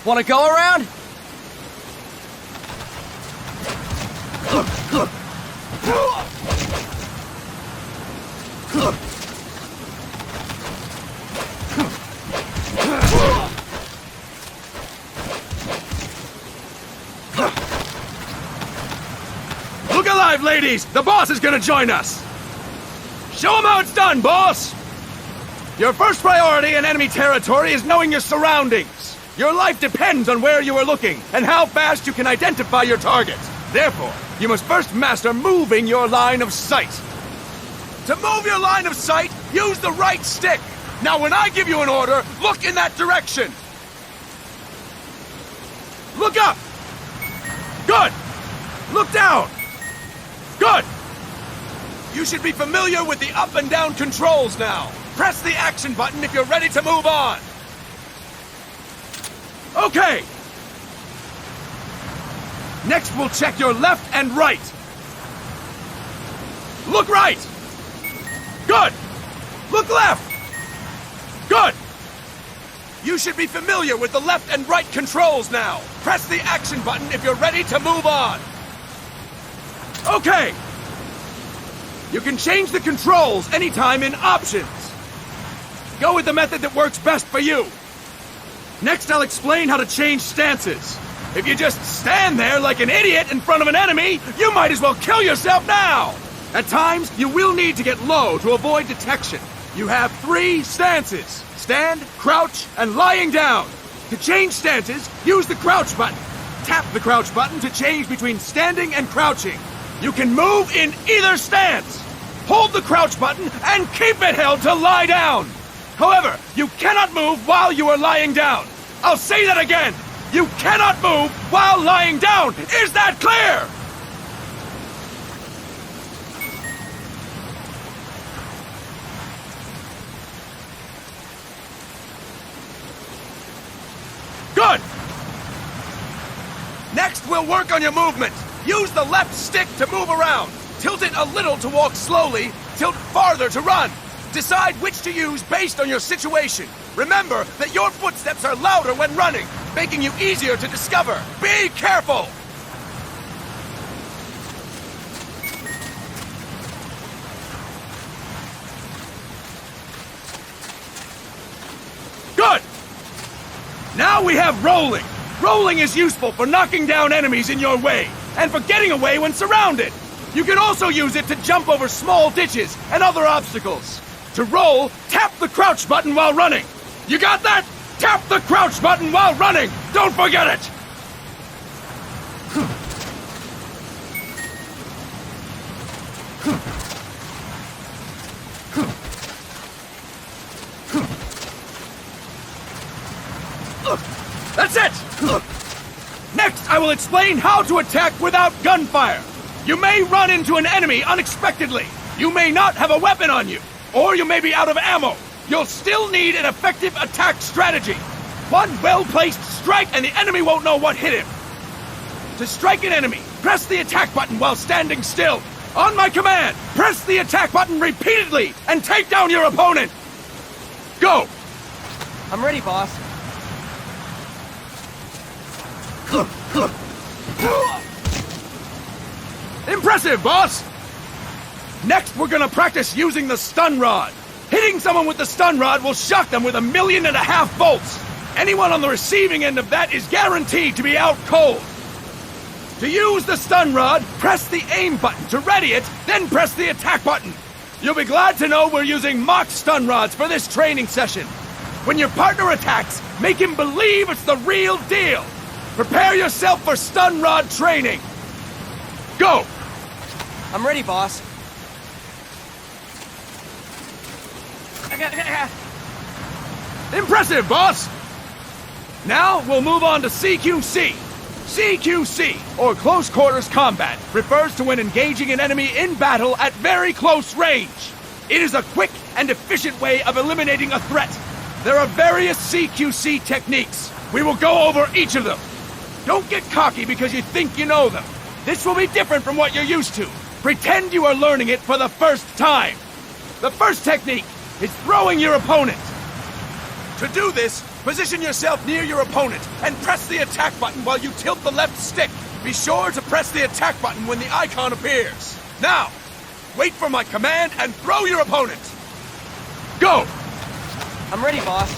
Wanna go around? Look alive, ladies! The boss is gonna join us! Show him how it's done, boss! Your first priority in enemy territory is knowing your surroundings. Your life depends on where you are looking and how fast you can identify your targets. Therefore, you must first master moving your line of sight. To move your line of sight, use the right stick. Now when I give you an order, look in that direction. Look up. Good. Look down. Good. You should be familiar with the up and down controls now. Press the action button if you're ready to move on. Okay. Next, we'll check your left and right. Look right. Good. Look left. Good. You should be familiar with the left and right controls now. Press the action button if you're ready to move on. Okay. You can change the controls anytime in Options. Go with the method that works best for you. Next, I'll explain how to change stances. If you just stand there like an idiot in front of an enemy, you might as well kill yourself now! At times, you will need to get low to avoid detection. You have 3 stances: stand, crouch, and lying down. To change stances, use the crouch button. Tap the crouch button to change between standing and crouching. You can move in either stance. Hold the crouch button and keep it held to lie down. However, you cannot move while you are lying down. I'll say that again. You cannot move while lying down. Is that clear? Good. Next, we'll work on your movement. Use the left stick to move around. Tilt it a little to walk slowly. Tilt farther to run. Decide which to use based on your situation. Remember that your footsteps are louder when running, making you easier to discover. Be careful! Good! Now we have rolling. Rolling is useful for knocking down enemies in your way, and for getting away when surrounded. You can also use it to jump over small ditches and other obstacles. To roll, tap the crouch button while running. You got that? Tap the crouch button while running! Don't forget it! That's it! Next, I will explain how to attack without gunfire. You may run into an enemy unexpectedly. You may not have a weapon on you, or you may be out of ammo. You'll still need an effective attack strategy. One well-placed strike and the enemy won't know what hit him. To strike an enemy, press the attack button while standing still. On my command, press the attack button repeatedly and take down your opponent. Go! I'm ready, boss. Impressive, boss! Next, we're gonna practice using the stun rod. Hitting someone with the stun rod will shock them with 1.5 million volts. Anyone on the receiving end of that is guaranteed to be out cold. To use the stun rod, press the aim button to ready it, then press the attack button. You'll be glad to know we're using mock stun rods for this training session. When your partner attacks, make him believe it's the real deal. Prepare yourself for stun rod training. Go! I'm ready, boss. Impressive, boss! Now, we'll move on to CQC. CQC, or Close Quarters Combat, refers to when engaging an enemy in battle at very close range. It is a quick and efficient way of eliminating a threat. There are various CQC techniques. We will go over each of them. Don't get cocky because you think you know them. This will be different from what you're used to. Pretend you are learning it for the first time. The first technique is throwing your opponent. To do this, Position yourself near your opponent and press the attack button while you tilt the left stick. Be sure to press the attack button when the icon appears. Now, wait for my command and throw your opponent. Go! I'm ready, boss.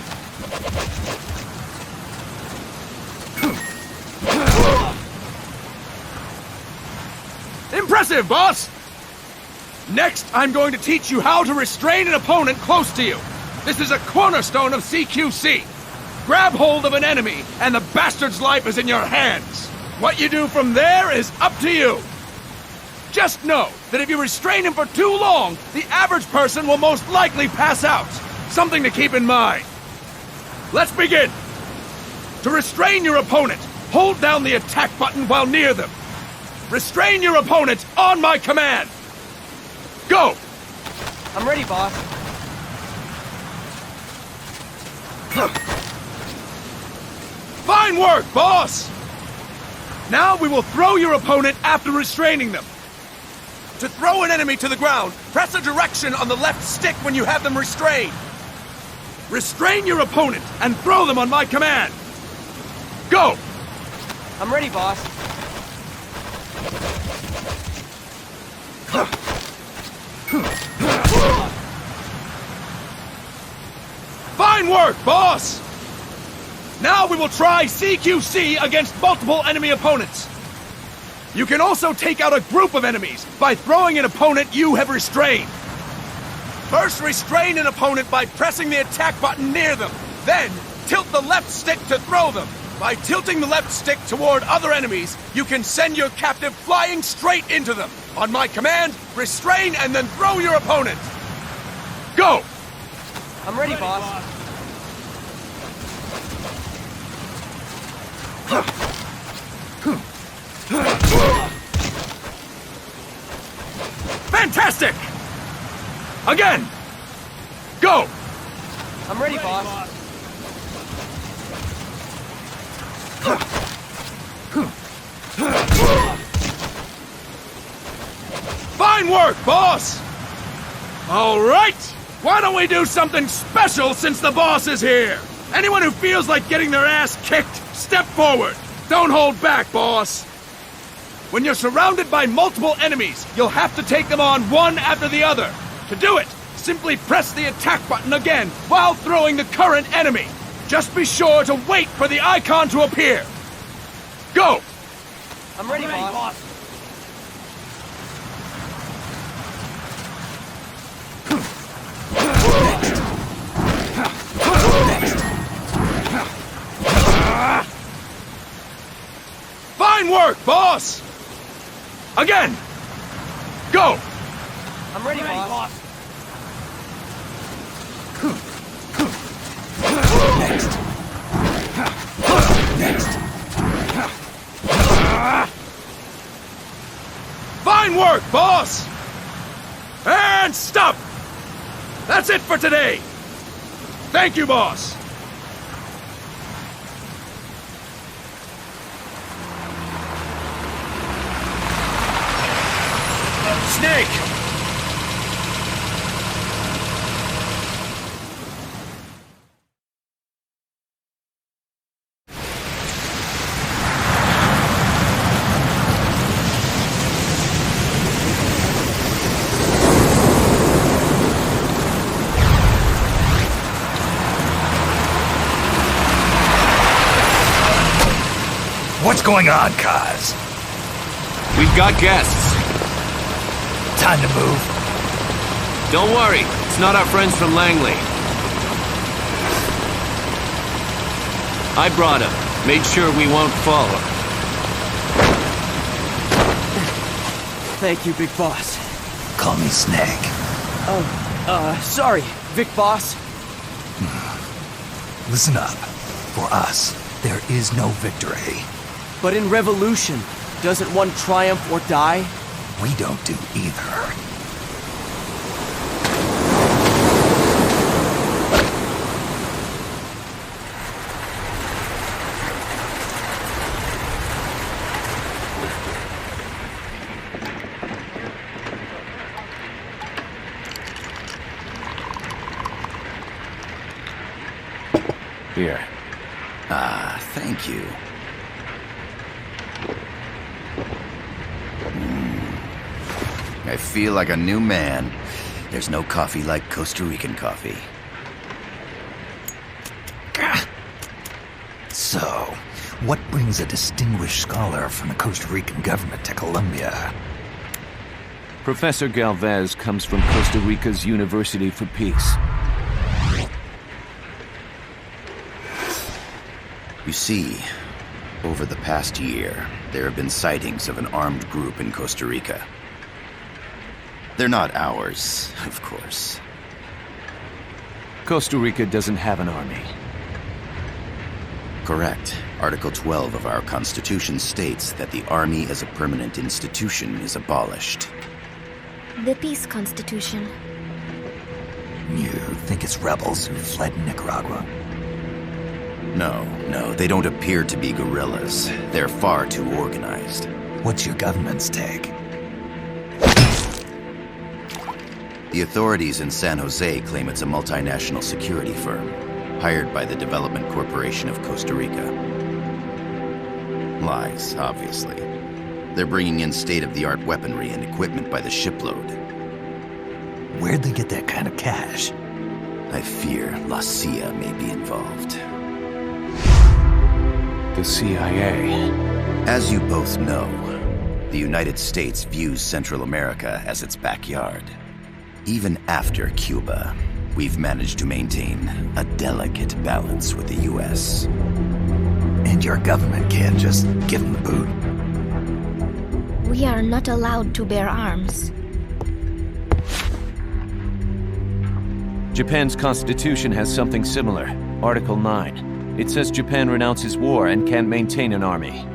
Impressive, boss! Next, I'm going to teach you how to restrain an opponent close to you. This is a cornerstone of CQC. Grab hold of an enemy, and the bastard's life is in your hands. What you do from there is up to you. Just know that if you restrain him for too long, the average person will most likely pass out. Something to keep in mind. Let's begin. To restrain your opponent, hold down the attack button while near them. Restrain your opponent on my command. Go! I'm ready, boss. Fine work, boss! Now we will throw your opponent after restraining them. To throw an enemy to the ground, press a direction on the left stick when you have them restrained. Restrain your opponent and throw them on my command. Go! I'm ready, boss. Fine work, boss! Now we will try CQC against multiple enemy opponents. You can also take out a group of enemies by throwing an opponent you have restrained. First, restrain an opponent by pressing the attack button near them. Then, tilt the left stick to throw them. By tilting the left stick toward other enemies, you can send your captive flying straight into them. On my command, restrain and then throw your opponent. Go! I'm ready, boss. Fantastic! Again! Go! I'm ready, boss. Fine work, boss! All right! Why don't we do something special since the boss is here? Anyone who feels like getting their ass kicked, step forward. Don't hold back, boss. When you're surrounded by multiple enemies, you'll have to take them on one after the other. To do it, simply press the attack button again while throwing the current enemy. Just be sure to wait for the icon to appear. Go! I'm ready, boss. Fine work, boss! Again! Go! I'm ready, boss. Fine work, boss! And stop! That's it for today! Thank you, boss! Snake! What's going on, Kaz? We've got guests. Time to move. Don't worry, it's not our friends from Langley. I brought him. Made sure we won't fall. Thank you, Big Boss. Call me Snake. Sorry, Vic Boss. Listen up. For us, there is no victory. But in Revolution, doesn't one triumph or die? We don't do either. Here. Ah, thank you. I feel like a new man. There's no coffee like Costa Rican coffee. So, what brings a distinguished scholar from the Costa Rican government to Colombia? Professor Galvez comes from Costa Rica's University for Peace. You see, over the past year, there have been sightings of an armed group in Costa Rica. They're not ours, of course. Costa Rica doesn't have an army. Correct. Article 12 of our Constitution states that the Army as a permanent institution is abolished. The Peace Constitution. You think it's rebels who fled Nicaragua? No, they don't appear to be guerrillas. They're far too organized. What's your government's take? The authorities in San Jose claim it's a multinational security firm, hired by the Development Corporation of Costa Rica. Lies, obviously. They're bringing in state-of-the-art weaponry and equipment by the shipload. Where'd they get that kind of cash? I fear La CIA may be involved. The CIA. As you both know, the United States views Central America as its backyard. Even after Cuba, we've managed to maintain a delicate balance with the U.S. And your government can't just give them the boot? We are not allowed to bear arms. Japan's constitution has something similar. Article 9. It says Japan renounces war and can't maintain an army.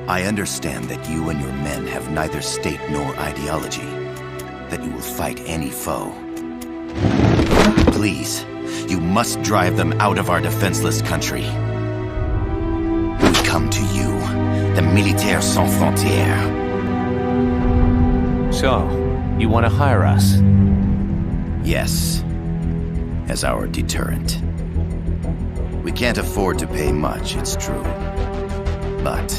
I understand that you and your men have neither state nor ideology. That you will fight any foe. Please, you must drive them out of our defenseless country. We come to you, the Militaires Sans Frontières. So, you want to hire us? Yes, as our deterrent. We can't afford to pay much, it's true. But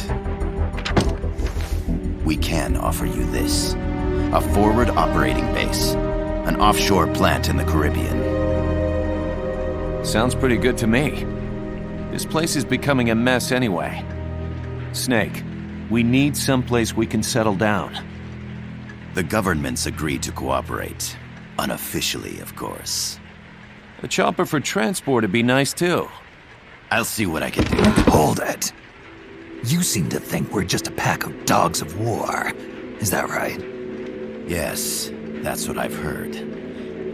we can offer you this. A forward operating base. An offshore plant in the Caribbean. Sounds pretty good to me. This place is becoming a mess anyway. Snake, we need someplace we can settle down. The government's agreed to cooperate. Unofficially, of course. A chopper for transport would be nice too. I'll see what I can do. Hold it. You seem to think we're just a pack of dogs of war. Is that right? Yes, that's what I've heard.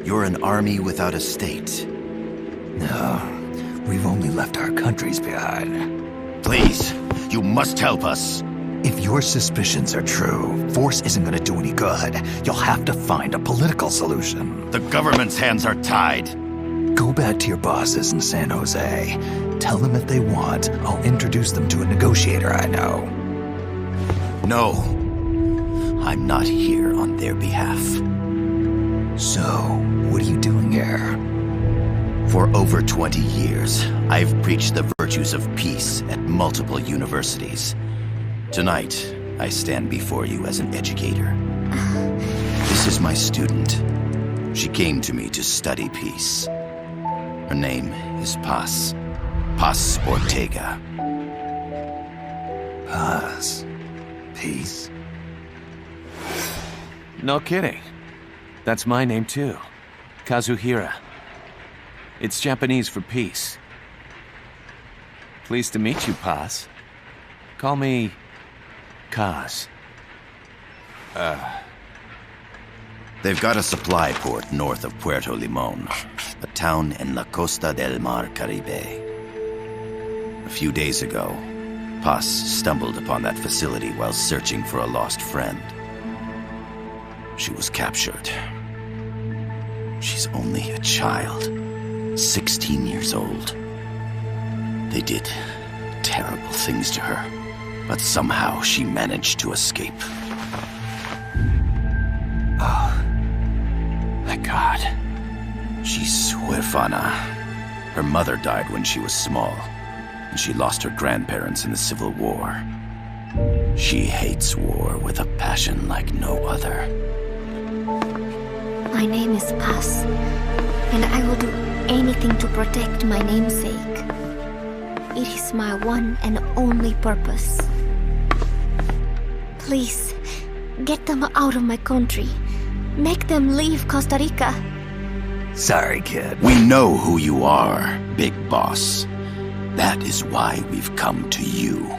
You're an army without a state. No, we've only left our countries behind. Please, you must help us. If your suspicions are true, force isn't going to do any good. You'll have to find a political solution. The government's hands are tied. Go back to your bosses in San Jose. Tell them if they want, I'll introduce them to a negotiator I know. No. I'm not here on their behalf. So, what are you doing here? For over 20 years, I've preached the virtues of peace at multiple universities. Tonight, I stand before you as an educator. This is my student. She came to me to study peace. Her name is Paz. Paz Ortega. Paz. Peace? No kidding. That's my name too. Kazuhira. It's Japanese for peace. Pleased to meet you, Paz. Call me Kaz. They've got a supply port north of Puerto Limon, a town in La Costa del Mar Caribe. A few days ago, Paz stumbled upon that facility while searching for a lost friend. She was captured. She's only a child, 16 years old. They did terrible things to her, but somehow she managed to escape. Oh, My God. She's huérfana. Her mother died when she was small, and she lost her grandparents in the Civil War. She hates war with a passion like no other. My name is Paz, and I will do anything to protect my namesake. It is my one and only purpose. Please, get them out of my country. Make them leave Costa Rica. Sorry, kid. We know who you are, Big Boss. That is why we've come to you.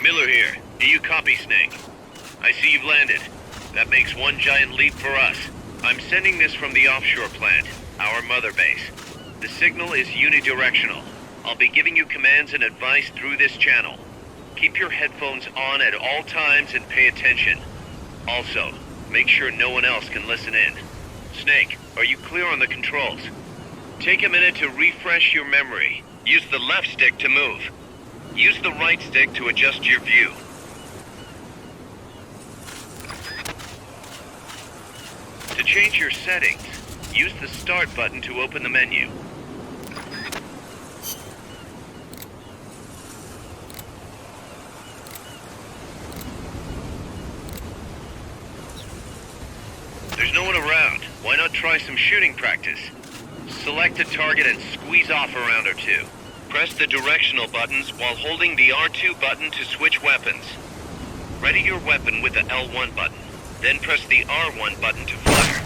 Miller here. Do you copy, Snake? I see you've landed. That makes one giant leap for us. I'm sending this from the offshore plant, our mother base. The signal is unidirectional. I'll be giving you commands and advice through this channel. Keep your headphones on at all times and pay attention. Also, make sure no one else can listen in. Snake, are you clear on the controls? Take a minute to refresh your memory. Use the left stick to move. Use the right stick to adjust your view. To change your settings, use the Start button to open the menu. There's no one around. Why not try some shooting practice? Select a target and squeeze off a round or two. Press the directional buttons while holding the R2 button to switch weapons. Ready your weapon with the L1 button, then press the R1 button to fire.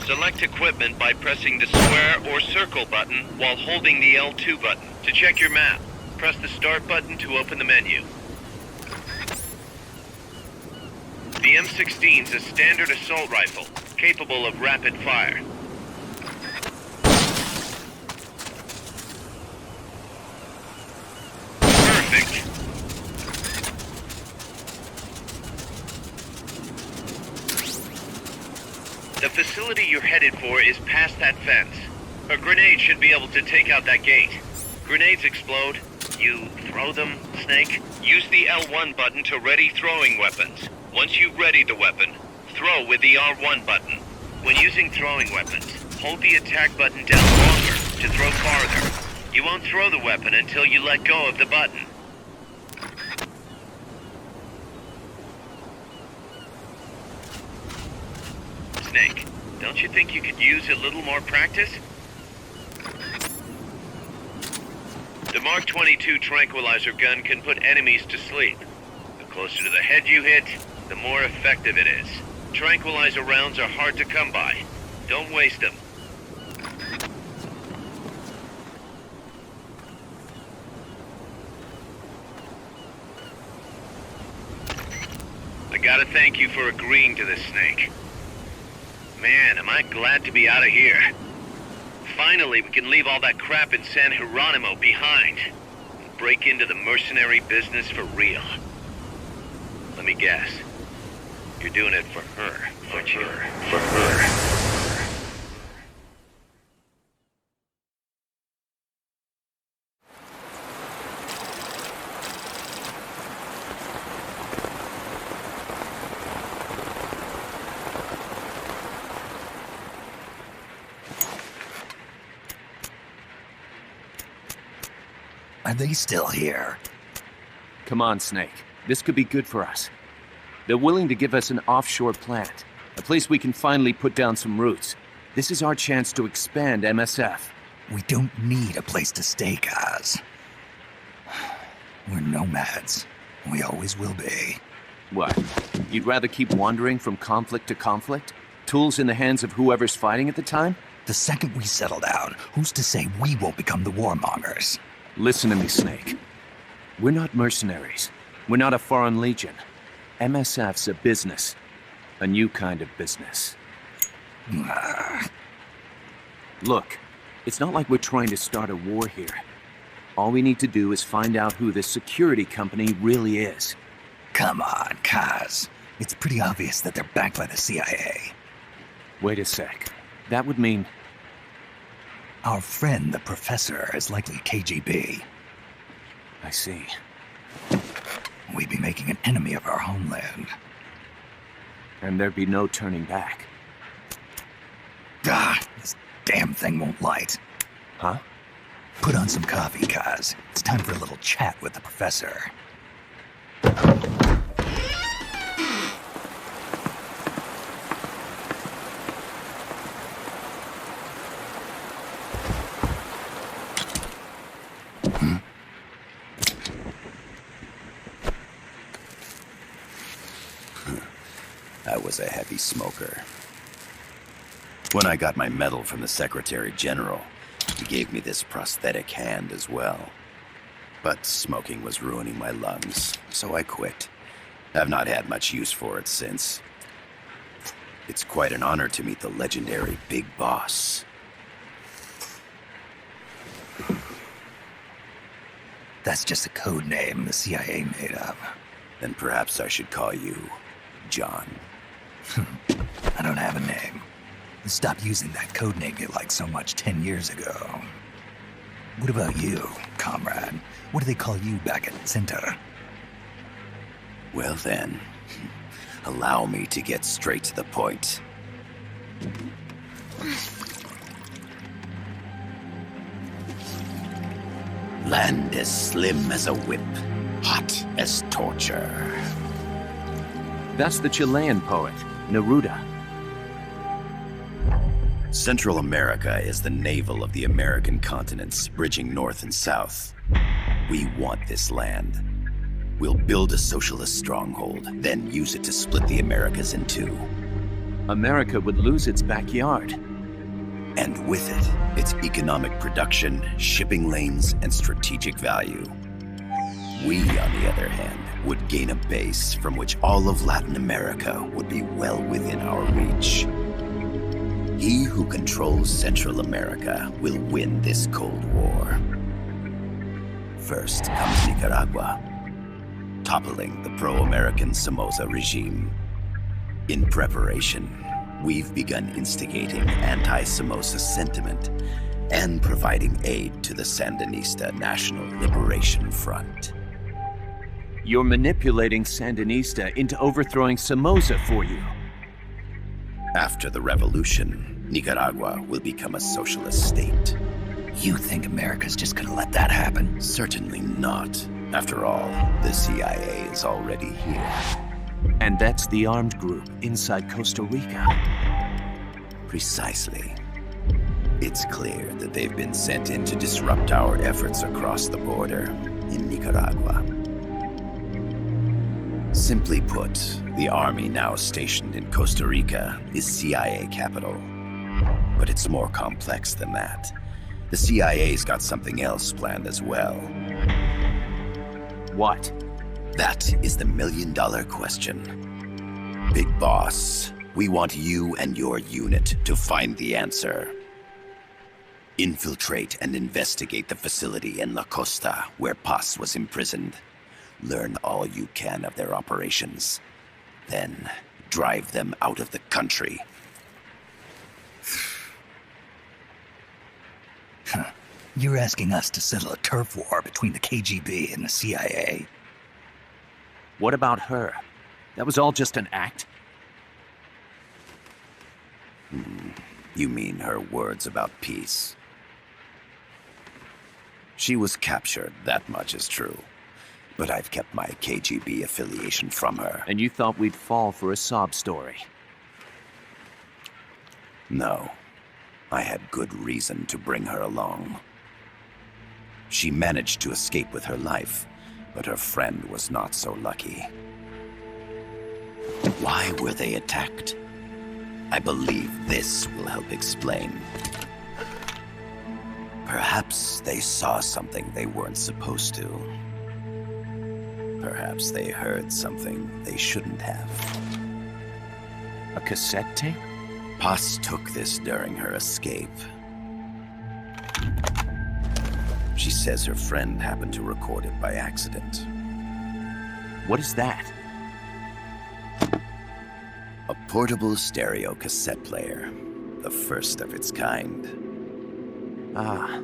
Select equipment by pressing the square or circle button while holding the L2 button. To check your map, press the Start button to open the menu. The M16 is a standard assault rifle, capable of rapid fire. Perfect. The facility you're headed for is past that fence. A grenade should be able to take out that gate. Grenades explode. You throw them, Snake? Use the L1 button to ready throwing weapons. Once you ready the weapon, throw with the R1 button. When using throwing weapons, hold the attack button down longer to throw farther. You won't throw the weapon until you let go of the button. Snake, don't you think you could use a little more practice? The Mark 22 tranquilizer gun can put enemies to sleep. The closer to the head you hit, the more effective it is. Tranquilizer rounds are hard to come by. Don't waste them. I gotta thank you for agreeing to this, Snake. Man, am I glad to be out of here. Finally, we can leave all that crap in San Geronimo behind. And break into the mercenary business for real. Let me guess. You're doing it for her, aren't you? For her. Are they still here? Come on, Snake. This could be good for us. They're willing to give us an offshore plant, a place we can finally put down some roots. This is our chance to expand MSF. We don't need a place to stay, guys. We're nomads. We always will be. What? You'd rather keep wandering from conflict to conflict? Tools in the hands of whoever's fighting at the time? The second we settle down, who's to say we won't become the warmongers? Listen to me, Snake. We're not mercenaries. We're not a foreign legion. MSF's a business. A new kind of business. Look, it's not like we're trying to start a war here. All we need to do is find out who this security company really is. Come on, Kaz. It's pretty obvious that they're backed by the CIA. Wait a sec. That would mean... Our friend, the professor, is likely KGB. I see. We'd be making an enemy of our homeland. And there'd be no turning back. This damn thing won't light. Huh? Put on some coffee, Kaz. It's time for a little chat with the professor. I was a heavy smoker. When I got my medal from the Secretary General, he gave me this prosthetic hand as well. But smoking was ruining my lungs, so I quit. I've not had much use for it since. It's quite an honor to meet the legendary Big Boss. That's just a code name the CIA made up. Then perhaps I should call you John. I don't have a name. You stopped using that code name you liked so much 10 years ago. What about you, comrade? What do they call you back at Center? Well then, allow me to get straight to the point. Land as slim as a whip, hot as torture. That's the Chilean poet, Neruda. Central America is the navel of the American continents, bridging north and south. We want this land. We'll build a socialist stronghold, then use it to split the Americas in two. America would lose its backyard. And with it, its economic production, shipping lanes, and strategic value. We, on the other hand, would gain a base from which all of Latin America would be well within our reach. He who controls Central America will win this Cold War. First comes Nicaragua, toppling the pro-American Somoza regime. In preparation, we've begun instigating anti-Somoza sentiment and providing aid to the Sandinista National Liberation Front. You're manipulating Sandinista into overthrowing Somoza for you. After the revolution, Nicaragua will become a socialist state. You think America's just gonna let that happen? Certainly not. After all, the CIA is already here. And that's the armed group inside Costa Rica. Precisely. It's clear that they've been sent in to disrupt our efforts across the border in Nicaragua. Simply put, the army now stationed in Costa Rica is CIA capital. But it's more complex than that. The CIA's got something else planned as well. What? That is the million-dollar question. Big Boss, we want you and your unit to find the answer. Infiltrate and investigate the facility in La Costa where Paz was imprisoned. Learn all you can of their operations. Then, drive them out of the country. You're asking us to settle a turf war between the KGB and the CIA? What about her? That was all just an act? You mean her words about peace? She was captured, that much is true. But I've kept my KGB affiliation from her. And you thought we'd fall for a sob story? No. I had good reason to bring her along. She managed to escape with her life, but her friend was not so lucky. Why were they attacked? I believe this will help explain. Perhaps they saw something they weren't supposed to. Perhaps they heard something they shouldn't have. A cassette tape? Paz took this during her escape. She says her friend happened to record it by accident. What is that? A portable stereo cassette player. The first of its kind. Ah,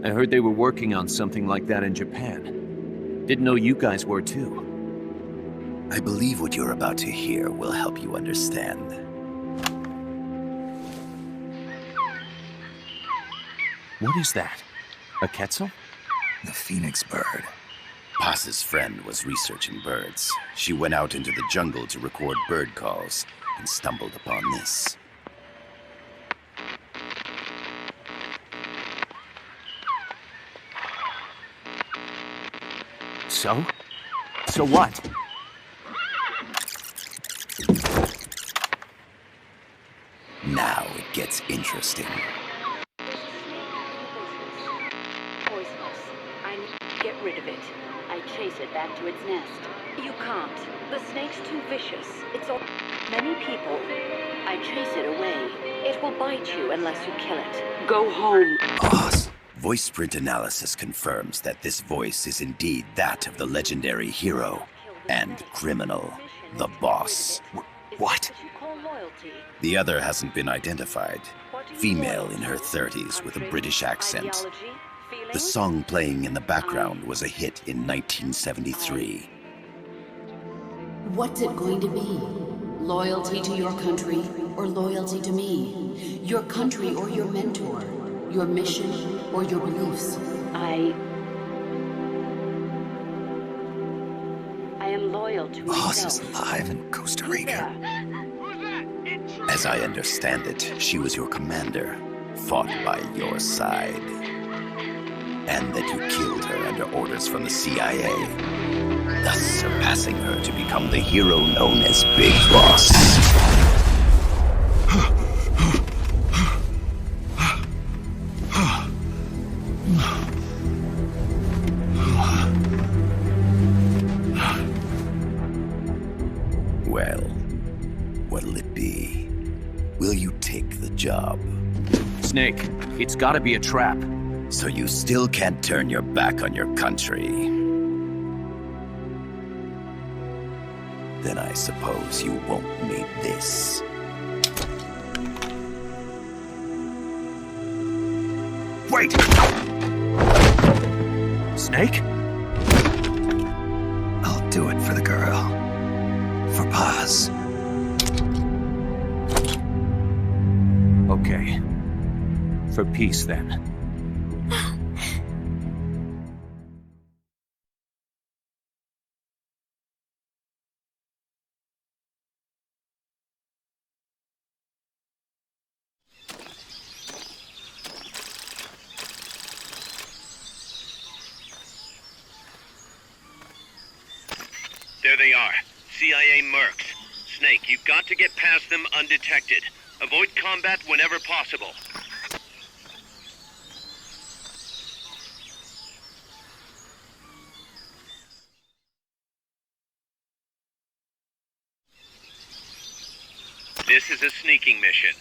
I heard they were working on something like that in Japan. Didn't know you guys were too. I believe what you're about to hear will help you understand. What is that? A quetzal? The phoenix bird. Paz's friend was researching birds. She went out into the jungle to record bird calls and stumbled upon this. So? So what? Now it gets interesting. Poisonous. I need to get rid of it. I chase it back to its nest. You can't. The snake's too vicious. It's all... Many people. I chase it away. It will bite you unless you kill it. Go home. Boss. Voice print analysis confirms that this voice is indeed that of the legendary hero and criminal, the boss. What? The other hasn't been identified. Female in her 30s with a British accent. The song playing in the background was a hit in 1973. What's it going to be? Loyalty to your country or loyalty to me? Your country or your mentor? Your mission or your beliefs? I am loyal to Boss myself. is alive in Costa Rica. As I understand it, she was your commander, fought by your side. And that you killed her under orders from the CIA, thus surpassing her to become the hero known as Big Boss. Well, what'll it be? Will you take the job? Snake, it's gotta be a trap. So you still can't turn your back on your country? Then I suppose you won't need this. Wait! Snake? I'll do it for the girl. For Paz. Okay. For peace, then. There they are. CIA mercs. Snake, you've got to get past them undetected. Avoid combat whenever possible. This is a sneaking mission.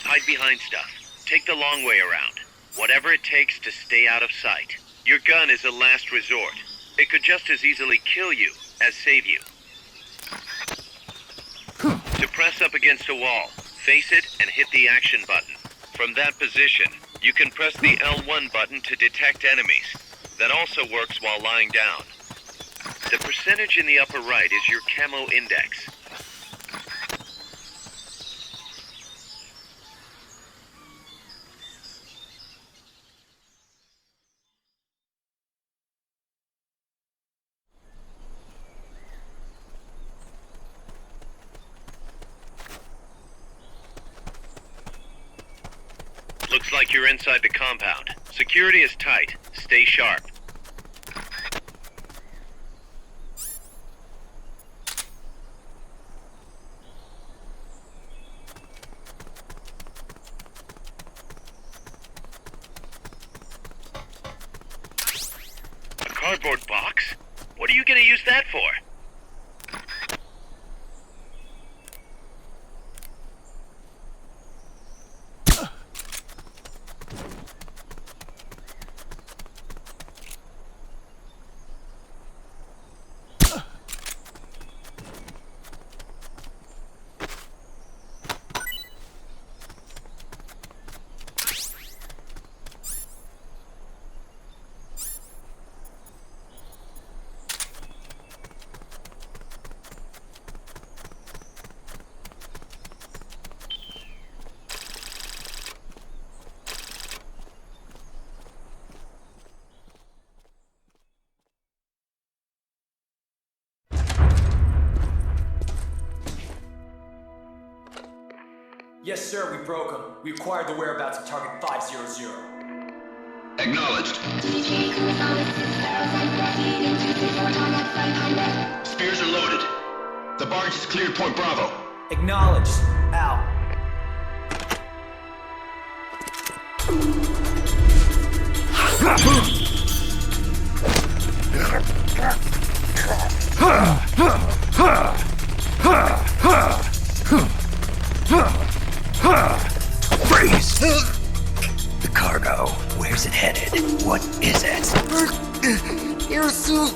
Hide behind stuff. Take the long way around. Whatever it takes to stay out of sight. Your gun is a last resort. It could just as easily kill you as save you. To press up against a wall, face it and hit the action button. From that position, you can press the L1 button to detect enemies. That also works while lying down. The percentage in the upper right is your camo index. Looks like you're inside the compound. Security is tight. Stay sharp. cardboard box? What are you gonna use that for? Yes, sir, we broke them. We acquired the whereabouts of target 500. Acknowledged. Spears are loaded. The barge has cleared Point Bravo. Acknowledged. Out. Freeze! The cargo, where's it headed? What is it? Air suit!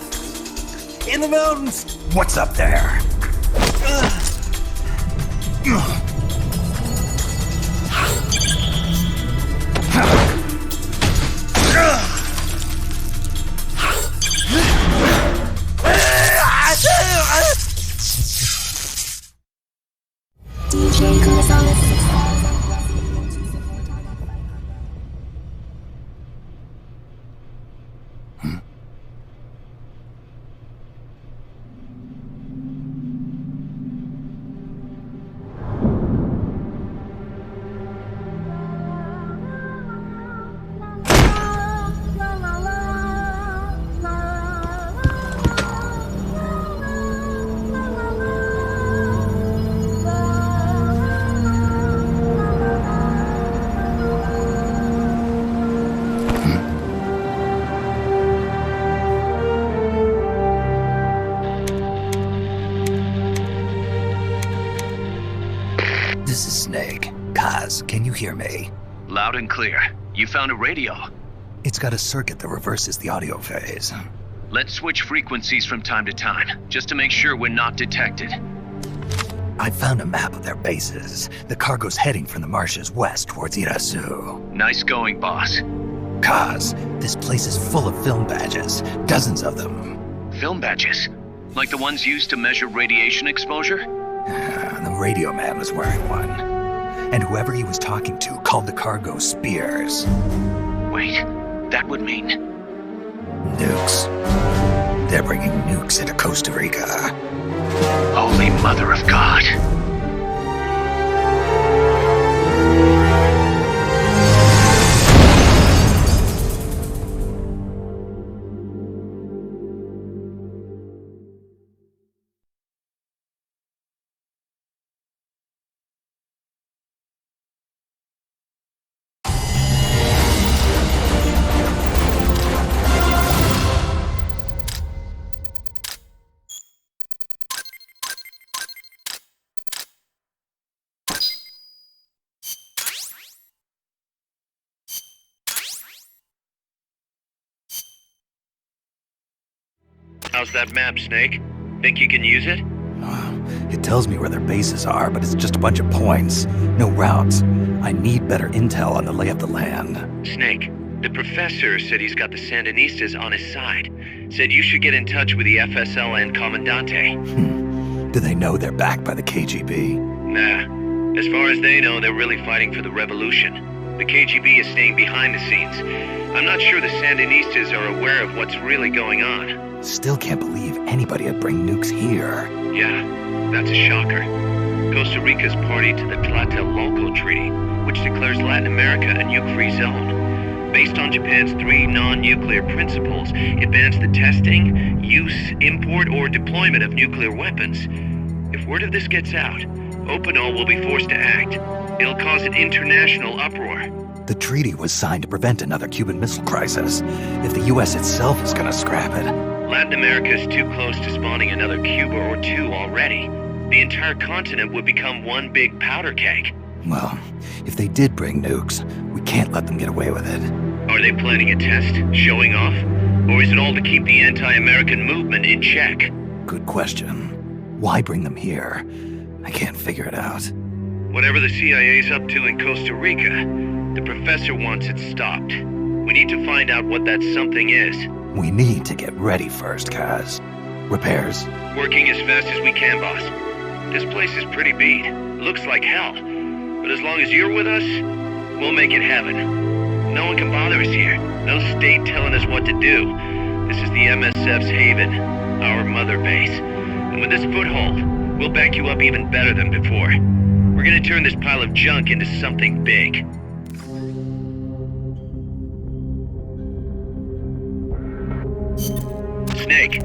In the mountains! What's up there? This is Snake. Kaz, can you hear me? Loud and clear. You found a radio. It's got a circuit that reverses the audio phase. Let's switch frequencies from time to time, just to make sure we're not detected. I found a map of their bases. The cargo's heading from the marshes west towards Irasu. Nice going, boss. Kaz, this place is full of film badges. Dozens of them. Film badges? Like the ones used to measure radiation exposure? The radio man was wearing one. And whoever he was talking to called the cargo spears. Wait, that would mean... Nukes. They're bringing nukes into Costa Rica. Holy Mother of God. How's that map, Snake? Think you can use it? It tells me where their bases are, but it's just a bunch of points. No routes. I need better intel on the lay of the land. Snake, the professor said he's got the Sandinistas on his side. Said you should get in touch with the FSL and Commandante. Do they know they're backed by the KGB? Nah. As far as they know, they're really fighting for the revolution. The KGB is staying behind the scenes. I'm not sure the Sandinistas are aware of what's really going on. Still can't believe anybody would bring nukes here. Yeah, that's a shocker. Costa Rica's party to the Tlatelolco Treaty, which declares Latin America a nuke-free zone. Based on Japan's 3 non-nuclear principles, it bans the testing, use, import, or deployment of nuclear weapons. If word of this gets out, Opinol will be forced to act. It'll cause an international uproar. The treaty was signed to prevent another Cuban Missile Crisis. If the U.S. itself is gonna scrap it... Latin America is too close to spawning another Cuba or two already. The entire continent would become one big powder keg. Well, if they did bring nukes, we can't let them get away with it. Are they planning a test? Showing off? Or is it all to keep the anti-American movement in check? Good question. Why bring them here? I can't figure it out. Whatever the CIA's up to in Costa Rica, the professor wants it stopped. We need to find out what that something is. We need to get ready first, Kaz. Repairs? Working as fast as we can, boss. This place is pretty beat. Looks like hell. But as long as you're with us, we'll make it heaven. No one can bother us here. No state telling us what to do. This is the MSF's haven, our mother base. And with this foothold, we'll back you up even better than before. We're gonna turn this pile of junk into something big. Snake,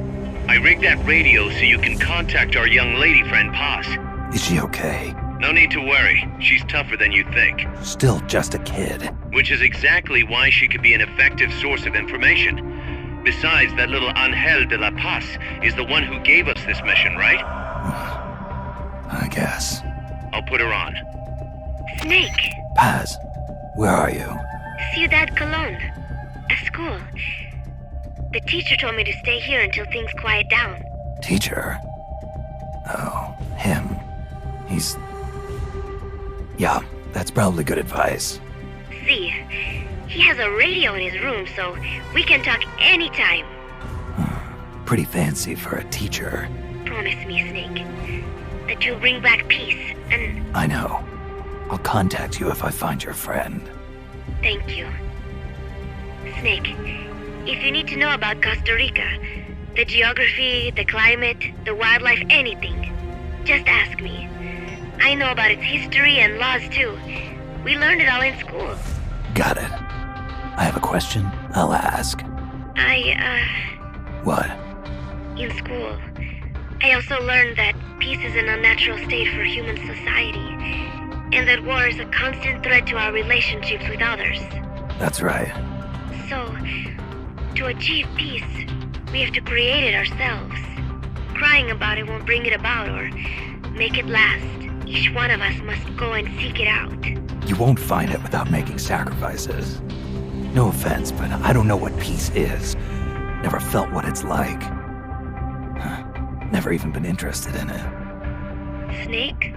I rigged that radio so you can contact our young lady friend, Paz. Is she okay? No need to worry. She's tougher than you think. Still just a kid. Which is exactly why she could be an effective source of information. Besides, that little Angel de la Paz is the one who gave us this mission, right? I guess. I'll put her on. Snake! Paz, where are you? Ciudad Colon. At school. The teacher told me to stay here until things quiet down. Teacher? Oh, him. He's... Yeah, that's probably good advice. See, he has a radio in his room, so we can talk anytime. Pretty fancy for a teacher. Promise me, Snake, that you'll bring back peace, and... I know. I'll contact you if I find your friend. Thank you. Snake, if you need to know about Costa Rica, the geography, the climate, the wildlife, anything, just ask me. I know about its history and laws too. We learned it all in school. Got it. I have a question. I'll ask. What? In school, I also learned that peace is an unnatural state for human society, and that war is a constant threat to our relationships with others. That's right. So, to achieve peace, we have to create it ourselves. Crying about it won't bring it about or make it last. Each one of us must go and seek it out. You won't find it without making sacrifices. No offense, but I don't know what peace is. Never felt what it's like. Never even been interested in it. Snake?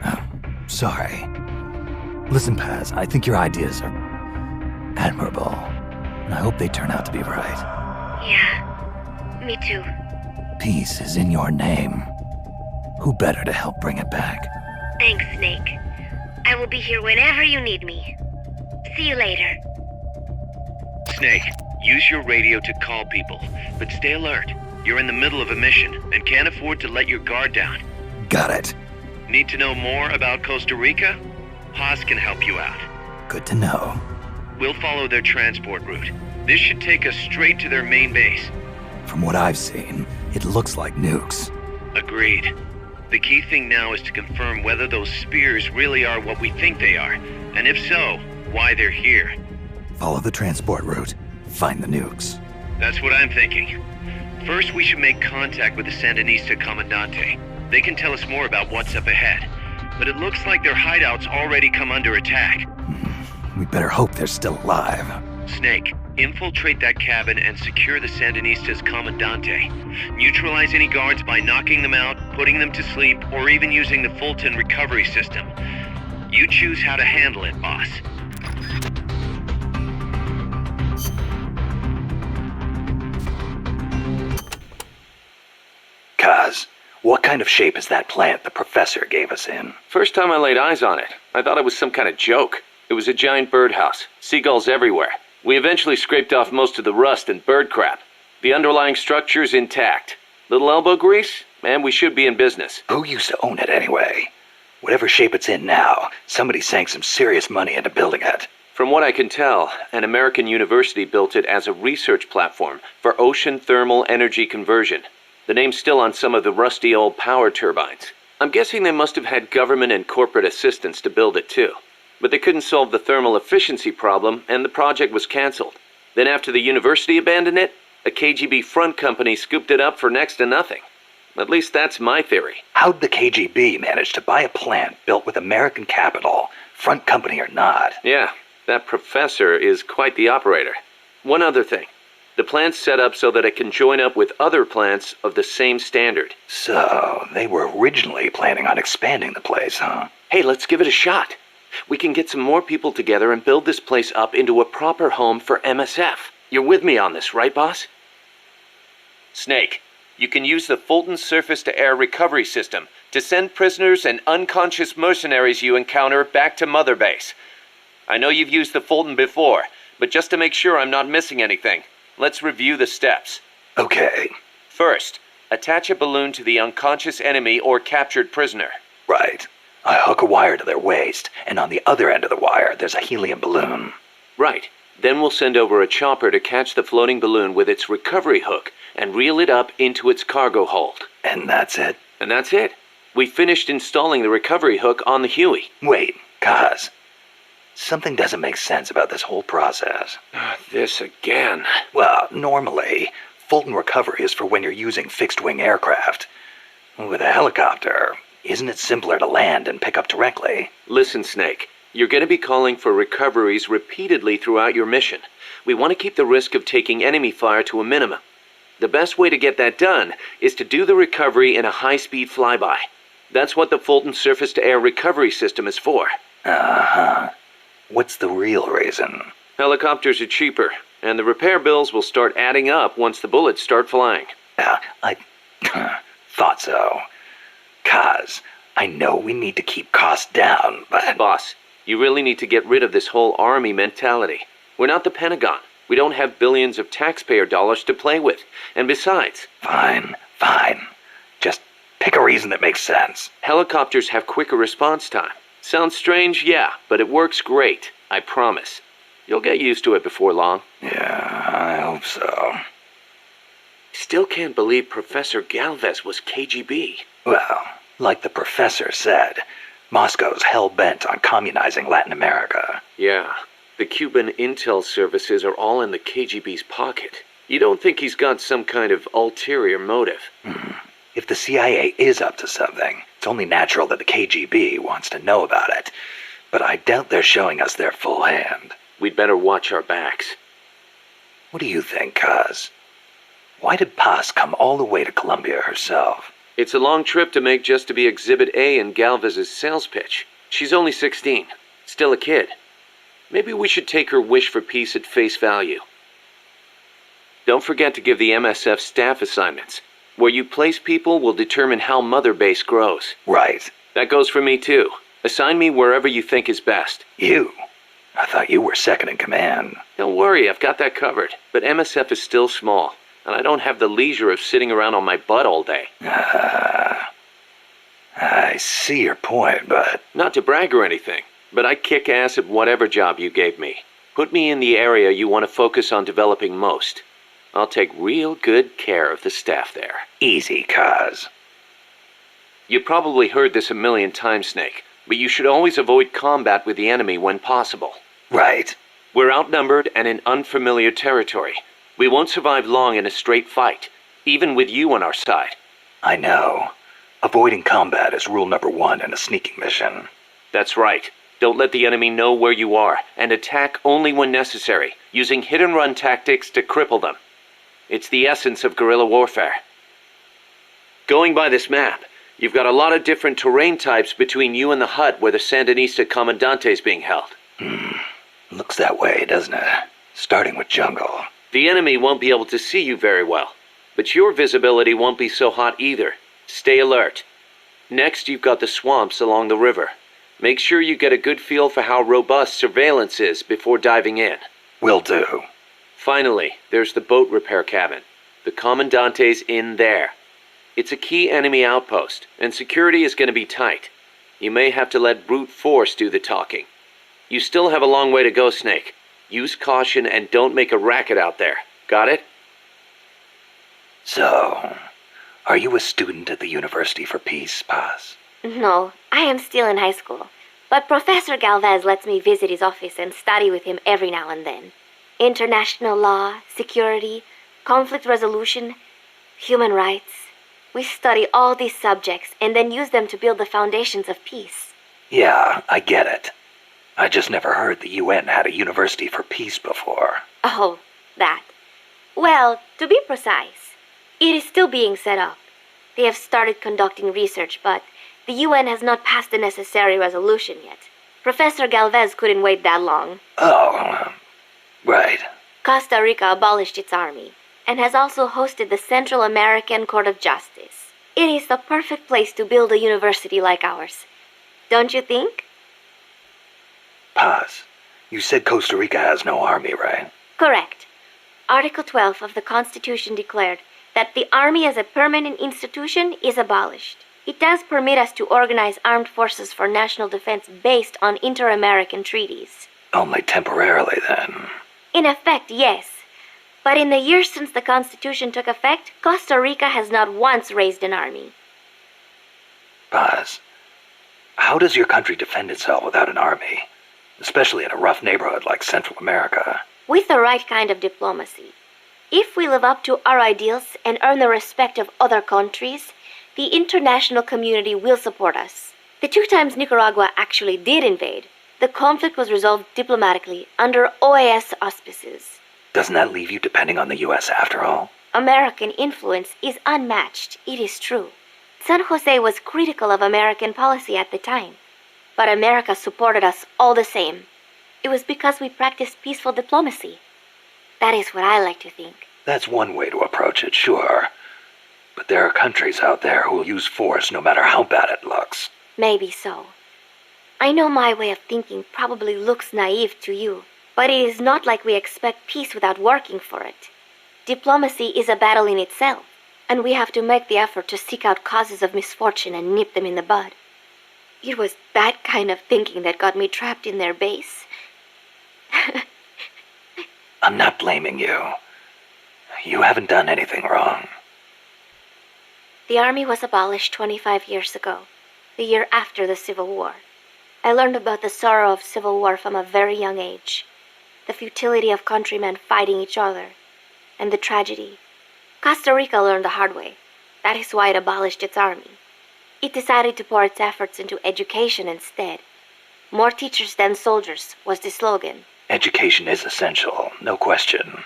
Oh, sorry. Listen, Paz, I think your ideas are admirable. And I hope they turn out to be right. Yeah, me too. Peace is in your name. Who better to help bring it back? Thanks, Snake. I will be here whenever you need me. See you later. Snake, use your radio to call people, but stay alert. You're in the middle of a mission and can't afford to let your guard down. Got it. Need to know more about Costa Rica? Paz can help you out. Good to know. We'll follow their transport route. This should take us straight to their main base. From what I've seen, it looks like nukes. Agreed. The key thing now is to confirm whether those spears really are what we think they are, and if so, why they're here. Follow the transport route. Find the nukes. That's what I'm thinking. First, we should make contact with the Sandinista Comandante. They can tell us more about what's up ahead. But it looks like their hideout's already come under attack. We better hope they're still alive. Snake, infiltrate that cabin and secure the Sandinista's Comandante. Neutralize any guards by knocking them out, putting them to sleep, or even using the Fulton recovery system. You choose how to handle it, boss. Kaz, what kind of shape is that plant the professor gave us in? First time I laid eyes on it, I thought it was some kind of joke. It was a giant birdhouse, seagulls everywhere. We eventually scraped off most of the rust and bird crap. The underlying structure's intact. Little elbow grease? Man, we should be in business. Who used to own it anyway? Whatever shape it's in now, somebody sank some serious money into building it. From what I can tell, an American university built it as a research platform for ocean thermal energy conversion. The name's still on some of the rusty old power turbines. I'm guessing they must have had government and corporate assistance to build it too. but they couldn't solve the thermal efficiency problem, and the project was cancelled. Then after the university abandoned it, a KGB front company scooped it up for next to nothing. At least that's my theory. How'd the KGB manage to buy a plant built with American capital, front company or not? Yeah, that professor is quite the operator. One other thing. The plant's set up so that it can join up with other plants of the same standard. So, they were originally planning on expanding the place, huh? Hey, let's give it a shot. We can get some more people together and build this place up into a proper home for MSF. You're with me on this, right, boss? Snake, you can use the Fulton surface-to-air recovery system to send prisoners and unconscious mercenaries you encounter back to Mother Base. I know you've used the Fulton before, but just to make sure I'm not missing anything, let's review the steps. Okay. First, attach a balloon to the unconscious enemy or captured prisoner. Right. I hook a wire to their waist, and on the other end of the wire, there's a helium balloon. Right. Then we'll send over a chopper to catch the floating balloon with its recovery hook and reel it up into its cargo hold. And that's it? And that's it. We finished installing the recovery hook on the Huey. Wait, Kaz. Something doesn't make sense about this whole process. This again. Well, normally, Fulton recovery is for when you're using fixed-wing aircraft. With a helicopter, isn't it simpler to land and pick up directly? Listen, Snake. You're going to be calling for recoveries repeatedly throughout your mission. We want to keep the risk of taking enemy fire to a minimum. The best way to get that done is to do the recovery in a high-speed flyby. That's what the Fulton surface-to-air recovery system is for. Uh-huh. What's the real reason? Helicopters are cheaper, and the repair bills will start adding up once the bullets start flying. I thought so. Kaz, I know we need to keep costs down, but... Boss, you really need to get rid of this whole army mentality. We're not the Pentagon. We don't have billions of taxpayer dollars to play with. And besides... Fine. Just pick a reason that makes sense. Helicopters have quicker response time. Sounds strange, yeah, but it works great. I promise. You'll get used to it before long. Yeah, I hope so. Still can't believe Professor Galvez was KGB. Well, like the professor said, Moscow's hell-bent on communizing Latin America. Yeah, the Cuban intel services are all in the KGB's pocket. You don't think he's got some kind of ulterior motive? If the CIA is up to something, it's only natural that the KGB wants to know about it. But I doubt they're showing us their full hand. We'd better watch our backs. What do you think, Kaz? Why did Paz come all the way to Colombia herself? It's a long trip to make just to be Exhibit A in Galvez's sales pitch. She's only 16. Still a kid. Maybe we should take her wish for peace at face value. Don't forget to give the MSF staff assignments. Where you place people will determine how Mother Base grows. Right. That goes for me too. Assign me wherever you think is best. You? I thought you were second in command. Don't worry, I've got that covered. But MSF is still small, and I don't have the leisure of sitting around on my butt all day. I see your point, but... Not to brag or anything, but I kick ass at whatever job you gave me. Put me in the area you want to focus on developing most. I'll take real good care of the staff there. Easy, Kaz. You probably heard this a million times, Snake, but you should always avoid combat with the enemy when possible. Right. We're outnumbered and in unfamiliar territory. We won't survive long in a straight fight, even with you on our side. I know. Avoiding combat is rule number 1 in a sneaking mission. That's right. Don't let the enemy know where you are, and attack only when necessary, using hit-and-run tactics to cripple them. It's the essence of guerrilla warfare. Going by this map, you've got a lot of different terrain types between you and the hut where the Sandinista Comandante is being held. Looks that way, doesn't it? Starting with jungle. The enemy won't be able to see you very well, but your visibility won't be so hot either. Stay alert. Next, you've got the swamps along the river. Make sure you get a good feel for how robust surveillance is before diving in. Will do. Finally, there's the boat repair cabin. The Commandante's in there. It's a key enemy outpost, and security is going to be tight. You may have to let brute force do the talking. You still have a long way to go, Snake. Use caution and don't make a racket out there. Got it? So, are you a student at the University for Peace, Paz? No, I am still in high school. But Professor Galvez lets me visit his office and study with him every now and then. International law, security, conflict resolution, human rights. We study all these subjects and then use them to build the foundations of peace. Yeah, I get it. I just never heard the UN had a university for peace before. Oh, that. Well, to be precise, it is still being set up. They have started conducting research, but the UN has not passed the necessary resolution yet. Professor Galvez couldn't wait that long. Oh, right. Costa Rica abolished its army and has also hosted the Central American Court of Justice. It is the perfect place to build a university like ours. Don't you think? Paz, you said Costa Rica has no army, right? Correct. Article 12 of the Constitution declared that the army as a permanent institution is abolished. It does permit us to organize armed forces for national defense based on inter-American treaties. Only temporarily, then. In effect, yes. But in the years since the Constitution took effect, Costa Rica has not once raised an army. Paz, how does your country defend itself without an army? Especially in a rough neighborhood like Central America. With the right kind of diplomacy. If we live up to our ideals and earn the respect of other countries, the international community will support us. The 2 times Nicaragua actually did invade, the conflict was resolved diplomatically under OAS auspices. Doesn't that leave you depending on the U.S. after all? American influence is unmatched, it is true. San Jose was critical of American policy at the time, but America supported us all the same. It was because we practiced peaceful diplomacy. That is what I like to think. That's one way to approach it, sure. But there are countries out there who will use force no matter how bad it looks. Maybe so. I know my way of thinking probably looks naive to you, but it is not like we expect peace without working for it. Diplomacy is a battle in itself, and we have to make the effort to seek out causes of misfortune and nip them in the bud. It was that kind of thinking that got me trapped in their base. I'm not blaming you. You haven't done anything wrong. The army was abolished 25 years ago, the year after the Civil War. I learned about the sorrow of civil war from a very young age, the futility of countrymen fighting each other, and the tragedy. Costa Rica learned the hard way. That is why it abolished its army. It decided to pour its efforts into education instead. More teachers than soldiers was the slogan. Education is essential, no question.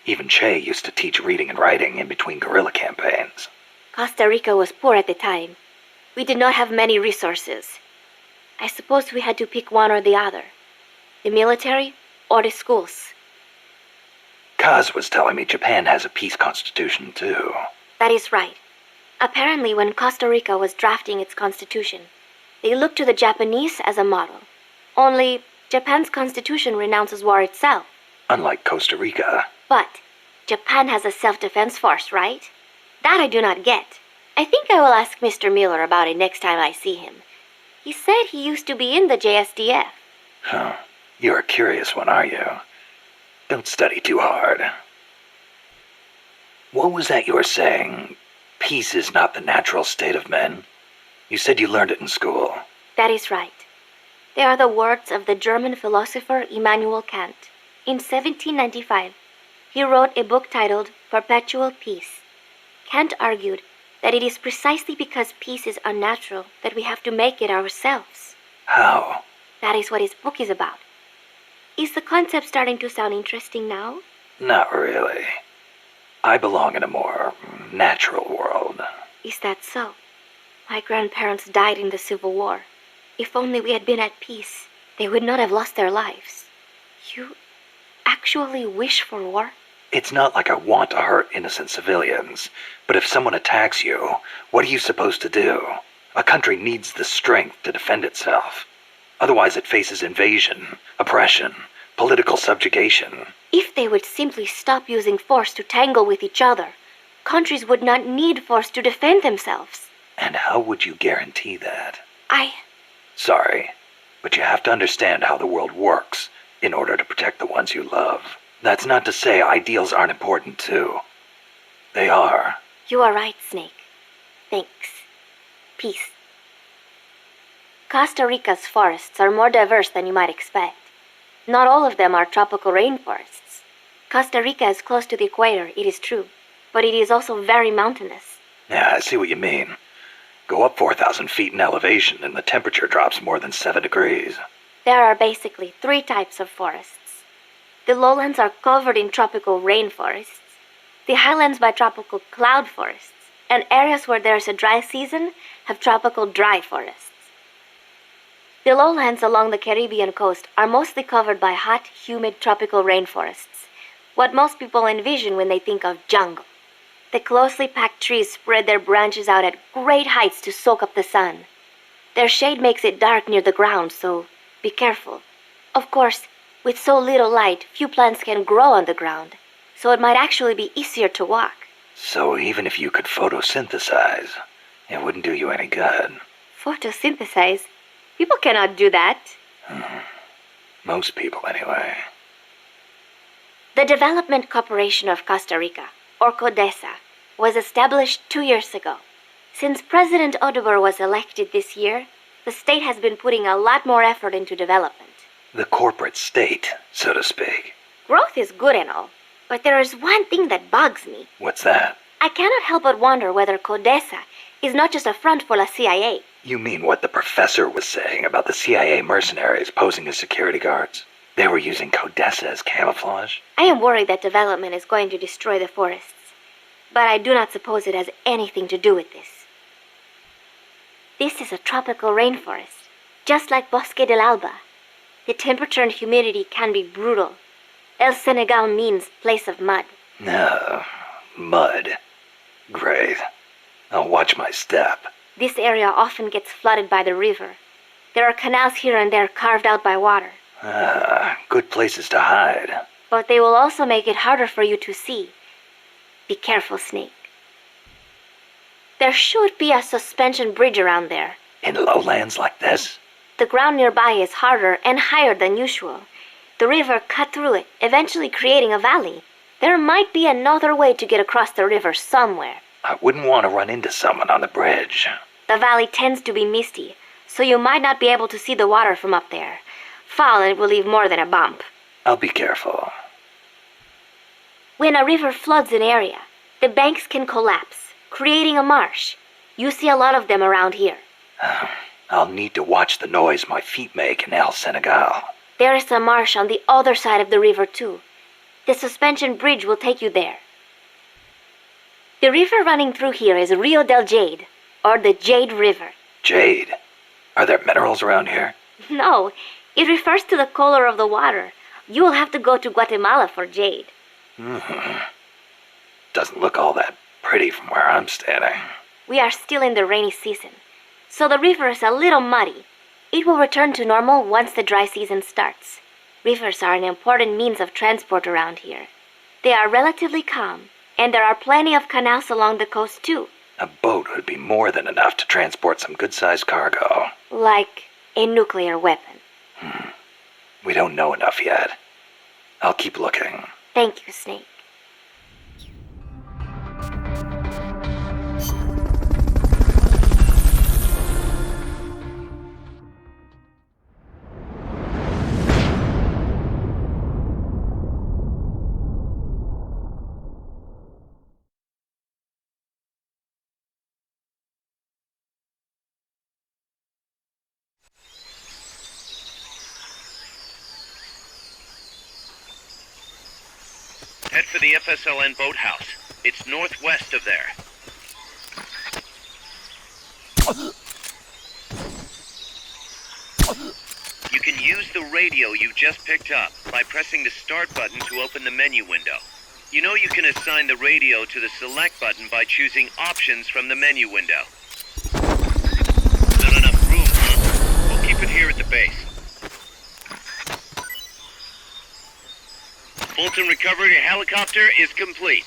Even Che used to teach reading and writing in between guerrilla campaigns. Costa Rica was poor at the time. We did not have many resources. I suppose we had to pick one or the other. The military or the schools. Kaz was telling me Japan has a peace constitution, too. That is right. Apparently, when Costa Rica was drafting its constitution, they looked to the Japanese as a model. Only, Japan's constitution renounces war itself. Unlike Costa Rica. But Japan has a self-defense force, right? That I do not get. I think I will ask Mr. Miller about it next time I see him. He said he used to be in the JSDF. Huh. You're a curious one, are you? Don't study too hard. What was that you were saying? Peace is not the natural state of men? You said you learned it in school. That is right. They are the words of the German philosopher Immanuel Kant. In 1795, he wrote a book titled Perpetual Peace. Kant argued that it is precisely because peace is unnatural that we have to make it ourselves. How? That is what his book is about. Is the concept starting to sound interesting now? Not really. I belong in a more natural world. Is that so? My grandparents died in the Civil War. If only we had been at peace, they would not have lost their lives. You actually wish for war? It's not like I want to hurt innocent civilians, but if someone attacks you, what are you supposed to do? A country needs the strength to defend itself. Otherwise it faces invasion, oppression, political subjugation. If they would simply stop using force to tangle with each other, countries would not need force to defend themselves. And how would you guarantee that? Sorry, but you have to understand how the world works in order to protect the ones you love. That's not to say ideals aren't important too. They are. You are right, Snake. Thanks. Peace. Costa Rica's forests are more diverse than you might expect. Not all of them are tropical rainforests. Costa Rica is close to the equator, it is true, but it is also very mountainous. Yeah, I see what you mean. Go up 4,000 feet in elevation and the temperature drops more than 7 degrees. There are basically 3 types of forests. The lowlands are covered in tropical rainforests, the highlands by tropical cloud forests, and areas where there is a dry season have tropical dry forests. The lowlands along the Caribbean coast are mostly covered by hot, humid tropical rainforests, what most people envision when they think of jungle. The closely packed trees spread their branches out at great heights to soak up the sun. Their shade makes it dark near the ground, so be careful. Of course, with so little light, few plants can grow on the ground, so it might actually be easier to walk. So even if you could photosynthesize, it wouldn't do you any good. Photosynthesize? People cannot do that. Most people, anyway. The Development Corporation of Costa Rica, or CODESA, was established 2 years ago. Since President Oduber was elected this year, the state has been putting a lot more effort into development. The corporate state, so to speak. Growth is good and all, but there is one thing that bugs me. What's that? I cannot help but wonder whether CODESA is not just a front for the CIA. You mean what the professor was saying about the CIA mercenaries posing as security guards? They were using CODESA as camouflage? I am worried that development is going to destroy the forests, but I do not suppose it has anything to do with this. This is a tropical rainforest, just like Bosque del Alba. The temperature and humidity can be brutal. El Senegal means place of mud. No, mud. Great. I'll watch my step. This area often gets flooded by the river. There are canals here and there carved out by water. Good places to hide. But they will also make it harder for you to see. Be careful, Snake. There should be a suspension bridge around there. In lowlands like this? The ground nearby is harder and higher than usual. The river cut through it, eventually creating a valley. There might be another way to get across the river somewhere. I wouldn't want to run into someone on the bridge. The valley tends to be misty, so you might not be able to see the water from up there. Fall and it will leave more than a bump. I'll be careful. When a river floods an area, the banks can collapse, creating a marsh. You see a lot of them around here. I'll need to watch the noise my feet make in El Senegal. There is a marsh on the other side of the river too. The suspension bridge will take you there. The river running through here is Rio del Jade, or the Jade River. Jade? Are there minerals around here? No, it refers to the color of the water. You will have to go to Guatemala for jade. Doesn't look all that pretty from where I'm standing. We are still in the rainy season, so the river is a little muddy. It will return to normal once the dry season starts. Rivers are an important means of transport around here. They are relatively calm, and there are plenty of canals along the coast too. A boat would be more than enough to transport some good-sized cargo. Like a nuclear weapon. We don't know enough yet. I'll keep looking. Thank you, Snake. Head for the FSLN boathouse. It's northwest of there. You can use the radio you just picked up by pressing the start button to open the menu window. You know you can assign the radio to the select button by choosing options from the menu window. Not enough room, huh? We'll keep it here at the base. Fulton recovery helicopter is complete.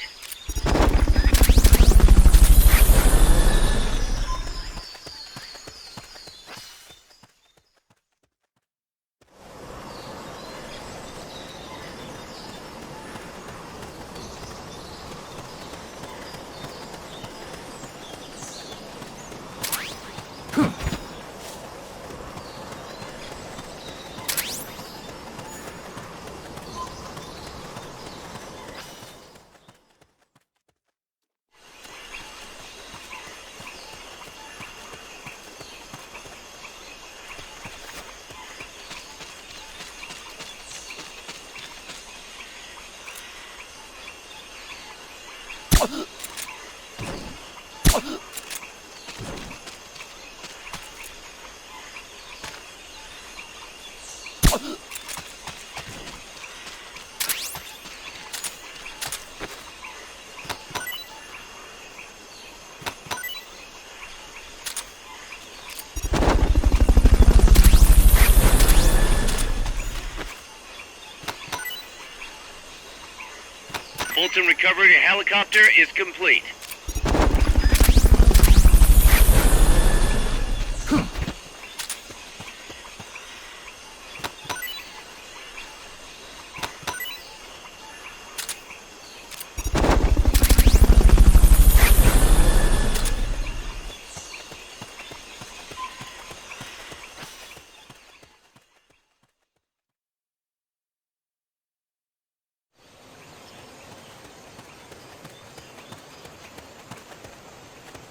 Fulton recovery helicopter is complete.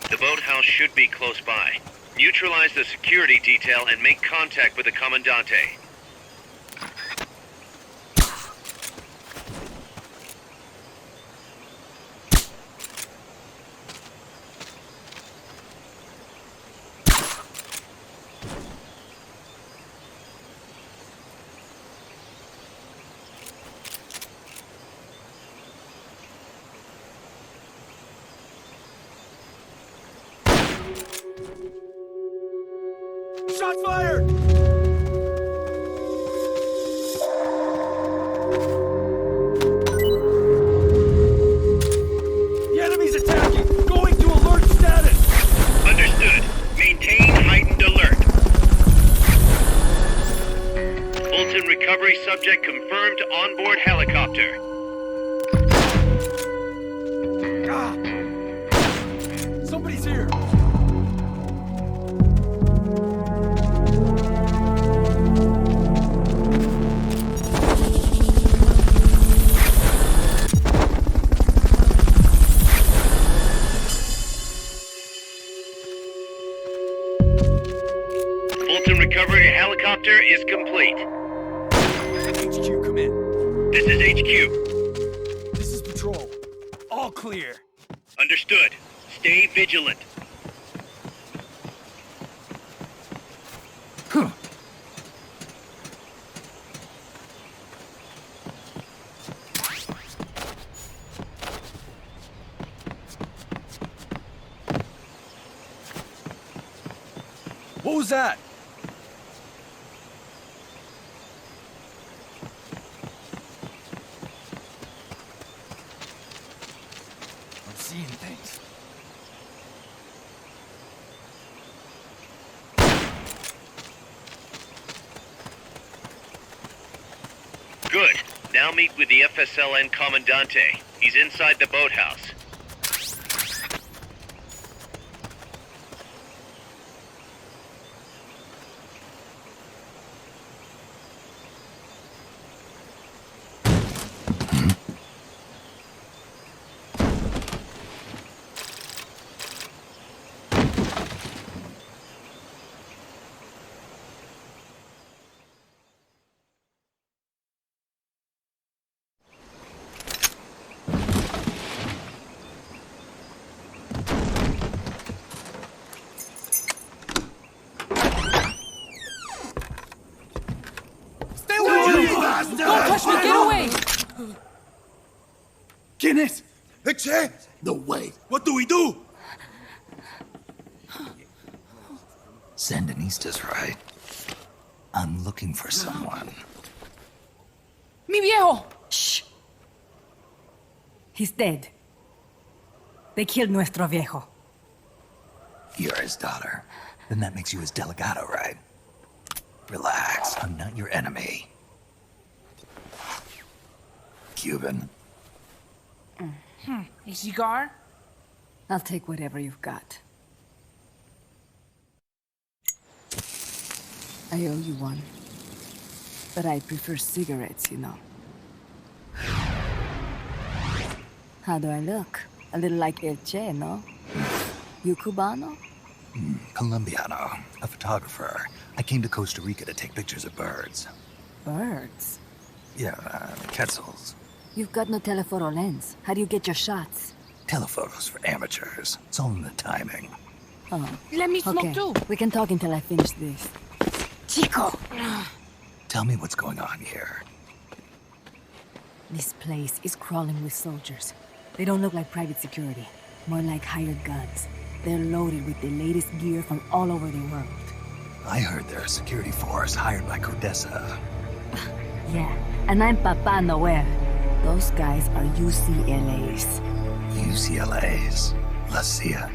The boathouse should be close by. Neutralize the security detail and make contact with the Commandante. Shot fired! The enemy's attacking! Going to alert status! Understood. Maintain heightened alert. Fulton recovery subject confirmed onboard helicopter. Somebody's here! Fulton recovery helicopter is complete. HQ, come in. This is HQ. This is Patrol. All clear. Understood. Stay vigilant. What was that? I'm seeing things. Good. Now meet with the FSLN Commandante. He's inside the boathouse. Don't touch me! Get away! ¿Quién es? Che? No way. What do we do? Sandinista's right. I'm looking for someone. Mi viejo! Shh. He's dead. They killed nuestro viejo. You're his daughter. Then that makes you his delegado, right? Relax, I'm not your enemy. Cuban. A cigar? I'll take whatever you've got. I owe you one. But I prefer cigarettes, you know. How do I look? A little like El Che, no? You Cubano? Colombiano, a photographer. I came to Costa Rica to take pictures of birds. Birds? Yeah, quetzals. You've got no telephoto lens. How do you get your shots? Telephotos for amateurs. It's all in the timing. Oh. Let me smoke Okay, too. we can talk until I finish this. Chico! Tell me what's going on here. This place is crawling with soldiers. They don't look like private security, more like hired guns. They're loaded with the latest gear from all over the world. I heard they're a security force hired by Codessa. Yeah, and I'm Papa Noel. Those guys are UCLA's. UCLA's? La CIA.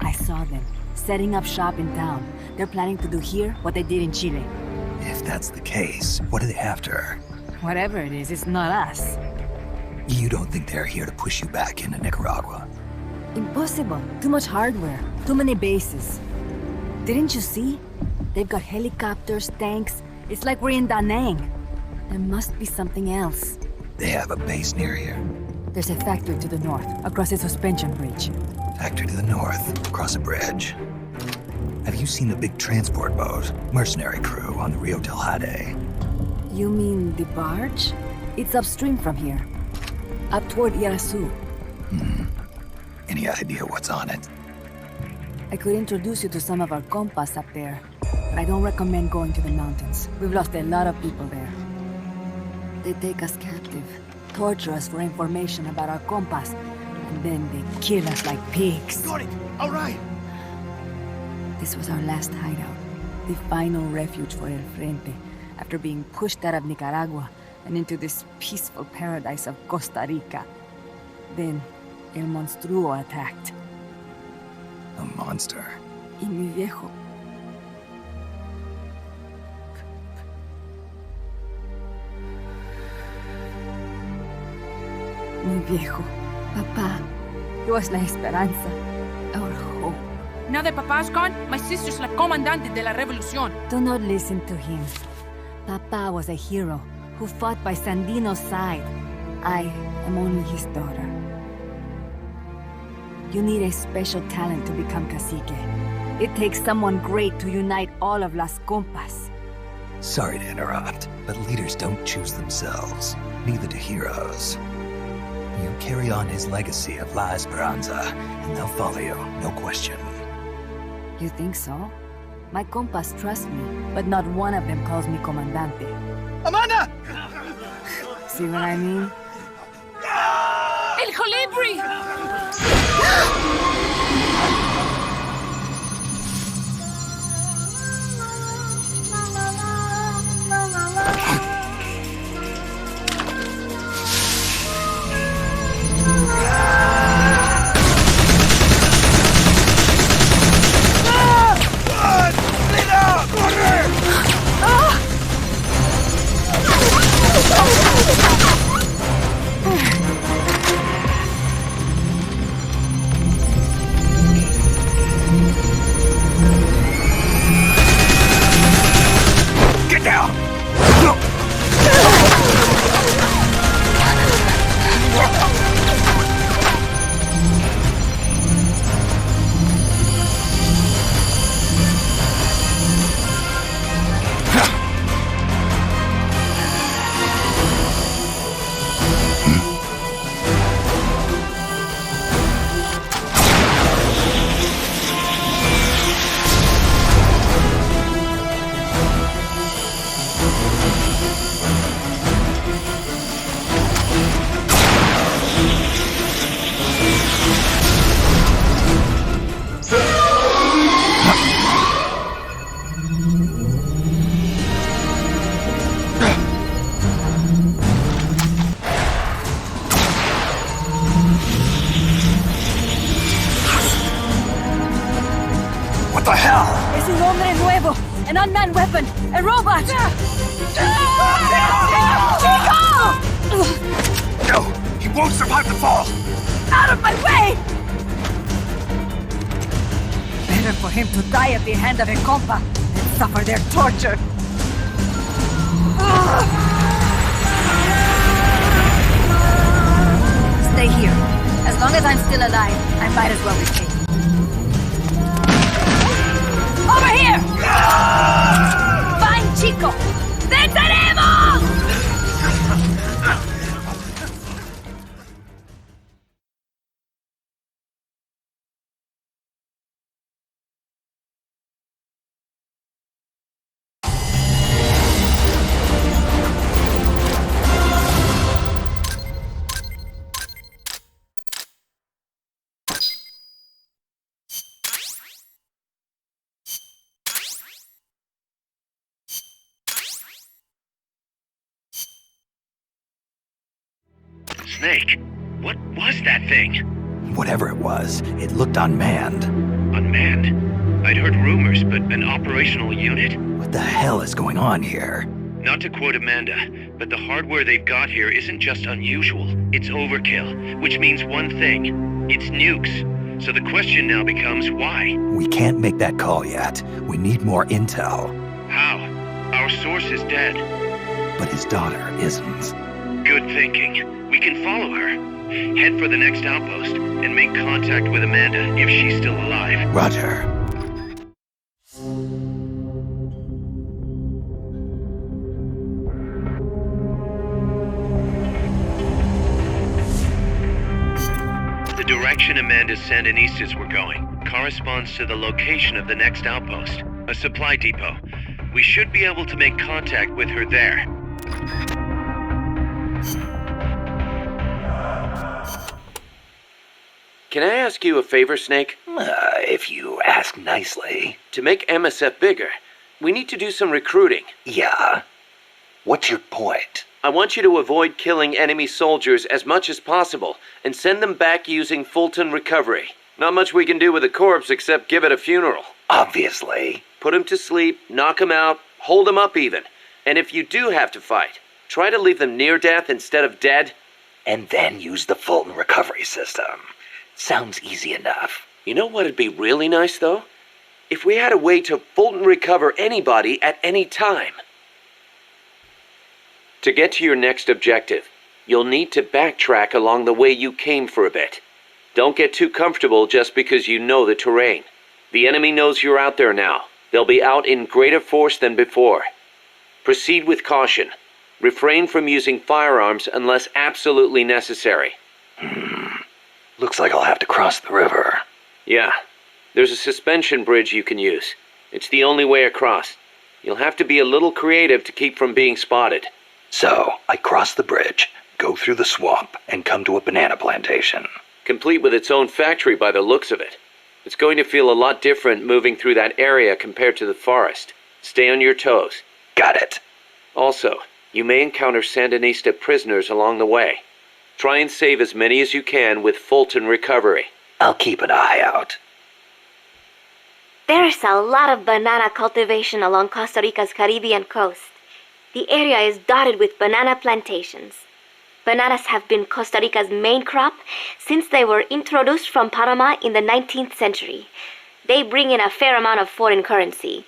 I saw them, setting up shop in town. They're planning to do here what they did in Chile. If that's the case, what are they after? Whatever it is, it's not us. You don't think they're here to push you back into Nicaragua? Impossible. Too much hardware. Too many bases. Didn't you see? They've got helicopters, tanks. It's like we're in Da Nang. There must be something else. They have a base near here. There's a factory to the north, across a suspension bridge. Factory to the north, across a bridge. Have you seen the big transport boat, mercenary crew on the Rio del Jade? You mean the barge? It's upstream from here. Up toward Irasu. Any idea what's on it? I could introduce you to some of our compas up there, but I don't recommend going to the mountains. We've lost a lot of people there. They take us captive, torture us for information about our compas, and then they kill us like pigs. Got it! All right! This was our last hideout, the final refuge for El Frente, after being pushed out of Nicaragua and into this peaceful paradise of Costa Rica. Then, El Monstruo attacked. A monster. Y mi viejo. Mi viejo. Papá. He was la esperanza. Our hope. Now that Papa's gone, my sister's la comandante de la revolución. Do not listen to him. Papa was a hero who fought by Sandino's side. I am only his daughter. You need a special talent to become cacique. It takes someone great to unite all of Las Compas. Sorry to interrupt, but leaders don't choose themselves. Neither do heroes. You carry on his legacy of La Esperanza, and they'll follow you, no question. You think so? My compas trust me, but not one of them calls me comandante. Amanda! See what I mean? El Colibri! What the hell? Es un hombre nuevo, an unmanned weapon, a robot! No! He won't survive the fall! Out of my way! Better for him to die at the hand of a compa than suffer their torture. Stay here. As long as I'm still alive, I might as well escape. Over here! Find Chico! ¡Venceremos! Snake. What was that thing? Whatever it was, it looked unmanned. Unmanned? I'd heard rumors, but an operational unit? What the hell is going on here? Not to quote Amanda, but the hardware they've got here isn't just unusual, it's overkill, which means one thing. It's nukes. So the question now becomes why? We can't make that call yet. We need more intel. How? Our source is dead. But his daughter isn't. Good thinking. We can follow her. Head for the next outpost and make contact with Amanda if she's still alive. Roger. The direction Amanda's Sandinistas were going corresponds to the location of the next outpost, a supply depot. We should be able to make contact with her there. Can I ask you a favor, Snake? If you ask nicely. To make MSF bigger, we need to do some recruiting. Yeah. What's your point? I want you to avoid killing enemy soldiers as much as possible and send them back using Fulton recovery. Not much we can do with a corpse except give it a funeral. Obviously. Put him to sleep, knock him out, hold him up even. And if you do have to fight, try to leave them near death instead of dead. And then use the Fulton recovery system. Sounds easy enough. You know what'd be really nice, though? If we had a way to Fulton recover anybody at any time. To get to your next objective, you'll need to backtrack along the way you came for a bit. Don't get too comfortable just because you know the terrain. The enemy knows you're out there now. They'll be out in greater force than before. Proceed with caution. Refrain from using firearms unless absolutely necessary. Looks like I'll have to cross the river. Yeah. There's a suspension bridge you can use. It's the only way across. You'll have to be a little creative to keep from being spotted. So, I cross the bridge, go through the swamp, and come to a banana plantation. Complete with its own factory by the looks of it. It's going to feel a lot different moving through that area compared to the forest. Stay on your toes. Got it. Also, you may encounter Sandinista prisoners along the way. Try and save as many as you can with Fulton recovery. I'll keep an eye out. There's a lot of banana cultivation along Costa Rica's Caribbean coast. The area is dotted with banana plantations. Bananas have been Costa Rica's main crop since they were introduced from Panama in the 19th century. They bring in a fair amount of foreign currency.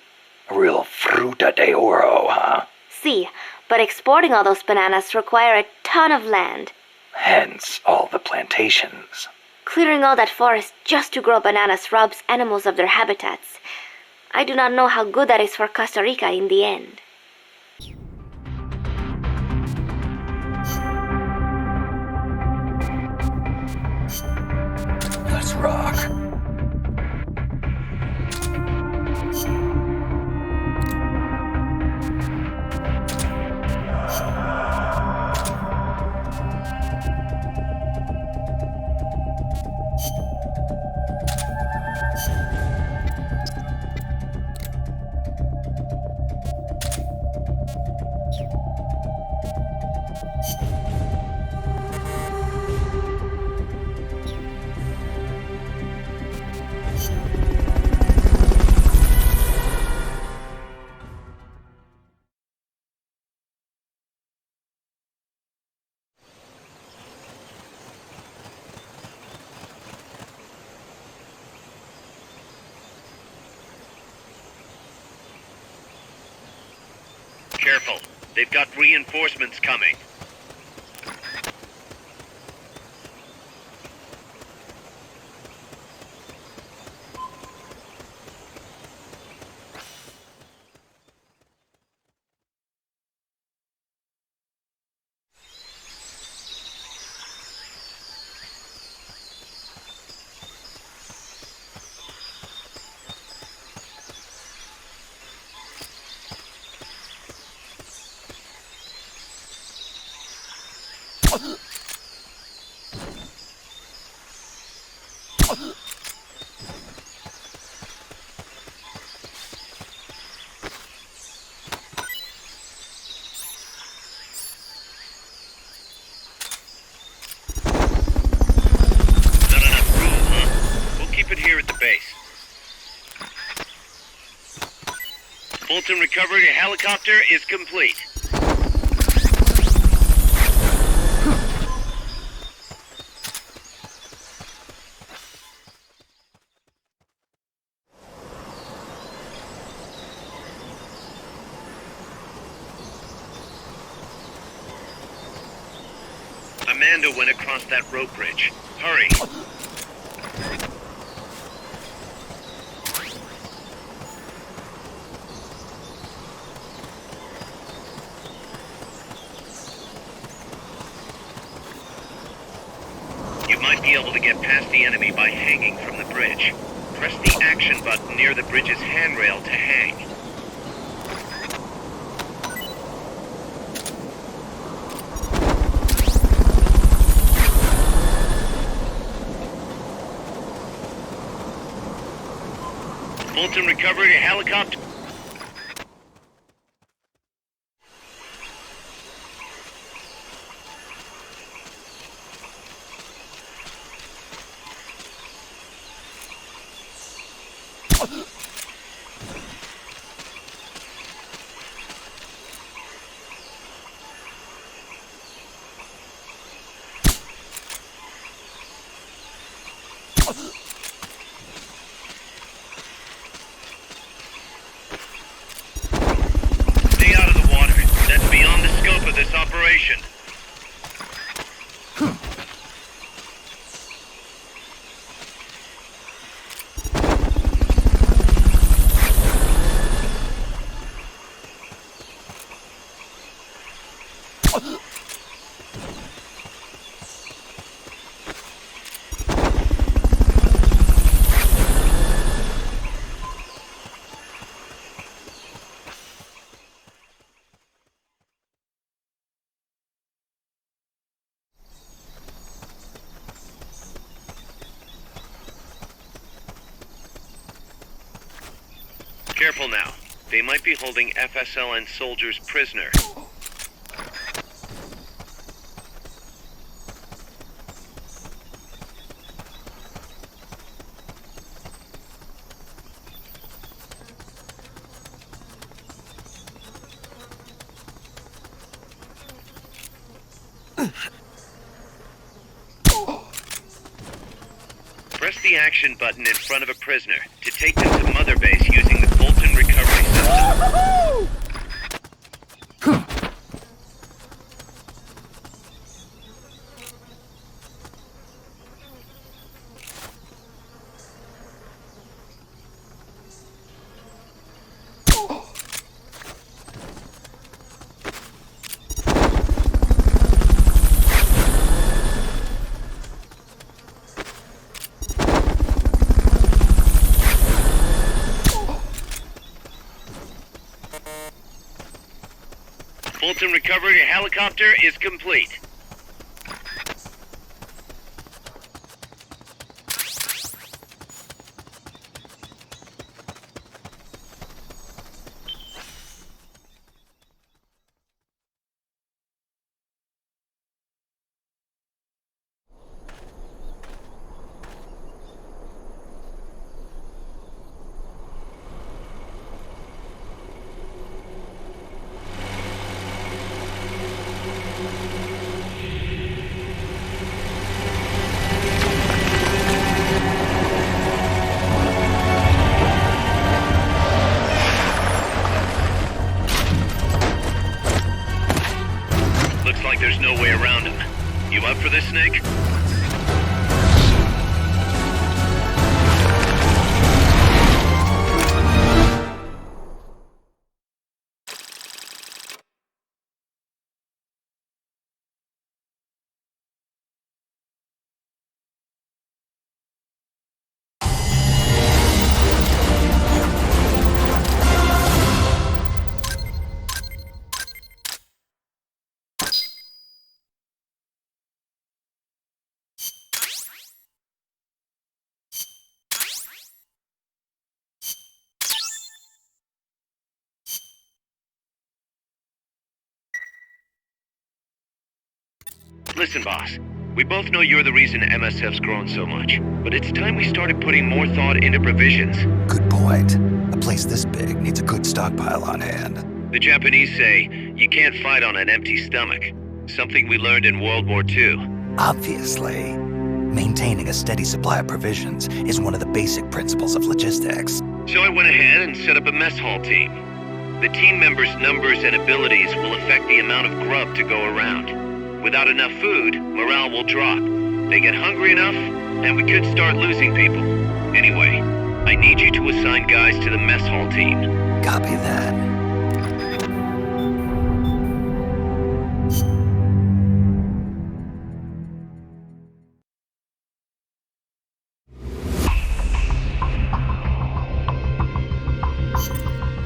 A real fruta de oro, huh? See, but exporting all those bananas require a ton of land. Hence, all the plantations. Clearing all that forest just to grow bananas robs animals of their habitats. I do not know how good that is for Costa Rica in the end. Let's rock. Careful. They've got reinforcements coming. Fulton recovery helicopter is complete. Amanda went across that rope bridge. Hurry. You might be able to get past the enemy by hanging from the bridge. Press the action button near the bridge's handrail to hang. Fulton recovery helicopter. Stay out of the water. That's beyond the scope of this operation. Careful now. They might be holding FSLN soldiers prisoner. Press the action button in front of a prisoner to take them to Mother Base using the Fulton recovery system. Fulton recovery helicopter is complete. Looks like there's no way around him. You up for this, Snake? Listen, boss. We both know you're the reason MSF's grown so much, but it's time we started putting more thought into provisions. Good point. A place this big needs a good stockpile on hand. The Japanese say, you can't fight on an empty stomach. Something we learned in World War II. Obviously. Maintaining a steady supply of provisions is one of the basic principles of logistics. So I went ahead and set up a mess hall team. The team members' numbers and abilities will affect the amount of grub to go around. Without enough food, morale will drop. They get hungry enough, and we could start losing people. Anyway, I need you to assign guys to the mess hall team. Copy that.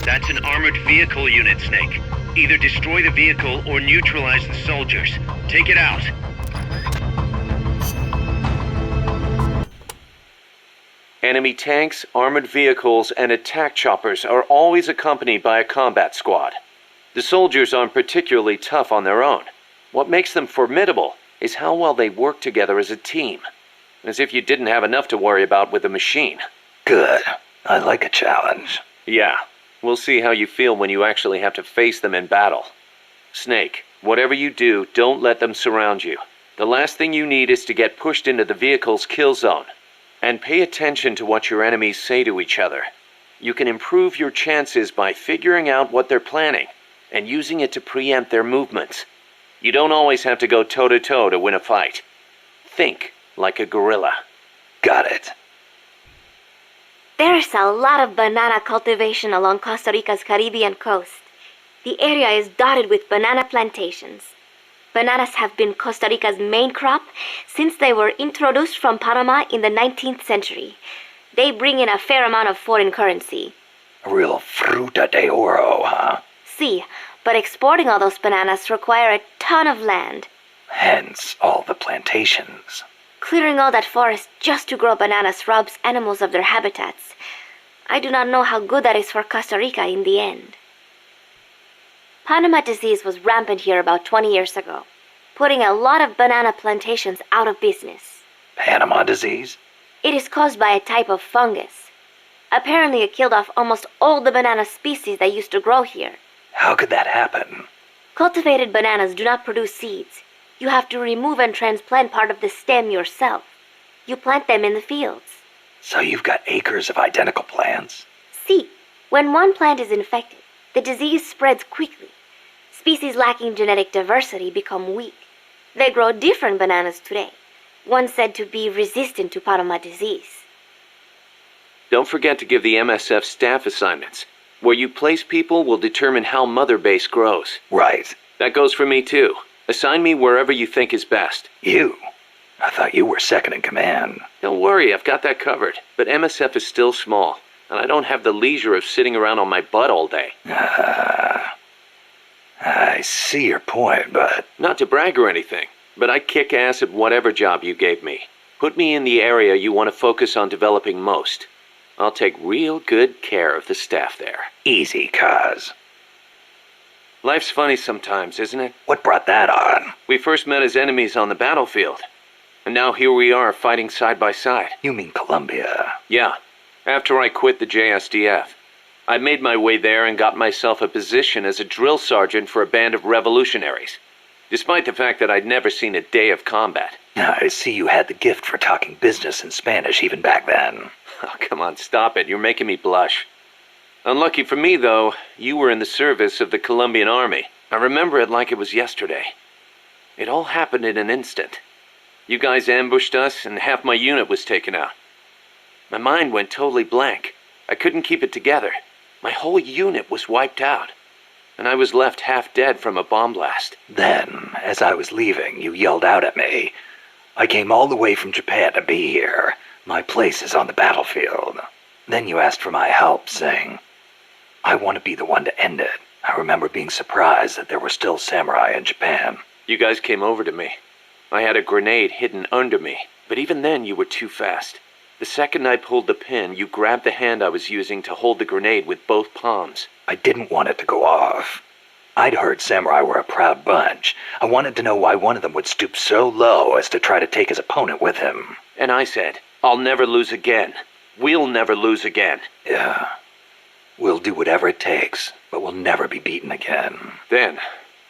That's an armored vehicle unit, Snake. Either destroy the vehicle or neutralize the soldiers. Take it out. Enemy tanks, armored vehicles, and attack choppers are always accompanied by a combat squad. The soldiers aren't particularly tough on their own. What makes them formidable is how well they work together as a team. As if you didn't have enough to worry about with a machine. Good. I like a challenge. Yeah. We'll see how you feel when you actually have to face them in battle. Snake, whatever you do, don't let them surround you. The last thing you need is to get pushed into the vehicle's kill zone. And pay attention to what your enemies say to each other. You can improve your chances by figuring out what they're planning and using it to preempt their movements. You don't always have to go toe-to-toe to win a fight. Think like a guerrilla. Got it. There's a lot of banana cultivation along Costa Rica's Caribbean coast. The area is dotted with banana plantations. Bananas have been Costa Rica's main crop since they were introduced from Panama in the 19th century. They bring in a fair amount of foreign currency. A real fruta de oro, huh? See, but exporting all those bananas require a ton of land. Hence all the plantations. Clearing all that forest just to grow bananas robs animals of their habitats. I do not know how good that is for Costa Rica in the end. Panama disease was rampant here about 20 years ago, putting a lot of banana plantations out of business. Panama disease? It is caused by a type of fungus. Apparently it killed off almost all the banana species that used to grow here. How could that happen? Cultivated bananas do not produce seeds. You have to remove and transplant part of the stem yourself. You plant them in the fields. So you've got acres of identical plants? See, when one plant is infected, the disease spreads quickly. Species lacking genetic diversity become weak. They grow different bananas today, one said to be resistant to Panama disease. Don't forget to give the MSF staff assignments. Where you place people will determine how Mother Base grows. Right. That goes for me too. Assign me wherever you think is best. You? I thought you were second in command. Don't worry, I've got that covered. But MSF is still small, and I don't have the leisure of sitting around on my butt all day. I see your point, but... Not to brag or anything, but I kick ass at whatever job you gave me. Put me in the area you want to focus on developing most. I'll take real good care of the staff there. Easy, cuz. Life's funny sometimes, isn't it? What brought that on? We first met as enemies on the battlefield. And now here we are fighting side by side. You mean Colombia? Yeah. After I quit the JSDF. I made my way there and got myself a position as a drill sergeant for a band of revolutionaries. Despite the fact that I'd never seen a day of combat. I see you had the gift for talking business in Spanish even back then. Oh, come on, stop it. You're making me blush. Unlucky for me, though, you were in the service of the Colombian army. I remember it like it was yesterday. It all happened in an instant. You guys ambushed us, and half my unit was taken out. My mind went totally blank. I couldn't keep it together. My whole unit was wiped out. And I was left half dead from a bomb blast. Then, as I was leaving, you yelled out at me. I came all the way from Japan to be here. My place is on the battlefield. Then you asked for my help, saying, I want to be the one to end it. I remember being surprised that there were still samurai in Japan. You guys came over to me. I had a grenade hidden under me, but even then you were too fast. The second I pulled the pin, you grabbed the hand I was using to hold the grenade with both palms. I didn't want it to go off. I'd heard samurai were a proud bunch. I wanted to know why one of them would stoop so low as to try to take his opponent with him. And I said, I'll never lose again. We'll never lose again. Yeah. We'll do whatever it takes, but we'll never be beaten again. Then,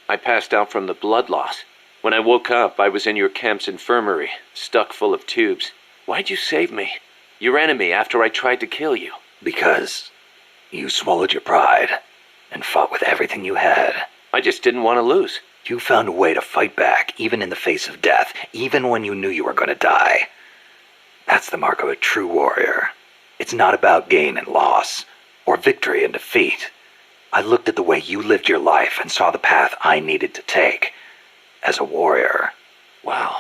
I passed out from the blood loss. When I woke up, I was in your camp's infirmary, stuck full of tubes. Why'd you save me? Your enemy after I tried to kill you. Because you swallowed your pride and fought with everything you had. I just didn't want to lose. You found a way to fight back, even in the face of death, even when you knew you were going to die. That's the mark of a true warrior. It's not about gain and loss, or victory and defeat. I looked at the way you lived your life and saw the path I needed to take as a warrior. Wow,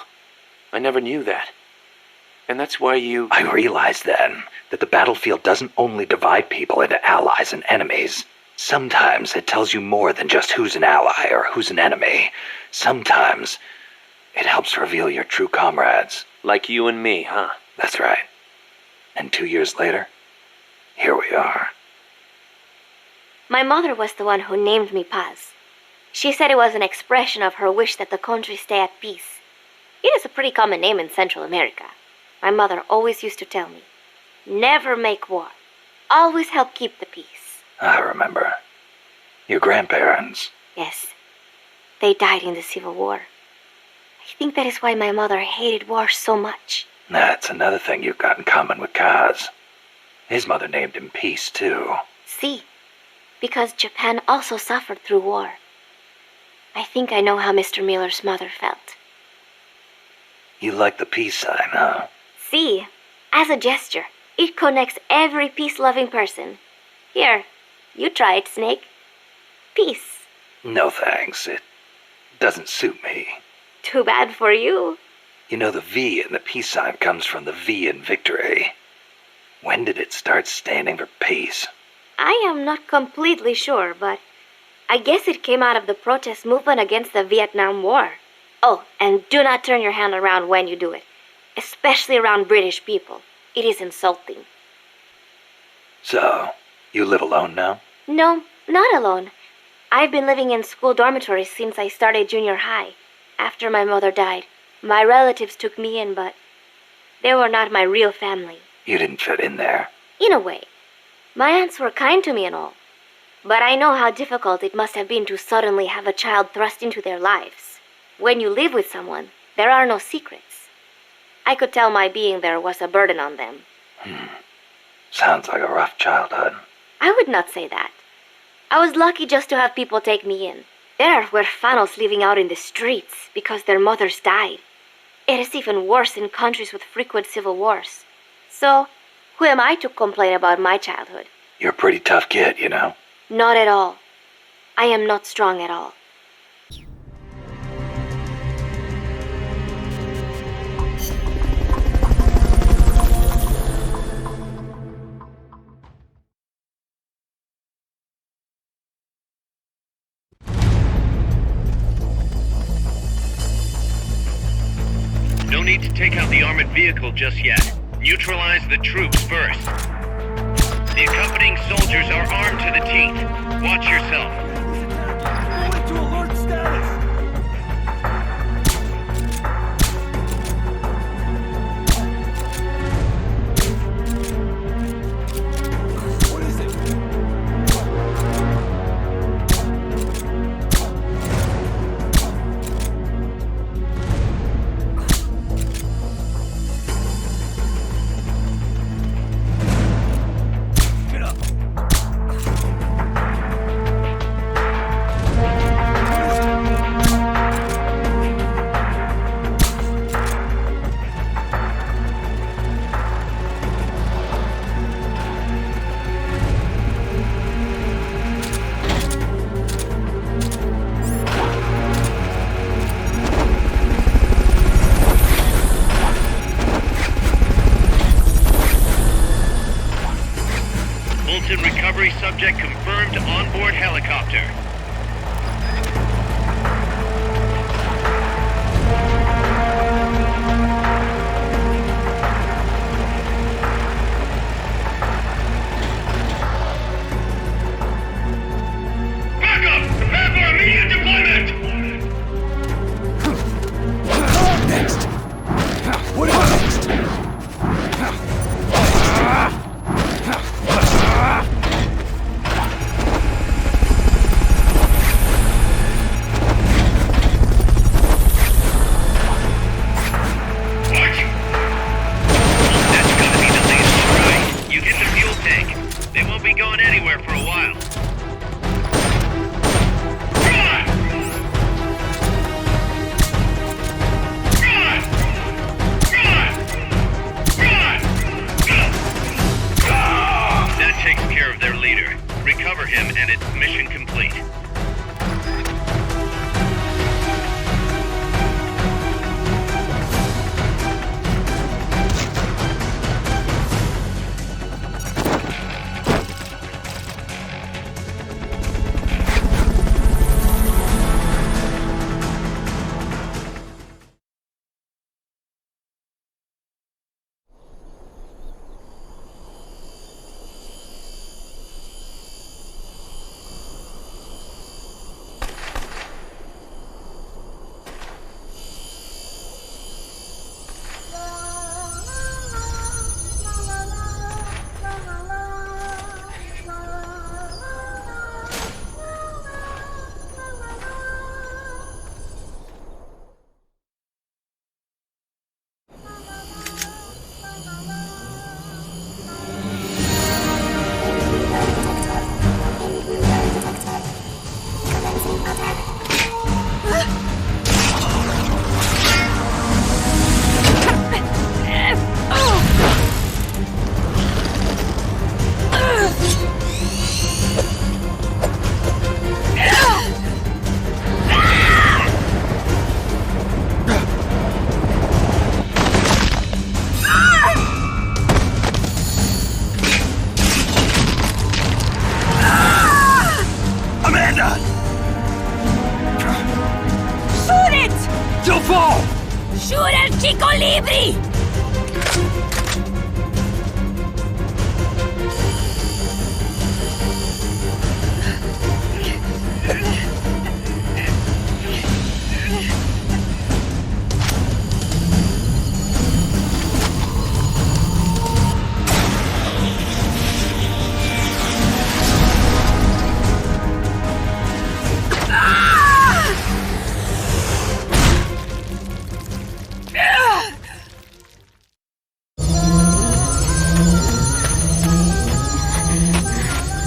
I never knew that. And that's why you... I realized then that the battlefield doesn't only divide people into allies and enemies. Sometimes it tells you more than just who's an ally or who's an enemy. Sometimes it helps reveal your true comrades. Like you and me, huh? That's right. And 2 years later, here we are. My mother was the one who named me Paz. She said it was an expression of her wish that the country stay at peace. It is a pretty common name in Central America. My mother always used to tell me, never make war. Always help keep the peace. I remember. Your grandparents. Yes. They died in the Civil War. I think that is why my mother hated war so much. That's another thing you've got in common with Kaz. His mother named him Peace, too. See, because Japan also suffered through war. I think I know how Mr. Miller's mother felt. You like the peace sign, huh? See, as a gesture, it connects every peace-loving person. Here, you try it, Snake. Peace. No thanks, it doesn't suit me. Too bad for you. You know, the V in the peace sign comes from the V in victory. When did it start standing for peace? I am not completely sure, but I guess it came out of the protest movement against the Vietnam War. Oh, and do not turn your hand around when you do it, especially around British people. It is insulting. So, you live alone now? No, not alone. I've been living in school dormitories since I started junior high. After my mother died, my relatives took me in, but they were not my real family. You didn't fit in there? In a way. My aunts were kind to me and all. But I know how difficult it must have been to suddenly have a child thrust into their lives. When you live with someone, there are no secrets. I could tell my being there was a burden on them. Sounds like a rough childhood. I would not say that. I was lucky just to have people take me in. There are huérfanos living out in the streets because their mothers died. It is even worse in countries with frequent civil wars. So, who am I to complain about my childhood? You're a pretty tough kid, you know? Not at all. I am not strong at all. No need to take out the armored vehicle just yet. Neutralize the troops first. The accompanying soldiers are armed to the teeth. Watch yourself. Going to alert status! What is it? Get up! Fulton recovery subject confirmed onboard helicopter. Backup! Prepare for a going anywhere for a while. That takes care of their leader. Recover him and it's mission complete.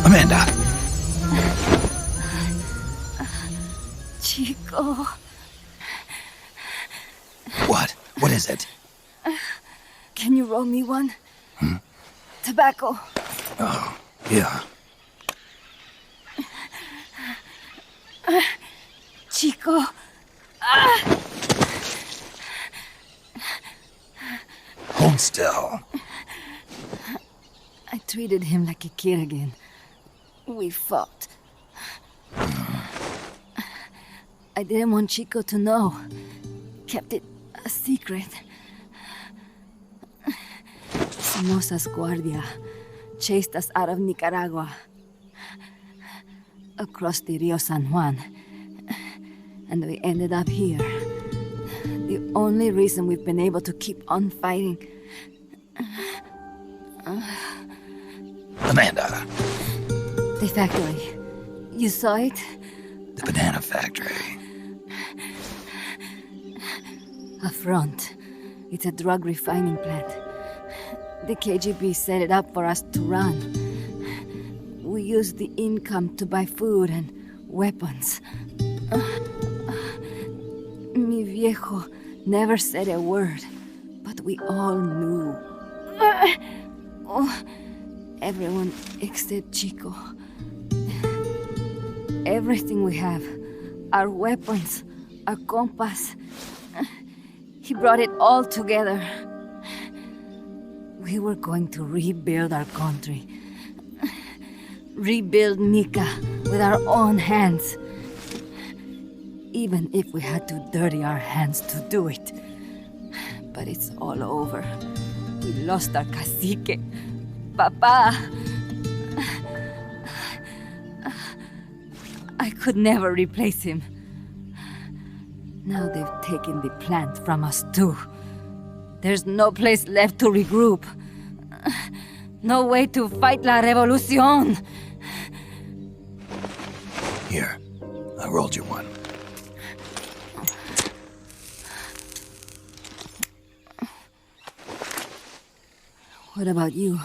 Amanda! Chico. What? What is it? Can you roll me one? Tobacco. Oh, yeah. Chico. Hold still. I treated him like a kid again. We fought. I didn't want Chico to know. Kept it a secret. Somoza's Guardia chased us out of Nicaragua. Across the Rio San Juan. And we ended up here. The only reason we've been able to keep on fighting. Amanda. The factory. You saw it? The banana factory. A front. It's a drug refining plant. The KGB set it up for us to run. We used the income to buy food and weapons. Mi viejo never said a word, but we all knew. Everyone except Chico. Everything we have, our weapons, our compass, he brought it all together. We were going to rebuild our country. Rebuild Nika with our own hands. Even if we had to dirty our hands to do it. But it's all over. We lost our cacique. Papa. I could never replace him. Now they've taken the plant from us too. There's no place left to regroup. No way to fight la revolución. Here, I rolled you one. What about you?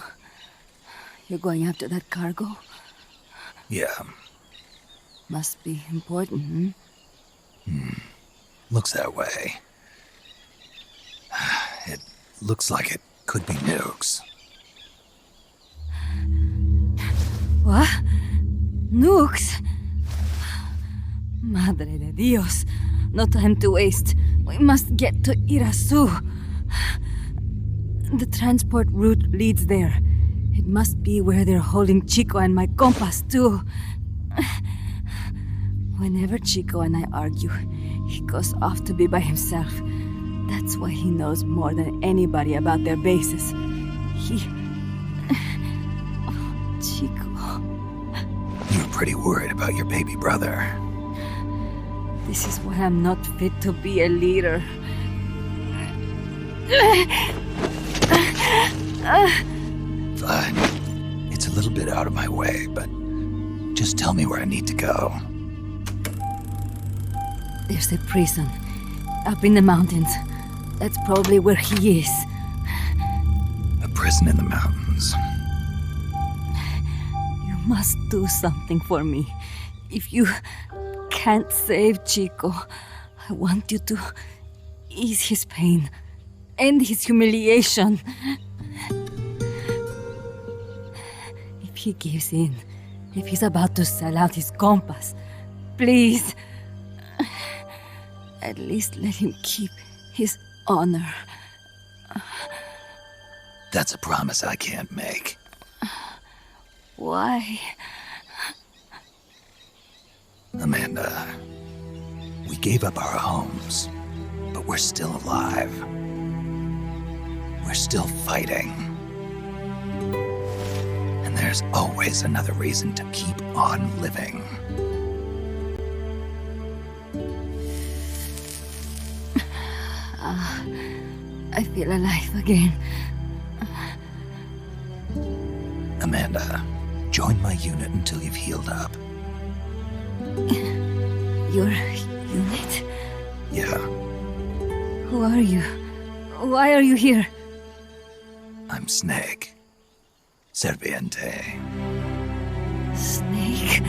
You're going after that cargo? Yeah. Must be important, Looks that way. It looks like it could be nukes. What? Nukes? Madre de Dios. No time to waste. We must get to Irasu. The transport route leads there. It must be where they're holding Chico and my compas, too. Whenever Chico and I argue, he goes off to be by himself. That's why he knows more than anybody about their bases. Oh, Chico. You're pretty worried about your baby brother. This is why I'm not fit to be a leader. Fine. It's a little bit out of my way, but just tell me where I need to go. There's a prison up in the mountains. That's probably where he is. A prison in the mountains. You must do something for me. If you can't save Chico, I want you to ease his pain, end his humiliation. If he gives in, if he's about to sell out his compas, please, at least let him keep his honor. That's a promise I can't make. Why? Amanda, we gave up our homes, but we're still alive. We're still fighting. And there's always another reason to keep on living. I feel alive again. Amanda, join my unit until you've healed up. Your unit? Yeah. Who are you? Why are you here? I'm Snake. Serviente. Snake?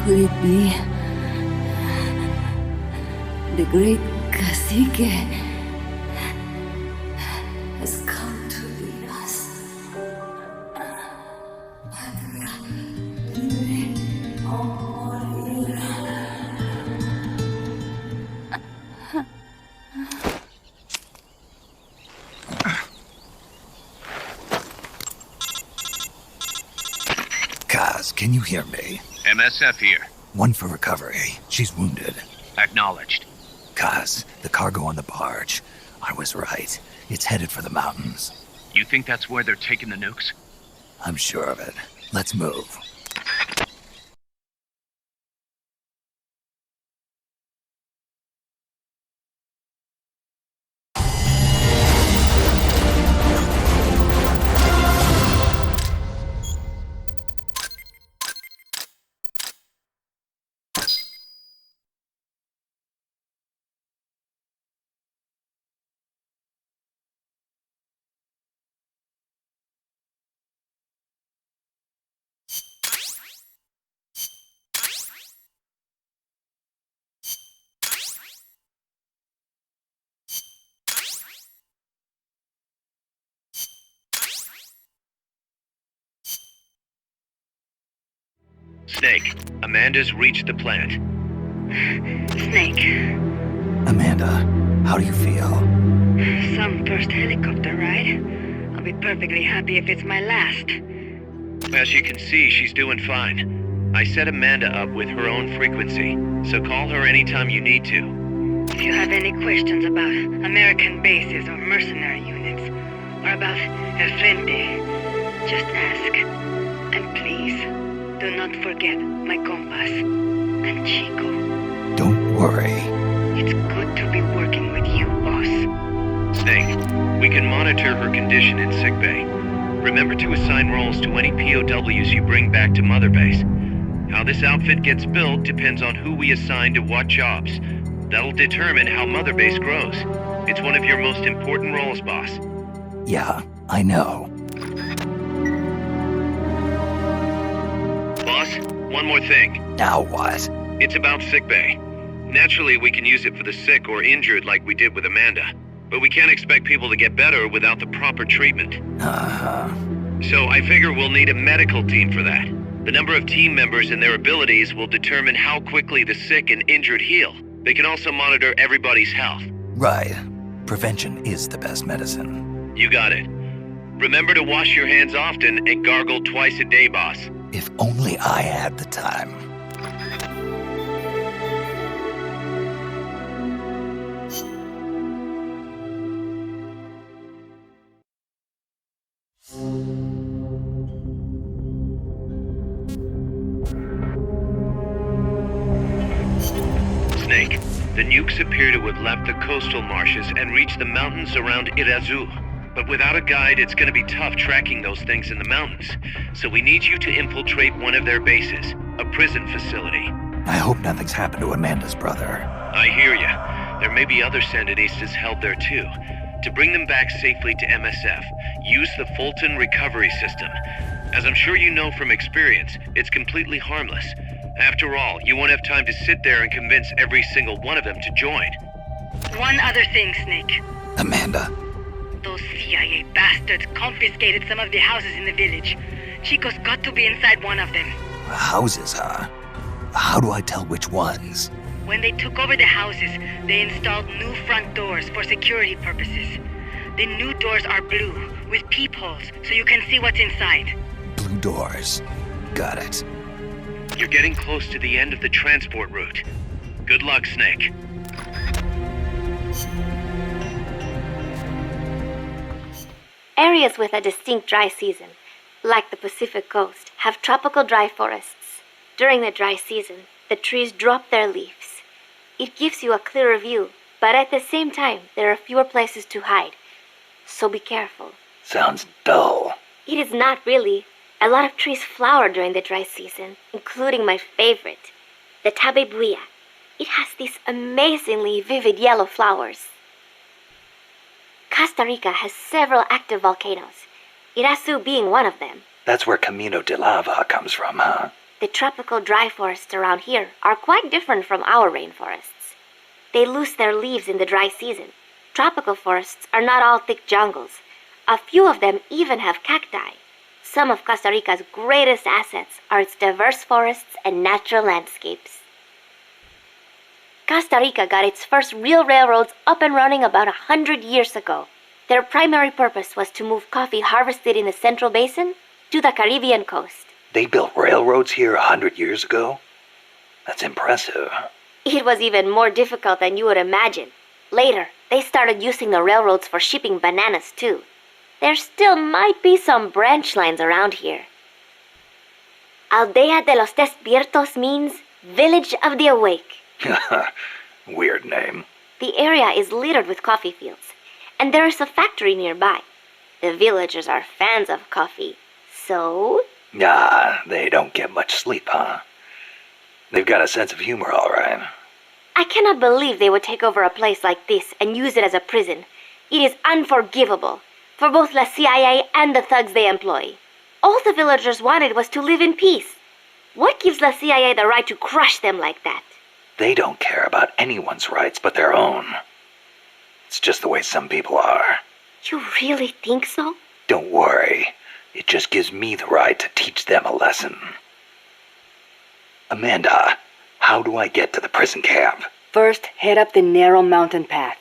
Could it be the great cacique has come to lead us? Kaz, can you hear me? MSF here. One for recovery. She's wounded. Acknowledged. Kaz, the cargo on the barge. I was right. It's headed for the mountains. You think that's where they're taking the nukes? I'm sure of it. Let's move. Snake, Amanda's reached the plant. Snake. Amanda, how do you feel? Some first helicopter ride. I'll be perfectly happy if it's my last. As you can see, she's doing fine. I set Amanda up with her own frequency, so call her anytime you need to. If you have any questions about American bases or mercenary units, or about El Frente, just ask. And please, do not forget my compas and Chico. Don't worry. It's good to be working with you, boss. Snake, we can monitor her condition in sickbay. Remember to assign roles to any POWs you bring back to Mother Base. How this outfit gets built depends on who we assign to what jobs. That'll determine how Mother Base grows. It's one of your most important roles, boss. Yeah, I know. Boss, one more thing. Now what? It's about sickbay. Naturally, we can use it for the sick or injured like we did with Amanda. But we can't expect people to get better without the proper treatment. Uh-huh. So I figure we'll need a medical team for that. The number of team members and their abilities will determine how quickly the sick and injured heal. They can also monitor everybody's health. Right. Prevention is the best medicine. You got it. Remember to wash your hands often and gargle twice a day, boss. If only I had the time. Snake, the nukes appear to have left the coastal marshes and reached the mountains around Irazu. But without a guide, it's gonna be tough tracking those things in the mountains. So we need you to infiltrate one of their bases, a prison facility. I hope nothing's happened to Amanda's brother. I hear ya. There may be other Sandinistas held there too. To bring them back safely to MSF, use the Fulton recovery system. As I'm sure you know from experience, it's completely harmless. After all, you won't have time to sit there and convince every single one of them to join. One other thing, Snake. Amanda. Those CIA bastards confiscated some of the houses in the village. Chico's got to be inside one of them. Houses, huh? How do I tell which ones? When they took over the houses, they installed new front doors for security purposes. The new doors are blue, with peepholes, so you can see what's inside. Blue doors. Got it. You're getting close to the end of the transport route. Good luck, Snake. Areas with a distinct dry season, like the Pacific coast, have tropical dry forests. During the dry season, the trees drop their leaves. It gives you a clearer view, but at the same time, there are fewer places to hide. So be careful. Sounds dull. It is not really. A lot of trees flower during the dry season, including my favorite, the tabebuya. It has these amazingly vivid yellow flowers. Costa Rica has several active volcanoes, Irazu being one of them. That's where Camino de Lava comes from, huh? The tropical dry forests around here are quite different from our rainforests. They lose their leaves in the dry season. Tropical forests are not all thick jungles. A few of them even have cacti. Some of Costa Rica's greatest assets are its diverse forests and natural landscapes. Costa Rica got its first real railroads up and running about 100 years ago. Their primary purpose was to move coffee harvested in the Central Basin to the Caribbean coast. They built railroads here 100 years ago? That's impressive. It was even more difficult than you would imagine. Later, they started using the railroads for shipping bananas too. There still might be some branch lines around here. Aldea de los Despiertos means Village of the Awake. Weird name. The area is littered with coffee fields, and there is a factory nearby. The villagers are fans of coffee, so... Nah, they don't get much sleep, huh? They've got a sense of humor, all right. I cannot believe they would take over a place like this and use it as a prison. It is unforgivable for both the CIA and the thugs they employ. All the villagers wanted was to live in peace. What gives the CIA the right to crush them like that? They don't care about anyone's rights but their own. It's just the way some people are. You really think so? Don't worry. It just gives me the right to teach them a lesson. Amanda, how do I get to the prison camp? First, head up the narrow mountain path.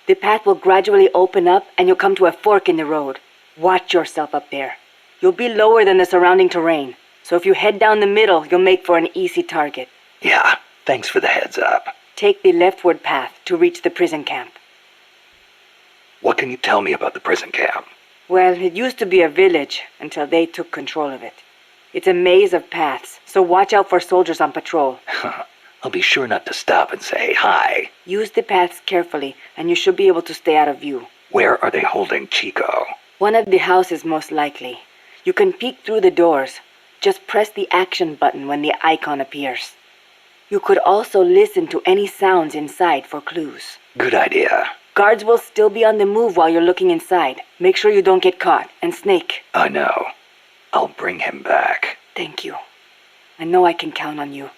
The path will gradually open up and you'll come to a fork in the road. Watch yourself up there. You'll be lower than the surrounding terrain, so if you head down the middle, you'll make for an easy target. Yeah, thanks for the heads up. Take the leftward path to reach the prison camp. What can you tell me about the prison camp? Well, it used to be a village until they took control of it. It's a maze of paths, so watch out for soldiers on patrol. I'll be sure not to stop and say hi. Use the paths carefully, and you should be able to stay out of view. Where are they holding Chico? One of the houses, most likely. You can peek through the doors. Just press the action button when the icon appears. You could also listen to any sounds inside for clues. Good idea. Guards will still be on the move while you're looking inside. Make sure you don't get caught. And Snake. I know. I'll bring him back. Thank you. I know I can count on you.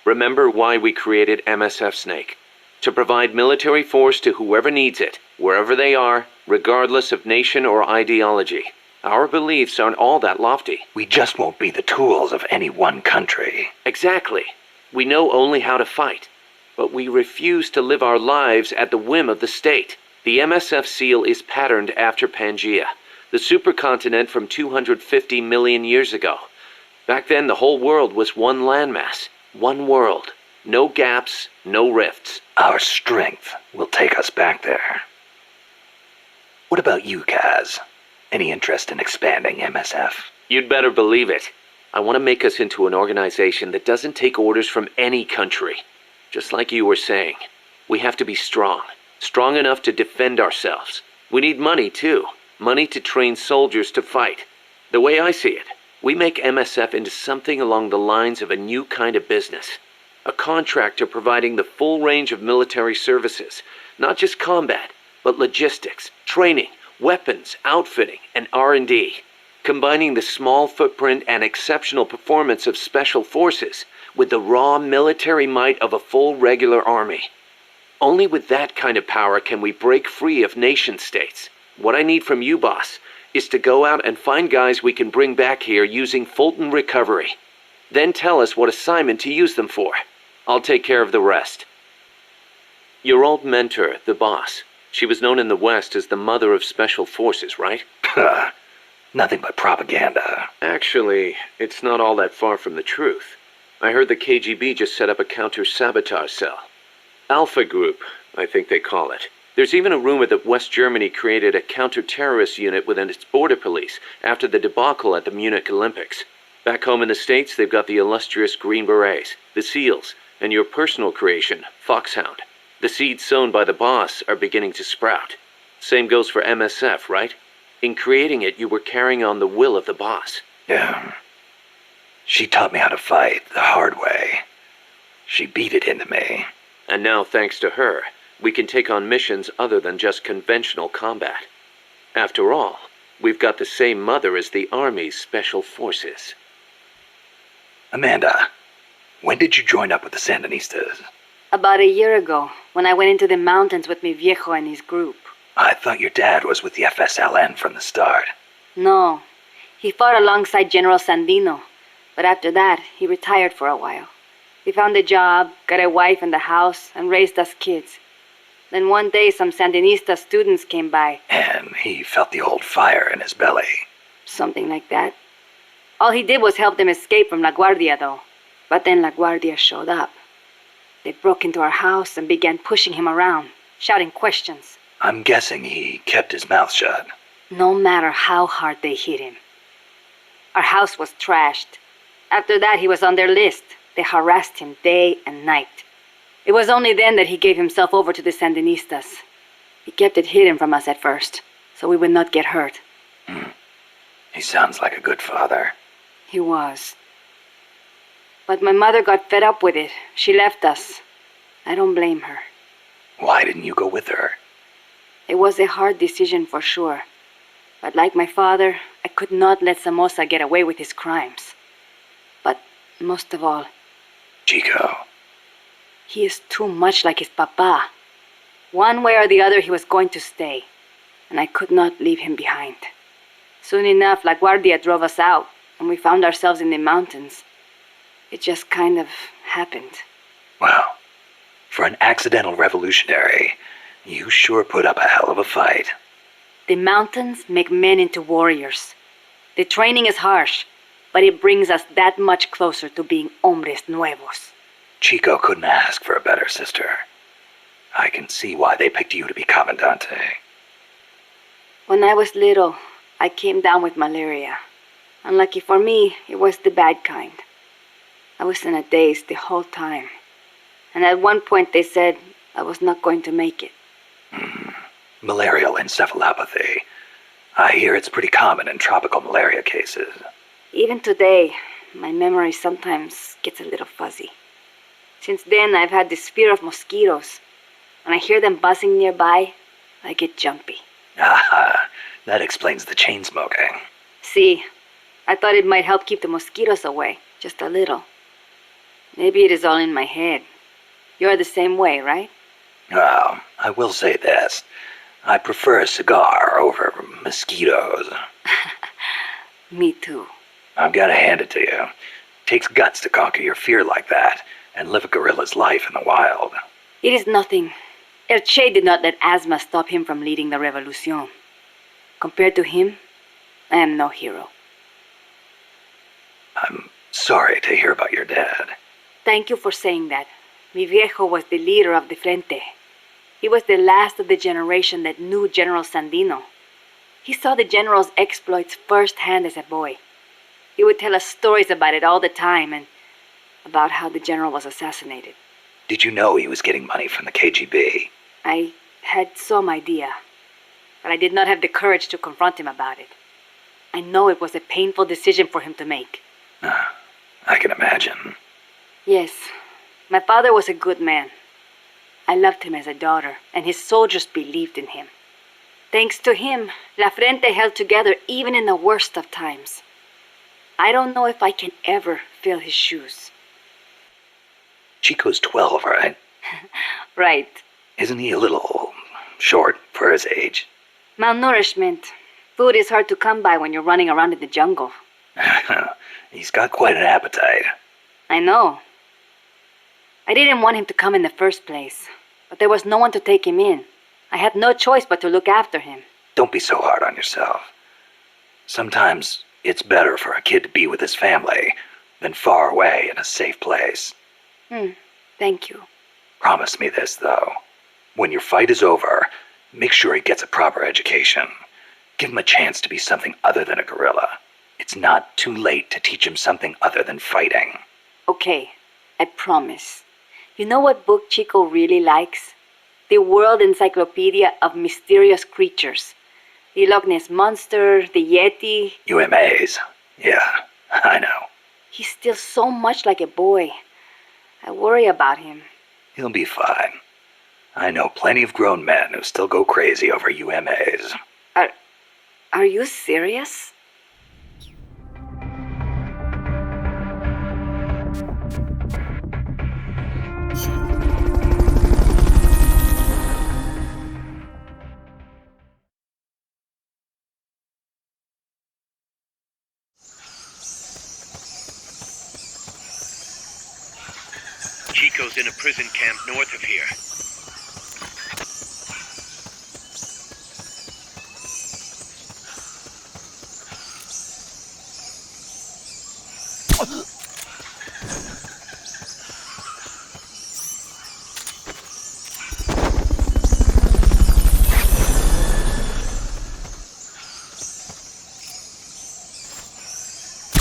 Remember why we created MSF Snake. To provide military force to whoever needs it, wherever they are, regardless of nation or ideology. Our beliefs aren't all that lofty. We just won't be the tools of any one country. Exactly. We know only how to fight. But we refuse to live our lives at the whim of the state. The MSF seal is patterned after Pangaea, the supercontinent from 250 million years ago. Back then, the whole world was one landmass, one world. No gaps, no rifts. Our strength will take us back there. What about you, Kaz? Any interest in expanding MSF? You'd better believe it. I want to make us into an organization that doesn't take orders from any country. Just like you were saying, we have to be strong. Strong enough to defend ourselves. We need money, too. Money to train soldiers to fight. The way I see it, we make MSF into something along the lines of a new kind of business. A contractor providing the full range of military services. Not just combat, but logistics, training, weapons, outfitting, and R&D. Combining the small footprint and exceptional performance of special forces with the raw military might of a full regular army. Only with that kind of power can we break free of nation-states. What I need from you, boss, is to go out and find guys we can bring back here using Fulton Recovery. Then tell us what assignment to use them for. I'll take care of the rest. Your old mentor, the boss, she was known in the West as the mother of special forces, right? Nothing but propaganda. Actually, it's not all that far from the truth. I heard the KGB just set up a counter-sabotage cell. Alpha Group, I think they call it. There's even a rumor that West Germany created a counter-terrorist unit within its border police after the debacle at the Munich Olympics. Back home in the States, they've got the illustrious Green Berets, the SEALs, and your personal creation, Foxhound. The seeds sown by the boss are beginning to sprout. Same goes for MSF, right? In creating it, you were carrying on the will of the boss. Yeah. She taught me how to fight the hard way. She beat it into me. And now, thanks to her, we can take on missions other than just conventional combat. After all, we've got the same mother as the Army's Special Forces. Amanda, when did you join up with the Sandinistas? About a year ago, when I went into the mountains with mi viejo and his group. I thought your dad was with the FSLN from the start. No. He fought alongside General Sandino. But after that, he retired for a while. He found a job, got a wife and a house, and raised us kids. Then one day, some Sandinista students came by. And he felt the old fire in his belly. Something like that. All he did was help them escape from La Guardia, though. But then La Guardia showed up. They broke into our house and began pushing him around, shouting questions. I'm guessing he kept his mouth shut. No matter how hard they hit him. Our house was trashed. After that, he was on their list. They harassed him day and night. It was only then that he gave himself over to the Sandinistas. He kept it hidden from us at first, so we would not get hurt. He sounds like a good father. He was. But my mother got fed up with it. She left us. I don't blame her. Why didn't you go with her? It was a hard decision for sure. But like my father, I could not let Somoza get away with his crimes. But most of all... Chico. He is too much like his papa. One way or the other, he was going to stay. And I could not leave him behind. Soon enough, La Guardia drove us out, and we found ourselves in the mountains. It just kind of happened. Well, for an accidental revolutionary, you sure put up a hell of a fight. The mountains make men into warriors. The training is harsh, but it brings us that much closer to being hombres nuevos. Chico couldn't ask for a better sister. I can see why they picked you to be Commandante. When I was little, I came down with malaria. Unlucky for me, it was the bad kind. I was in a daze the whole time. And at one point they said I was not going to make it. Malarial encephalopathy. I hear it's pretty common in tropical malaria cases. Even today, my memory sometimes gets a little fuzzy. Since then, I've had this fear of mosquitoes. When I hear them buzzing nearby, I get jumpy. Ah, that explains the chain smoking. See, I thought it might help keep the mosquitoes away, just a little. Maybe it is all in my head. You're the same way, right? Well, I will say this. I prefer a cigar over mosquitoes. Me too. I've got to hand it to you. Takes guts to conquer your fear like that and live a gorilla's life in the wild. It is nothing. El Che did not let asthma stop him from leading the revolution. Compared to him, I am no hero. I'm sorry to hear about your dad. Thank you for saying that. Mi viejo was the leader of the Frente. He was the last of the generation that knew General Sandino. He saw the general's exploits firsthand as a boy. He would tell us stories about it all the time and about how the general was assassinated. Did you know he was getting money from the KGB? I had some idea, but I did not have the courage to confront him about it. I know it was a painful decision for him to make. I can imagine. Yes, my father was a good man. I loved him as a daughter, and his soldiers believed in him. Thanks to him, La Frente held together even in the worst of times. I don't know if I can ever fill his shoes. Chico's 12, right? Right. Isn't he a little short for his age? Malnourishment. Food is hard to come by when you're running around in the jungle. He's got quite an appetite. I know. I didn't want him to come in the first place, but there was no one to take him in. I had no choice but to look after him. Don't be so hard on yourself. Sometimes it's better for a kid to be with his family than far away in a safe place. Thank you. Promise me this, though. When your fight is over, make sure he gets a proper education. Give him a chance to be something other than a guerrilla. It's not too late to teach him something other than fighting. Okay, I promise. You know what book Chico really likes? The World Encyclopedia of Mysterious Creatures. The Loch Ness Monster, the Yeti. UMAs. Yeah, I know. He's still so much like a boy. I worry about him. He'll be fine. I know plenty of grown men who still go crazy over UMAs. Are you serious? Chico's in a prison camp north of here.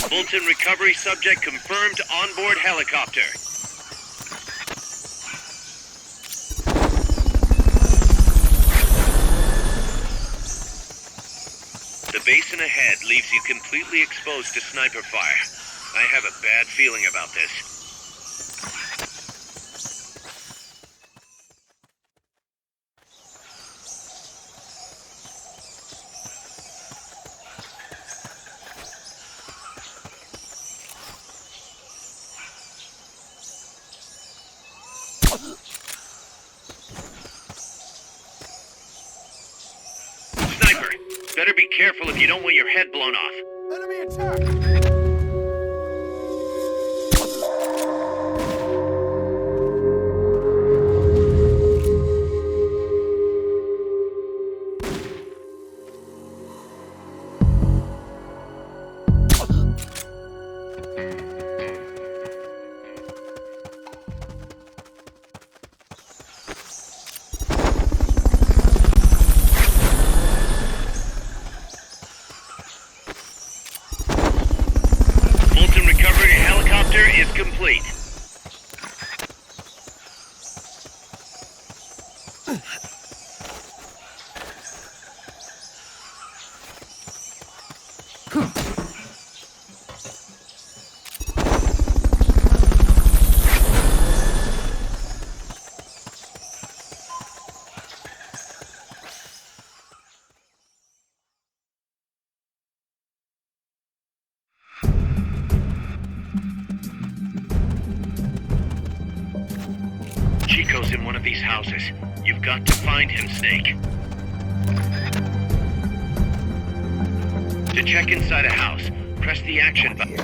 Fulton recovery subject confirmed onboard helicopter. The basin ahead leaves you completely exposed to sniper fire. I have a bad feeling about this. Sniper, better be careful if you don't want your head blown off. Enemy attack! one of these houses. You've got to find him, Snake. To check inside a house, press the action button.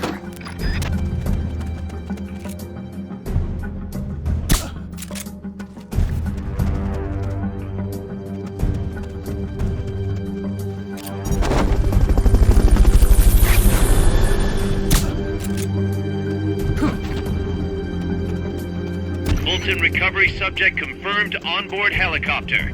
Fulton recovery subject confirmed onboard helicopter.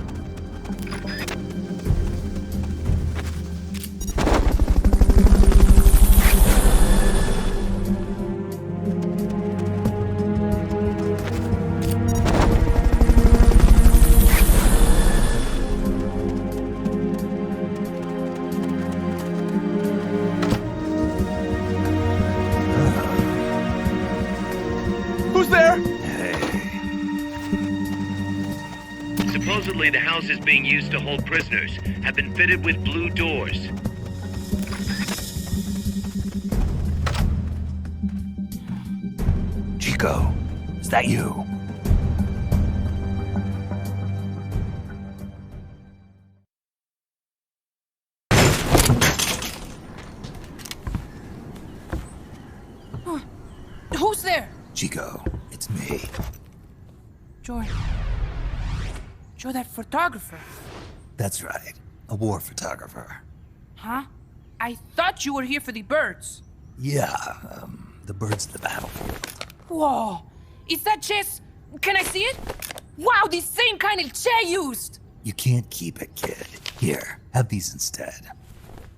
Who's there? Supposedly, the houses being used to hold prisoners have been fitted with blue doors. Chico, is that you? Who's there? Chico, it's me. You're that photographer. That's right, a war photographer. Huh? I thought you were here for the birds. Yeah, the birds of the battlefield. Whoa! Is that chess? Can I see it? Wow, the same kind of chair used! You can't keep it, kid. Here, have these instead.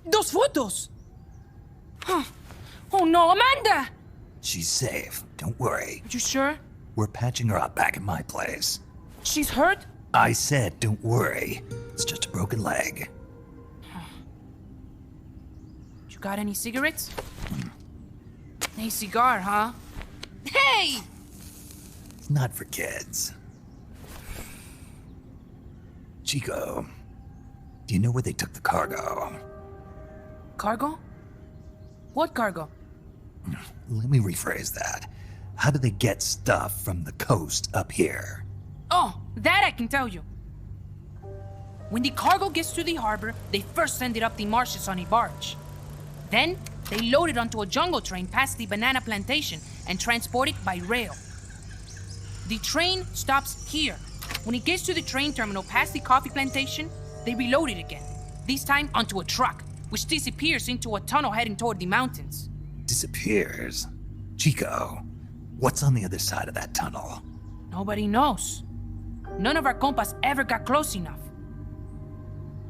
Those photos! Huh. Oh no, Amanda! She's safe, don't worry. You sure? We're patching her up back at my place. She's hurt? I said, don't worry. It's just a broken leg. You got any cigarettes? A cigar, huh? Hey! It's not for kids. Chico, do you know where they took the cargo? Cargo? What cargo? Let me rephrase that. How do they get stuff from the coast up here? Oh, that I can tell you. When the cargo gets to the harbor, they first send it up the marshes on a barge. Then, they load it onto a jungle train past the banana plantation and transport it by rail. The train stops here. When it gets to the train terminal past the coffee plantation, they reload it again. This time onto a truck, which disappears into a tunnel heading toward the mountains. Disappears? Chico, what's on the other side of that tunnel? Nobody knows. None of our compas ever got close enough.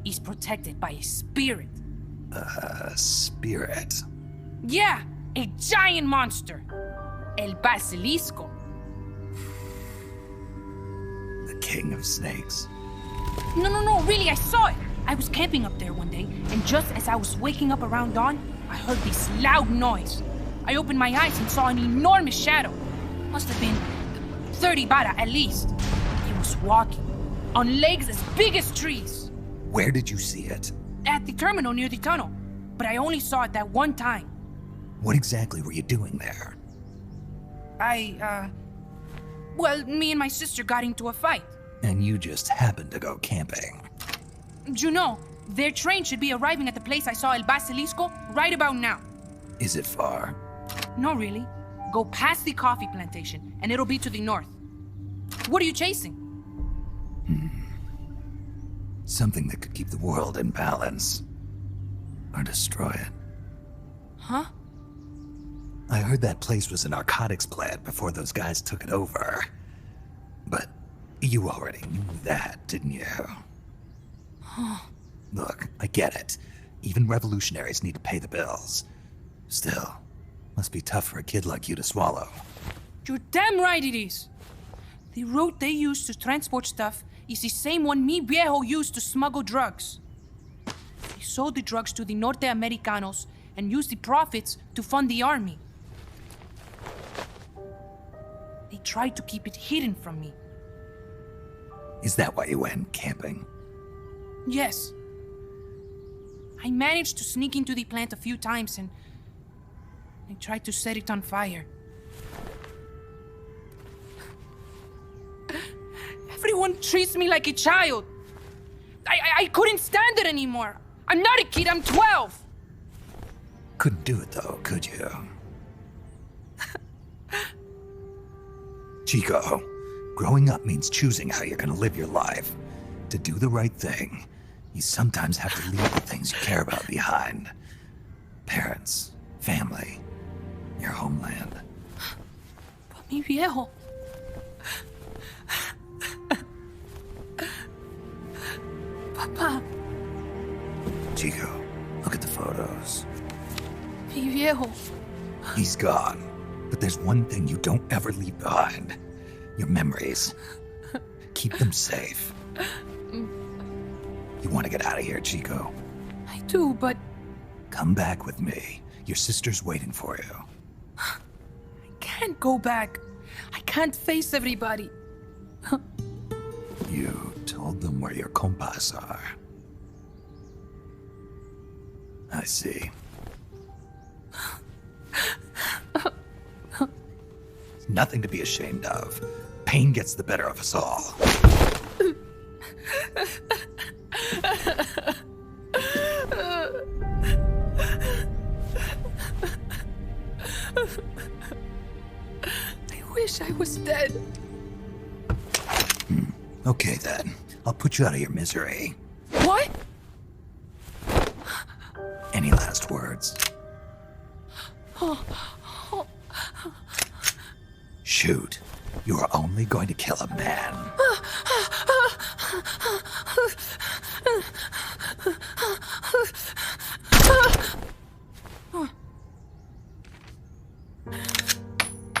He's protected by a spirit. A spirit? Yeah, a giant monster. El Basilisco. The king of snakes. No, really, I saw it. I was camping up there one day, and just as I was waking up around dawn, I heard this loud noise. I opened my eyes and saw an enormous shadow. Must have been 30 bara at least. He was walking, on legs as big as trees. Where did you see it? At the terminal near the tunnel, but I only saw it that one time. What exactly were you doing there? Well, me and my sister got into a fight. And you just happened to go camping. You know, their train should be arriving at the place I saw El Basilisco right about now. Is it far? No, really. Go past the coffee plantation, and it'll be to the north. What are you chasing? Something that could keep the world in balance. Or destroy it. Huh? I heard that place was a narcotics plant before those guys took it over. But you already knew that, didn't you? Look, I get it. Even revolutionaries need to pay the bills. Still, must be tough for a kid like you to swallow. You're damn right it is. The route they use to transport stuff is the same one mi viejo used to smuggle drugs. They sold the drugs to the Norte Americanos and used the profits to fund the army. They tried to keep it hidden from me. Is that why you went camping? Yes. I managed to sneak into the plant a few times and I tried to set it on fire. Everyone treats me like a child. I couldn't stand it anymore. I'm not a kid, I'm 12. Couldn't do it though, could you? Chico, growing up means choosing how you're gonna live your life. To do the right thing, you sometimes have to leave the things you care about behind. Parents, family, your homeland. Mi viejo. Papa. Chico, look at the photos. Mi viejo. He's gone, but there's one thing you don't ever leave behind. Your memories. Keep them safe. You want to get out of here, Chico? I do, but... Come back with me. Your sister's waiting for you. I can't go back. I can't face everybody. You told them where your compas are. I see. Nothing to be ashamed of. Pain gets the better of us all. I wish I was dead. Okay then. I'll put you out of your misery. What? Any last words? Shoot. You are only going to kill a man.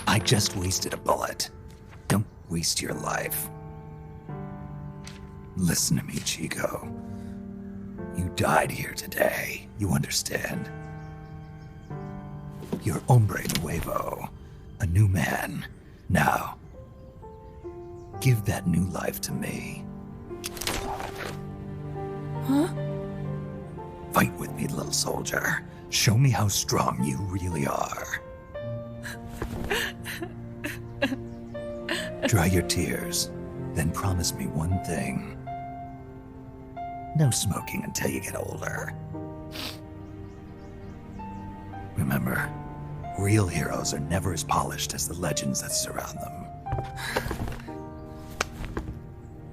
I just wasted a bullet. Don't waste your life. Listen to me, Chico. You died here today. You understand? You're hombre nuevo. A new man. Now, give that new life to me. Huh? Fight with me, little soldier. Show me how strong you really are. Dry your tears, then promise me one thing. No smoking until you get older. Remember, real heroes are never as polished as the legends that surround them.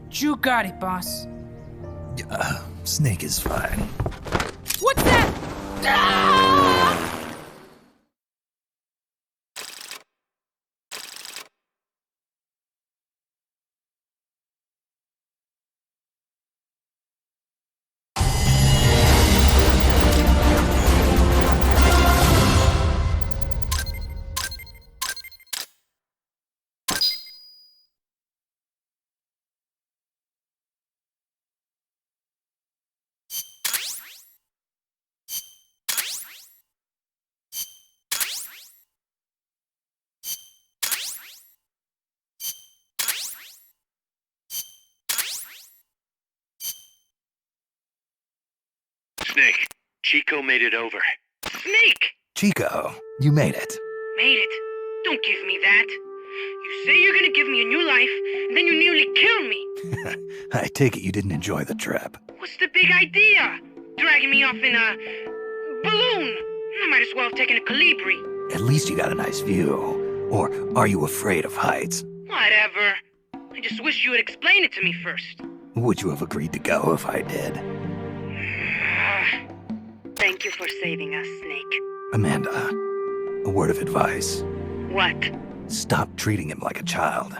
You got it, boss. Snake is fine. What's that? Ah! Snake, Chico made it over. Snake! Chico, you made it. Made it. Don't give me that. You say you're gonna give me a new life, and then you nearly kill me. I take it you didn't enjoy the trip. What's the big idea? Dragging me off in a balloon. I might as well have taken a Calibri. At least you got a nice view. Or are you afraid of heights? Whatever. I just wish you would explain it to me first. Would you have agreed to go if I did? Thank you for saving us, Snake. Amanda, a word of advice. What? Stop treating him like a child.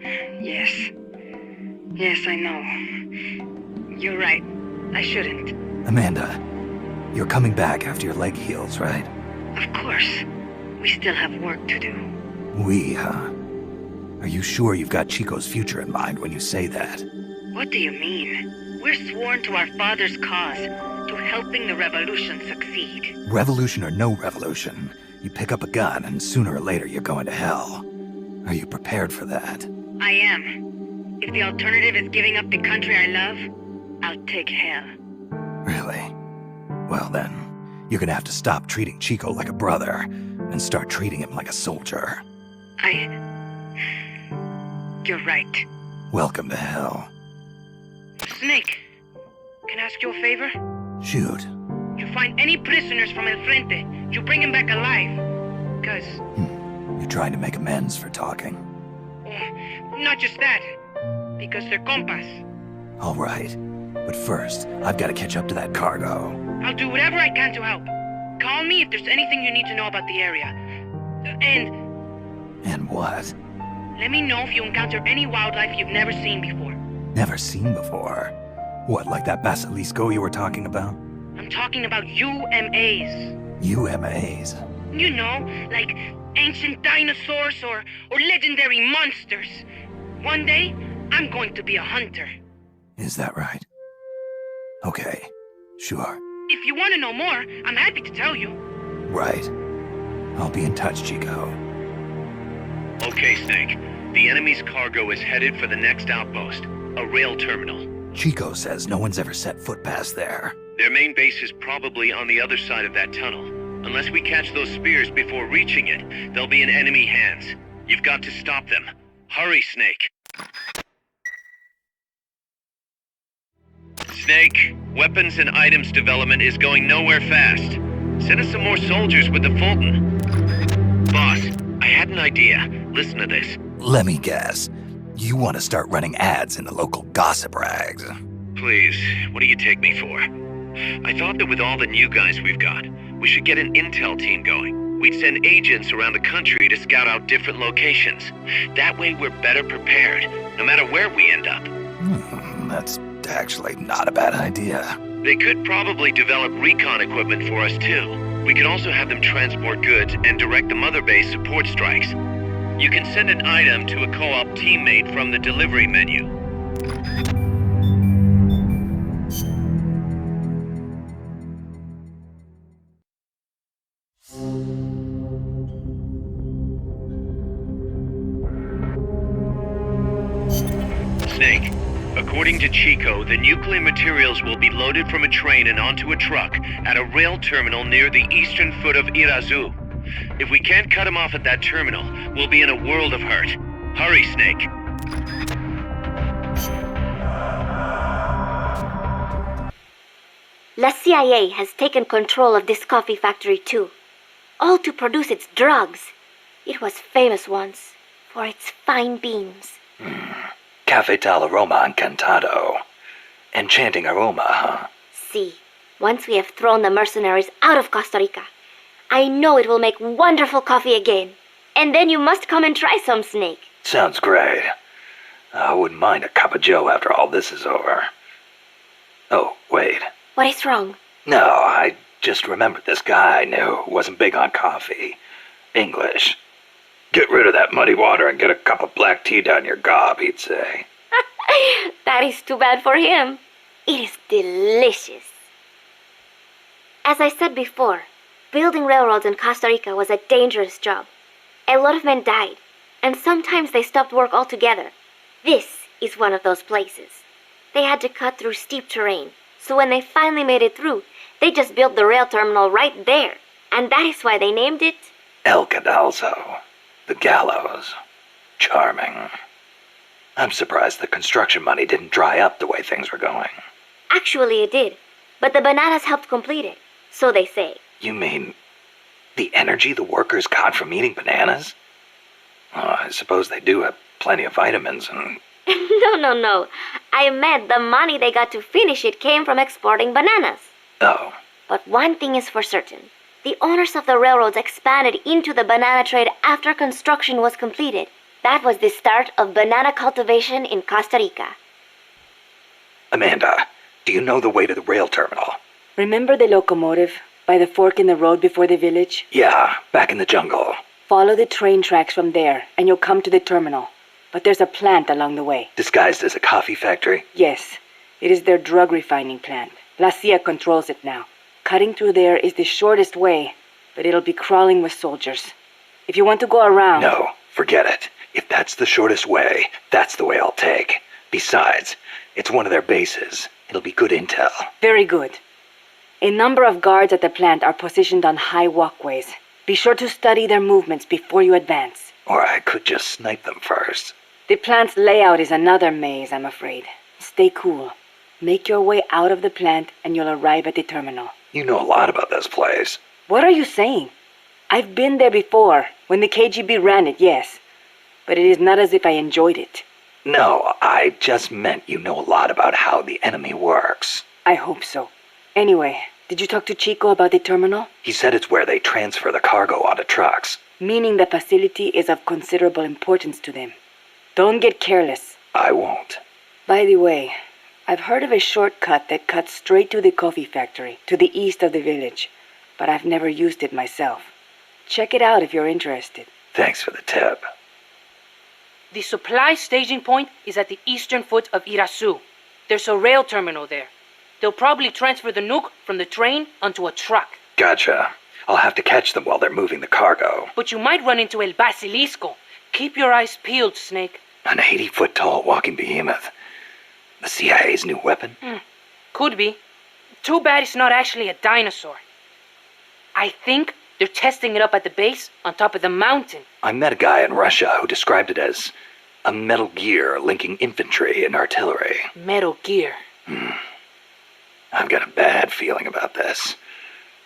Yes. Yes, I know. You're right. I shouldn't. Amanda, you're coming back after your leg heals, right? Of course. We still have work to do. We, huh? Are you sure you've got Chico's future in mind when you say that? What do you mean? We're sworn to our father's cause, to helping the revolution succeed. Revolution or no revolution, you pick up a gun and sooner or later you're going to hell. Are you prepared for that? I am. If the alternative is giving up the country I love, I'll take hell. Really? Well then, you're gonna have to stop treating Chico like a brother and start treating him like a soldier. You're right. Welcome to hell. Snake, can I ask you a favor? Shoot. You find any prisoners from El Frente, you bring them back alive. Cause... You're trying to make amends for talking. Not just that. Because they're compas. All right. But first, I've got to catch up to that cargo. I'll do whatever I can to help. Call me if there's anything you need to know about the area. And what? Let me know if you encounter any wildlife you've never seen before. Never seen before? What, like that basilisco you were talking about? I'm talking about UMAs. UMAs? You know, like ancient dinosaurs or legendary monsters. One day, I'm going to be a hunter. Is that right? Okay, sure. If you want to know more, I'm happy to tell you. Right. I'll be in touch, Chico. Okay, Snake. The enemy's cargo is headed for the next outpost, a rail terminal. Chico says no one's ever set foot past there. Their main base is probably on the other side of that tunnel. Unless we catch those spears before reaching it, they'll be in enemy hands. You've got to stop them. Hurry, Snake. Snake, weapons and items development is going nowhere fast. Send us some more soldiers with the Fulton. Boss, I had an idea. Listen to this. Let me guess. You want to start running ads in the local gossip rags. Please, what do you take me for? I thought that with all the new guys we've got, we should get an intel team going. We'd send agents around the country to scout out different locations. That way we're better prepared, no matter where we end up. That's actually not a bad idea. They could probably develop recon equipment for us too. We could also have them transport goods and direct the mother base support strikes. You can send an item to a co-op teammate from the delivery menu. Snake, according to Chico, the nuclear materials will be loaded from a train and onto a truck at a rail terminal near the eastern foot of Irazu. If we can't cut him off at that terminal, we'll be in a world of hurt. Hurry, Snake. La CIA has taken control of this coffee factory too, all to produce its drugs. It was famous once for its fine beans. Cafe tal aroma encantado. Enchanting aroma, huh? See, once we have thrown the mercenaries out of Costa Rica, I know it will make wonderful coffee again. And then you must come and try some, Snake. Sounds great. I wouldn't mind a cup of joe after all this is over. Oh, wait. What is wrong? No, I just remembered this guy I knew who wasn't big on coffee. English. Get rid of that muddy water and get a cup of black tea down your gob, he'd say. That is too bad for him. It is delicious. As I said before, building railroads in Costa Rica was a dangerous job. A lot of men died, and sometimes they stopped work altogether. This is one of those places. They had to cut through steep terrain, so when they finally made it through, they just built the rail terminal right there. And that is why they named it... El Cadalso. The gallows. Charming. I'm surprised the construction money didn't dry up the way things were going. Actually, it did. But the bananas helped complete it. So they say. You mean the energy the workers got from eating bananas? Oh, I suppose they do have plenty of vitamins and... No. I meant the money they got to finish it came from exporting bananas. Oh. But one thing is for certain. The owners of the railroads expanded into the banana trade after construction was completed. That was the start of banana cultivation in Costa Rica. Amanda, do you know the way to the rail terminal? Remember the locomotive by the fork in the road before the village? Yeah, back in the jungle. Follow the train tracks from there, and you'll come to the terminal. But there's a plant along the way. Disguised as a coffee factory? Yes. It is their drug refining plant. La CIA controls it now. Cutting through there is the shortest way, but it'll be crawling with soldiers. If you want to go around... No, forget it. If that's the shortest way, that's the way I'll take. Besides, it's one of their bases. It'll be good intel. Very good. A number of guards at the plant are positioned on high walkways. Be sure to study their movements before you advance. Or I could just snipe them first. The plant's layout is another maze, I'm afraid. Stay cool. Make your way out of the plant and you'll arrive at the terminal. You know a lot about this place. What are you saying? I've been there before, when the KGB ran it, yes. But it is not as if I enjoyed it. No, I just meant you know a lot about how the enemy works. I hope so. Anyway, did you talk to Chico about the terminal? He said it's where they transfer the cargo onto trucks. Meaning the facility is of considerable importance to them. Don't get careless. I won't. By the way, I've heard of a shortcut that cuts straight to the coffee factory, to the east of the village, but I've never used it myself. Check it out if you're interested. Thanks for the tip. The supply staging point is at the eastern foot of Irasu. There's a rail terminal there. They'll probably transfer the nuke from the train onto a truck. Gotcha. I'll have to catch them while they're moving the cargo. But you might run into El Basilisco. Keep your eyes peeled, Snake. An 80-foot-tall walking behemoth. The CIA's new weapon? Could be. Too bad it's not actually a dinosaur. I think they're testing it up at the base on top of the mountain. I met a guy in Russia who described it as a metal gear linking infantry and artillery. Metal Gear. I've got a bad feeling about this.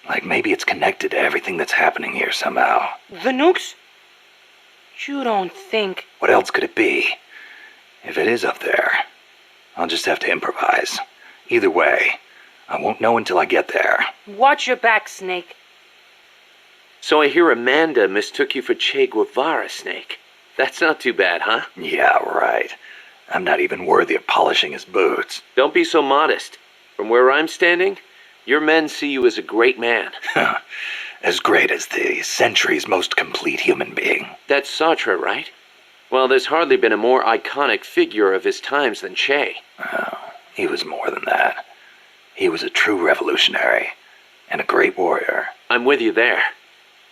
Like maybe it's connected to everything that's happening here somehow. The nukes? You don't think... What else could it be? If it is up there, I'll just have to improvise. Either way, I won't know until I get there. Watch your back, Snake. So I hear Amanda mistook you for Che Guevara, Snake. That's not too bad, huh? Yeah, right. I'm not even worthy of polishing his boots. Don't be so modest. From where I'm standing, your men see you as a great man. As great as the century's most complete human being. That's Sartre, right? Well, there's hardly been a more iconic figure of his times than Che. Oh, he was more than that. He was a true revolutionary, and a great warrior. I'm with you there.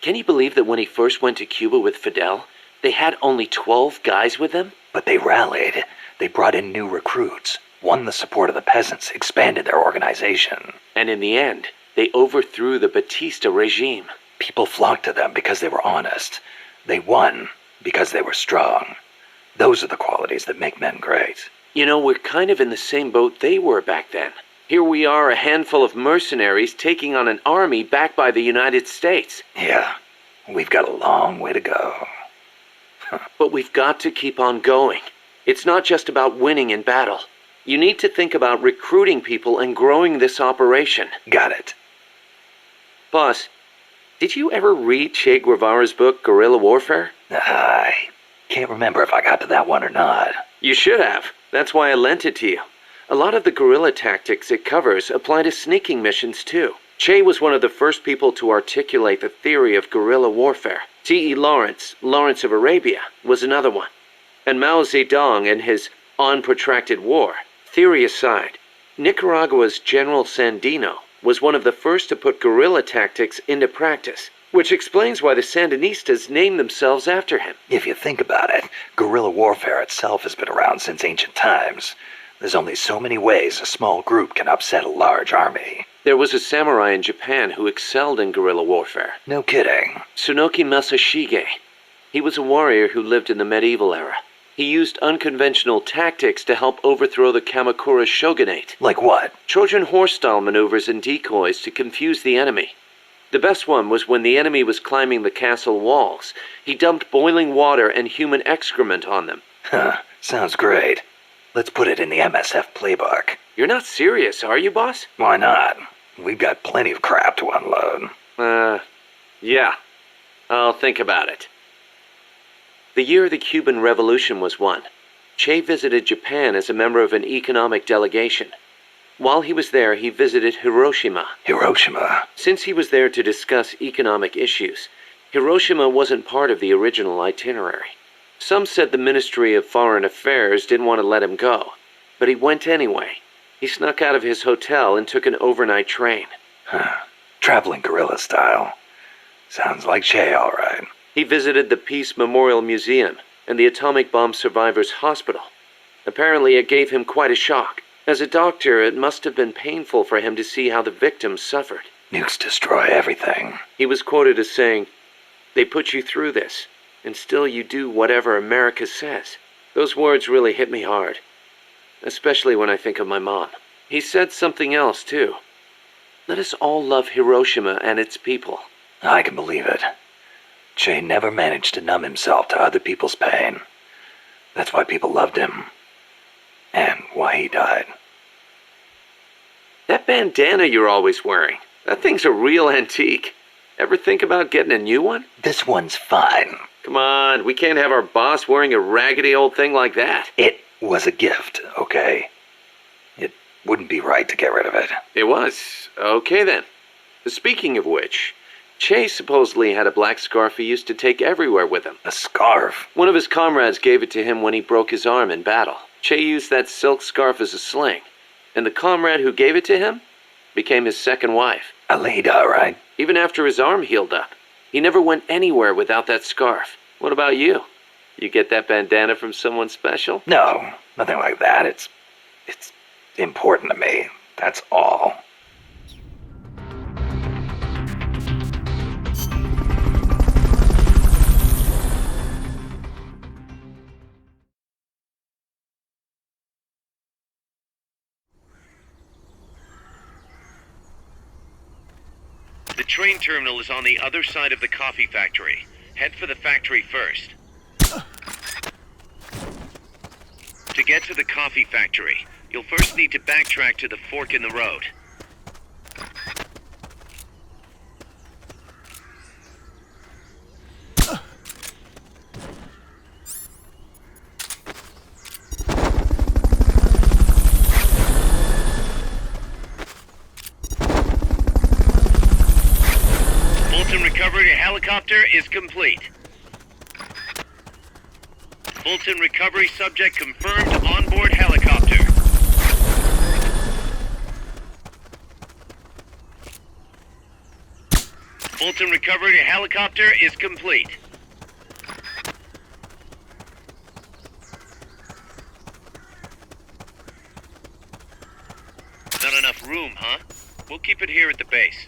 Can you believe that when he first went to Cuba with Fidel, they had only 12 guys with them? But they rallied. They brought in new recruits, won the support of the peasants, expanded their organization. And in the end, they overthrew the Batista regime. People flocked to them because they were honest. They won because they were strong. Those are the qualities that make men great. You know, we're kind of in the same boat they were back then. Here we are, a handful of mercenaries taking on an army backed by the United States. Yeah, we've got a long way to go. But we've got to keep on going. It's not just about winning in battle. You need to think about recruiting people and growing this operation. Got it. Boss, did you ever read Che Guevara's book, Guerrilla Warfare? I can't remember if I got to that one or not. You should have. That's why I lent it to you. A lot of the guerrilla tactics it covers apply to sneaking missions, too. Che was one of the first people to articulate the theory of guerrilla warfare. T.E. Lawrence of Arabia, was another one. And Mao Zedong and his On Protracted War. Theory aside, Nicaragua's General Sandino was one of the first to put guerrilla tactics into practice, which explains why the Sandinistas named themselves after him. If you think about it, guerrilla warfare itself has been around since ancient times. There's only so many ways a small group can upset a large army. There was a samurai in Japan who excelled in guerrilla warfare. No kidding. Tsunoki Masashige. He was a warrior who lived in the medieval era. He used unconventional tactics to help overthrow the Kamakura shogunate. Like what? Trojan horse-style maneuvers and decoys to confuse the enemy. The best one was when the enemy was climbing the castle walls. He dumped boiling water and human excrement on them. Sounds great. Let's put it in the MSF playbook. You're not serious, are you, boss? Why not? We've got plenty of crap to unload. Yeah. I'll think about it. The year the Cuban Revolution was won, Che visited Japan as a member of an economic delegation. While he was there, he visited Hiroshima. Hiroshima? Since he was there to discuss economic issues, Hiroshima wasn't part of the original itinerary. Some said the Ministry of Foreign Affairs didn't want to let him go, but he went anyway. He snuck out of his hotel and took an overnight train. Traveling guerrilla style. Sounds like Che, all right. He visited the Peace Memorial Museum and the Atomic Bomb Survivors Hospital. Apparently it gave him quite a shock. As a doctor, it must have been painful for him to see how the victims suffered. Nukes destroy everything. He was quoted as saying, "They put you through this, and still you do whatever America says." Those words really hit me hard. Especially when I think of my mom. He said something else, too. Let us all love Hiroshima and its people. I can believe it. Che never managed to numb himself to other people's pain. That's why people loved him. And why he died. That bandana you're always wearing, that thing's a real antique. Ever think about getting a new one? This one's fine. Come on, we can't have our boss wearing a raggedy old thing like that. It was a gift, okay? It wouldn't be right to get rid of it. It was. Okay then. Speaking of which, Che supposedly had a black scarf he used to take everywhere with him. A scarf? One of his comrades gave it to him when he broke his arm in battle. Che used that silk scarf as a sling, and the comrade who gave it to him became his second wife. Alida, right? Even after his arm healed up, he never went anywhere without that scarf. What about you? You get that bandana from someone special? No, nothing like that. It's important to me. That's all. The train terminal is on the other side of the coffee factory. Head for the factory first. To get to the coffee factory, you'll first need to backtrack to the fork in the road. Fulton recovery helicopter is complete. Fulton recovery subject confirmed onboard helicopter. Fulton recovery helicopter is complete. Not enough room, huh? We'll keep it here at the base.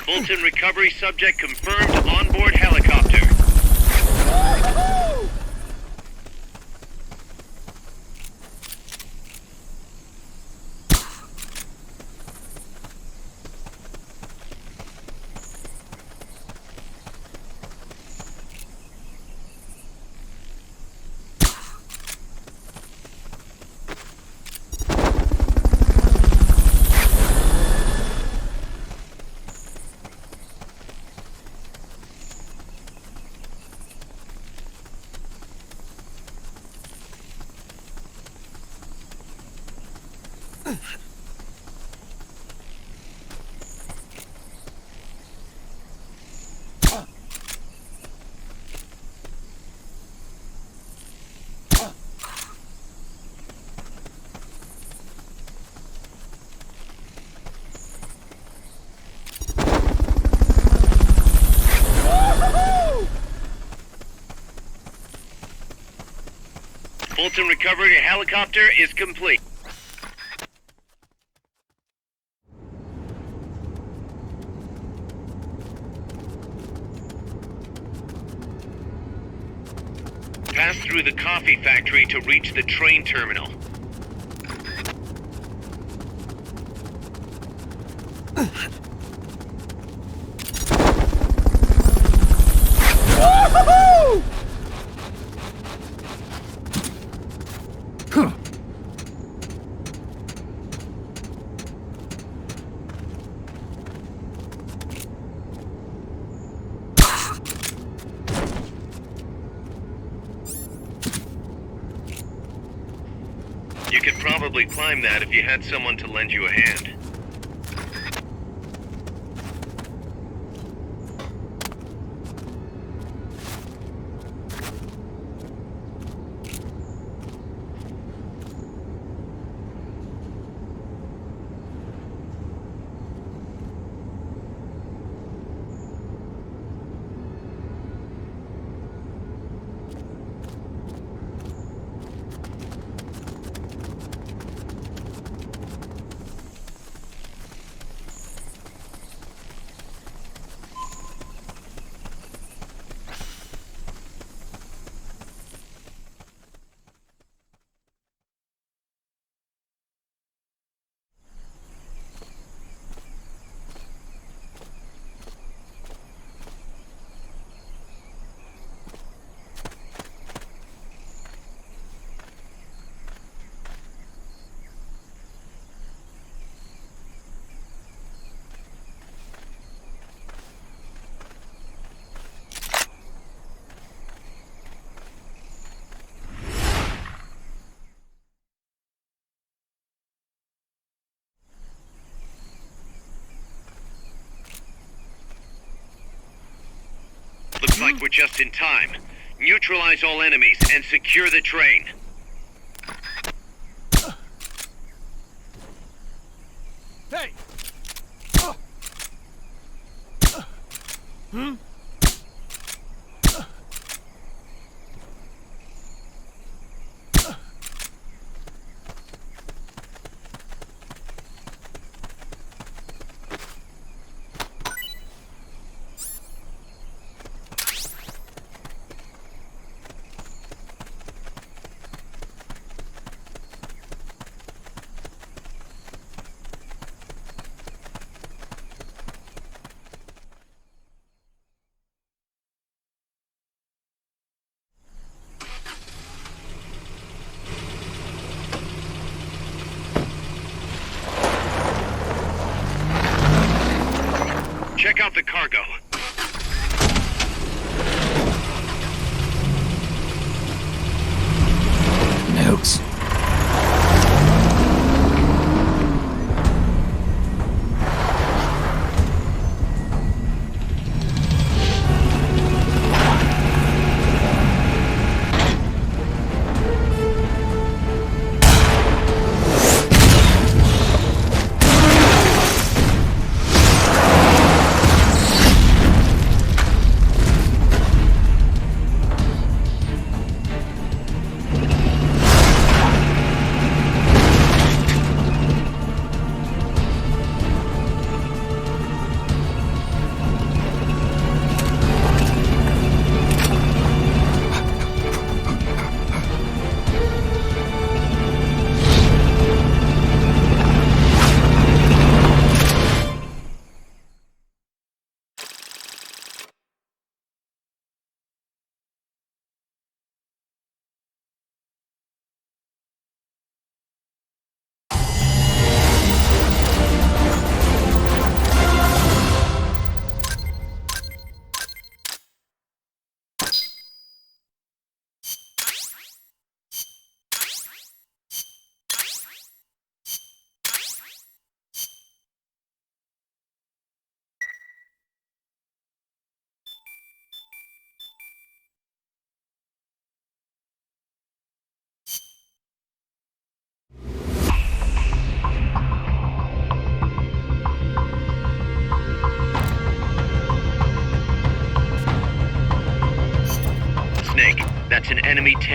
Fulton recovery subject confirmed onboard helicopter. Fulton recovery helicopter is complete. Pass through the coffee factory to reach the train terminal. You could probably climb that if you had someone to lend you a hand. Looks like we're just in time. Neutralize all enemies and secure the train. Hey! Check out the cargo. Nukes.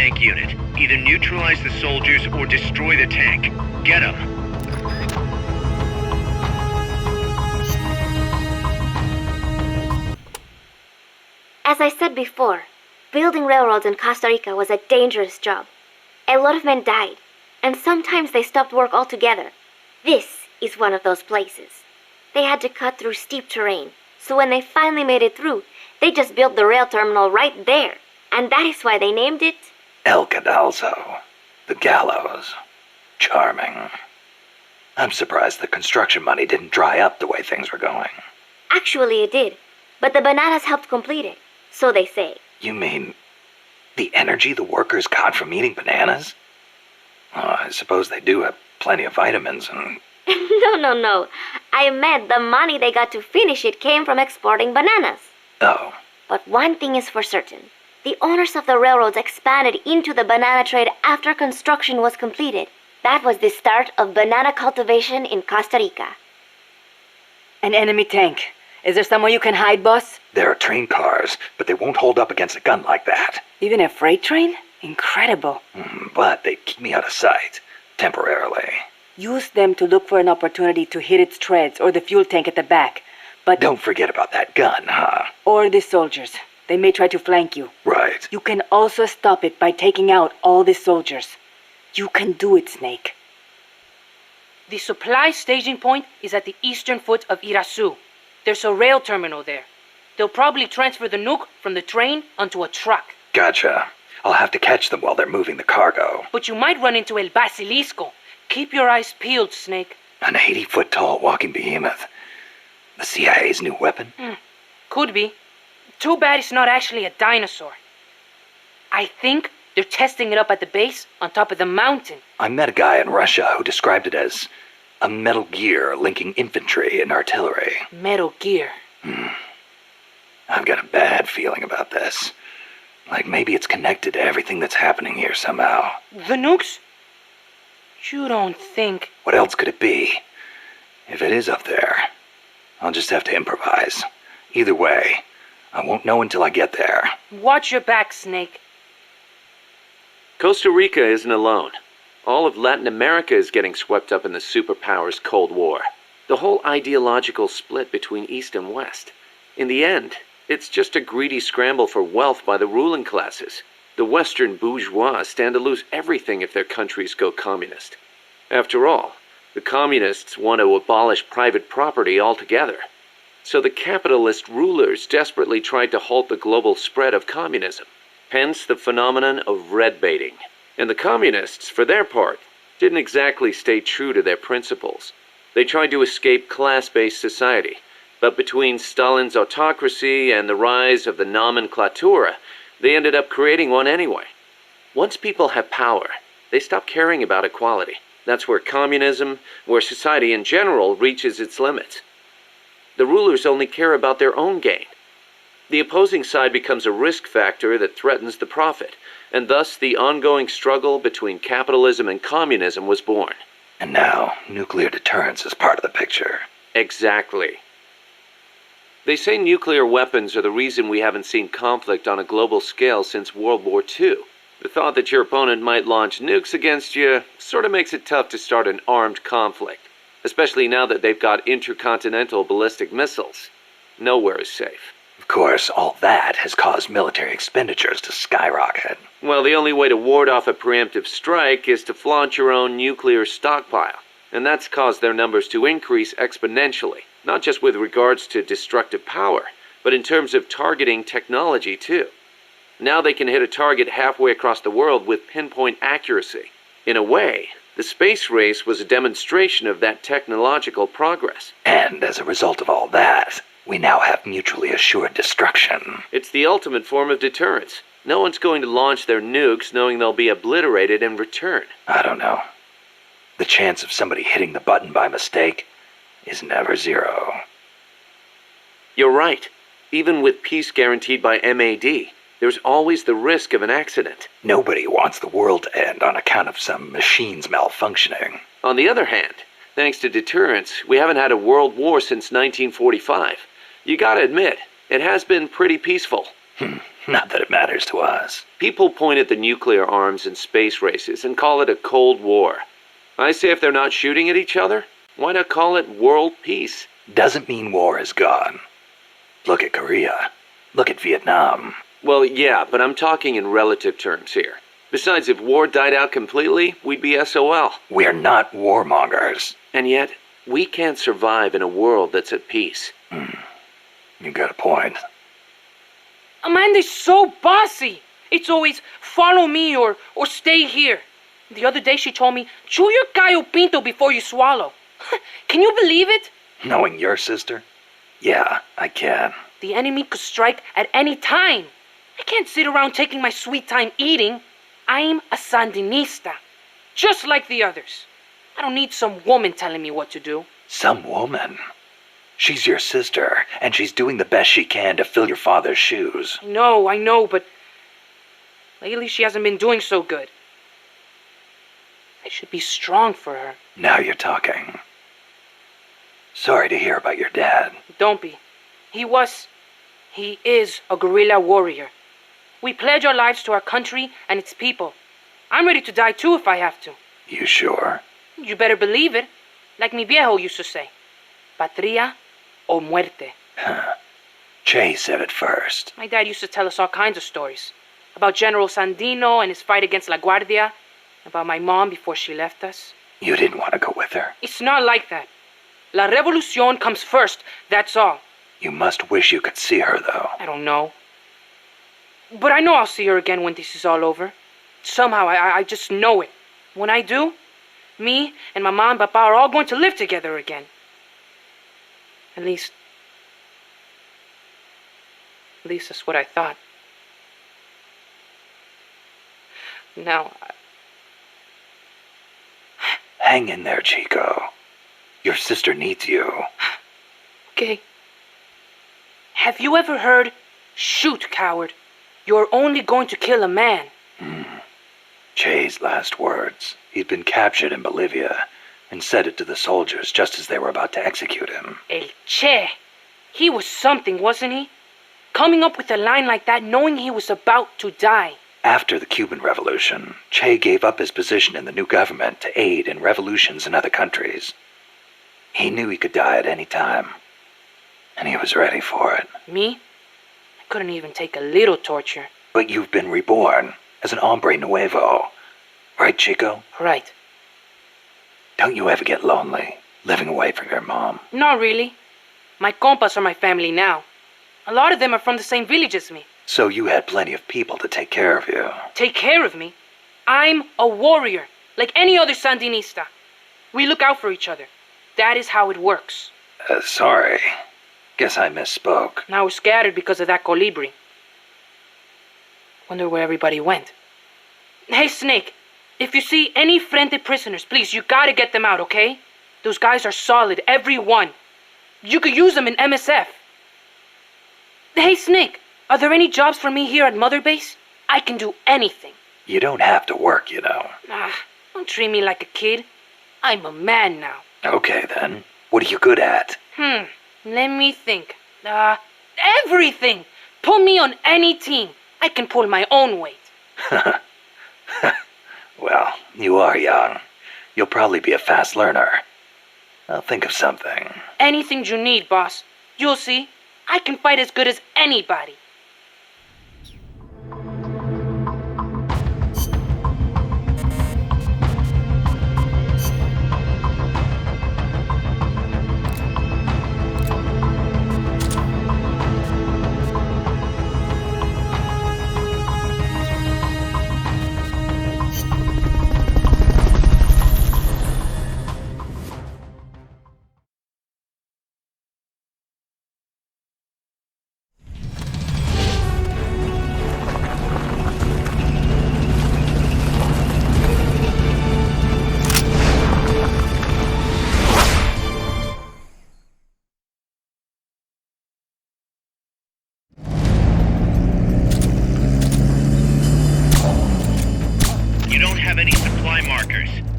tank unit. Either neutralize the soldiers or destroy the tank. Get them. As I said before, building railroads in Costa Rica was a dangerous job. A lot of men died, and sometimes they stopped work altogether. This is one of those places. They had to cut through steep terrain, so when they finally made it through, they just built the rail terminal right there. And that is why they named it El Cadalso. The gallows. Charming. I'm surprised the construction money didn't dry up the way things were going. Actually, it did. But the bananas helped complete it. So they say. You mean the energy the workers got from eating bananas? Oh, I suppose they do have plenty of vitamins and... No. I meant the money they got to finish it came from exporting bananas. Oh. But one thing is for certain. The owners of the railroads expanded into the banana trade after construction was completed. That was the start of banana cultivation in Costa Rica. An enemy tank. Is there somewhere you can hide, boss? There are train cars, but they won't hold up against a gun like that. Even a freight train? Incredible. But they keep me out of sight. Temporarily. Use them to look for an opportunity to hit its treads or the fuel tank at the back. But don't forget about that gun, huh? Or the soldiers. They may try to flank you. Right. You can also stop it by taking out all the soldiers. You can do it, Snake. The supply staging point is at the eastern foot of Irasu. There's a rail terminal there. They'll probably transfer the nuke from the train onto a truck. Gotcha. I'll have to catch them while they're moving the cargo. But you might run into El Basilisco. Keep your eyes peeled, Snake. An 80-foot-tall walking behemoth. The CIA's new weapon? Could be. Too bad it's not actually a dinosaur. I think they're testing it up at the base on top of the mountain. I met a guy in Russia who described it as a metal gear linking infantry and artillery. Metal Gear. I've got a bad feeling about this. Like maybe it's connected to everything that's happening here somehow. The nukes? You don't think... What else could it be? If it is up there, I'll just have to improvise. Either way, I won't know until I get there. Watch your back, Snake. Costa Rica isn't alone. All of Latin America is getting swept up in the superpowers' Cold War. The whole ideological split between East and West. In the end, it's just a greedy scramble for wealth by the ruling classes. The Western bourgeois stand to lose everything if their countries go communist. After all, the communists want to abolish private property altogether. So the capitalist rulers desperately tried to halt the global spread of communism. Hence the phenomenon of red baiting. And the communists, for their part, didn't exactly stay true to their principles. They tried to escape class-based society, but between Stalin's autocracy and the rise of the nomenklatura, they ended up creating one anyway. Once people have power, they stop caring about equality. That's where communism, where society in general reaches its limits. The rulers only care about their own gain. The opposing side becomes a risk factor that threatens the profit, and thus the ongoing struggle between capitalism and communism was born. And now, nuclear deterrence is part of the picture. Exactly. They say nuclear weapons are the reason we haven't seen conflict on a global scale since World War II. The thought that your opponent might launch nukes against you sort of makes it tough to start an armed conflict, especially now that they've got intercontinental ballistic missiles. Nowhere is safe. Of course, all that has caused military expenditures to skyrocket. Well, the only way to ward off a preemptive strike is to flaunt your own nuclear stockpile, and that's caused their numbers to increase exponentially, not just with regards to destructive power, but in terms of targeting technology too. Now they can hit a target halfway across the world with pinpoint accuracy. In a way, the space race was a demonstration of that technological progress. And as a result of all that, we now have mutually assured destruction. It's the ultimate form of deterrence. No one's going to launch their nukes knowing they'll be obliterated in return. I don't know. The chance of somebody hitting the button by mistake is never zero. You're right. Even with peace guaranteed by MAD, there's always the risk of an accident. Nobody wants the world to end on account of some machines malfunctioning. On the other hand, thanks to deterrence, we haven't had a world war since 1945. You gotta admit, it has been pretty peaceful. Not that it matters to us. People point at the nuclear arms and space races and call it a Cold War. I say if they're not shooting at each other, why not call it world peace? Doesn't mean war is gone. Look at Korea. Look at Vietnam. Well, yeah, but I'm talking in relative terms here. Besides, if war died out completely, we'd be SOL. We're not warmongers. And yet, we can't survive in a world that's at peace. You got a point. Amanda's so bossy. It's always follow me or stay here. The other day she told me, chew your gallo pinto before you swallow. Can you believe it? Knowing your sister? Yeah, I can. The enemy could strike at any time. I can't sit around taking my sweet time eating. I'm a Sandinista, just like the others. I don't need some woman telling me what to do. Some woman? She's your sister, and she's doing the best she can to fill your father's shoes. I know, but lately she hasn't been doing so good. I should be strong for her. Now you're talking. Sorry to hear about your dad. Don't be. He is a guerrilla warrior. We pledge our lives to our country and its people. I'm ready to die too if I have to. You sure? You better believe it. Like mi viejo used to say. Patria o muerte. Che said it first. My dad used to tell us all kinds of stories. About General Sandino and his fight against La Guardia. About my mom before she left us. You didn't want to go with her? It's not like that. La Revolucion comes first, that's all. You must wish you could see her, though. I don't know. But I know I'll see her again when this is all over. Somehow, I just know it. When I do, me and my mom and papa are all going to live together again. At least that's what I thought. Now, Hang in there, Chico. Your sister needs you. Okay. Have you ever heard, shoot, coward? You're only going to kill a man. Che's last words. He'd been captured in Bolivia and said it to the soldiers just as they were about to execute him. El Che. He was something, wasn't he? Coming up with a line like that knowing he was about to die. After the Cuban Revolution, Che gave up his position in the new government to aid in revolutions in other countries. He knew he could die at any time, and he was ready for it. Me? I couldn't even take a little torture. But you've been reborn as an hombre nuevo, right, Chico? Right. Don't you ever get lonely, living away from your mom? Not really. My compas are my family now. A lot of them are from the same village as me. So you had plenty of people to take care of you. Take care of me? I'm a warrior, like any other Sandinista. We look out for each other. That is how it works. Sorry. Guess I misspoke. Now we're scattered because of that colibri. Wonder where everybody went. Hey, Snake. If you see any Frente prisoners, please, you gotta get them out, okay? Those guys are solid, every one. You could use them in MSF. Hey, Snake. Are there any jobs for me here at Mother Base? I can do anything. You don't have to work, you know. Don't treat me like a kid. I'm a man now. Okay, then. What are you good at? Let me think. Everything! Put me on any team. I can pull my own weight. Well, you are young. You'll probably be a fast learner. I'll think of something. Anything you need, boss. You'll see. I can fight as good as anybody.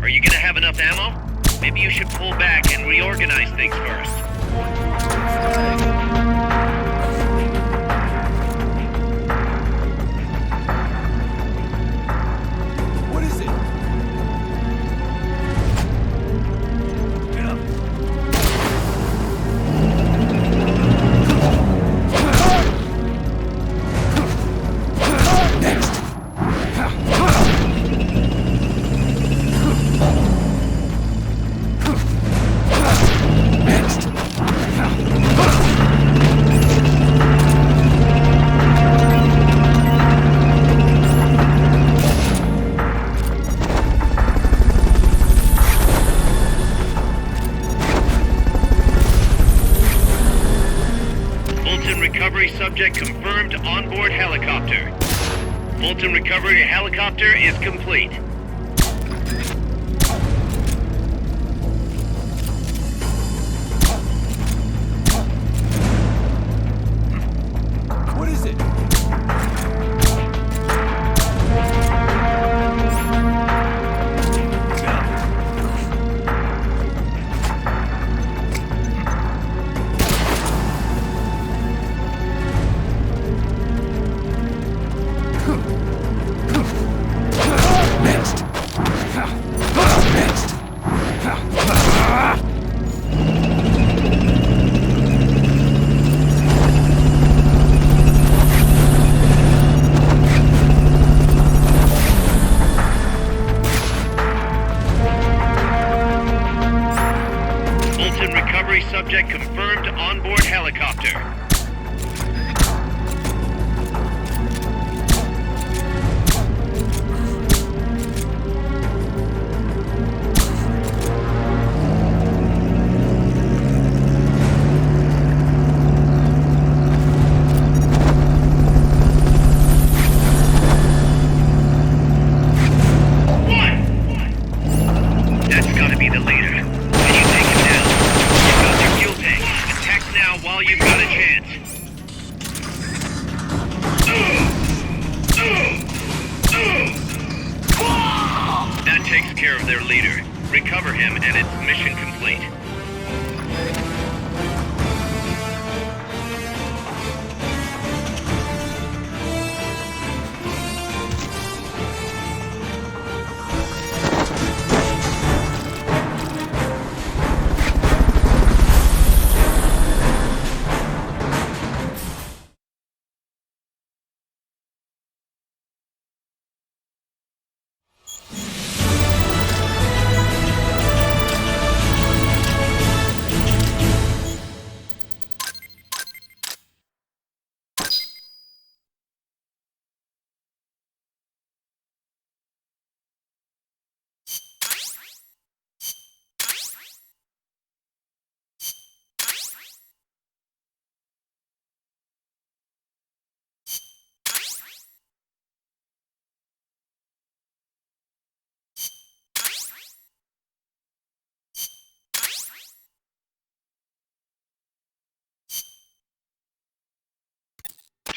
Are you gonna have enough ammo? Maybe you should pull back and reorganize things first. subject confirmed onboard helicopter. Fulton recovery helicopter is complete. What is it? Subject confirmed onboard helicopter. That's gotta be the leader. Can you take him down? You've got their fuel tank. Attack now while you've got a chance. That takes care of their leader. Recover him and it's mission complete.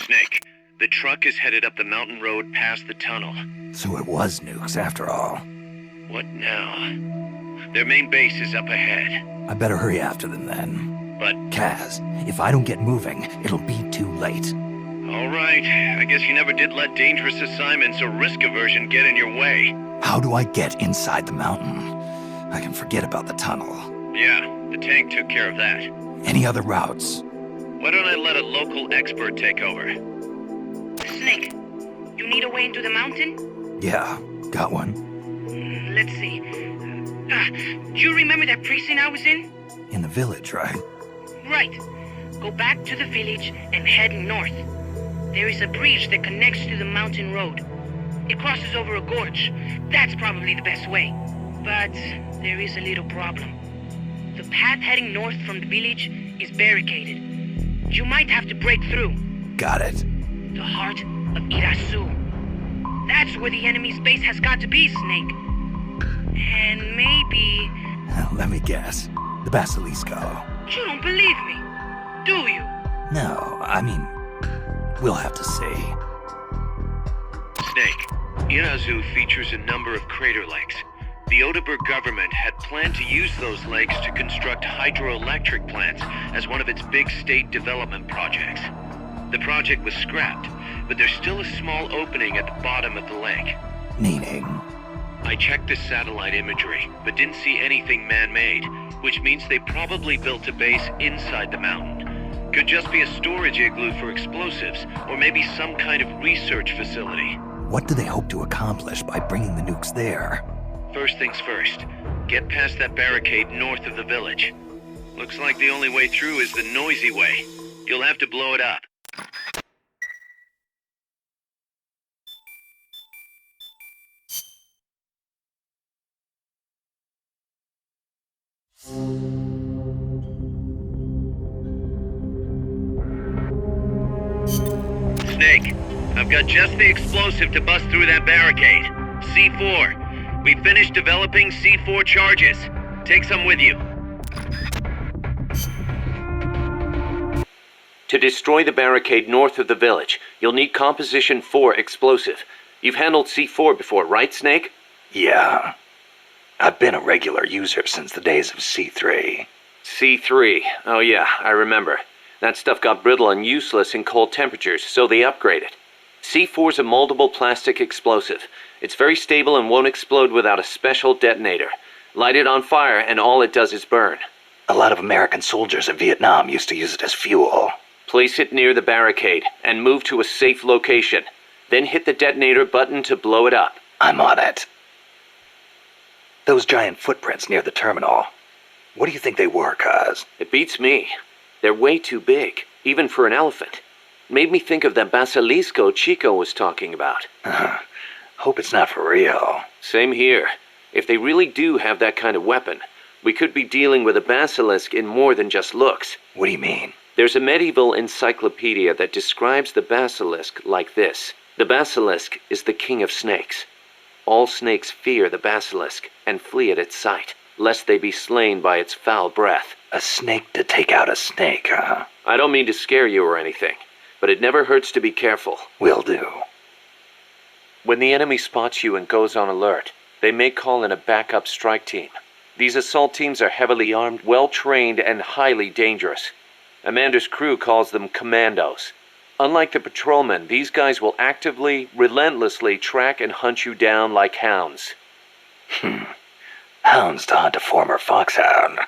Snake, the truck is headed up the mountain road past the tunnel. So it was nukes after all. What now? Their main base is up ahead. I better hurry after them then. But... Kaz, if I don't get moving, it'll be too late. All right. I guess you never did let dangerous assignments or risk aversion get in your way. How do I get inside the mountain? I can forget about the tunnel. Yeah, the tank took care of that. Any other routes? Why don't I let a local expert take over? Snake, you need a way into the mountain? Yeah, got one. Let's see. Do you remember that precinct I was in? In the village, right? Right. Go back to the village and head north. There is a bridge that connects to the mountain road. It crosses over a gorge. That's probably the best way. But there is a little problem. The path heading north from the village is barricaded. You might have to break through. Got it. The heart of Irasu. That's where the enemy's base has got to be, Snake. And maybe... Let me guess. The Basilisco. You don't believe me, do you? No, I mean, we'll have to see. Snake, Irasu features a number of crater lakes. The Odeberg government had planned to use those lakes to construct hydroelectric plants as one of its big state development projects. The project was scrapped, but there's still a small opening at the bottom of the lake. Meaning? I checked the satellite imagery, but didn't see anything man-made, which means they probably built a base inside the mountain. Could just be a storage igloo for explosives, or maybe some kind of research facility. What do they hope to accomplish by bringing the nukes there? First things first, get past that barricade north of the village. Looks like the only way through is the noisy way. You'll have to blow it up. Snake. I've got just the explosive to bust through that barricade. C4. We finished developing C4 charges. Take some with you. To destroy the barricade north of the village, you'll need Composition 4 explosive. You've handled C4 before, right, Snake? Yeah. I've been a regular user since the days of C3. C3. Oh yeah, I remember. That stuff got brittle and useless in cold temperatures, so they upgraded. C4's a moldable plastic explosive. It's very stable and won't explode without a special detonator. Light it on fire and all it does is burn. A lot of American soldiers in Vietnam used to use it as fuel. Place it near the barricade and move to a safe location. Then hit the detonator button to blow it up. I'm on it. Those giant footprints near the terminal. What do you think they were, Cuz? It beats me. They're way too big, even for an elephant. Made me think of that basilisco Chico was talking about. Hope it's not for real. Same here. If they really do have that kind of weapon, we could be dealing with a basilisk in more than just looks. What do you mean? There's a medieval encyclopedia that describes the basilisk like this. The basilisk is the king of snakes. All snakes fear the basilisk and flee at its sight, lest they be slain by its foul breath. A snake to take out a snake, huh? I don't mean to scare you or anything, but it never hurts to be careful. Will do. When the enemy spots you and goes on alert, they may call in a backup strike team. These assault teams are heavily armed, well-trained, and highly dangerous. Amanda's crew calls them commandos. Unlike the patrolmen, these guys will actively, relentlessly track and hunt you down like hounds. Hounds to hunt a former foxhound.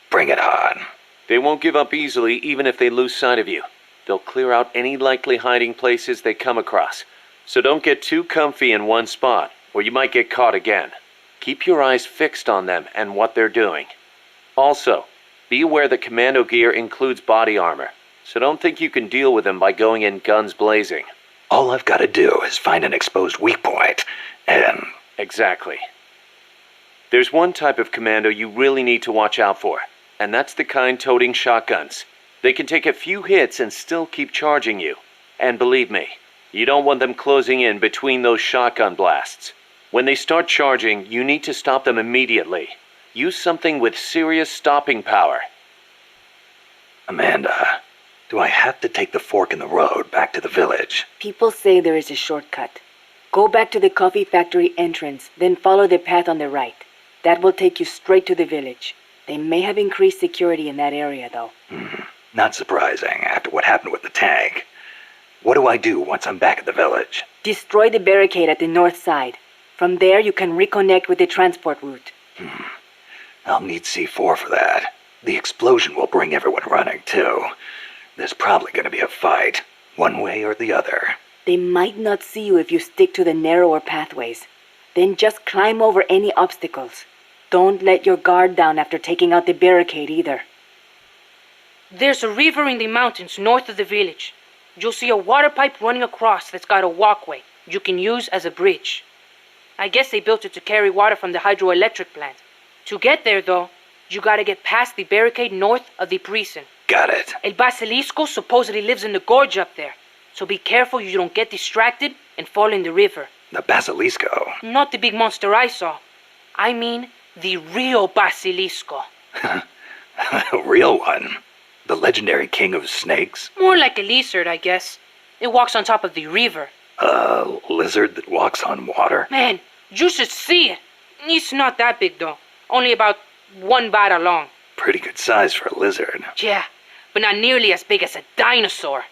Bring it on. They won't give up easily even if they lose sight of you. They'll clear out any likely hiding places they come across. So don't get too comfy in one spot, or you might get caught again. Keep your eyes fixed on them and what they're doing. Also, be aware that commando gear includes body armor, so don't think you can deal with them by going in guns blazing. All I've got to do is find an exposed weak point, and... Exactly. There's one type of commando you really need to watch out for, and that's the kind toting shotguns. They can take a few hits and still keep charging you. And believe me, you don't want them closing in between those shotgun blasts. When they start charging, you need to stop them immediately. Use something with serious stopping power. Amanda, do I have to take the fork in the road back to the village? People say there is a shortcut. Go back to the coffee factory entrance, then follow the path on the right. That will take you straight to the village. They may have increased security in that area, though. Not surprising, after what happened with the tank. What do I do once I'm back at the village? Destroy the barricade at the north side. From there, you can reconnect with the transport route. I'll need C4 for that. The explosion will bring everyone running, too. There's probably going to be a fight, one way or the other. They might not see you if you stick to the narrower pathways. Then just climb over any obstacles. Don't let your guard down after taking out the barricade either. There's a river in the mountains north of the village. You'll see a water pipe running across that's got a walkway you can use as a bridge. I guess they built it to carry water from the hydroelectric plant. To get there, though, you gotta get past the barricade north of the prison. Got it. El Basilisco supposedly lives in the gorge up there, so be careful you don't get distracted and fall in the river. The Basilisco? Not the big monster I saw. I mean, the real Basilisco. A real one? The legendary king of snakes? More like a lizard, I guess. It walks on top of the river. A lizard that walks on water? Man, you should see it. It's not that big, though. Only about 1 bada long. Pretty good size for a lizard. Yeah, but not nearly as big as a dinosaur.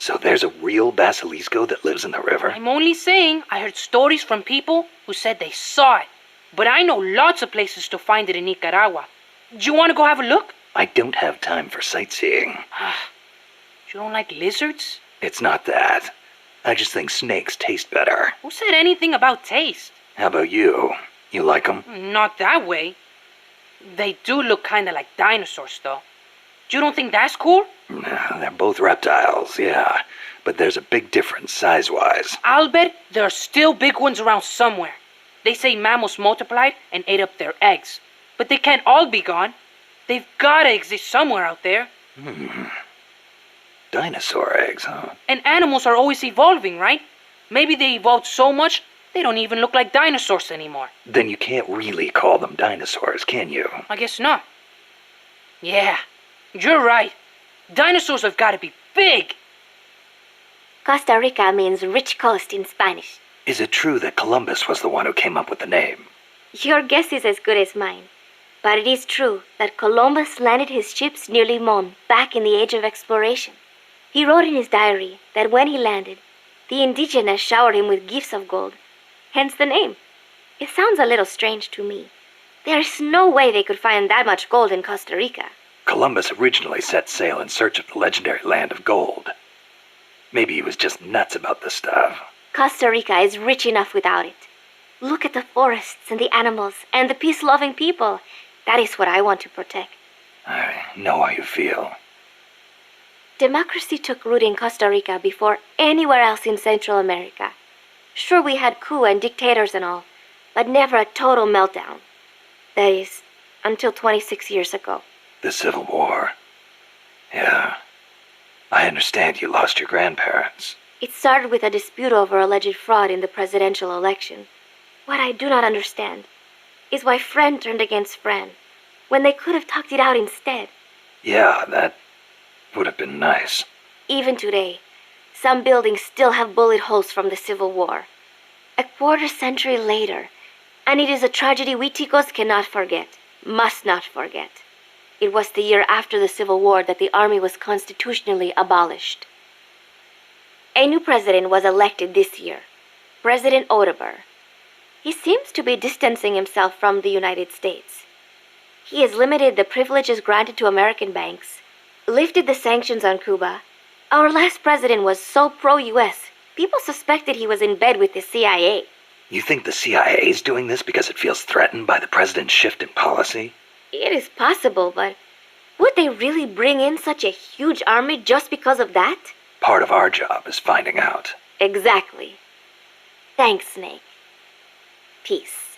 So there's a real Basilisco that lives in the river? I'm only saying I heard stories from people who said they saw it. But I know lots of places to find it in Nicaragua. Do you want to go have a look? I don't have time for sightseeing. You don't like lizards? It's not that. I just think snakes taste better. Who said anything about taste? How about you? You like them? Not that way. They do look kind of like dinosaurs, though. You don't think that's cool? They're both reptiles, yeah. But there's a big difference size-wise. I'll bet there are still big ones around somewhere. They say mammals multiplied and ate up their eggs. But they can't all be gone. They've gotta exist somewhere out there. Dinosaur eggs, huh? And animals are always evolving, right? Maybe they evolved so much, they don't even look like dinosaurs anymore. Then you can't really call them dinosaurs, can you? I guess not. Yeah, you're right. Dinosaurs have got to be big. Costa Rica means rich coast in Spanish. Is it true that Columbus was the one who came up with the name? Your guess is as good as mine. But it is true that Columbus landed his ships near Limon back in the age of exploration. He wrote in his diary that when he landed, the indigenous showered him with gifts of gold, hence the name. It sounds a little strange to me. There is no way they could find that much gold in Costa Rica. Columbus originally set sail in search of the legendary land of gold. Maybe he was just nuts about the stuff. Costa Rica is rich enough without it. Look at the forests and the animals and the peace-loving people. That is what I want to protect. I know how you feel. Democracy took root in Costa Rica before anywhere else in Central America. Sure, we had coup and dictators and all, but never a total meltdown. That is, until 26 years ago. The Civil War. Yeah. I understand you lost your grandparents. It started with a dispute over alleged fraud in the presidential election. What I do not understand is why friend turned against friend, when they could have talked it out instead. Yeah, that would have been nice. Even today, some buildings still have bullet holes from the Civil War. A quarter century later, and it is a tragedy we Ticos cannot forget, must not forget. It was the year after the Civil War that the army was constitutionally abolished. A new president was elected this year, President Otaber. He seems to be distancing himself from the United States. He has limited the privileges granted to American banks, lifted the sanctions on Cuba. Our last president was so pro-US, people suspected he was in bed with the CIA. You think the CIA is doing this because it feels threatened by the president's shift in policy? It is possible, but would they really bring in such a huge army just because of that? Part of our job is finding out. Exactly. Thanks, Snake. Peace.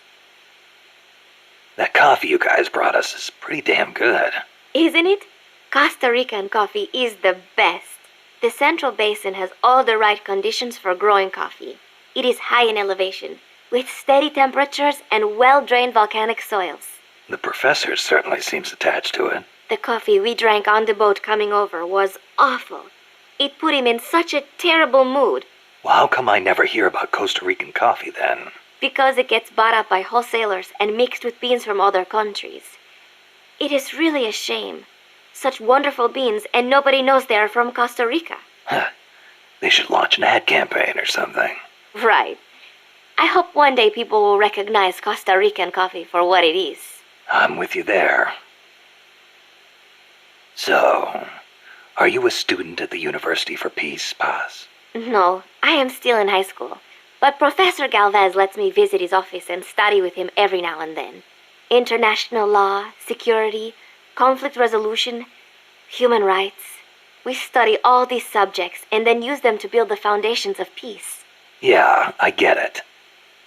That coffee you guys brought us is pretty damn good. Isn't it? Costa Rican coffee is the best. The Central Basin has all the right conditions for growing coffee. It is high in elevation, with steady temperatures and well-drained volcanic soils. The professor certainly seems attached to it. The coffee we drank on the boat coming over was awful. It put him in such a terrible mood. Well, how come I never hear about Costa Rican coffee then? Because it gets bought up by wholesalers and mixed with beans from other countries. It is really a shame. Such wonderful beans, and nobody knows they are from Costa Rica. Huh. They should launch an ad campaign or something. Right. I hope one day people will recognize Costa Rican coffee for what it is. I'm with you there. So, are you a student at the University for Peace, Paz? No, I am still in high school. But Professor Galvez lets me visit his office and study with him every now and then. International law, security, conflict resolution, human rights. We study all these subjects and then use them to build the foundations of peace. Yeah, I get it.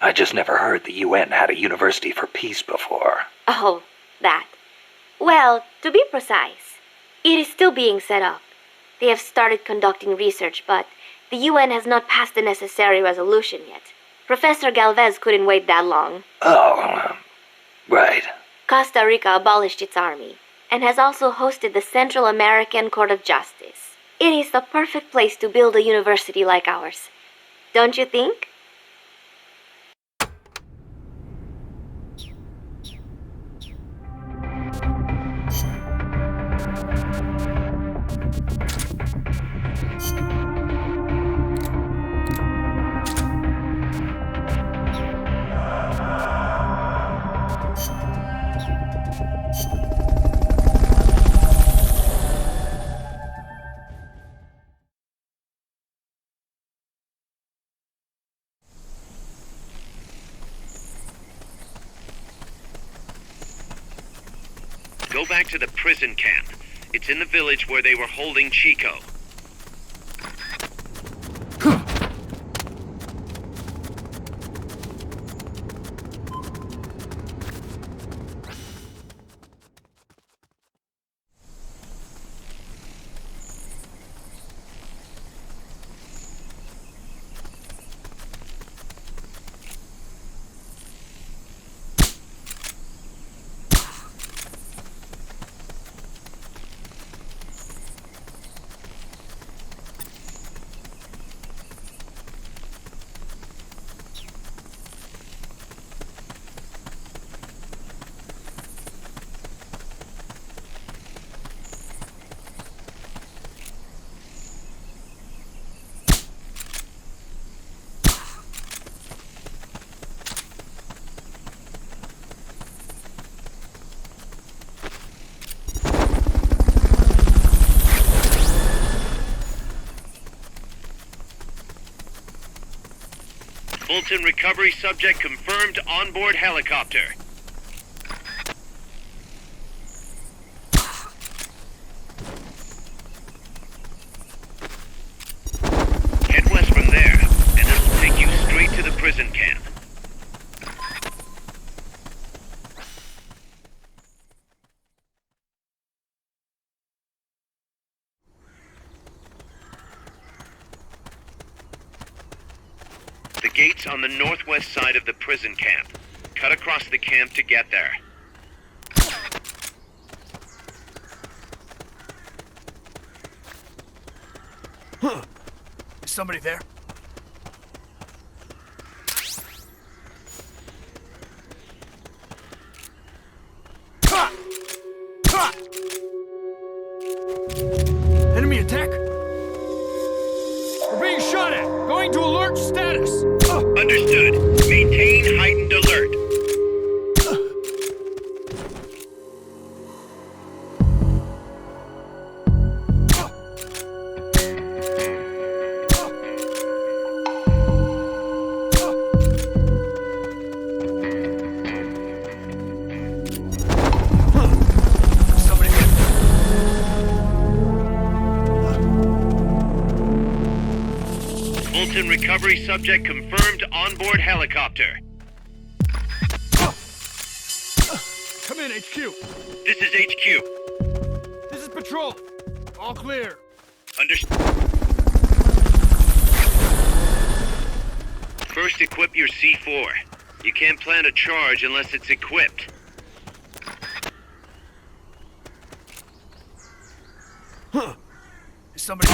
I just never heard the UN had a University for Peace before. Oh, that. Well, to be precise, it is still being set up. They have started conducting research, but the UN has not passed the necessary resolution yet. Professor Galvez couldn't wait that long. Oh, right. Costa Rica abolished its army and has also hosted the Central American Court of Justice. It is the perfect place to build a university like ours. Don't you think? Go back to the prison camp. It's in the village where they were holding Chico. Fulton recovery subject confirmed onboard helicopter. Head west from there, and it'll take you straight to the prison camp. The gate's on the northwest side of the prison camp. Cut across the camp to get there. Huh. Is somebody there? Ha! Ha! Enemy attack? We're being shot at! Going to alert status! Understood. Maintain heightened alert. Fulton recovery subject confirmed onboard helicopter. Come in, HQ. This is HQ. This is patrol. All clear. Understood. First, equip your C4. You can't plant a charge unless it's equipped. Huh. Is somebody...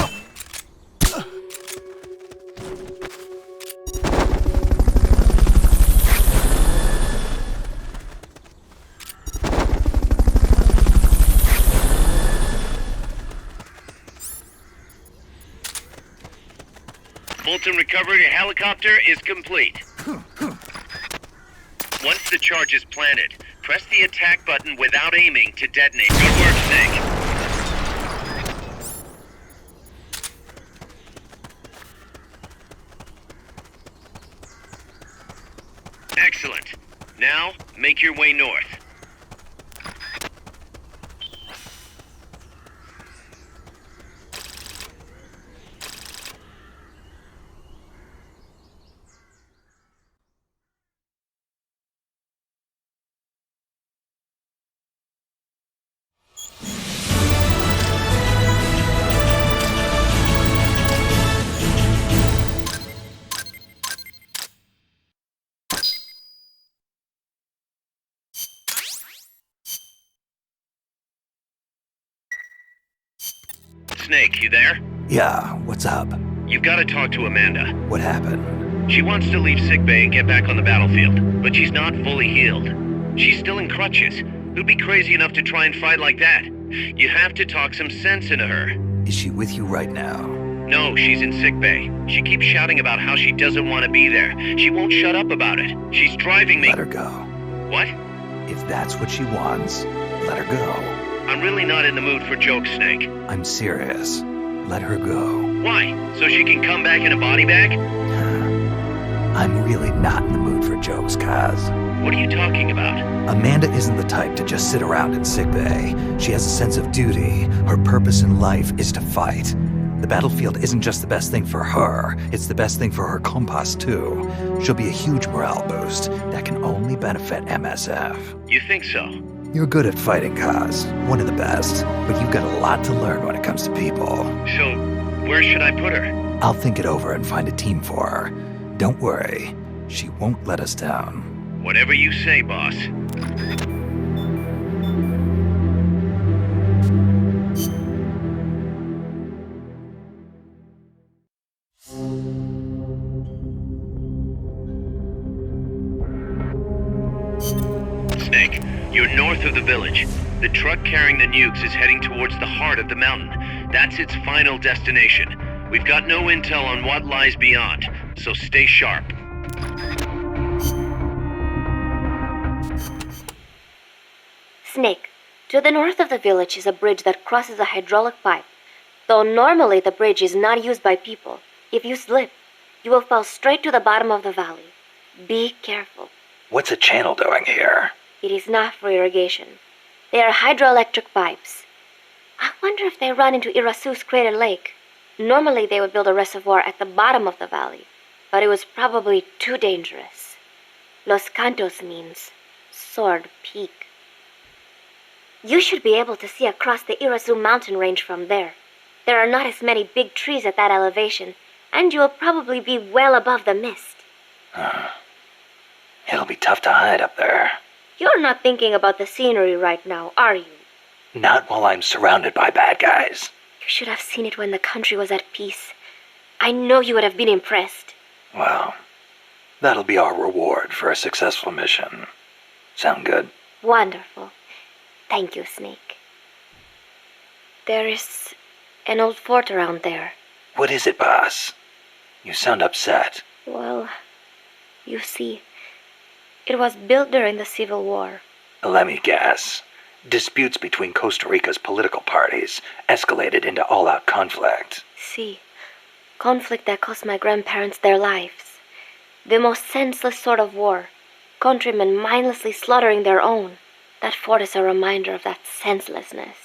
Fulton recovery helicopter is complete. Once the charge is planted, press the attack button without aiming to detonate. Good work, Snake. Excellent. Now, make your way north. Snake, you there? Yeah, what's up? You've got to talk to Amanda. What happened? She wants to leave sickbay and get back on the battlefield, but she's not fully healed. She's still in crutches. Who'd be crazy enough to try and fight like that? You have to talk some sense into her. Is she with you right now? No, she's in sickbay. She keeps shouting about how she doesn't want to be there. She won't shut up about it. She's driving me... Let her go. What? If that's what she wants, let her go. I'm really not in the mood for jokes, Snake. I'm serious. Let her go. Why? So she can come back in a body bag? I'm really not in the mood for jokes, Kaz. What are you talking about? Amanda isn't the type to just sit around in sickbay. She has a sense of duty. Her purpose in life is to fight. The battlefield isn't just the best thing for her, it's the best thing for her compas too. She'll be a huge morale boost that can only benefit MSF. You think so? You're good at fighting, Kaz. One of the best. But you've got a lot to learn when it comes to people. So, where should I put her? I'll think it over and find a team for her. Don't worry. She won't let us down. Whatever you say, boss. Snake, you're north of the village. The truck carrying the nukes is heading towards the heart of the mountain. That's its final destination. We've got no intel on what lies beyond, so stay sharp. Snake, to the north of the village is a bridge that crosses a hydraulic pipe. Though normally the bridge is not used by people, if you slip, you will fall straight to the bottom of the valley. Be careful. What's a channel doing here? It is not for irrigation. They are hydroelectric pipes. I wonder if they run into Irasu's crater lake. Normally they would build a reservoir at the bottom of the valley, but it was probably too dangerous. Los Cantos means Sword Peak. You should be able to see across the Irasu mountain range from there. There are not as many big trees at that elevation, and you will probably be well above the mist. It'll be tough to hide up there. You're not thinking about the scenery right now, are you? Not while I'm surrounded by bad guys. You should have seen it when the country was at peace. I know you would have been impressed. Well, that'll be our reward for a successful mission. Sound good? Wonderful. Thank you, Snake. There is an old fort around there. What is it, boss? You sound upset. Well, you see, it was built during the Civil War. Let me guess. Disputes between Costa Rica's political parties escalated into all-out conflict. See, conflict that cost my grandparents their lives. The most senseless sort of war. Countrymen mindlessly slaughtering their own. That fort is a reminder of that senselessness.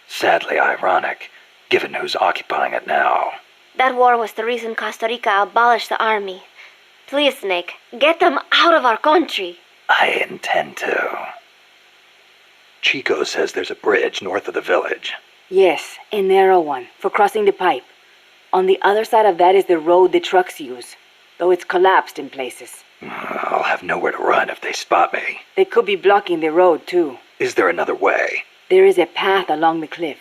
Sadly ironic, given who's occupying it now. That war was the reason Costa Rica abolished the army. Please, Snake, get them out of our country. I intend to. Chico says there's a bridge north of the village. Yes, a narrow one, for crossing the pipe. On the other side of that is the road the trucks use, though it's collapsed in places. I'll have nowhere to run if they spot me. They could be blocking the road, too. Is there another way? There is a path along the cliff.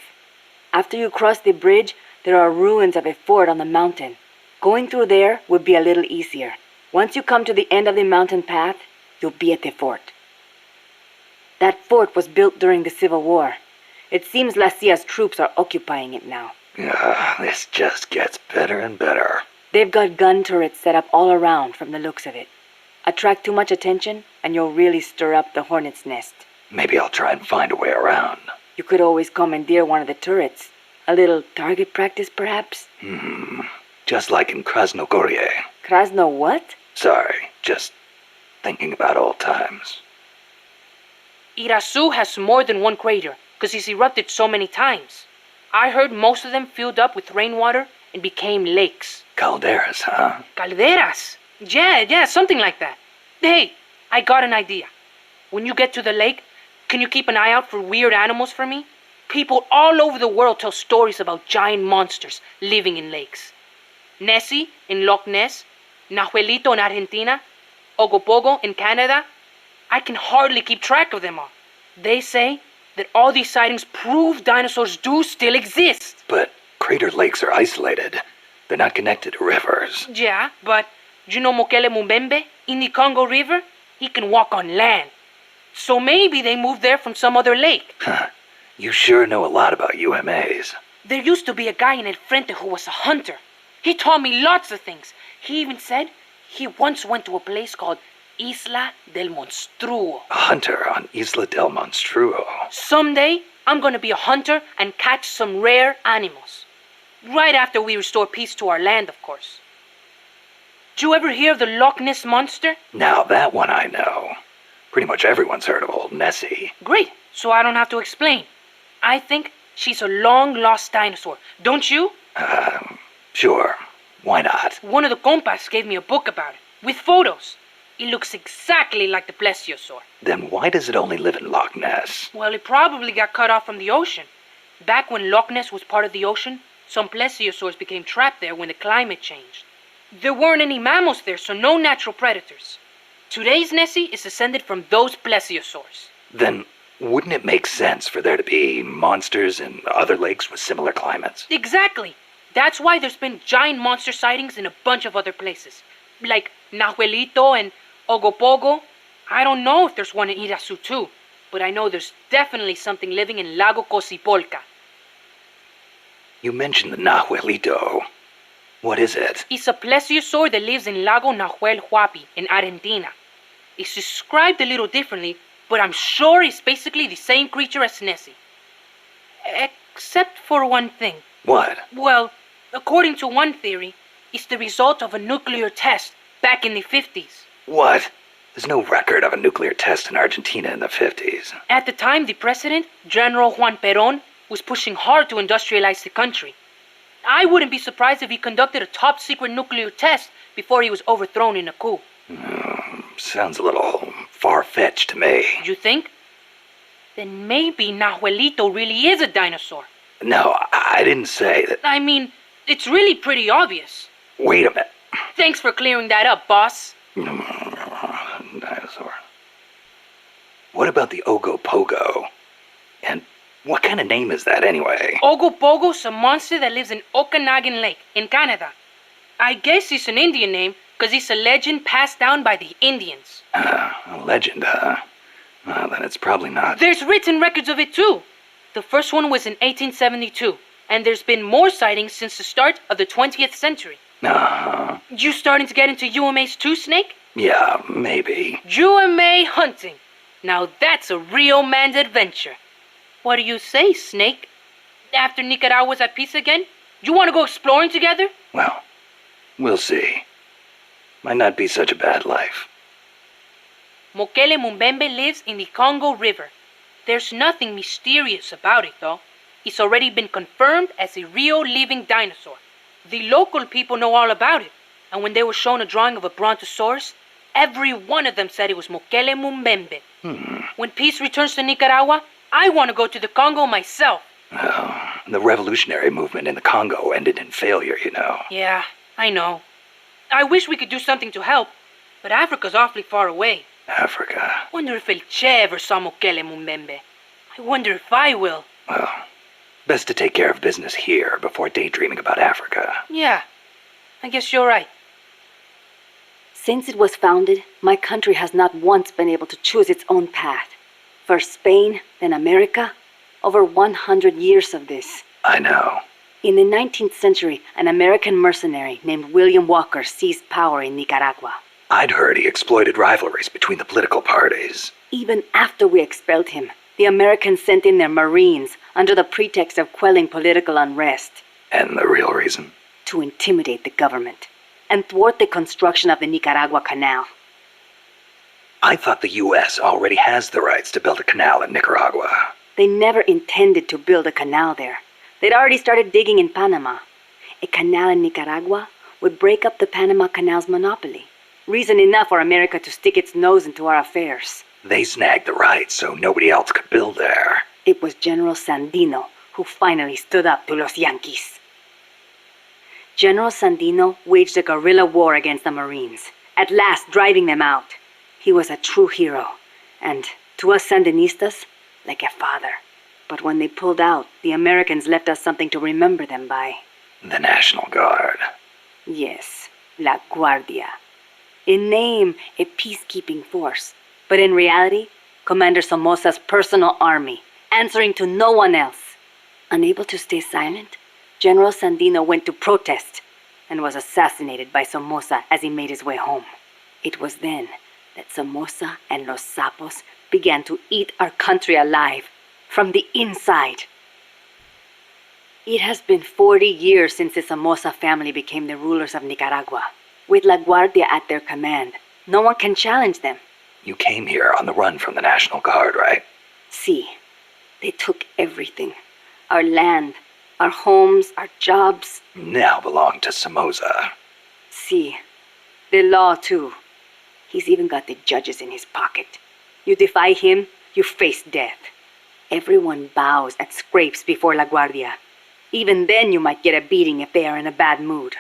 After you cross the bridge, there are ruins of a fort on the mountain. Going through there would be a little easier. Once you come to the end of the mountain path, you'll be at the fort. That fort was built during the Civil War. It seems La Cia's troops are occupying it now. This just gets better and better. They've got gun turrets set up all around from the looks of it. Attract too much attention, and you'll really stir up the hornet's nest. Maybe I'll try and find a way around. You could always commandeer one of the turrets. A little target practice, perhaps? Just like in Krasnogorye. Krasno what? Sorry, just thinking about old times. Irasu has more than one crater, because he's erupted so many times. I heard most of them filled up with rainwater and became lakes. Calderas, huh? Calderas? Yeah, something like that. Hey, I got an idea. When you get to the lake, can you keep an eye out for weird animals for me? People all over the world tell stories about giant monsters living in lakes. Nessie in Loch Ness, Nahuelito in Argentina, Ogopogo in Canada. I can hardly keep track of them all. They say that all these sightings prove dinosaurs do still exist. But crater lakes are isolated. They're not connected to rivers. Yeah, but you know Mokele Mumbembe in the Congo River? He can walk on land. So maybe they moved there from some other lake. You sure know a lot about UMAs. There used to be a guy in El Frente who was a hunter. He taught me lots of things. He even said he once went to a place called Isla del Monstruo. A hunter on Isla del Monstruo. Someday, I'm gonna be a hunter and catch some rare animals. Right after we restore peace to our land, of course. Did you ever hear of the Loch Ness Monster? Now that one I know. Pretty much everyone's heard of old Nessie. Great, so I don't have to explain. I think she's a long-lost dinosaur, don't you? Sure. Why not? One of the compas gave me a book about it, with photos. It looks exactly like the plesiosaur. Then why does it only live in Loch Ness? Well, it probably got cut off from the ocean. Back when Loch Ness was part of the ocean, some plesiosaurs became trapped there when the climate changed. There weren't any mammals there, so no natural predators. Today's Nessie is descended from those plesiosaurs. Then wouldn't it make sense for there to be monsters in other lakes with similar climates? Exactly. That's why there's been giant monster sightings in a bunch of other places. Like Nahuelito and Ogopogo. I don't know if there's one in Irasu too, but I know there's definitely something living in Lago Cosipolca. You mentioned the Nahuelito. What is it? It's a plesiosaur that lives in Lago Nahuel Huapi in Argentina. It's described a little differently, but I'm sure it's basically the same creature as Nessie. Except for one thing. What? Well, according to one theory, it's the result of a nuclear test back in the 50s. What? There's no record of a nuclear test in Argentina in the 50s. At the time, the president, General Juan Perón, was pushing hard to industrialize the country. I wouldn't be surprised if he conducted a top-secret nuclear test before he was overthrown in a coup. Sounds a little far-fetched to me. You think? Then maybe Nahuelito really is a dinosaur. No, I didn't say that. I mean, it's really pretty obvious. Wait a minute. Thanks for clearing that up, boss. Dinosaur. What about the Ogopogo? And what kind of name is that anyway? Ogopogo's a monster that lives in Okanagan Lake, in Canada. I guess it's an Indian name, because it's a legend passed down by the Indians. A legend, huh? Well, then it's probably not. There's written records of it, too. The first one was in 1872, and there's been more sightings since the start of the 20th century. You starting to get into UMAs too, Snake? Yeah, maybe. UMA hunting. Now that's a real man's adventure. What do you say, Snake? After Nicaragua's at peace again, you want to go exploring together? Well, we'll see. Might not be such a bad life. Mokele Mumbembe lives in the Congo River. There's nothing mysterious about it, though. It's already been confirmed as a real living dinosaur. The local people know all about it, and when they were shown a drawing of a brontosaurus, every one of them said it was Mokele Mumbembe. When peace returns to Nicaragua, I want to go to the Congo myself. Oh, the revolutionary movement in the Congo ended in failure, you know. Yeah, I know. I wish we could do something to help, but Africa's awfully far away. Africa. Wonder if El Che ever saw Mokele Mumbembe. I wonder if I will. Well, best to take care of business here before daydreaming about Africa. Yeah, I guess you're right. Since it was founded, my country has not once been able to choose its own path. First Spain, then America. Over 100 years of this. I know. In the 19th century, an American mercenary named William Walker seized power in Nicaragua. I'd heard he exploited rivalries between the political parties. Even after we expelled him, the Americans sent in their Marines under the pretext of quelling political unrest. And the real reason? To intimidate the government and thwart the construction of the Nicaragua Canal. I thought the U.S. already has the rights to build a canal in Nicaragua. They never intended to build a canal there. They'd already started digging in Panama. A canal in Nicaragua would break up the Panama Canal's monopoly. Reason enough for America to stick its nose into our affairs. They snagged the rights so nobody else could build there. It was General Sandino who finally stood up to los Yankees. General Sandino waged a guerrilla war against the Marines, at last driving them out. He was a true hero, and to us Sandinistas, like a father. But when they pulled out, the Americans left us something to remember them by. The National Guard. Yes, La Guardia. In name, a peacekeeping force, but in reality, Commander Somoza's personal army, answering to no one else. Unable to stay silent, General Sandino went to protest and was assassinated by Somoza as he made his way home. It was then that Somoza and Los Sapos began to eat our country alive, from the inside. It has been 40 years since the Somoza family became the rulers of Nicaragua. With La Guardia at their command, no one can challenge them. You came here on the run from the National Guard, right? See, they took everything. Our land, our homes, our jobs. Now belong to Somoza. See, the law too. He's even got the judges in his pocket. You defy him, you face death. Everyone bows and scrapes before La Guardia. Even then you might get a beating if they are in a bad mood.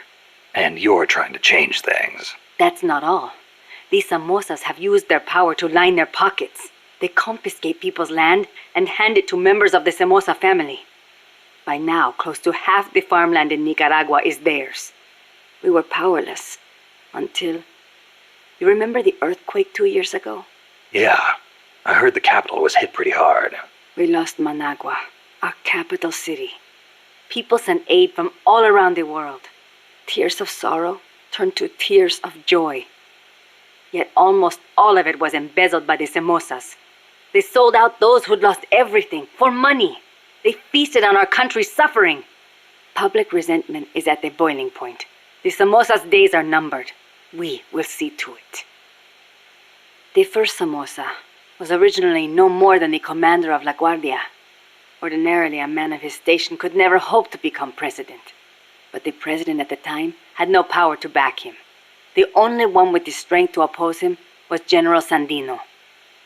And you're trying to change things. That's not all. These Somozas have used their power to line their pockets. They confiscate people's land and hand it to members of the Somoza family. By now, close to half the farmland in Nicaragua is theirs. We were powerless until... You remember the earthquake 2 years ago? Yeah, I heard the capital was hit pretty hard. We lost Managua, our capital city. People sent aid from all around the world. Tears of sorrow turned to tears of joy. Yet almost all of it was embezzled by the Somozas. They sold out those who'd lost everything for money. They feasted on our country's suffering. Public resentment is at the boiling point. The Somozas' days are numbered. We will see to it. The first Somoza was originally no more than the commander of La Guardia. Ordinarily, a man of his station could never hope to become president. But the president at the time had no power to back him. The only one with the strength to oppose him was General Sandino.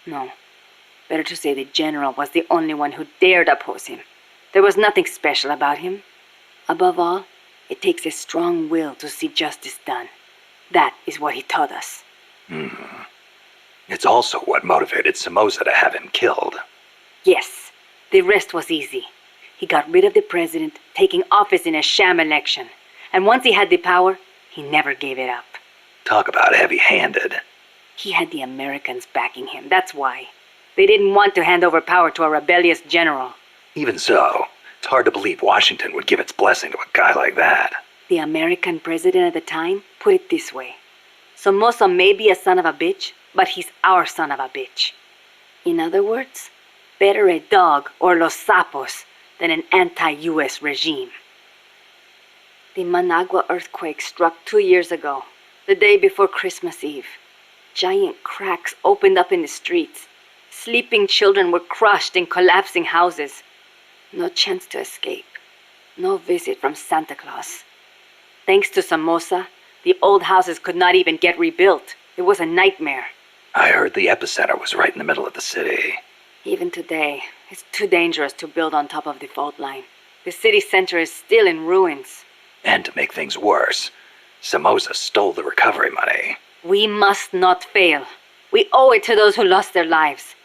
No, better to say the general was the only one who dared oppose him. There was nothing special about him. Above all, it takes a strong will to see justice done. That is what he taught us. It's also what motivated Somoza to have him killed. Yes, the rest was easy. He got rid of the president, taking office in a sham election. And once he had the power, he never gave it up. Talk about heavy-handed. He had the Americans backing him, that's why. They didn't want to hand over power to a rebellious general. Even so, it's hard to believe Washington would give its blessing to a guy like that. The American president at the time put it this way. Somoza may be a son of a bitch, but he's our son of a bitch. In other words, better a dog or Los Sapos than an anti-US regime. The Managua earthquake struck 2 years ago, the day before Christmas Eve. Giant cracks opened up in the streets. Sleeping children were crushed in collapsing houses. No chance to escape. No visit from Santa Claus. Thanks to Somoza, the old houses could not even get rebuilt. It was a nightmare. I heard the epicenter was right in the middle of the city. Even today, it's too dangerous to build on top of the fault line. The city center is still in ruins. And to make things worse, Somoza stole the recovery money. We must not fail. We owe it to those who lost their lives.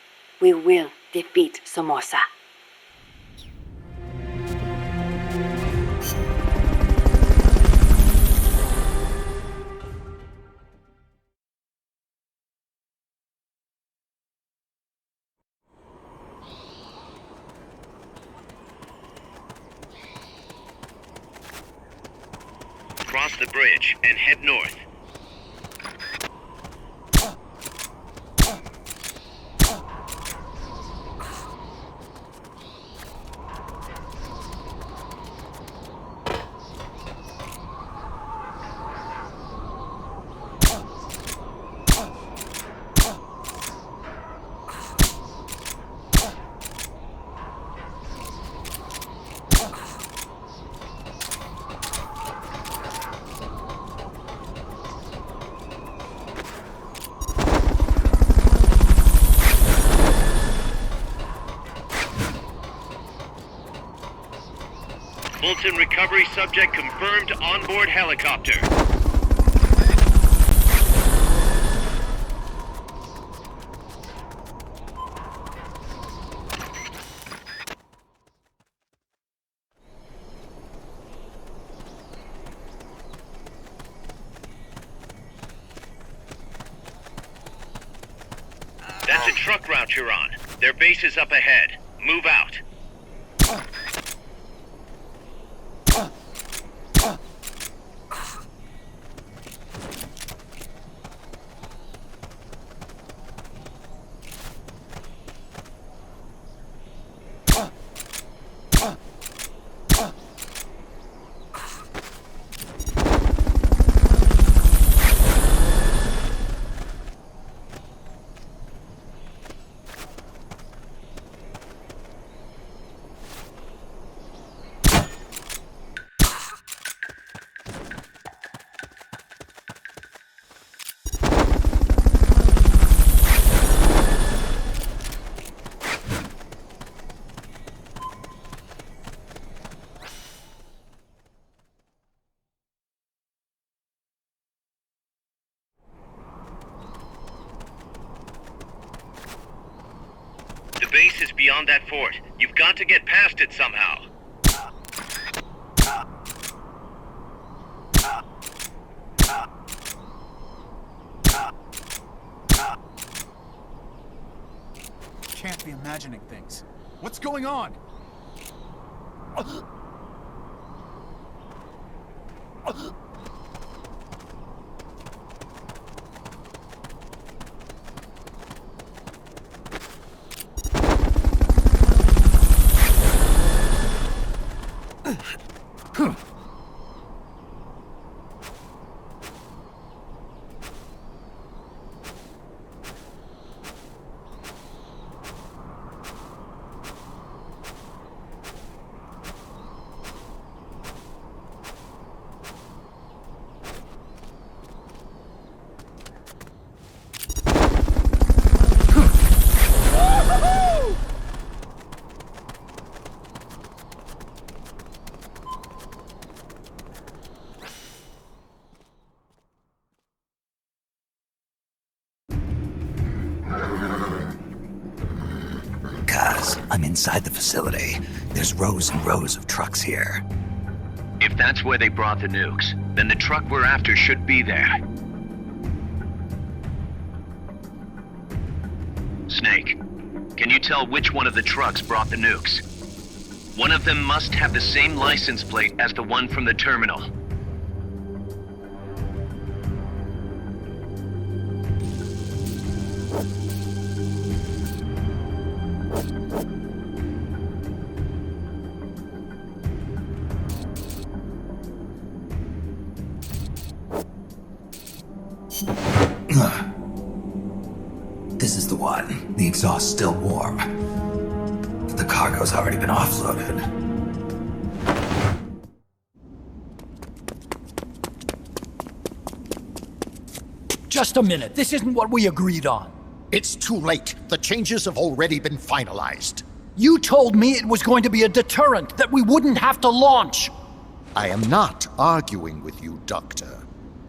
We will defeat Somoza. Cross the bridge and head north. Fulton recovery subject confirmed onboard helicopter. That's a truck route you're on. Their base is up ahead. Move out. The base is beyond that fort. You've got to get past it somehow. Can't be imagining things. What's going on? is. I'm inside the facility. There's rows and rows of trucks here. If that's where they brought the nukes, then the truck we're after should be there. Snake, can you tell which one of the trucks brought the nukes? One of them must have the same license plate as the one from the terminal. This is the one. The exhaust's still warm. But the cargo's already been offloaded. Just a minute. This isn't what we agreed on. It's too late. The changes have already been finalized. You told me it was going to be a deterrent, that we wouldn't have to launch. I am not arguing with you, Doctor.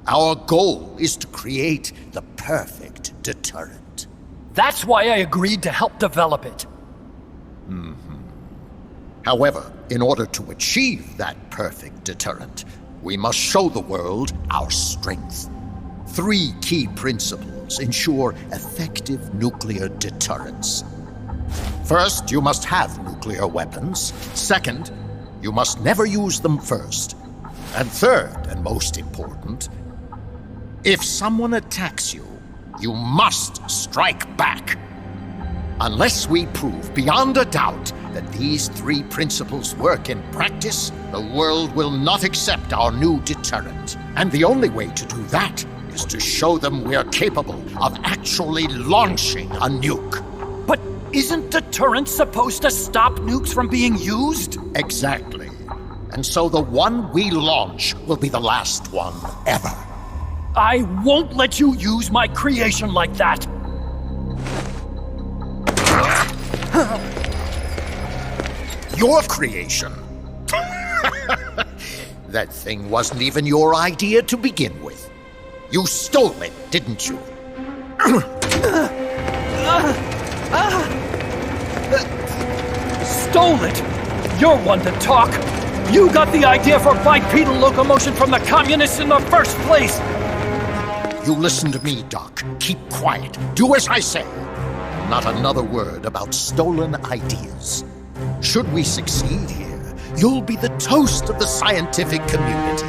Our goal is to create the perfect deterrent. That's why I agreed to help develop it. However, in order to achieve that perfect deterrent, we must show the world our strength. 3 key principles ensure effective nuclear deterrence. First, you must have nuclear weapons. Second, you must never use them first. And third, and most important, if someone attacks you, you must strike back. Unless we prove beyond a doubt that these 3 principles work in practice, the world will not accept our new deterrent. And the only way to do that is to show them we're capable of actually launching a nuke. But isn't deterrence supposed to stop nukes from being used? Exactly. And so the one we launch will be the last one ever. I won't let you use my creation like that! Your creation? That thing wasn't even your idea to begin with. You stole it, didn't you? Stole it? You're one to talk! You got the idea for bipedal locomotion from the communists in the first place! You listen to me, Doc. Keep quiet. Do as I say. Not another word about stolen ideas. Should we succeed here, you'll be the toast of the scientific community.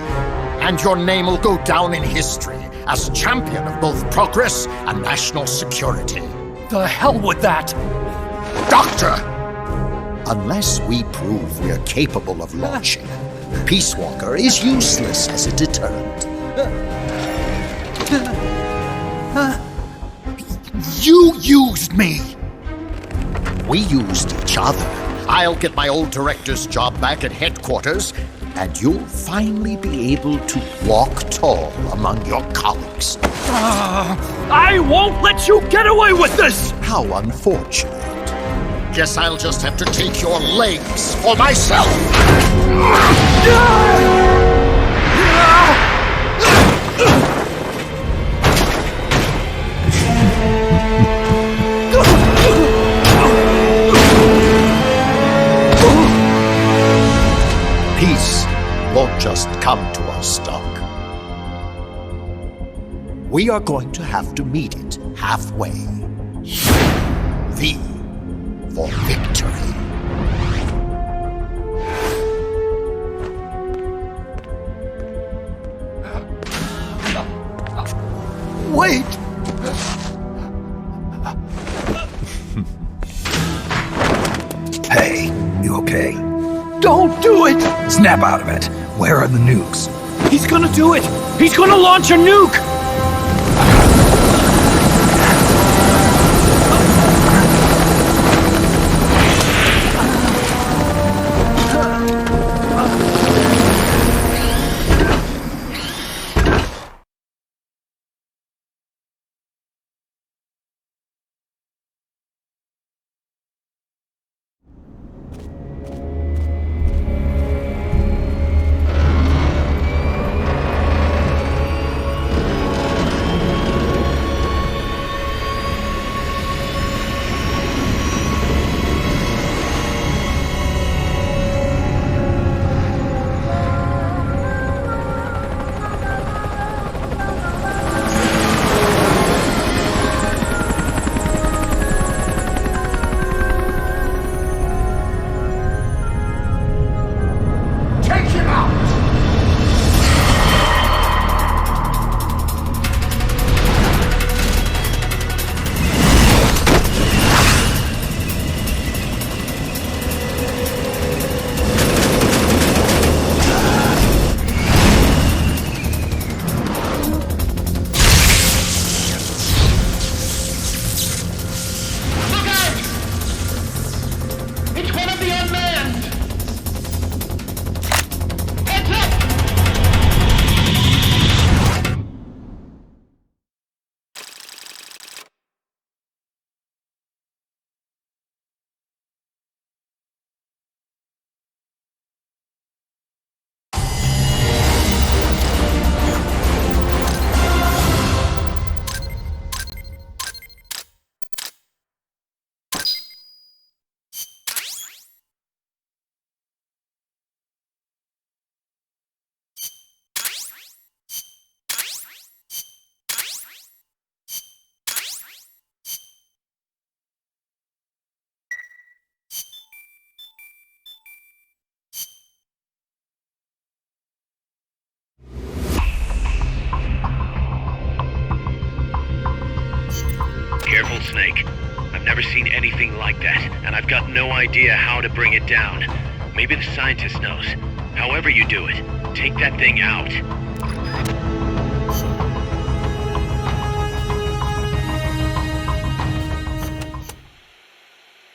And your name will go down in history as champion of both progress and national security. The hell with that! Doctor! Unless we prove we're capable of launching, Peace Walker is useless as a deterrent. You used me! We used each other. I'll get my old director's job back at headquarters, and you'll finally be able to walk tall among your colleagues. I won't let you get away with this! How unfortunate. Guess I'll just have to take your legs for myself. Peace won't just come to us, Doc. We are going to have to meet it halfway. V for victory. Wait! Hey, you okay? Don't do it! Snap out of it. Where are the nukes? He's gonna do it! He's gonna launch a nuke! like that, and I've got no idea how to bring it down. Maybe the scientist knows. However you do it, take that thing out.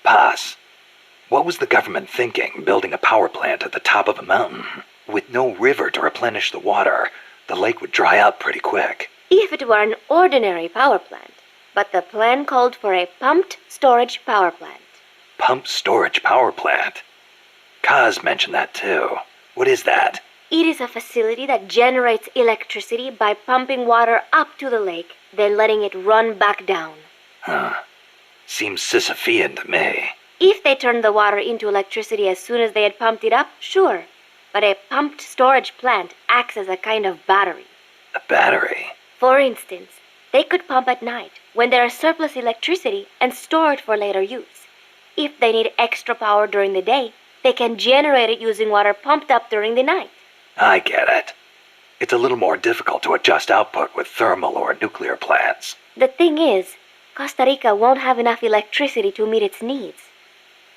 Pass. What was the government thinking, building a power plant at the top of a mountain? With no river to replenish the water, the lake would dry up pretty quick. If it were an ordinary power plant. But the plan called for a pumped storage power plant. Pumped storage power plant? Kaz mentioned that too. What is that? It is a facility that generates electricity by pumping water up to the lake, then letting it run back down. Huh. Seems Sisyphean to me. If they turned the water into electricity as soon as they had pumped it up, sure. But a pumped storage plant acts as a kind of battery. A battery? For instance, they could pump at night, when there is surplus electricity, and store it for later use. If they need extra power during the day, they can generate it using water pumped up during the night. I get it. It's a little more difficult to adjust output with thermal or nuclear plants. The thing is, Costa Rica won't have enough electricity to meet its needs.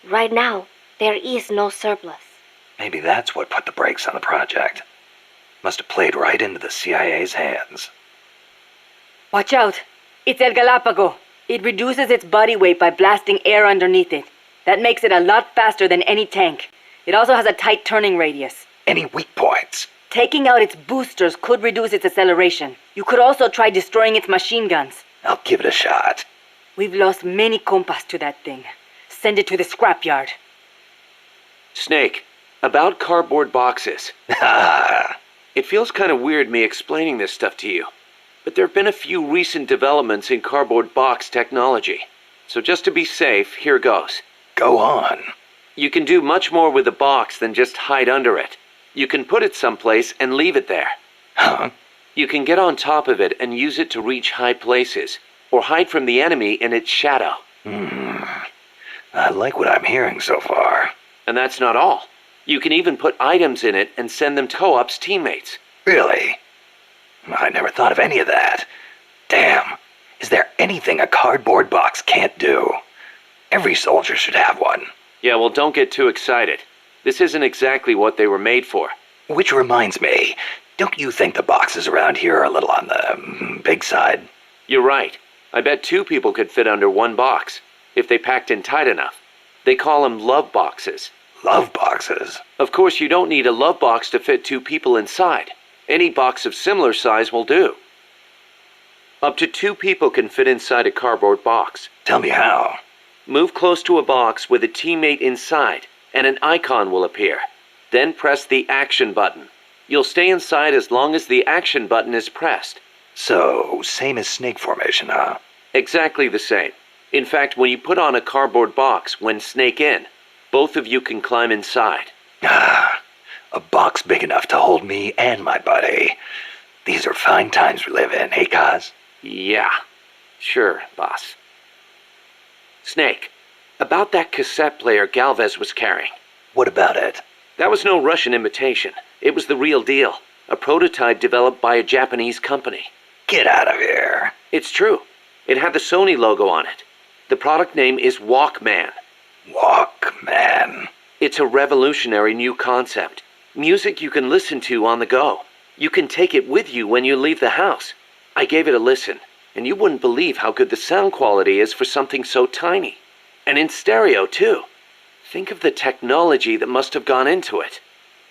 Right now, there is no surplus. Maybe that's what put the brakes on the project. Must have played right into the CIA's hands. Watch out! It's El Galápago. It reduces its body weight by blasting air underneath it. That makes it a lot faster than any tank. It also has a tight turning radius. Any weak points? Taking out its boosters could reduce its acceleration. You could also try destroying its machine guns. I'll give it a shot. We've lost many compas to that thing. Send it to the scrapyard. Snake, about cardboard boxes. It feels kind of weird me explaining this stuff to you. But there have been a few recent developments in cardboard box technology. So just to be safe, here goes. Go on. You can do much more with a box than just hide under it. You can put it someplace and leave it there. Huh? You can get on top of it and use it to reach high places, or hide from the enemy in its shadow. I like what I'm hearing so far. And that's not all. You can even put items in it and send them to co-op's teammates. Really? I never thought of any of that. Damn. Is there anything a cardboard box can't do? Every soldier should have one. Yeah, well, don't get too excited. This isn't exactly what they were made for. Which reminds me, don't you think the boxes around here are a little on the big side? You're right. I bet 2 people could fit under one box, if they packed in tight enough. They call them love boxes. Love boxes? Of course, you don't need a love box to fit 2 people inside. Any box of similar size will do. Up to 2 people can fit inside a cardboard box. Tell me how. Move close to a box with a teammate inside, and an icon will appear. Then press the action button. You'll stay inside as long as the action button is pressed. So, same as snake formation, huh? Exactly the same. In fact, when you put on a cardboard box when snake in, both of you can climb inside. A box big enough to hold me and my buddy. These are fine times we live in, hey, Kaz? Yeah. Sure, boss. Snake, about that cassette player Galvez was carrying. What about it? That was no Russian imitation. It was the real deal. A prototype developed by a Japanese company. Get out of here. It's true. It had the Sony logo on it. The product name is Walkman. Walkman? It's a revolutionary new concept. Music you can listen to on the go. You can take it with you when you leave the house. I gave it a listen, and you wouldn't believe how good the sound quality is for something so tiny. And in stereo, too. Think of the technology that must have gone into it.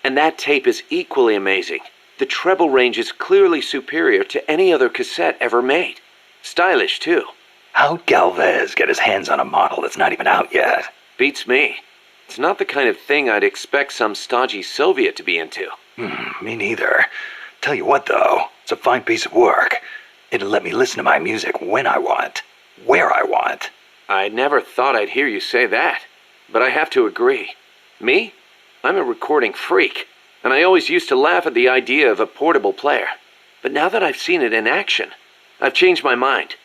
And that tape is equally amazing. The treble range is clearly superior to any other cassette ever made. Stylish, too. How'd Galvez get his hands on a model that's not even out yet? Beats me. It's not the kind of thing I'd expect some stodgy Soviet to be into. Me neither. Tell you what, though, it's a fine piece of work. It'll let me listen to my music when I want, where I want. I never thought I'd hear you say that, but I have to agree. Me? I'm a recording freak, and I always used to laugh at the idea of a portable player. But now that I've seen it in action, I've changed my mind.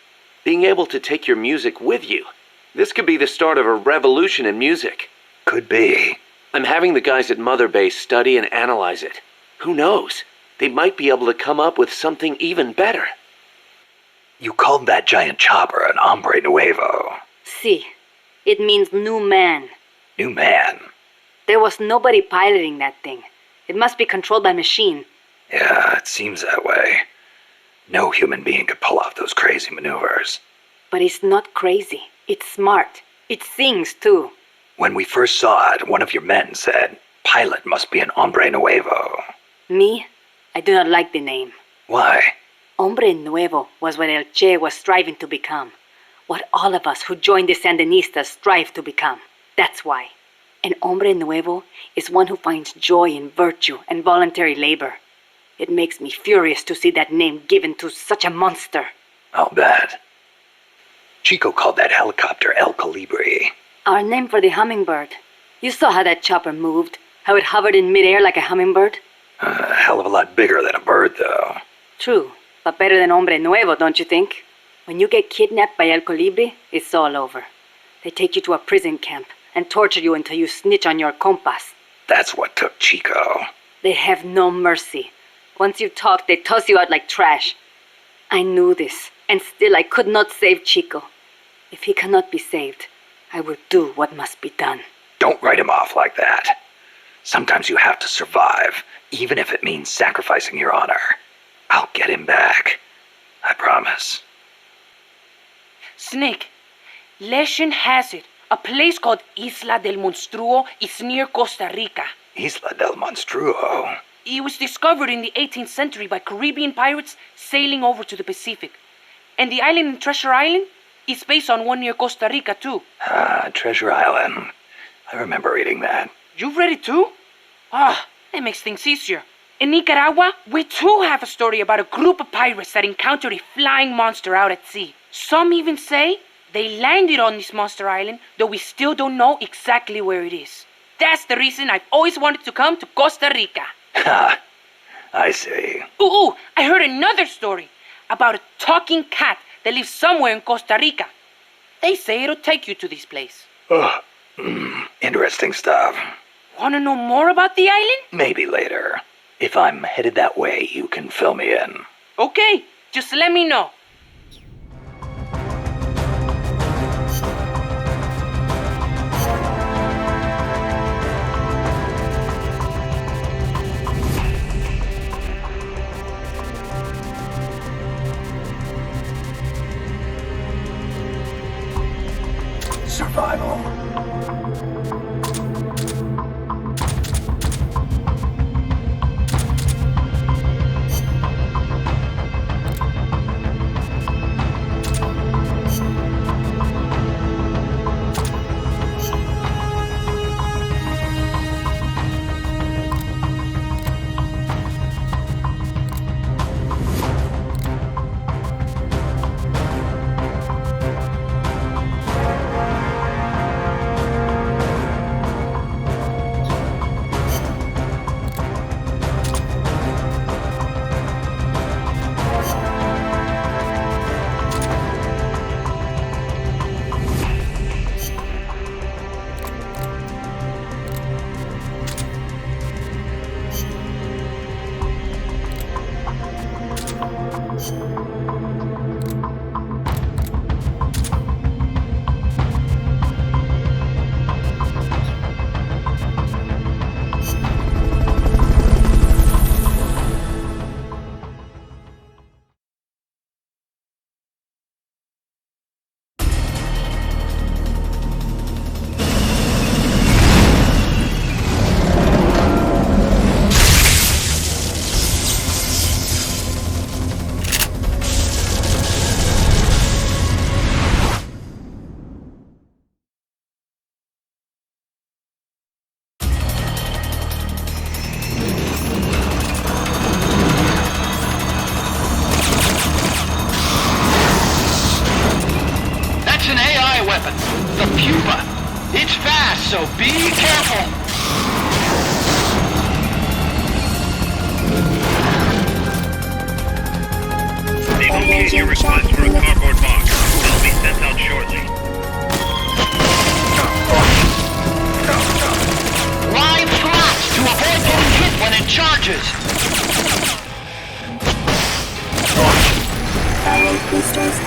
Being able to take your music with you, this could be the start of a revolution in music. Could be. I'm having the guys at Mother Base study and analyze it. Who knows? They might be able to come up with something even better. You called that giant chopper an hombre nuevo. Si. It means new man. New man? There was nobody piloting that thing. It must be controlled by machine. Yeah, it seems that way. No human being could pull off those crazy maneuvers. But it's not crazy. It's smart. It sings, too. When we first saw it, one of your men said, "Pilot must be an hombre nuevo." Me? I do not like the name. Why? Hombre nuevo was what El Che was striving to become. What all of us who joined the Sandinistas strive to become. That's why. An hombre nuevo is one who finds joy in virtue and voluntary labor. It makes me furious to see that name given to such a monster. I'll bet. Chico called that helicopter El Colibri. Our name for the hummingbird. You saw how that chopper moved, how it hovered in midair like a hummingbird? A hell of a lot bigger than a bird, though. True, but better than hombre nuevo, don't you think? When you get kidnapped by El Colibri, it's all over. They take you to a prison camp and torture you until you snitch on your compas. That's what took Chico. They have no mercy. Once you talk, they toss you out like trash. I knew this, and still I could not save Chico. If he cannot be saved, I will do what must be done. Don't write him off like that. Sometimes you have to survive, even if it means sacrificing your honor. I'll get him back. I promise. Snake, legend has it, a place called Isla del Monstruo is near Costa Rica. Isla del Monstruo? It was discovered in the 18th century by Caribbean pirates sailing over to the Pacific. And the island in Treasure Island is based on one near Costa Rica, too. Ah, Treasure Island. I remember reading that. You've read it, too? Ah, that makes things easier. In Nicaragua, we too have a story about a group of pirates that encountered a flying monster out at sea. Some even say they landed on this monster island, though we still don't know exactly where it is. That's the reason I've always wanted to come to Costa Rica. Ha! I see. Ooh, I heard another story about a talking cat that lives somewhere in Costa Rica. They say it'll take you to this place. Interesting stuff. Want to know more about the island? Maybe later. If I'm headed that way, you can fill me in. Okay, just let me know. Survival. It's fast, so be careful. They've okayed your request for a cardboard box. It'll be sent out shortly. Line flat to avoid getting hit when it charges. Follow boosters.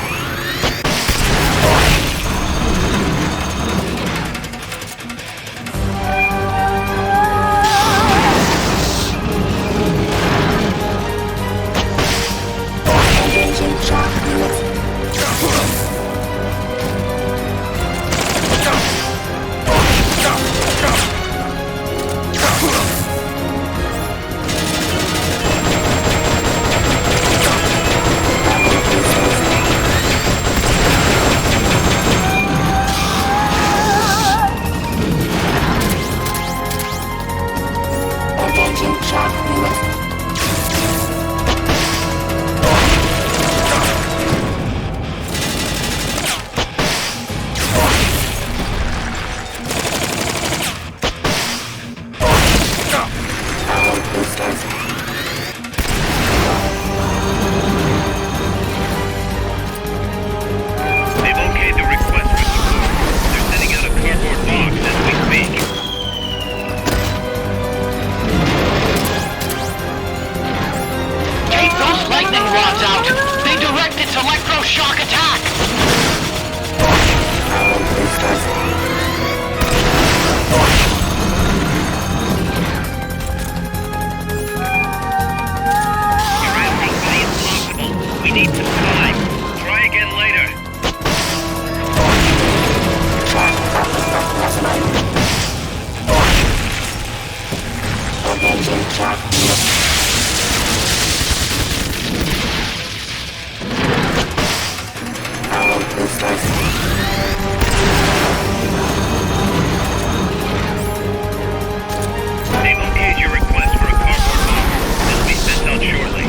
They've okayed your request for a cardboard box. It'll be sent out shortly.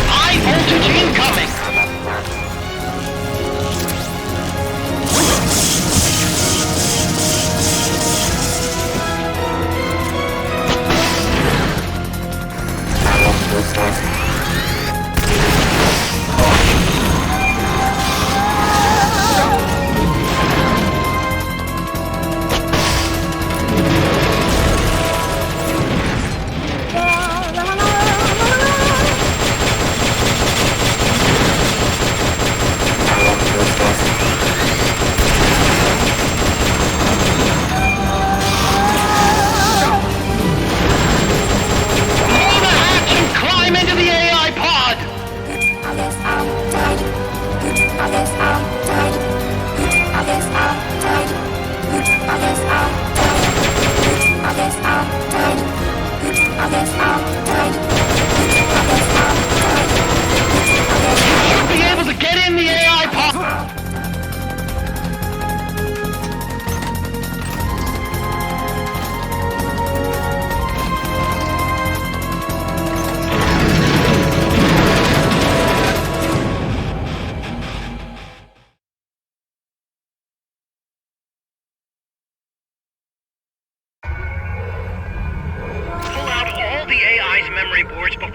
High voltage incoming!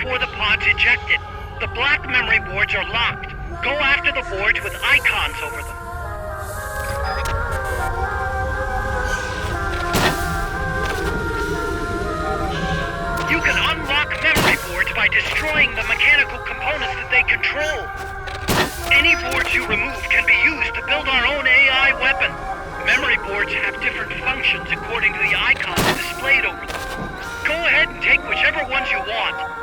before the pod's ejected. The black memory boards are locked. Go after the boards with icons over them. You can unlock memory boards by destroying the mechanical components that they control. Any boards you remove can be used to build our own AI weapon. Memory boards have different functions according to the icons displayed over them. Go ahead and take whichever ones you want.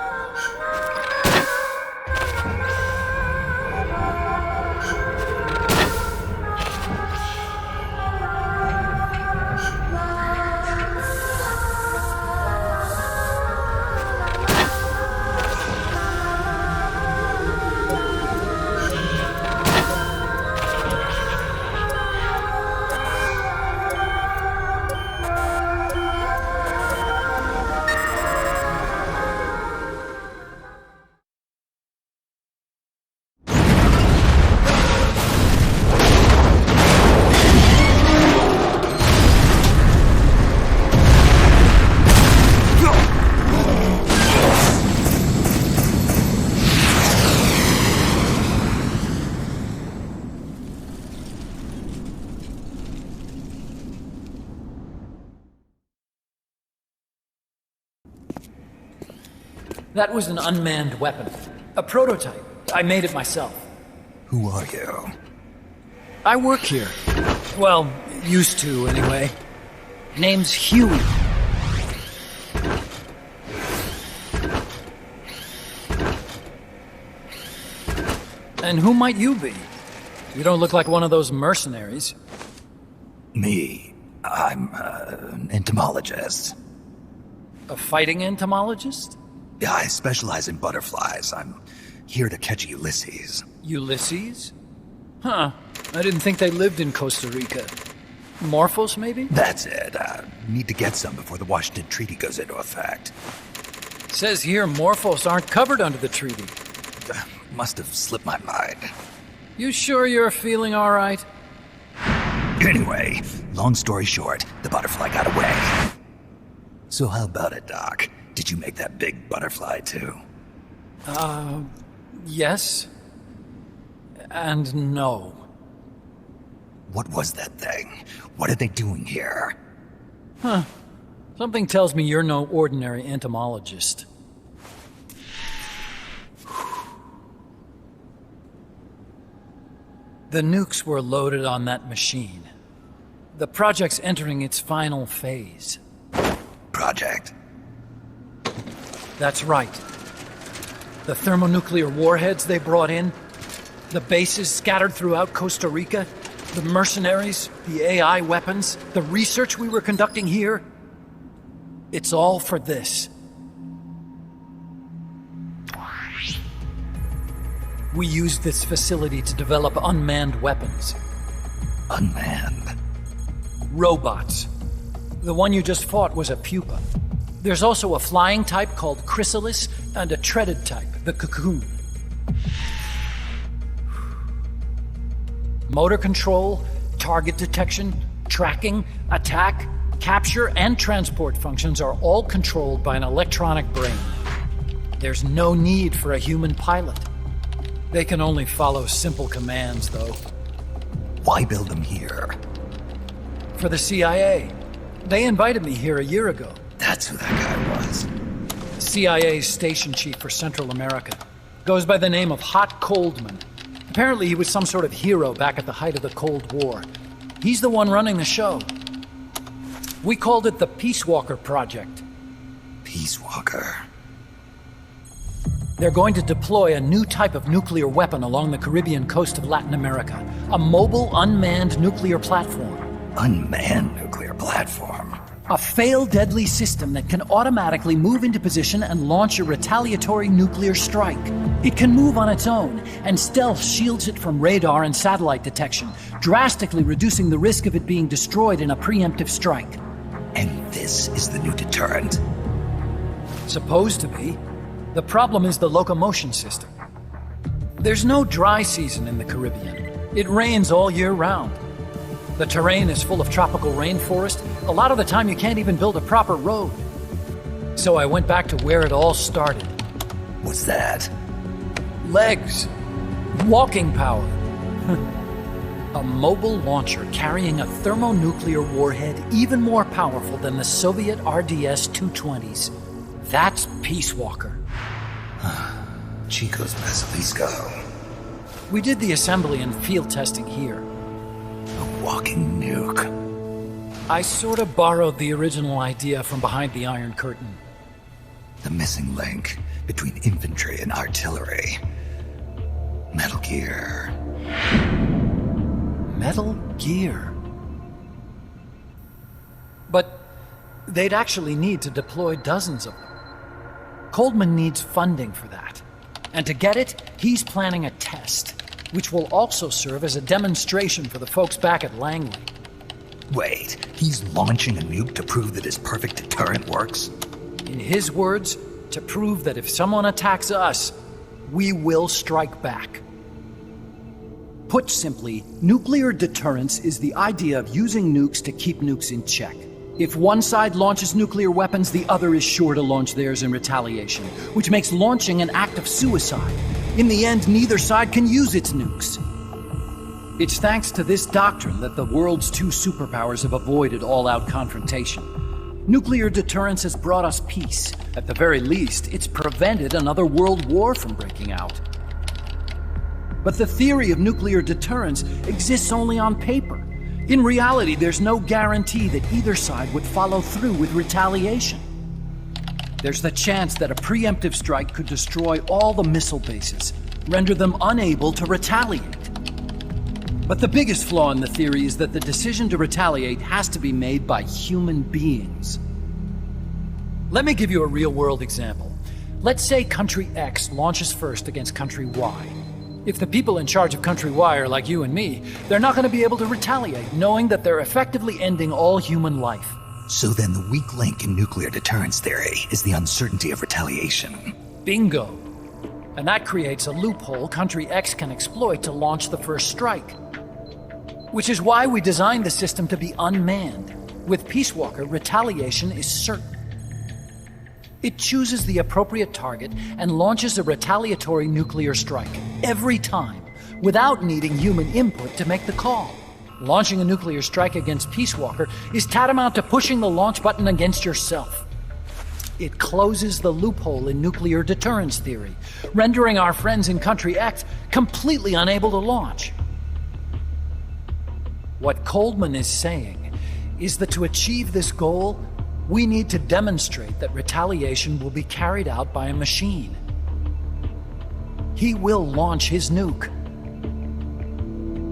That was an unmanned weapon. A prototype. I made it myself. Who are you? I work here. Well, used to, anyway. Name's Huey. And who might you be? You don't look like one of those mercenaries. Me? I'm an entomologist. A fighting entomologist? Yeah, I specialize in butterflies. I'm here to catch Ulysses. Ulysses? Huh. I didn't think they lived in Costa Rica. Morphos, maybe? That's it. Need to get some before the Washington Treaty goes into effect. Says here Morphos aren't covered under the treaty. Must have slipped my mind. You sure you're feeling all right? Anyway, long story short, the butterfly got away. So how about it, Doc? Did you make that big butterfly, too? Yes. And no. What was that thing? What are they doing here? Huh. Something tells me you're no ordinary entomologist. The nukes were loaded on that machine. The project's entering its final phase. Project? That's right. The thermonuclear warheads they brought in, the bases scattered throughout Costa Rica, the mercenaries, the AI weapons, the research we were conducting here. It's all for this. We used this facility to develop unmanned weapons. Unmanned? Robots. The one you just fought was a pupa. There's also a flying type called Chrysalis and a treaded type, the Cocoon. Motor control, target detection, tracking, attack, capture, and transport functions are all controlled by an electronic brain. There's no need for a human pilot. They can only follow simple commands, though. Why build them here? For the CIA. They invited me here a year ago. That's who that guy was. CIA's station chief for Central America. Goes by the name of Hot Coldman. Apparently he was some sort of hero back at the height of the Cold War. He's the one running the show. We called it the Peace Walker Project. Peace Walker? They're going to deploy a new type of nuclear weapon along the Caribbean coast of Latin America. A mobile, unmanned nuclear platform. Unmanned nuclear platform? A fail-deadly system that can automatically move into position and launch a retaliatory nuclear strike. It can move on its own, and stealth shields it from radar and satellite detection, drastically reducing the risk of it being destroyed in a preemptive strike. And this is the new deterrent? Supposed to be. The problem is the locomotion system. There's no dry season in the Caribbean. It rains all year round. The terrain is full of tropical rainforest. A lot of the time you can't even build a proper road. So I went back to where it all started. What's that? Legs. Walking power. A mobile launcher carrying a thermonuclear warhead even more powerful than the Soviet RDS-220s. That's Peace Walker. Chico's Basilisco. We did the assembly and field testing here. A walking nuke. I sort of borrowed the original idea from behind the Iron Curtain. The missing link between infantry and artillery. Metal Gear. Metal Gear. But they'd actually need to deploy dozens of them. Coldman needs funding for that. And to get it, he's planning a test, which will also serve as a demonstration for the folks back at Langley. Wait, he's launching a nuke to prove that his perfect deterrent works? In his words, to prove that if someone attacks us, we will strike back. Put simply, nuclear deterrence is the idea of using nukes to keep nukes in check. If one side launches nuclear weapons, the other is sure to launch theirs in retaliation, which makes launching an act of suicide. In the end, neither side can use its nukes. It's thanks to this doctrine that the world's two superpowers have avoided all-out confrontation. Nuclear deterrence has brought us peace. At the very least, it's prevented another world war from breaking out. But the theory of nuclear deterrence exists only on paper. In reality, there's no guarantee that either side would follow through with retaliation. There's the chance that a preemptive strike could destroy all the missile bases, render them unable to retaliate. But the biggest flaw in the theory is that the decision to retaliate has to be made by human beings. Let me give you a real-world example. Let's say Country X launches first against Country Y. If the people in charge of Country Y are like you and me, they're not going to be able to retaliate, knowing that they're effectively ending all human life. So then the weak link in nuclear deterrence theory is the uncertainty of retaliation. Bingo. And that creates a loophole Country X can exploit to launch the first strike. Which is why we designed the system to be unmanned. With Peace Walker, retaliation is certain. It chooses the appropriate target and launches a retaliatory nuclear strike every time, without needing human input to make the call. Launching a nuclear strike against Peace Walker is tantamount to pushing the launch button against yourself. It closes the loophole in nuclear deterrence theory, rendering our friends in Country X completely unable to launch. What Coldman is saying is that to achieve this goal, we need to demonstrate that retaliation will be carried out by a machine. He will launch his nuke.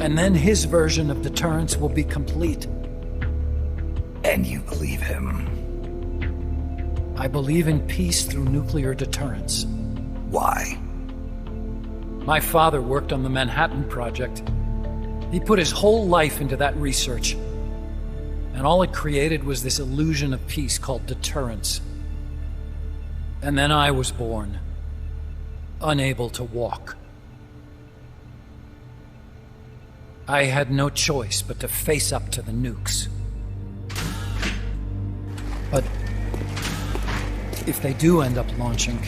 And then his version of deterrence will be complete. And you believe him? I believe in peace through nuclear deterrence. Why? My father worked on the Manhattan Project. He put his whole life into that research. And all it created was this illusion of peace called deterrence. And then I was born, unable to walk. I had no choice but to face up to the nukes. But if they do end up launching,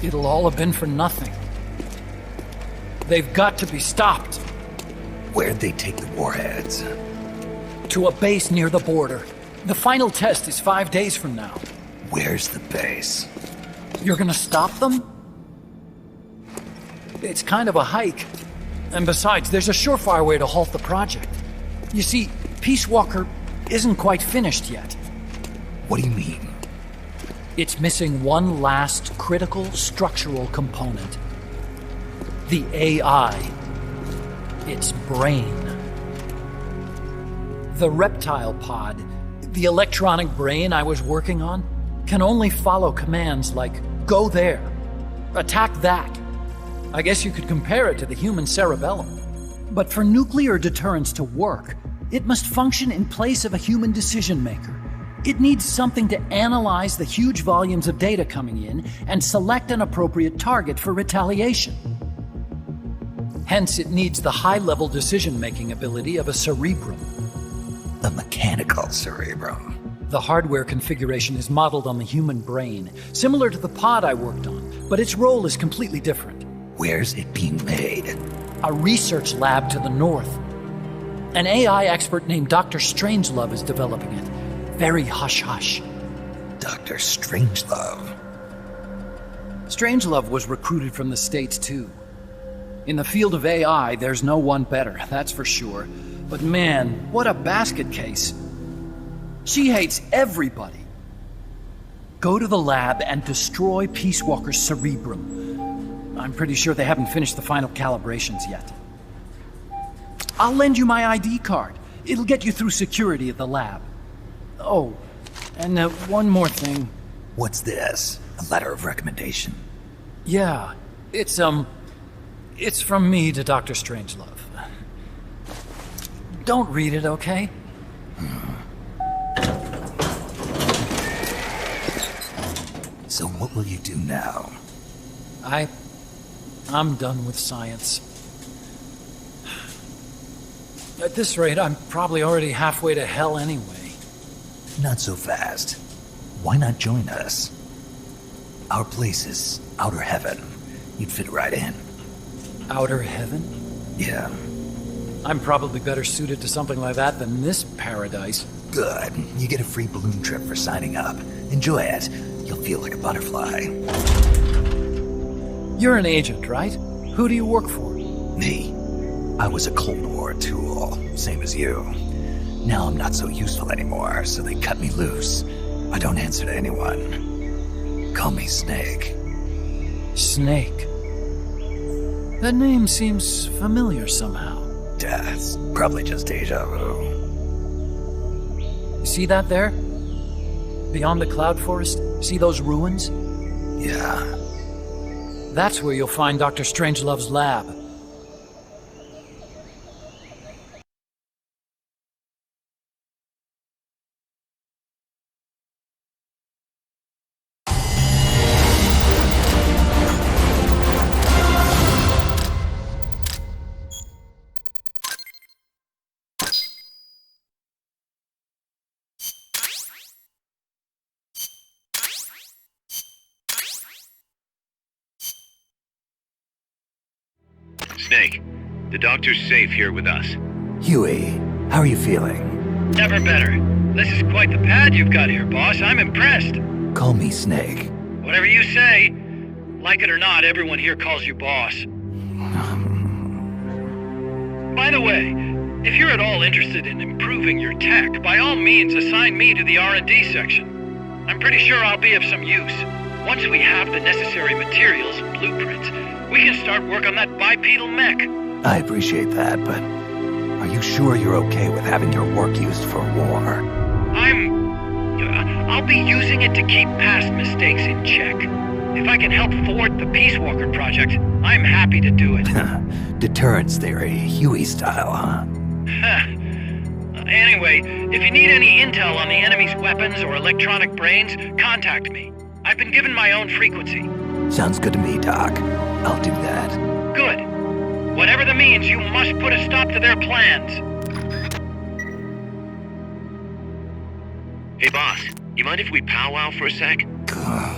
it'll all have been for nothing. They've got to be stopped. Where'd they take the warheads? To a base near the border. The final test is 5 days from now. Where's the base? You're gonna stop them? It's kind of a hike. And besides, there's a surefire way to halt the project. You see, Peace Walker isn't quite finished yet. What do you mean? It's missing one last critical structural component. The AI. Its brain. The reptile pod, the electronic brain I was working on, can only follow commands like, go there, attack that. I guess you could compare it to the human cerebellum. But for nuclear deterrence to work, it must function in place of a human decision maker. It needs something to analyze the huge volumes of data coming in and select an appropriate target for retaliation. Hence, it needs the high-level decision-making ability of a cerebrum. A mechanical cerebrum. The hardware configuration is modeled on the human brain, similar to the pod I worked on, but its role is completely different. Where's it being made? A research lab to the north. An AI expert named Dr. Strangelove is developing it. Very hush-hush. Dr. Strangelove? Strangelove was recruited from the States, too. In the field of AI, there's no one better, that's for sure. But man, what a basket case. She hates everybody. Go to the lab and destroy Peace Walker's cerebrum. I'm pretty sure they haven't finished the final calibrations yet. I'll lend you my ID card. It'll get you through security at the lab. Oh, and one more thing. What's this? A letter of recommendation? Yeah, it's from me to Dr. Strangelove. Don't read it, okay? So what will you do now? I'm done with science. At this rate, I'm probably already halfway to hell anyway. Not so fast. Why not join us? Our place is outer heaven. You'd fit right in. Outer heaven? Yeah. I'm probably better suited to something like that than this paradise. Good. You get a free balloon trip for signing up. Enjoy it. You'll feel like a butterfly. You're an agent, right? Who do you work for? Me. I was a Cold War tool, same as you. Now I'm not so useful anymore, so they cut me loose. I don't answer to anyone. Call me Snake. Snake? That name seems familiar somehow. Death. Probably just deja vu. You see that there? Beyond the cloud forest? See those ruins? Yeah. That's where you'll find Dr. Strangelove's lab. Snake, the doctor's safe here with us. Huey, how are you feeling? Never better. This is quite the pad you've got here, boss. I'm impressed. Call me Snake. Whatever you say. Like it or not, everyone here calls you boss. By the way, if you're at all interested in improving your tech, by all means assign me to the R&D section. I'm pretty sure I'll be of some use. Once we have the necessary materials and blueprints, we can start work on that bipedal mech. I appreciate that, but are you sure you're okay with having your work used for war? I'll be using it to keep past mistakes in check. If I can help thwart the Peace Walker project, I'm happy to do it. Deterrence theory, Huey style, huh? Anyway, if you need any intel on the enemy's weapons or electronic brains, contact me. I've been given my own frequency. Sounds good to me, Doc. I'll do that. Good. Whatever the means, you must put a stop to their plans. Hey, boss. You mind if we powwow for a sec?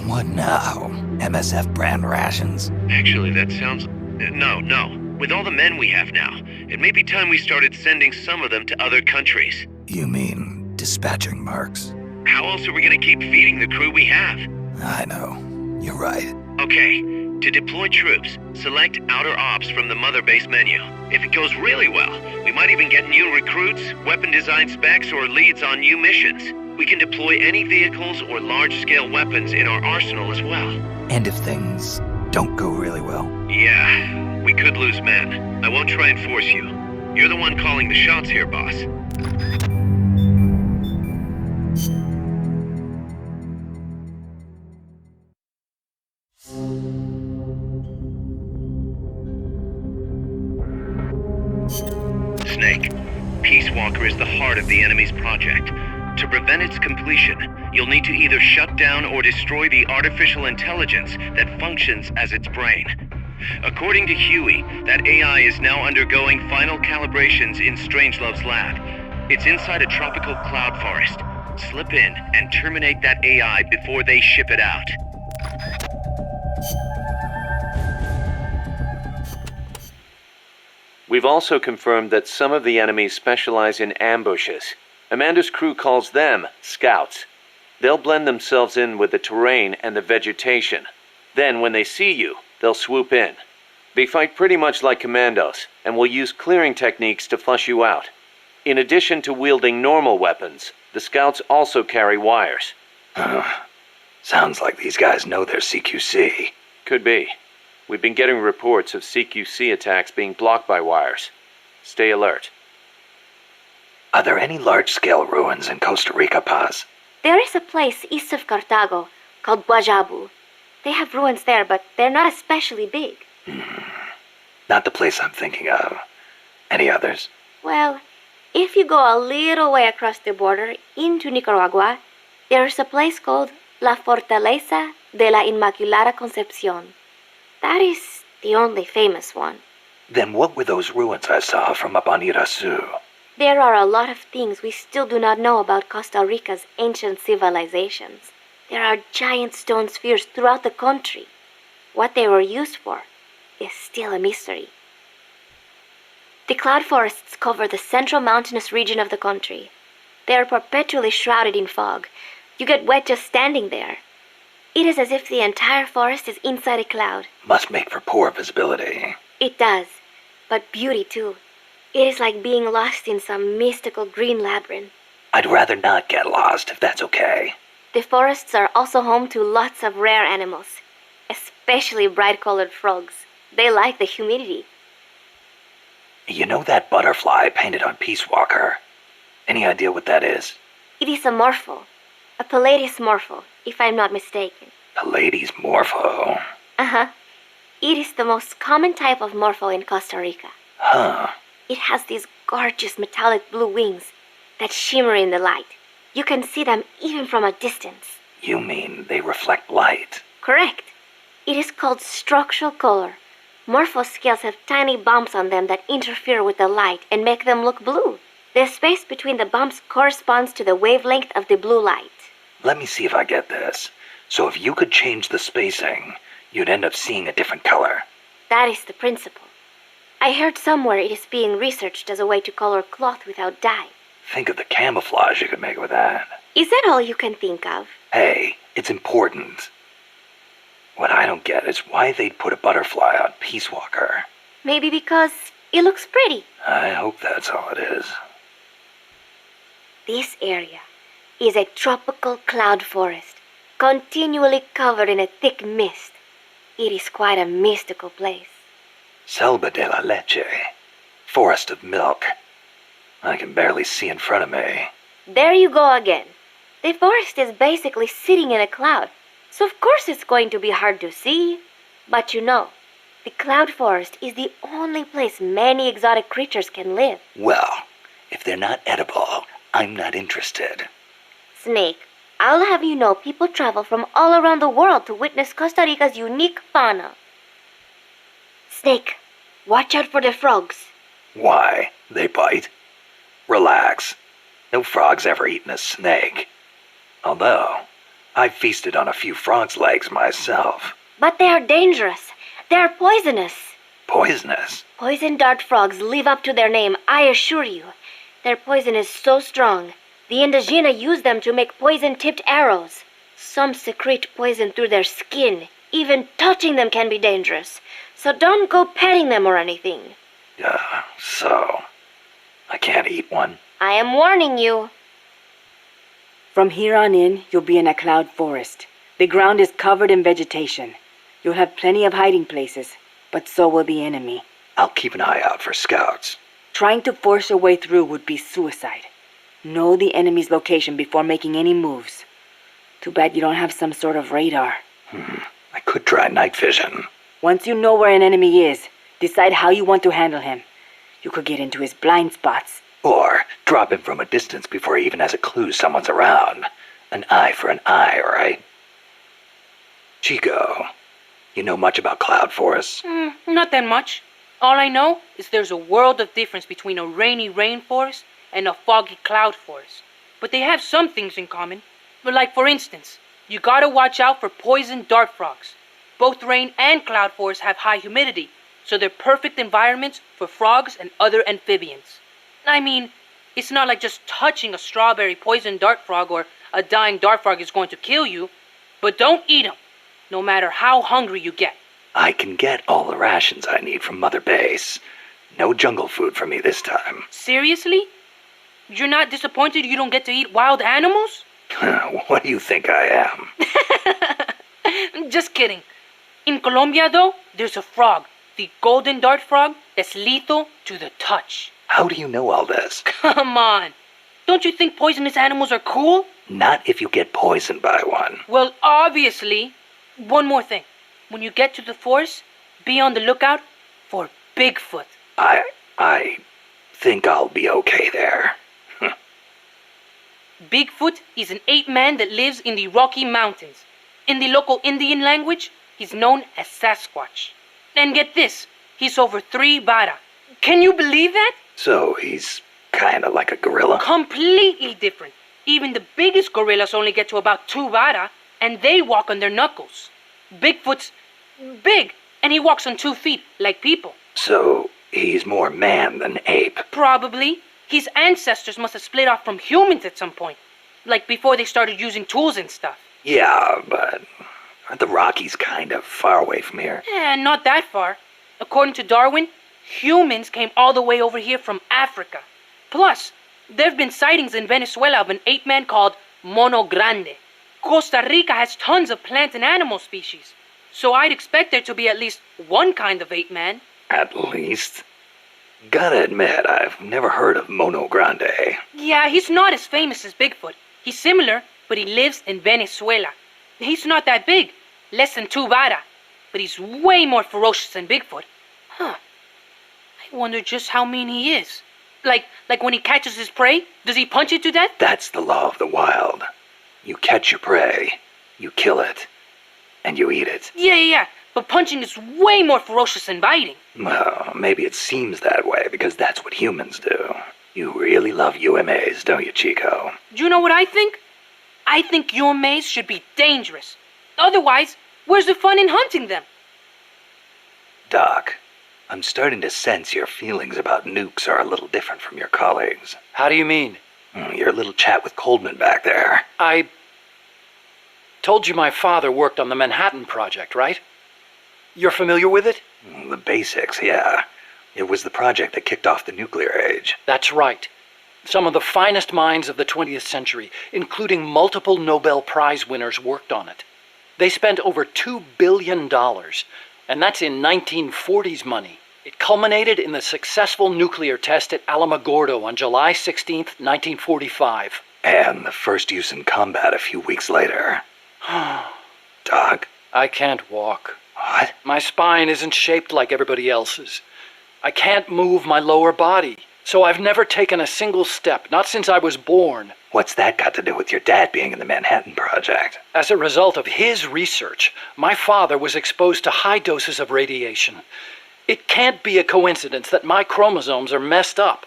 What now? MSF brand rations? Actually, that sounds... No. With all the men we have now, it may be time we started sending some of them to other countries. You mean dispatching marks? How else are we gonna keep feeding the crew we have? I know. You're right. Okay. To deploy troops, select Outer Ops from the Mother Base menu. If it goes really well, we might even get new recruits, weapon design specs, or leads on new missions. We can deploy any vehicles or large-scale weapons in our arsenal as well. And if things don't go really well? Yeah, we could lose men. I won't try and force you. You're the one calling the shots here, boss. Snake, Peace Walker is the heart of the enemy's project. To prevent its completion, you'll need to either shut down or destroy the artificial intelligence that functions as its brain. According to Huey, that AI is now undergoing final calibrations in Strangelove's lab. It's inside a tropical cloud forest. Slip in and terminate that AI before they ship it out. We've also confirmed that some of the enemies specialize in ambushes. Amanda's crew calls them scouts. They'll blend themselves in with the terrain and the vegetation. Then, when they see you, they'll swoop in. They fight pretty much like commandos, and will use clearing techniques to flush you out. In addition to wielding normal weapons, the scouts also carry wires. Sounds like these guys know their CQC. Could be. We've been getting reports of CQC attacks being blocked by wires. Stay alert. Are there any large-scale ruins in Costa Rica, Paz? There is a place east of Cartago called Guajabu. They have ruins there, but they're not especially big. Not the place I'm thinking of. Any others? Well, if you go a little way across the border into Nicaragua, there is a place called La Fortaleza de la Inmaculada Concepción. That is the only famous one. Then what were those ruins I saw from up on Irasu? There are a lot of things we still do not know about Costa Rica's ancient civilizations. There are giant stone spheres throughout the country. What they were used for is still a mystery. The cloud forests cover the central mountainous region of the country. They are perpetually shrouded in fog. You get wet just standing there. It is as if the entire forest is inside a cloud. Must make for poor visibility. It does, but beauty too. It is like being lost in some mystical green labyrinth. I'd rather not get lost, if that's okay. The forests are also home to lots of rare animals, especially bright-colored frogs. They like the humidity. You know that butterfly painted on Peace Walker? Any idea what that is? It is a morpho. A Palladius morpho, if I'm not mistaken. Palladius morpho? Uh-huh. It is the most common type of morpho in Costa Rica. Huh. It has these gorgeous metallic blue wings that shimmer in the light. You can see them even from a distance. You mean they reflect light? Correct. It is called structural color. Morpho scales have tiny bumps on them that interfere with the light and make them look blue. The space between the bumps corresponds to the wavelength of the blue light. Let me see if I get this. So if you could change the spacing, you'd end up seeing a different color. That is the principle. I heard somewhere it is being researched as a way to color cloth without dye. Think of the camouflage you could make with that. Is that all you can think of? Hey, it's important. What I don't get is why they'd put a butterfly on Peace Walker. Maybe because it looks pretty. I hope that's all it is. This area is a tropical cloud forest, continually covered in a thick mist. It is quite a mystical place. Selva de la Leche. Forest of milk. I can barely see in front of me. There you go again. The forest is basically sitting in a cloud, so of course it's going to be hard to see. But you know, the cloud forest is the only place many exotic creatures can live. Well, if they're not edible, I'm not interested. Snake, I'll have you know people travel from all around the world to witness Costa Rica's unique fauna. Snake, watch out for the frogs. Why? They bite? Relax. No frog's ever eaten a snake. Although, I've feasted on a few frog's legs myself. But they are dangerous. They are poisonous. Poisonous? Poison dart frogs live up to their name, I assure you. Their poison is so strong, the Indígena use them to make poison-tipped arrows. Some secrete poison through their skin. Even touching them can be dangerous. So don't go petting them or anything. So I can't eat one? I am warning you. From here on in, you'll be in a cloud forest. The ground is covered in vegetation. You'll have plenty of hiding places, but so will the enemy. I'll keep an eye out for scouts. Trying to force your way through would be suicide. Know the enemy's location before making any moves. Too bad you don't have some sort of radar. I could try night vision. Once you know where an enemy is, decide how you want to handle him. You could get into his blind spots. Or drop him from a distance before he even has a clue someone's around. An eye for an eye, right? Chico, you know much about cloud forests? Not that much. All I know is there's a world of difference between a rainy rainforest and a foggy cloud forest. But they have some things in common. But like for instance, you gotta watch out for poison dart frogs. Both rain and cloud forests have high humidity, so they're perfect environments for frogs and other amphibians. I mean, it's not like just touching a strawberry poison dart frog or a dying dart frog is going to kill you, but don't eat them, no matter how hungry you get. I can get all the rations I need from Mother Base. No jungle food for me this time. Seriously? You're not disappointed you don't get to eat wild animals? What do you think I am? Just kidding. In Colombia, though, there's a frog, the golden dart frog, that's lethal to the touch. How do you know all this? Come on. Don't you think poisonous animals are cool? Not if you get poisoned by one. Well, obviously. One more thing. When you get to the forest, be on the lookout for Bigfoot. I think I'll be okay there. Bigfoot is an ape-man that lives in the Rocky Mountains. In the local Indian language, he's known as Sasquatch. And get this, he's over 3 vara. Can you believe that? So he's kinda like a gorilla? Completely different. Even the biggest gorillas only get to about 2 vara, and they walk on their knuckles. Bigfoot's big, and he walks on 2 feet, like people. So he's more man than ape? Probably. His ancestors must have split off from humans at some point. Like before they started using tools and stuff. Yeah, but aren't the Rockies kind of far away from here? Not that far. According to Darwin, humans came all the way over here from Africa. Plus, there have been sightings in Venezuela of an ape-man called Mono Grande. Costa Rica has tons of plant and animal species. So I'd expect there to be at least one kind of ape-man. At least? Gotta admit, I've never heard of Mono Grande. Yeah, he's not as famous as Bigfoot. He's similar, but he lives in Venezuela. He's not that big, less than 2 vara, but he's way more ferocious than Bigfoot. I wonder just how mean he is. Like when he catches his prey, does he punch it to death? That's the law of the wild. You catch your prey, you kill it, and you eat it. Yeah, but punching is way more ferocious than biting. Well, maybe it seems that way because that's what humans do. You really love UMAs, don't you, Chico? Do you know what I think? I think UMAs should be dangerous. Otherwise, where's the fun in hunting them? Doc, I'm starting to sense your feelings about nukes are a little different from your colleagues. How do you mean? Your little chat with Coldman back there. I told you my father worked on the Manhattan Project, right? You're familiar with it? The basics, yeah. It was the project that kicked off the nuclear age. That's right. Some of the finest minds of the 20th century, including multiple Nobel Prize winners, worked on it. They spent over $2 billion, and that's in 1940s money. It culminated in the successful nuclear test at Alamogordo on July 16th, 1945. And the first use in combat a few weeks later. Doc? I can't walk. What? My spine isn't shaped like everybody else's. I can't move my lower body, so I've never taken a single step, not since I was born. What's that got to do with your dad being in the Manhattan Project? As a result of his research, my father was exposed to high doses of radiation. It can't be a coincidence that my chromosomes are messed up.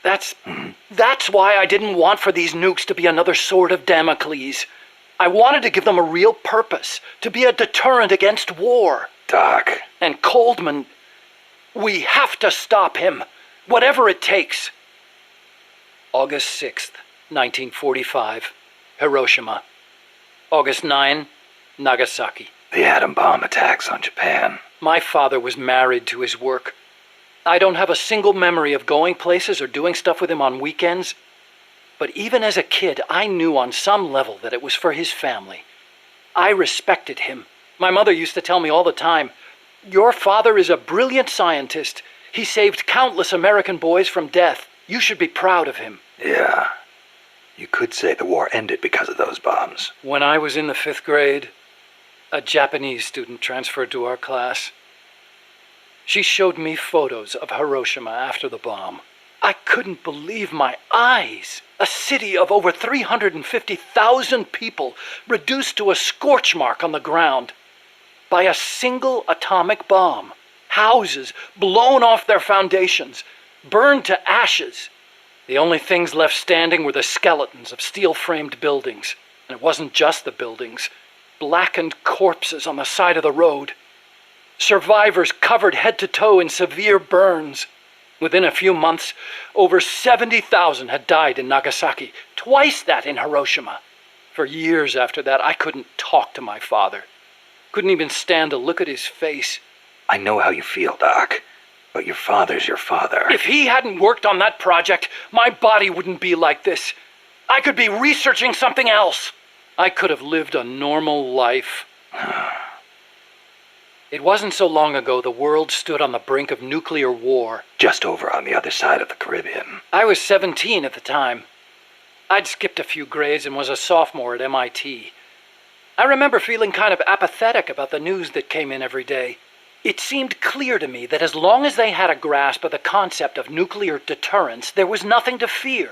That's why I didn't want for these nukes to be another sword of Damocles. I wanted to give them a real purpose, to be a deterrent against war. Doc. And Coldman, we have to stop him, whatever it takes. August 6th, 1945, Hiroshima. August 9, Nagasaki. The atom bomb attacks on Japan. My father was married to his work. I don't have a single memory of going places or doing stuff with him on weekends. But even as a kid, I knew on some level that it was for his family. I respected him. My mother used to tell me all the time, "Your father is a brilliant scientist. He saved countless American boys from death. You should be proud of him." Yeah. You could say the war ended because of those bombs. When I was in the 5th grade, a Japanese student transferred to our class. She showed me photos of Hiroshima after the bomb. I couldn't believe my eyes. A city of over 350,000 people reduced to a scorch mark on the ground by a single atomic bomb. Houses blown off their foundations, burned to ashes. The only things left standing were the skeletons of steel-framed buildings. And it wasn't just the buildings. Blackened corpses on the side of the road. Survivors covered head to toe in severe burns. Within a few months, over 70,000 had died in Nagasaki, twice that in Hiroshima. For years after that, I couldn't talk to my father. Couldn't even stand to look at his face. I know how you feel, Doc. But your father's your father. If he hadn't worked on that project, my body wouldn't be like this. I could be researching something else. I could have lived a normal life. It wasn't so long ago the world stood on the brink of nuclear war. Just over on the other side of the Caribbean. I was 17 at the time. I'd skipped a few grades and was a sophomore at MIT. I remember feeling kind of apathetic about the news that came in every day. It seemed clear to me that as long as they had a grasp of the concept of nuclear deterrence, there was nothing to fear.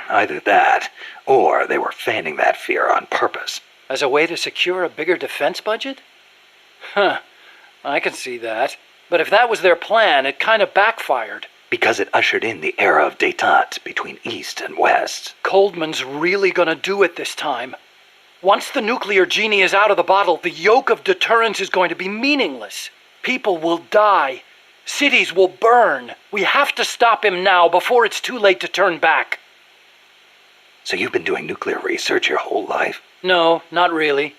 Either that, or they were feigning that fear on purpose. As a way to secure a bigger defense budget? I can see that. But if that was their plan, it kind of backfired. Because it ushered in the era of détente between East and West. Coldman's really gonna do it this time. Once the nuclear genie is out of the bottle, the yoke of deterrence is going to be meaningless. People will die. Cities will burn. We have to stop him now before it's too late to turn back. So you've been doing nuclear research your whole life? No, not really.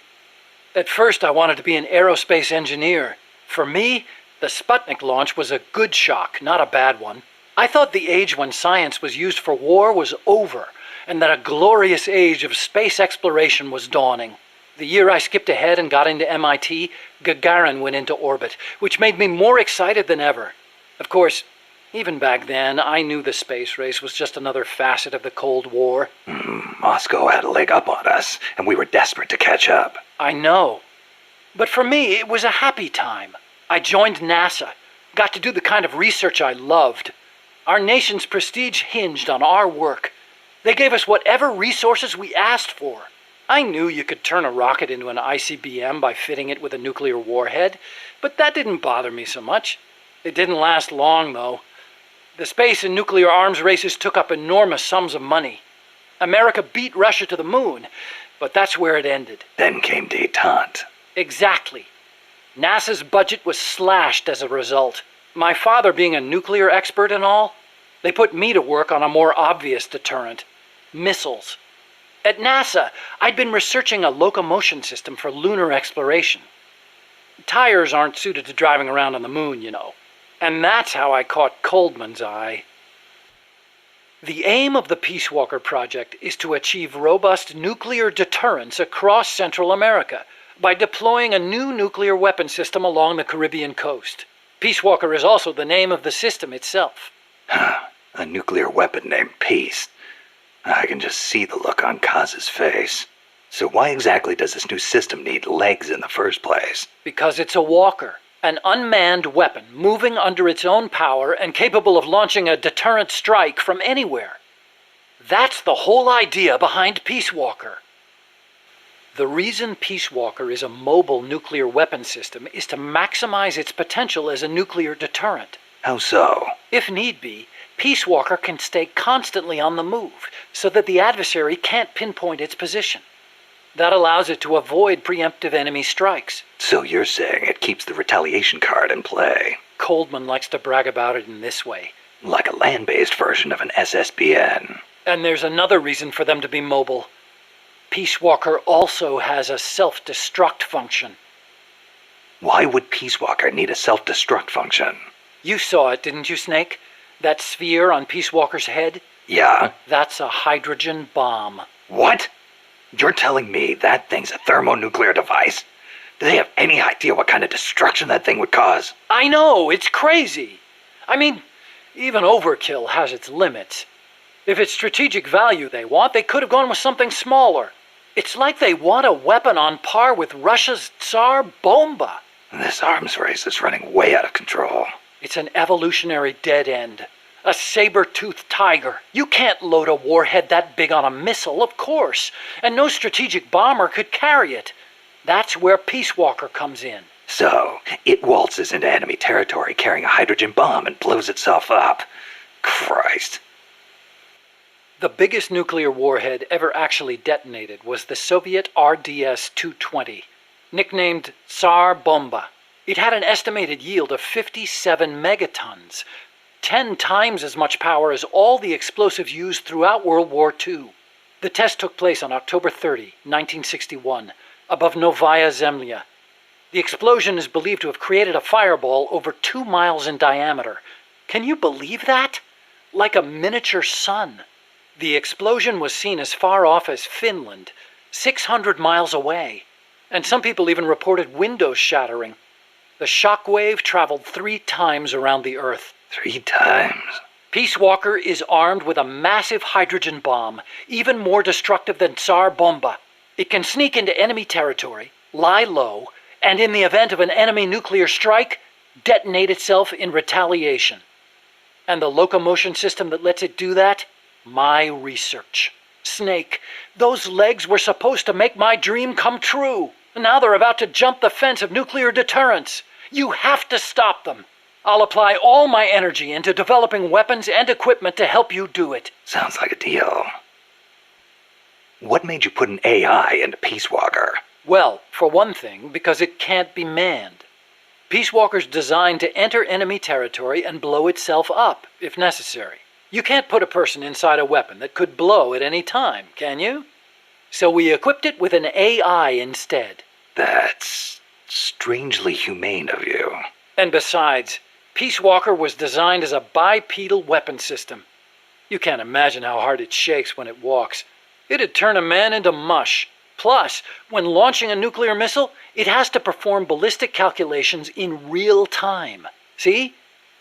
At first I wanted to be an aerospace engineer. For me, the Sputnik launch was a good shock, not a bad one. I thought the age when science was used for war was over, and that a glorious age of space exploration was dawning. The year I skipped ahead and got into MIT, Gagarin went into orbit, which made me more excited than ever. Of course, even back then, I knew the space race was just another facet of the Cold War. Moscow had a leg up on us, and we were desperate to catch up. I know. But for me, it was a happy time. I joined NASA, got to do the kind of research I loved. Our nation's prestige hinged on our work. They gave us whatever resources we asked for. I knew you could turn a rocket into an ICBM by fitting it with a nuclear warhead, but that didn't bother me so much. It didn't last long, though. The space and nuclear arms races took up enormous sums of money. America beat Russia to the moon, but that's where it ended. Then came détente. Exactly. NASA's budget was slashed as a result. My father being a nuclear expert and all, they put me to work on a more obvious deterrent: missiles. At NASA, I'd been researching a locomotion system for lunar exploration. Tires aren't suited to driving around on the moon, you know. And that's how I caught Coldman's eye. The aim of the Peace Walker project is to achieve robust nuclear deterrence across Central America by deploying a new nuclear weapon system along the Caribbean coast. Peace Walker is also the name of the system itself. A nuclear weapon named Peace. I can just see the look on Kaz's face. So why exactly does this new system need legs in the first place? Because it's a walker. An unmanned weapon moving under its own power and capable of launching a deterrent strike from anywhere. That's the whole idea behind Peace Walker. The reason Peace Walker is a mobile nuclear weapon system is to maximize its potential as a nuclear deterrent. How so? If need be, Peace Walker can stay constantly on the move so that the adversary can't pinpoint its position. That allows it to avoid preemptive enemy strikes. So you're saying it keeps the retaliation card in play? Coldman likes to brag about it in this way. Like a land-based version of an SSBN. And there's another reason for them to be mobile. Peace Walker also has a self-destruct function. Why would Peace Walker need a self-destruct function? You saw it, didn't you, Snake? That sphere on Peace Walker's head? Yeah? That's a hydrogen bomb. What? You're telling me that thing's a thermonuclear device? Do they have any idea what kind of destruction that thing would cause? I know, it's crazy. I mean, even overkill has its limits. If it's strategic value they want, they could have gone with something smaller. It's like they want a weapon on par with Russia's Tsar Bomba. This arms race is running way out of control. It's an evolutionary dead end. A saber-toothed tiger. You can't load a warhead that big on a missile, of course. And no strategic bomber could carry it. That's where Peace Walker comes in. So, it waltzes into enemy territory carrying a hydrogen bomb and blows itself up. Christ. The biggest nuclear warhead ever actually detonated was the Soviet RDS-220, nicknamed Tsar Bomba. It had an estimated yield of 57 megatons, 10 times as much power as all the explosives used throughout World War II. The test took place on October 30, 1961, above Novaya Zemlya. The explosion is believed to have created a fireball over 2 miles in diameter. Can you believe that? Like a miniature sun. The explosion was seen as far off as Finland, 600 miles away. And some people even reported windows shattering. The shock wave traveled 3 times around the Earth. 3 times? Peace Walker is armed with a massive hydrogen bomb, even more destructive than Tsar Bomba. It can sneak into enemy territory, lie low, and in the event of an enemy nuclear strike, detonate itself in retaliation. And the locomotion system that lets it do that? My research. Snake, those legs were supposed to make my dream come true. Now they're about to jump the fence of nuclear deterrence. You have to stop them. I'll apply all my energy into developing weapons and equipment to help you do it. Sounds like a deal. What made you put an AI into Peace Walker? Well, for one thing, because it can't be manned. Peace Walker's designed to enter enemy territory and blow itself up, if necessary. You can't put a person inside a weapon that could blow at any time, can you? So we equipped it with an AI instead. That's strangely humane of you. And besides, Peace Walker was designed as a bipedal weapon system. You can't imagine how hard it shakes when it walks. It'd turn a man into mush. Plus, when launching a nuclear missile, it has to perform ballistic calculations in real time. See?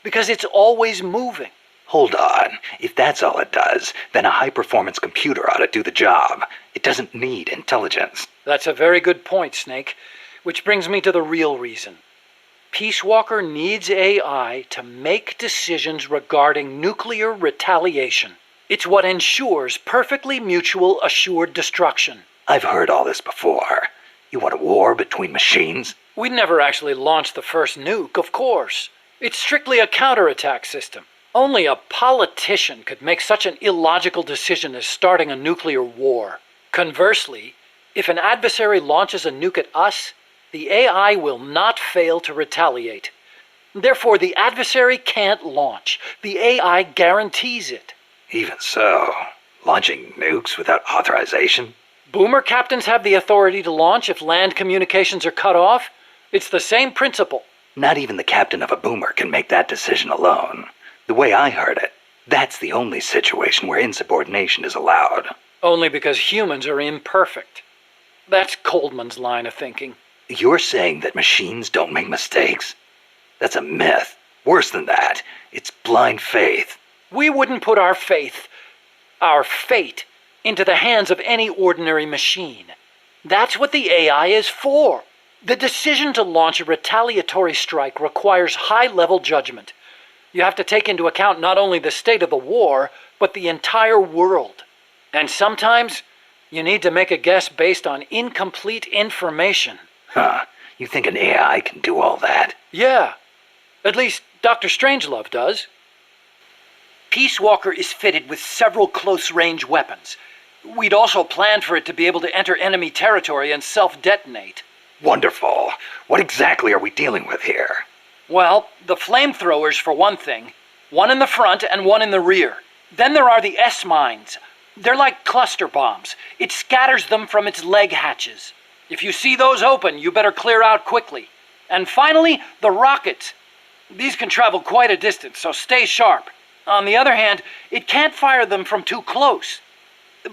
Because it's always moving. Hold on. If that's all it does, then a high-performance computer ought to do the job. It doesn't need intelligence. That's a very good point, Snake. Which brings me to the real reason. Peace Walker needs AI to make decisions regarding nuclear retaliation. It's what ensures perfectly mutual assured destruction. I've heard all this before. You want a war between machines? We'd never actually launched the first nuke, of course. It's strictly a counterattack system. Only a politician could make such an illogical decision as starting a nuclear war. Conversely, if an adversary launches a nuke at us, the AI will not fail to retaliate. Therefore, the adversary can't launch. The AI guarantees it. Even so, launching nukes without authorization? Boomer captains have the authority to launch if land communications are cut off. It's the same principle. Not even the captain of a boomer can make that decision alone. The way I heard it, that's the only situation where insubordination is allowed. Only because humans are imperfect. That's Coldman's line of thinking. You're saying that machines don't make mistakes? That's a myth. Worse than that, it's blind faith. We wouldn't put our fate, into the hands of any ordinary machine. That's what the AI is for. The decision to launch a retaliatory strike requires high-level judgment. You have to take into account not only the state of the war, but the entire world. And sometimes, you need to make a guess based on incomplete information. Huh. You think an AI can do all that? Yeah. At least, Dr. Strangelove does. Peace Walker is fitted with several close-range weapons. We'd also planned for it to be able to enter enemy territory and self-detonate. Wonderful. What exactly are we dealing with here? Well, the flamethrowers for one thing. One in the front and one in the rear. Then there are the S-mines. They're like cluster bombs. It scatters them from its leg hatches. If you see those open, you better clear out quickly. And finally, the rockets. These can travel quite a distance, so stay sharp. On the other hand, it can't fire them from too close.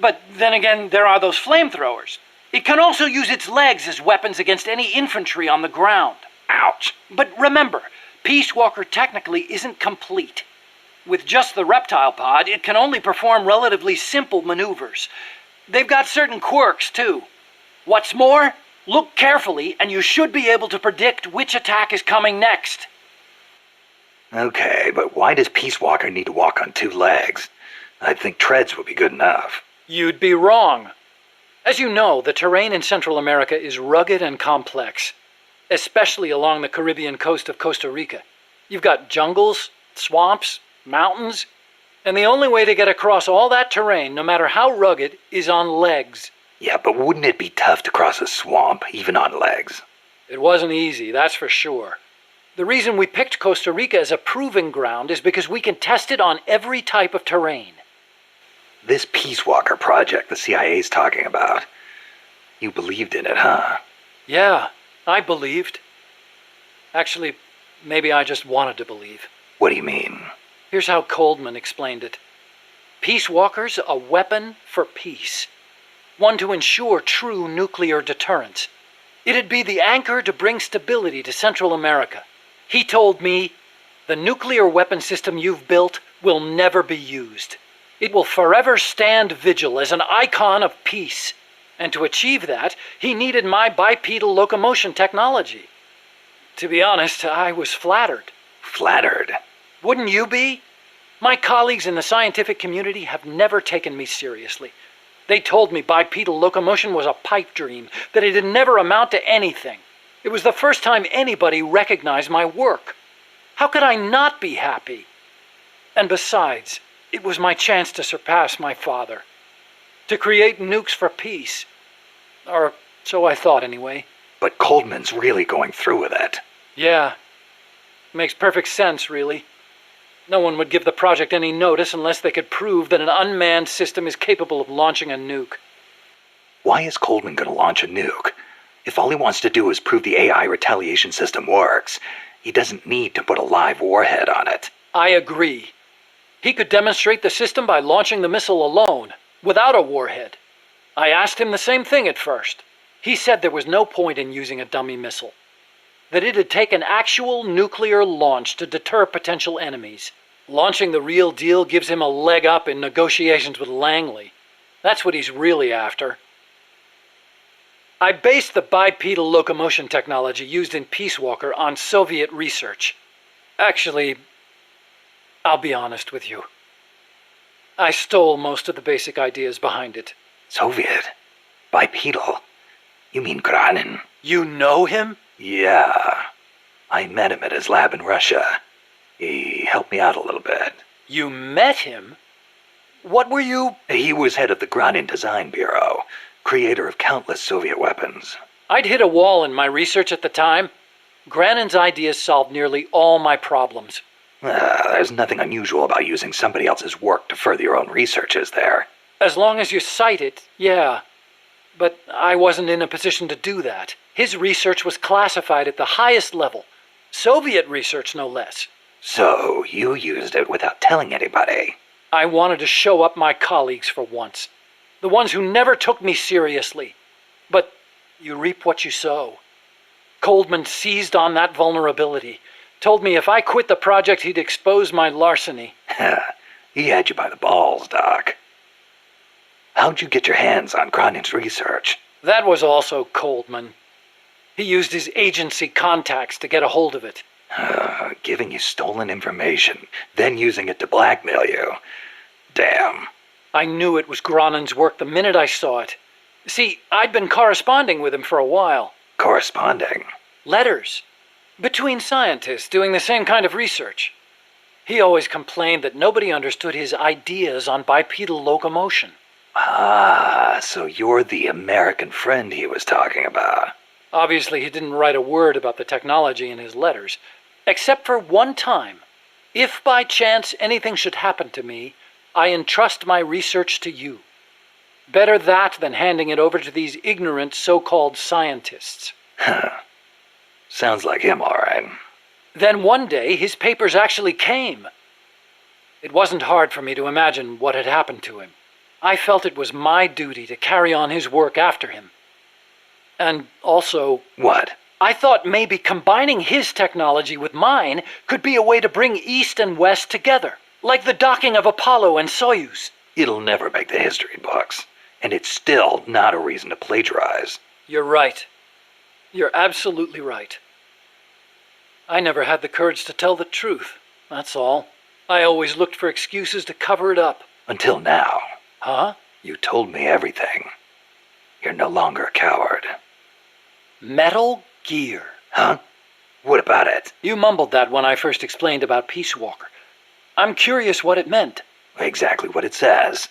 But then again, there are those flamethrowers. It can also use its legs as weapons against any infantry on the ground. Ouch! But remember, Peace Walker technically isn't complete. With just the reptile pod, it can only perform relatively simple maneuvers. They've got certain quirks, too. What's more, look carefully and you should be able to predict which attack is coming next. Okay, but why does Peace Walker need to walk on two legs? I think treads would be good enough. You'd be wrong. As you know, the terrain in Central America is rugged and complex, especially along the Caribbean coast of Costa Rica. You've got jungles, swamps, mountains, and the only way to get across all that terrain, no matter how rugged, is on legs. Yeah, but wouldn't it be tough to cross a swamp, even on legs? It wasn't easy, that's for sure. The reason we picked Costa Rica as a proving ground is because we can test it on every type of terrain. This Peace Walker project the CIA's talking about. You believed in it, huh? Yeah, I believed. Actually, maybe I just wanted to believe. What do you mean? Here's how Coldman explained it. Peace Walker's a weapon for peace. One to ensure true nuclear deterrence. It'd be the anchor to bring stability to Central America. He told me, the nuclear weapon system you've built will never be used. It will forever stand vigil as an icon of peace. And to achieve that, he needed my bipedal locomotion technology. To be honest, I was flattered. Flattered? Wouldn't you be? My colleagues in the scientific community have never taken me seriously. They told me bipedal locomotion was a pipe dream, that it'd never amount to anything. It was the first time anybody recognized my work. How could I not be happy? And besides, it was my chance to surpass my father. To create nukes for peace. Or so I thought anyway. But Coldman's really going through with it. Yeah. Makes perfect sense, really. No one would give the project any notice unless they could prove that an unmanned system is capable of launching a nuke. Why is Coldman going to launch a nuke? If all he wants to do is prove the AI retaliation system works, he doesn't need to put a live warhead on it. I agree. He could demonstrate the system by launching the missile alone, without a warhead. I asked him the same thing at first. He said there was no point in using a dummy missile. That it'd take an actual nuclear launch to deter potential enemies. Launching the real deal gives him a leg up in negotiations with Langley. That's what he's really after. I based the bipedal locomotion technology used in Peace Walker on Soviet research. Actually, I'll be honest with you. I stole most of the basic ideas behind it. Soviet? Bipedal? You mean Granin? You know him? Yeah. I met him at his lab in Russia. He helped me out a little bit. You met him? What were you? He was head of the Granin Design Bureau, creator of countless Soviet weapons. I'd hit a wall in my research at the time. Granin's ideas solved nearly all my problems. There's nothing unusual about using somebody else's work to further your own research, is there? As long as you cite it, yeah. But I wasn't in a position to do that. His research was classified at the highest level. Soviet research, no less. So, you used it without telling anybody? I wanted to show up my colleagues for once. The ones who never took me seriously. But you reap what you sow. Coldman seized on that vulnerability. Told me if I quit the project, he'd expose my larceny. He had you by the balls, Doc. How'd you get your hands on Cronin's research? That was also Coldman. He used his agency contacts to get a hold of it. Giving you stolen information, then using it to blackmail you. Damn. I knew it was Gronin's work the minute I saw it. See, I'd been corresponding with him for a while. Corresponding? Letters. Between scientists doing the same kind of research. He always complained that nobody understood his ideas on bipedal locomotion. Ah, so you're the American friend he was talking about. Obviously, he didn't write a word about the technology in his letters, except for one time. If by chance anything should happen to me, I entrust my research to you. Better that than handing it over to these ignorant so-called scientists. Sounds like him, all right. Then one day, his papers actually came. It wasn't hard for me to imagine what had happened to him. I felt it was my duty to carry on his work after him. And also... What? I thought maybe combining his technology with mine could be a way to bring East and West together, like the docking of Apollo and Soyuz. It'll never make the history books, and it's still not a reason to plagiarize. You're right. You're absolutely right. I never had the courage to tell the truth, that's all. I always looked for excuses to cover it up. Until now. Huh? You told me everything. You're no longer a coward. Metal Gear. Huh? What about it? You mumbled that when I first explained about Peace Walker. I'm curious what it meant. Exactly what it says.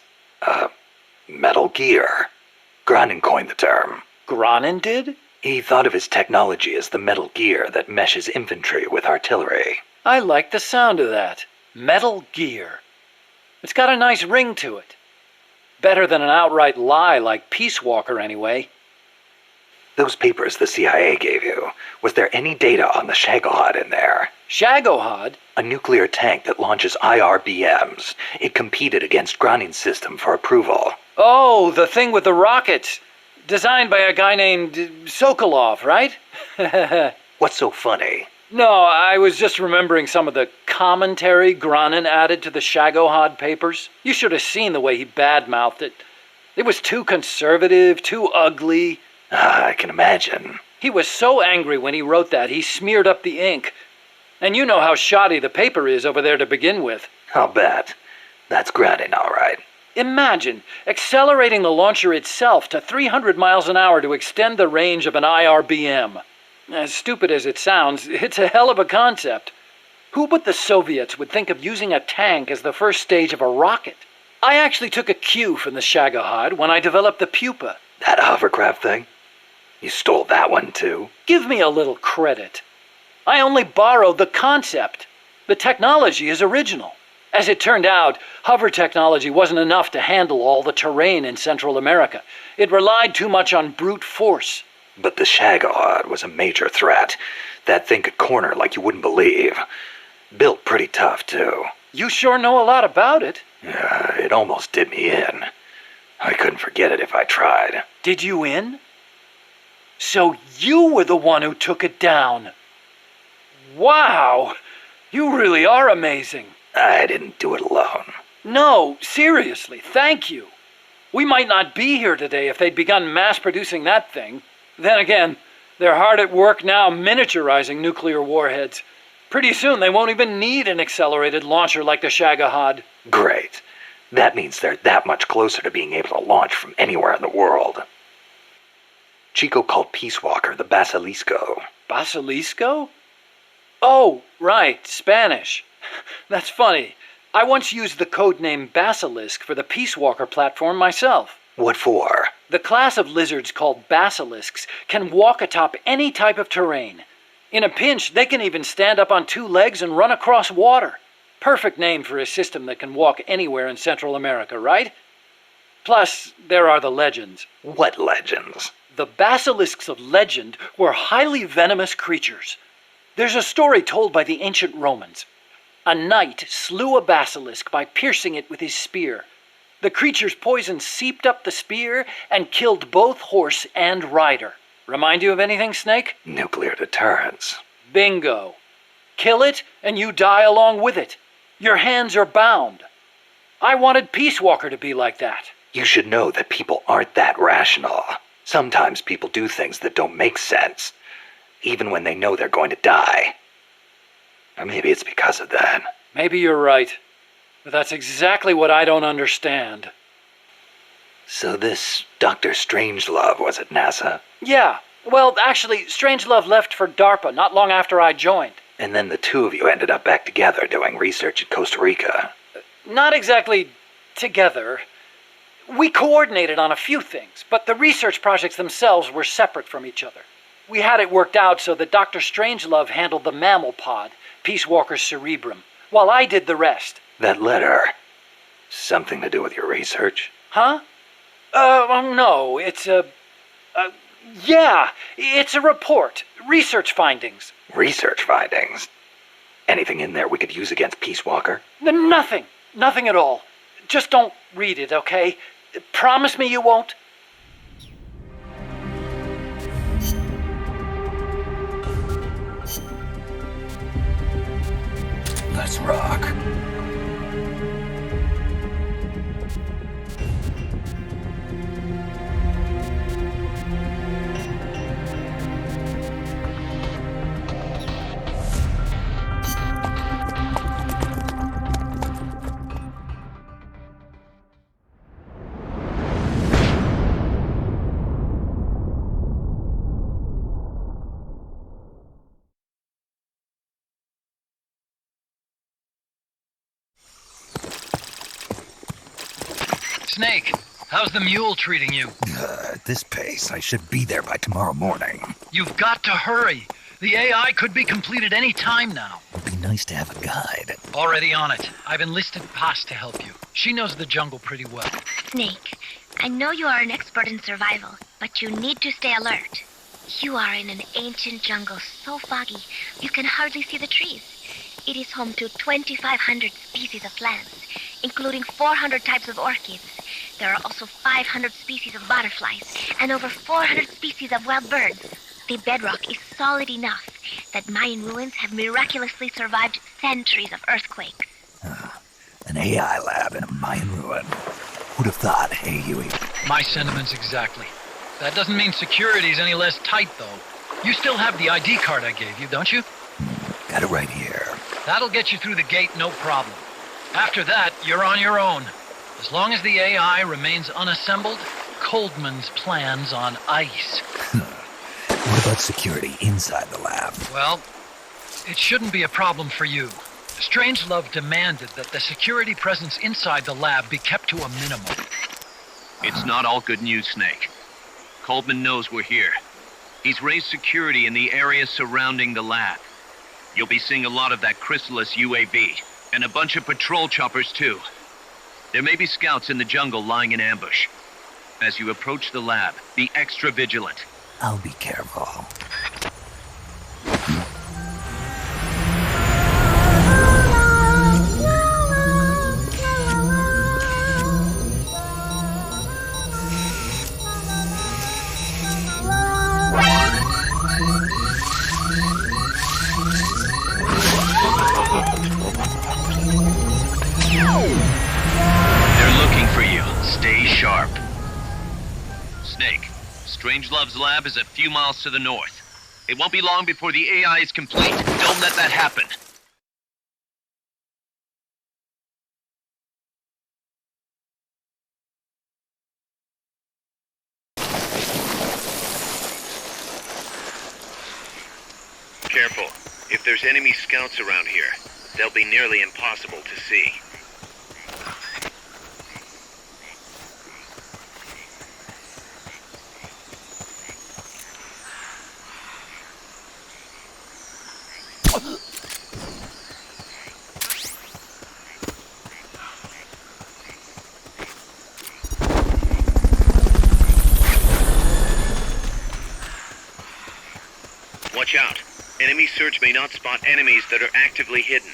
Metal Gear. Gronin coined the term. Gronin did? He thought of his technology as the metal gear that meshes infantry with artillery. I like the sound of that. Metal Gear. It's got a nice ring to it. Better than an outright lie like Peace Walker, anyway. Those papers the CIA gave you, was there any data on the Shagohod in there? Shagohod? A nuclear tank that launches IRBMs. It competed against Gronin's system for approval. Oh, the thing with the rockets. Designed by a guy named Sokolov, right? What's so funny? No, I was just remembering some of the commentary Gronin added to the Shagohod papers. You should have seen the way he badmouthed it. It was too conservative, too ugly. I can imagine. He was so angry when he wrote that, he smeared up the ink. And you know how shoddy the paper is over there to begin with. I'll bet. That's Gronin, all right. Imagine accelerating the launcher itself to 300 miles an hour to extend the range of an IRBM. As stupid as it sounds, it's a hell of a concept. Who but the Soviets would think of using a tank as the first stage of a rocket? I actually took a cue from the Shagohod when I developed the Pupa. That hovercraft thing? You stole that one too? Give me a little credit. I only borrowed the concept. The technology is original. As it turned out, hover technology wasn't enough to handle all the terrain in Central America. It relied too much on brute force. But the Shagohod was a major threat. That thing could corner like you wouldn't believe. Built pretty tough, too. You sure know a lot about it. It almost did me in. I couldn't forget it if I tried. Did you in? So you were the one who took it down. Wow! You really are amazing. I didn't do it alone. No, seriously, thank you. We might not be here today if they'd begun mass-producing that thing. Then again, they're hard at work now miniaturizing nuclear warheads. Pretty soon they won't even need an accelerated launcher like the Shagohod. Great. That means they're that much closer to being able to launch from anywhere in the world. Chico called Peace Walker the Basilisco. Basilisco? Oh, right, Spanish. That's funny. I once used the codename Basilisk for the Peace Walker platform myself. What for? The class of lizards called basilisks can walk atop any type of terrain. In a pinch, they can even stand up on two legs and run across water. Perfect name for a system that can walk anywhere in Central America, right? Plus, there are the legends. What legends? The basilisks of legend were highly venomous creatures. There's a story told by the ancient Romans. A knight slew a basilisk by piercing it with his spear. The creature's poison seeped up the spear and killed both horse and rider. Remind you of anything, Snake? Nuclear deterrence. Bingo. Kill it and you die along with it. Your hands are bound. I wanted Peace Walker to be like that. You should know that people aren't that rational. Sometimes people do things that don't make sense, even when they know they're going to die. Or maybe it's because of that. Maybe you're right. But that's exactly what I don't understand. So this Dr. Strangelove was at NASA? Yeah. Well, actually, Strangelove left for DARPA not long after I joined. And then the two of you ended up back together doing research in Costa Rica. Not exactly together. We coordinated on a few things, but the research projects themselves were separate from each other. We had it worked out so that Dr. Strangelove handled the mammal pod, Peace Walker's cerebrum, while I did the rest. That letter, something to do with your research? Huh? No, it's yeah, it's a report. Research findings. Research findings? Anything in there we could use against Peace Walker? Nothing. Nothing at all. Just don't read it, okay? Promise me you won't? Let's rock. Snake, how's the mule treating you? At this pace, I should be there by tomorrow morning. You've got to hurry. The AI could be completed any time now. It'd be nice to have a guide. Already on it. I've enlisted Paz to help you. She knows the jungle pretty well. Snake, I know you are an expert in survival, but you need to stay alert. You are in an ancient jungle so foggy, you can hardly see the trees. It is home to 2,500 species of plants, including 400 types of orchids. There are also 500 species of butterflies and over 400 species of wild birds. The bedrock is solid enough that Mayan ruins have miraculously survived centuries of earthquakes. An AI lab in a Mayan ruin. Who'd have thought, hey, Huey? My sentiments exactly. That doesn't mean security's any less tight, though. You still have the ID card I gave you, don't you? Got it right here. That'll get you through the gate, no problem. After that, you're on your own. As long as the AI remains unassembled, Coldman's plan's on ice. What about security inside the lab? Well, it shouldn't be a problem for you. Strangelove demanded that the security presence inside the lab be kept to a minimum. It's not all good news, Snake. Coldman knows we're here. He's raised security in the area surrounding the lab. You'll be seeing a lot of that Chrysalis UAV, and a bunch of patrol choppers too. There may be scouts in the jungle lying in ambush. As you approach the lab, be extra vigilant. I'll be careful. They're looking for you. Stay sharp. Snake, Strangelove's lab is a few miles to the north. It won't be long before the AI is complete. Don't let that happen. Careful. If there's enemy scouts around here, they'll be nearly impossible to see. Watch out. Enemy search may not spot enemies that are actively hidden.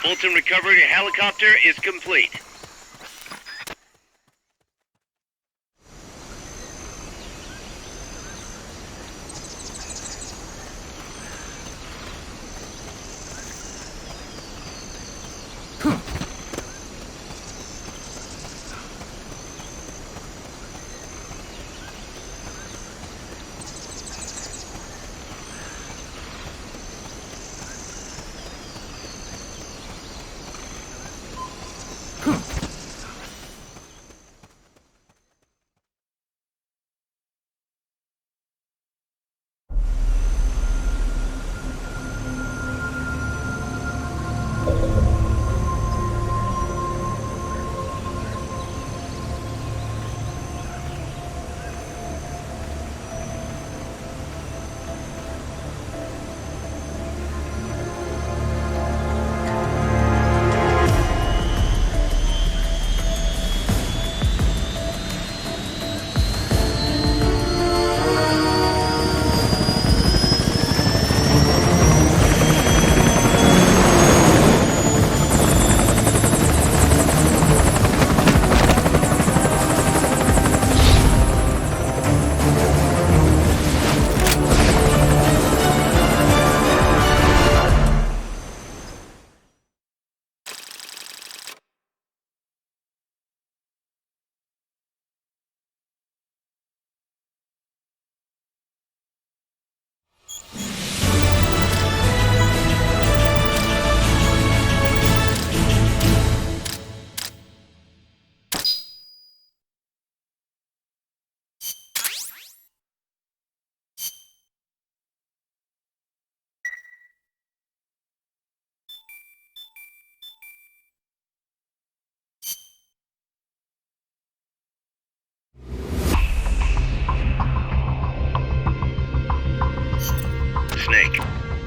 Fulton recovery helicopter is complete. Snake,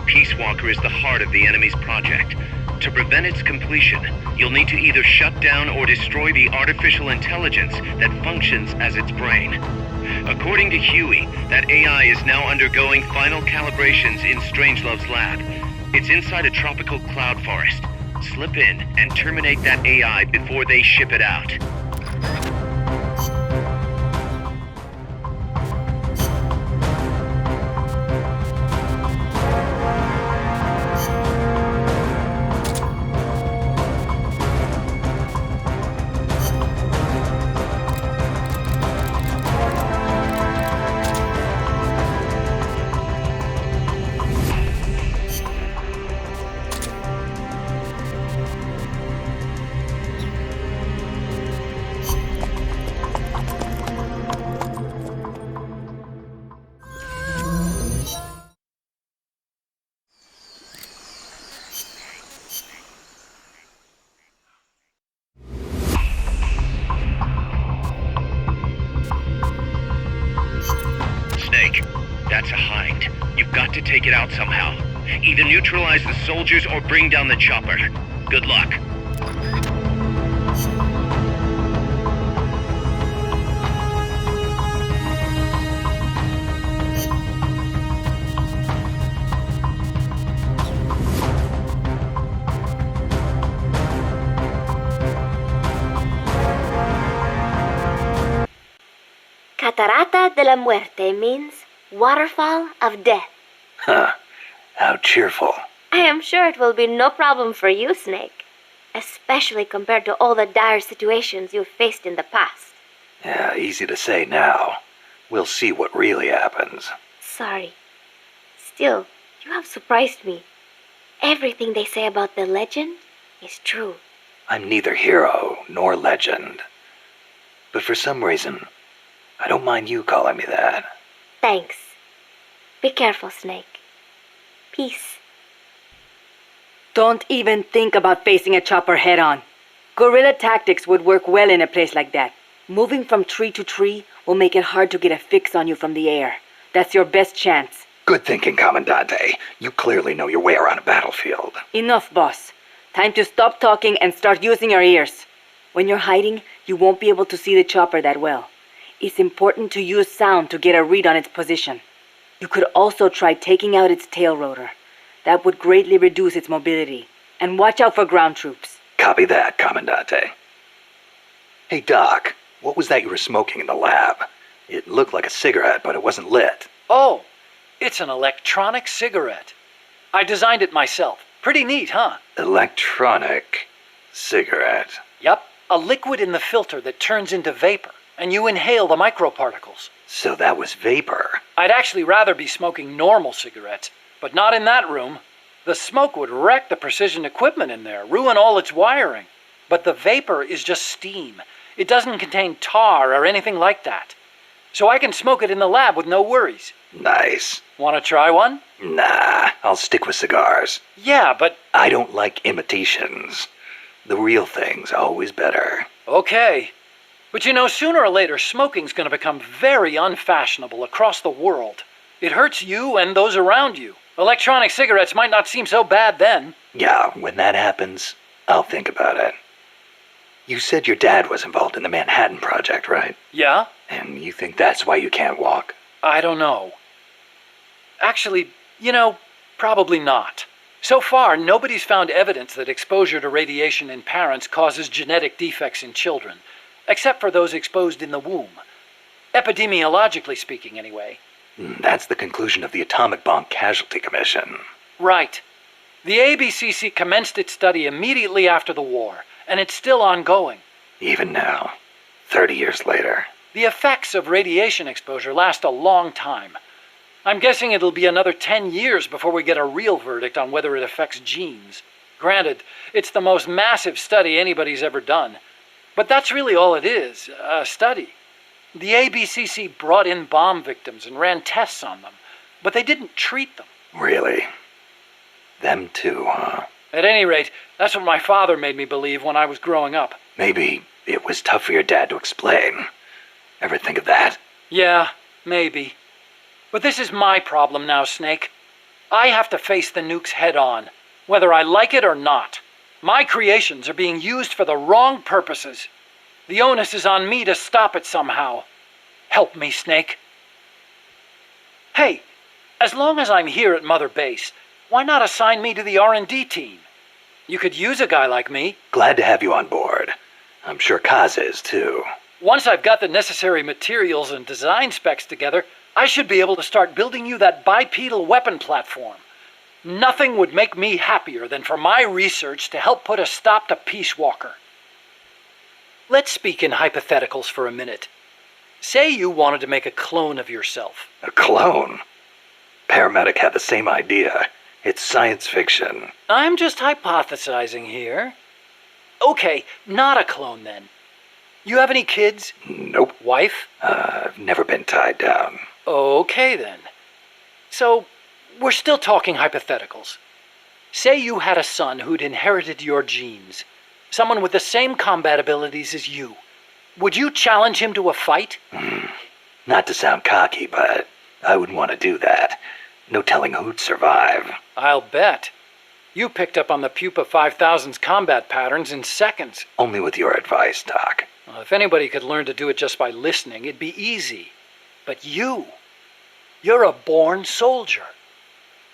Peace Walker is the heart of the enemy's project. To prevent its completion, you'll need to either shut down or destroy the artificial intelligence that functions as its brain. According to Huey, that AI is now undergoing final calibrations in Strangelove's lab. It's inside a tropical cloud forest. Slip in and terminate that AI before they ship it out. Snake, that's a hind. You've got to take it out somehow. Either neutralize the soldiers or bring down the chopper. Good luck. Catarata de la Muerte means waterfall of death. Huh. How cheerful. I am sure it will be no problem for you, Snake. Especially compared to all the dire situations you've faced in the past. Yeah, easy to say now. We'll see what really happens. Sorry. Still, you have surprised me. Everything they say about the legend is true. I'm neither hero nor legend. But for some reason, I don't mind you calling me that. Thanks. Be careful, Snake. Peace. Don't even think about facing a chopper head-on. Guerrilla tactics would work well in a place like that. Moving from tree to tree will make it hard to get a fix on you from the air. That's your best chance. Good thinking, Commandante. You clearly know your way around a battlefield. Enough, boss. Time to stop talking and start using your ears. When you're hiding, you won't be able to see the chopper that well. It's important to use sound to get a read on its position. You could also try taking out its tail rotor. That would greatly reduce its mobility. And watch out for ground troops. Copy that, Commandante. Hey, Doc, what was that you were smoking in the lab? It looked like a cigarette, but it wasn't lit. Oh, it's an electronic cigarette. I designed it myself. Pretty neat, huh? Electronic cigarette. Yup, a liquid in the filter that turns into vapor, and you inhale the microparticles. So that was vapor. I'd actually rather be smoking normal cigarettes, but not in that room. The smoke would wreck the precision equipment in there, ruin all its wiring. But the vapor is just steam. It doesn't contain tar or anything like that. So I can smoke it in the lab with no worries. Nice. Want to try one? Nah, I'll stick with cigars. Yeah, but... I don't like imitations. The real thing's always better. Okay. But you know, sooner or later, smoking's going to become very unfashionable across the world. It hurts you and those around you. Electronic cigarettes might not seem so bad then. Yeah, when that happens, I'll think about it. You said your dad was involved in the Manhattan Project, right? Yeah? And you think that's why you can't walk? I don't know. Actually, you know, probably not. So far, nobody's found evidence that exposure to radiation in parents causes genetic defects in children, except for those exposed in the womb. Epidemiologically speaking, anyway. That's the conclusion of the Atomic Bomb Casualty Commission. Right. The ABCC commenced its study immediately after the war, and it's still ongoing. Even now, 30 years later. The effects of radiation exposure last a long time. I'm guessing it'll be another 10 years before we get a real verdict on whether it affects genes. Granted, it's the most massive study anybody's ever done. But that's really all it is, a study. The ABCC brought in bomb victims and ran tests on them, but they didn't treat them. Really? Them too, huh? At any rate, that's what my father made me believe when I was growing up. Maybe it was tough for your dad to explain. Ever think of that? Yeah, maybe. But this is my problem now, Snake. I have to face the nukes head on, whether I like it or not. My creations are being used for the wrong purposes. The onus is on me to stop it somehow. Help me, Snake. Hey, as long as I'm here at Mother Base, why not assign me to the R&D team? You could use a guy like me. Glad to have you on board. I'm sure Kaz is, too. Once I've got the necessary materials and design specs together, I should be able to start building you that bipedal weapon platform. Nothing would make me happier than for my research to help put a stop to Peace Walker. Let's speak in hypotheticals for a minute. Say you wanted to make a clone of yourself. A clone? Paramedic had the same idea. It's science fiction. I'm just hypothesizing here. Okay, not a clone then. You have any kids? Nope. Wife? I've never been tied down. Okay then. So, we're still talking hypotheticals. Say you had a son who'd inherited your genes. Someone with the same combat abilities as you. Would you challenge him to a fight? Not to sound cocky, but I wouldn't want to do that. No telling who'd survive. I'll bet. You picked up on the Pupa 5000's combat patterns in seconds. Only with your advice, Doc. Well, if anybody could learn to do it just by listening, it'd be easy. But you're a born soldier.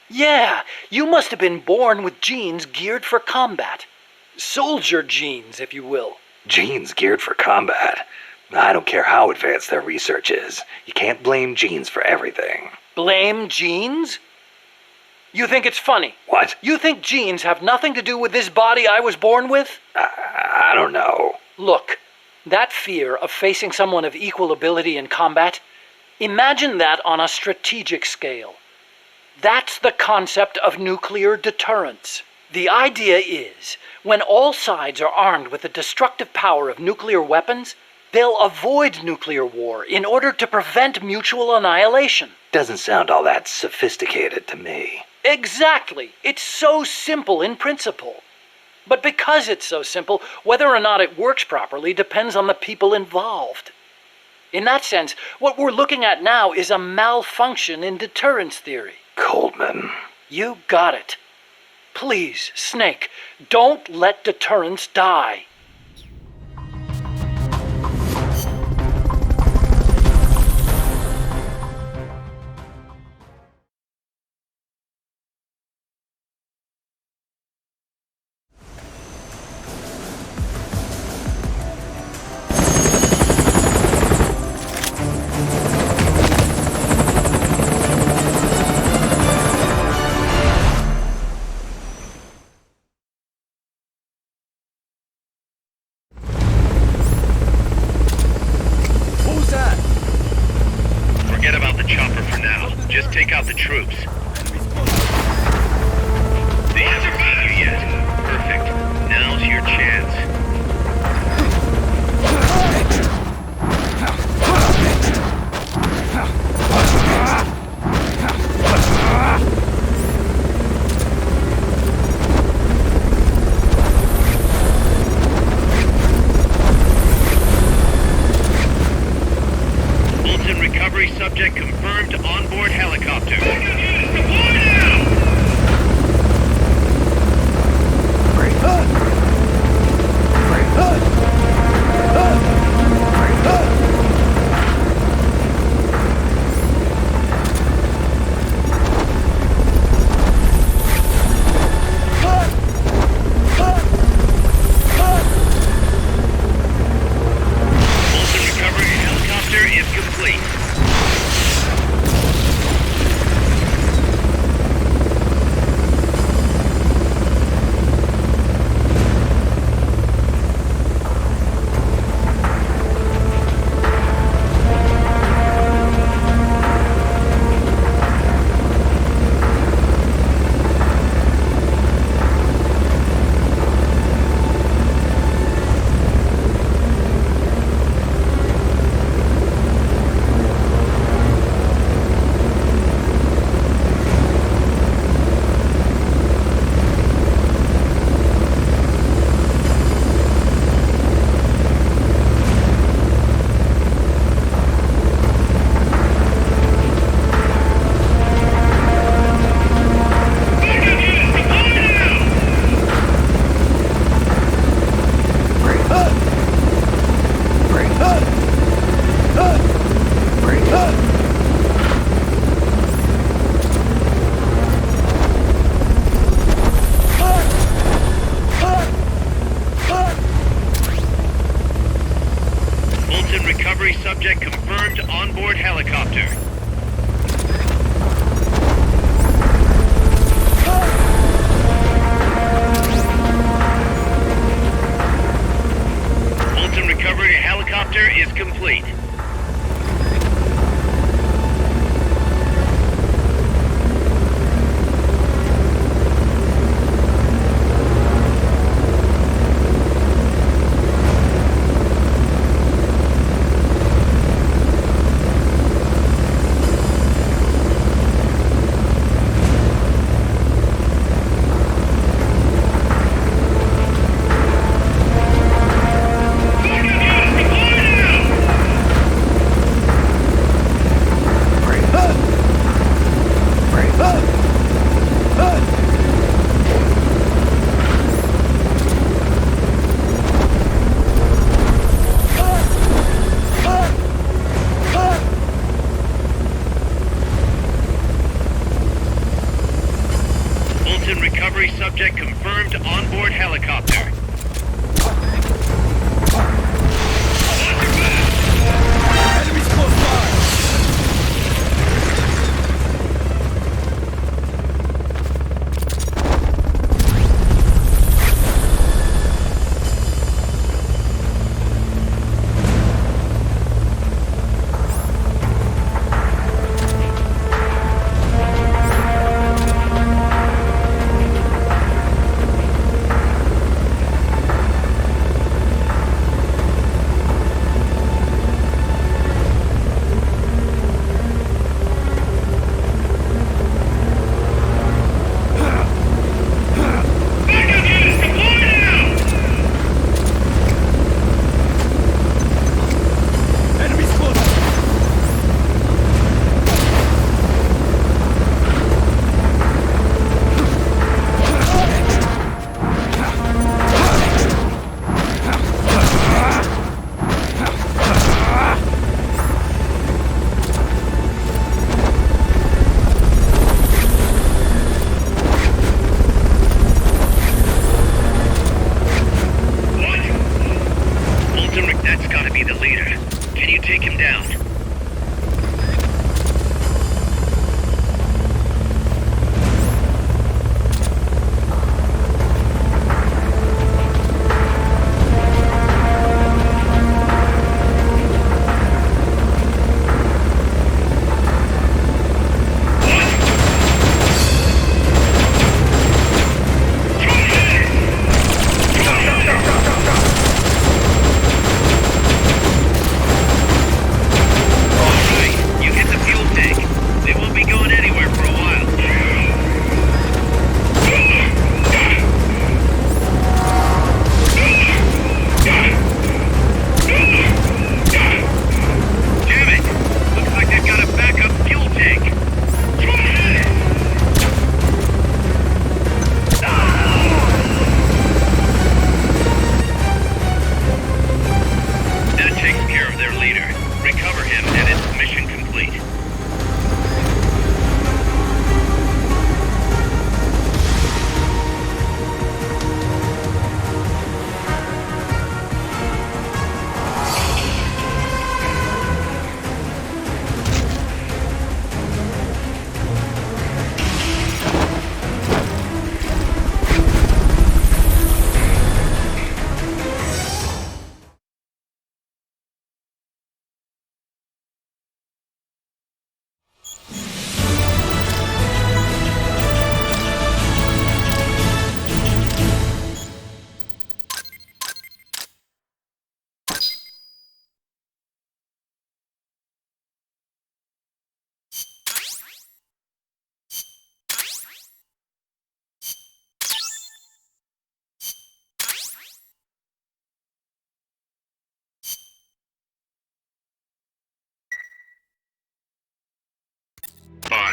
Yeah, you must have been born with genes geared for combat. Soldier genes, if you will. Genes geared for combat? I don't care how advanced their research is. You can't blame genes for everything. Blame genes? You think it's funny? What? You think genes have nothing to do with this body I was born with? I don't know. Look, that fear of facing someone of equal ability in combat, imagine that on a strategic scale. That's the concept of nuclear deterrence. The idea is, when all sides are armed with the destructive power of nuclear weapons, they'll avoid nuclear war in order to prevent mutual annihilation. Doesn't sound all that sophisticated to me. Exactly. It's so simple in principle. But because it's so simple, whether or not it works properly depends on the people involved. In that sense, what we're looking at now is a malfunction in deterrence theory. Coldman. You got it. Please, Snake, don't let deterrence die. Take out the troops. They haven't seen you yet. Perfect. Now's your chance. Bolton recovery subject confirmed onboard helicopter. Subject confirmed onboard helicopter. Bolton recovery helicopter is complete. Recovery subject confirmed onboard helicopter. Enemies close by!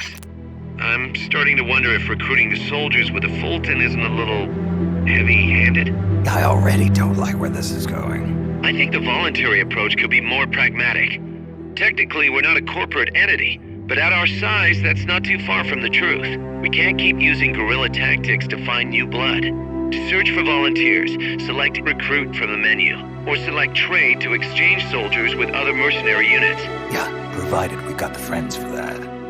boss. I'm starting to wonder if recruiting the soldiers with a Fulton isn't a little heavy-handed. I already don't like where this is going. I think the voluntary approach could be more pragmatic. Technically, we're not a corporate entity, but at our size, that's not too far from the truth. We can't keep using guerrilla tactics to find new blood. To search for volunteers, select recruit from the menu, or select trade to exchange soldiers with other mercenary units. Yeah, provided we've got the friends for that.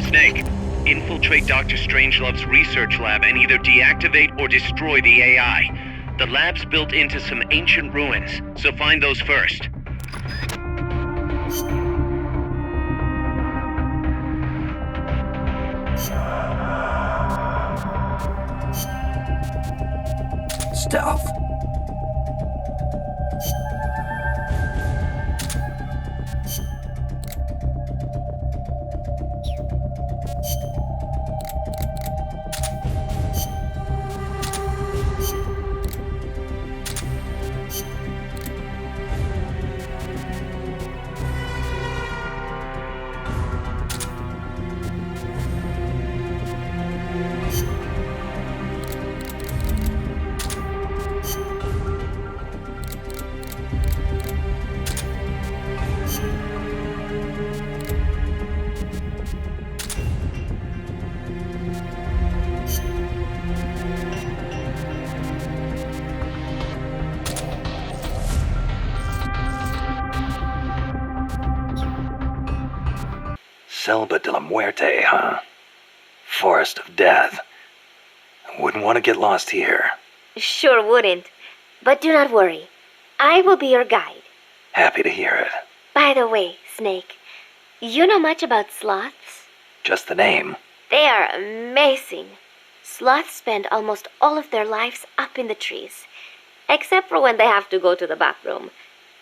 Snake, infiltrate Dr. Strangelove's research lab and either deactivate or destroy the AI. The lab's built into some ancient ruins, so find those first. Stealth. Selva de la Muerte, huh? Forest of Death. Wouldn't want to get lost here. Sure wouldn't. But do not worry. I will be your guide. Happy to hear it. By the way, Snake, you know much about sloths? Just the name. They are amazing. Sloths spend almost all of their lives up in the trees, except for when they have to go to the bathroom.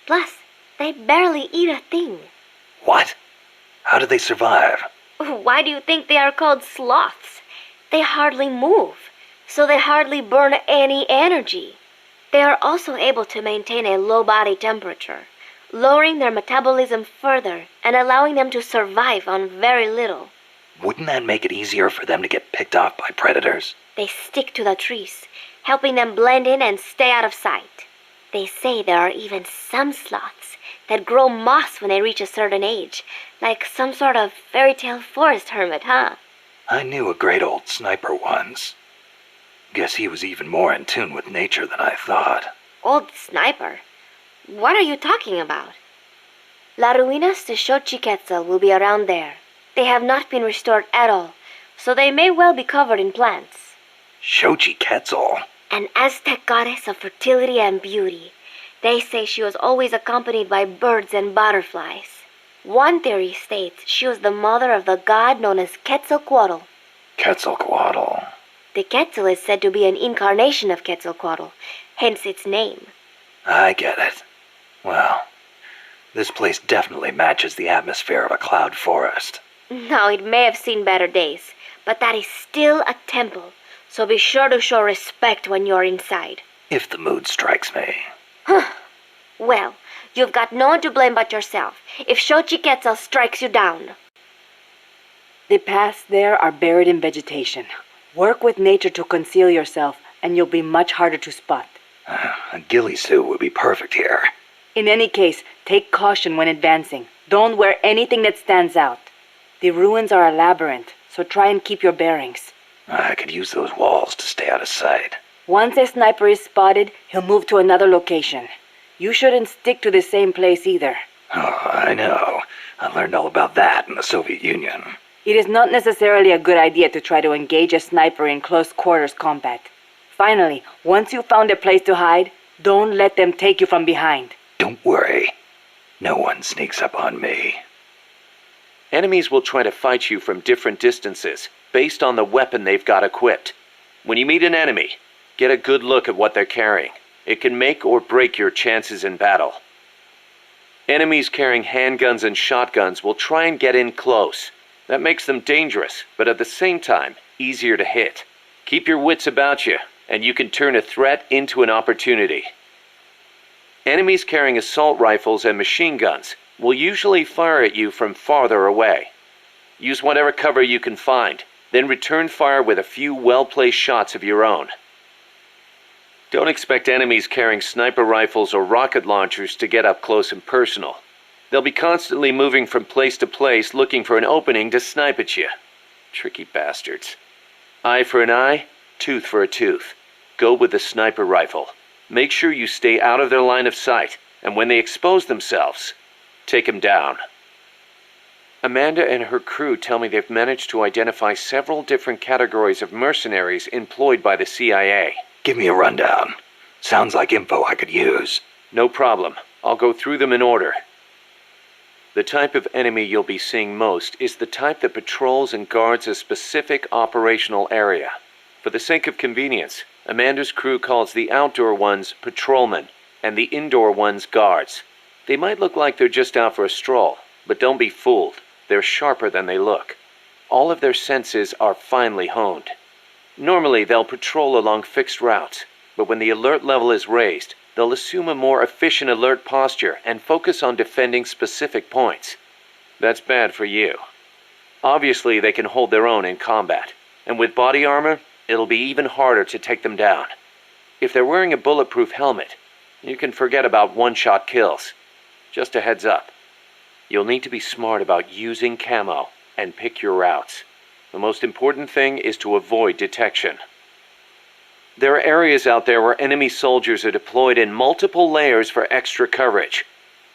Plus, they barely eat a thing. What? How do they survive? Why do you think they are called sloths? They hardly move, so they hardly burn any energy. They are also able to maintain a low body temperature, lowering their metabolism further and allowing them to survive on very little. Wouldn't that make it easier for them to get picked off by predators? They stick to the trees, helping them blend in and stay out of sight. They say there are even some sloths that grow moss when they reach a certain age, like some sort of fairy tale forest hermit, huh? I knew a great old sniper once. Guess he was even more in tune with nature than I thought. Old sniper? What are you talking about? La Ruinas de Xochiquetzal will be around there. They have not been restored at all, so they may well be covered in plants. Xochiquetzal? An Aztec goddess of fertility and beauty. They say she was always accompanied by birds and butterflies. One theory states she was the mother of the god known as Quetzalcoatl. Quetzalcoatl. The Quetzal is said to be an incarnation of Quetzalcoatl, hence its name. I get it. Well, this place definitely matches the atmosphere of a cloud forest. Now, it may have seen better days, but that is still a temple, so be sure to show respect when you're inside. If the mood strikes me. Well, you've got no one to blame but yourself if Xochiquetzal strikes you down. The paths there are buried in vegetation. Work with nature to conceal yourself, and you'll be much harder to spot. A ghillie suit would be perfect here. In any case, take caution when advancing. Don't wear anything that stands out. The ruins are a labyrinth, so try and keep your bearings. I could use those walls to stay out of sight. Once a sniper is spotted, he'll move to another location. You shouldn't stick to the same place either. Oh, I know. I learned all about that in the Soviet Union. It is not necessarily a good idea to try to engage a sniper in close quarters combat. Finally, once you've found a place to hide, don't let them take you from behind. Don't worry. No one sneaks up on me. Enemies will try to fight you from different distances, based on the weapon they've got equipped. When you meet an enemy, get a good look at what they're carrying. It can make or break your chances in battle. Enemies carrying handguns and shotguns will try and get in close. That makes them dangerous, but at the same time, easier to hit. Keep your wits about you, and you can turn a threat into an opportunity. Enemies carrying assault rifles and machine guns will usually fire at you from farther away. Use whatever cover you can find, then return fire with a few well-placed shots of your own. Don't expect enemies carrying sniper rifles or rocket launchers to get up close and personal. They'll be constantly moving from place to place looking for an opening to snipe at you. Tricky bastards. Eye for an eye, tooth for a tooth. Go with the sniper rifle. Make sure you stay out of their line of sight, and when they expose themselves, take them down. Amanda and her crew tell me they've managed to identify several different categories of mercenaries employed by the CIA. Give me a rundown. Sounds like info I could use. No problem. I'll go through them in order. The type of enemy you'll be seeing most is the type that patrols and guards a specific operational area. For the sake of convenience, Amanda's crew calls the outdoor ones patrolmen and the indoor ones guards. They might look like they're just out for a stroll, but don't be fooled. They're sharper than they look. All of their senses are finely honed. Normally, they'll patrol along fixed routes, but when the alert level is raised, they'll assume a more efficient alert posture and focus on defending specific points. That's bad for you. Obviously, they can hold their own in combat, and with body armor, it'll be even harder to take them down. If they're wearing a bulletproof helmet, you can forget about one-shot kills. Just a heads up. You'll need to be smart about using camo and pick your routes. The most important thing is to avoid detection. There are areas out there where enemy soldiers are deployed in multiple layers for extra coverage.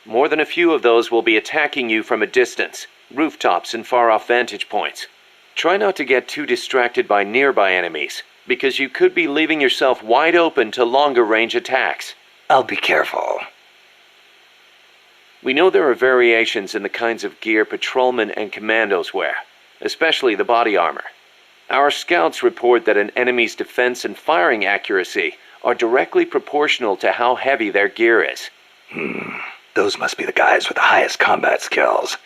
More than a few of those will be attacking you from a distance, rooftops and far-off vantage points. Try not to get too distracted by nearby enemies, because you could be leaving yourself wide open to longer-range attacks. I'll be careful. We know there are variations in the kinds of gear patrolmen and commandos wear, especially the body armor. Our scouts report that an enemy's defense and firing accuracy are directly proportional to how heavy their gear is. Those must be the guys with the highest combat skills.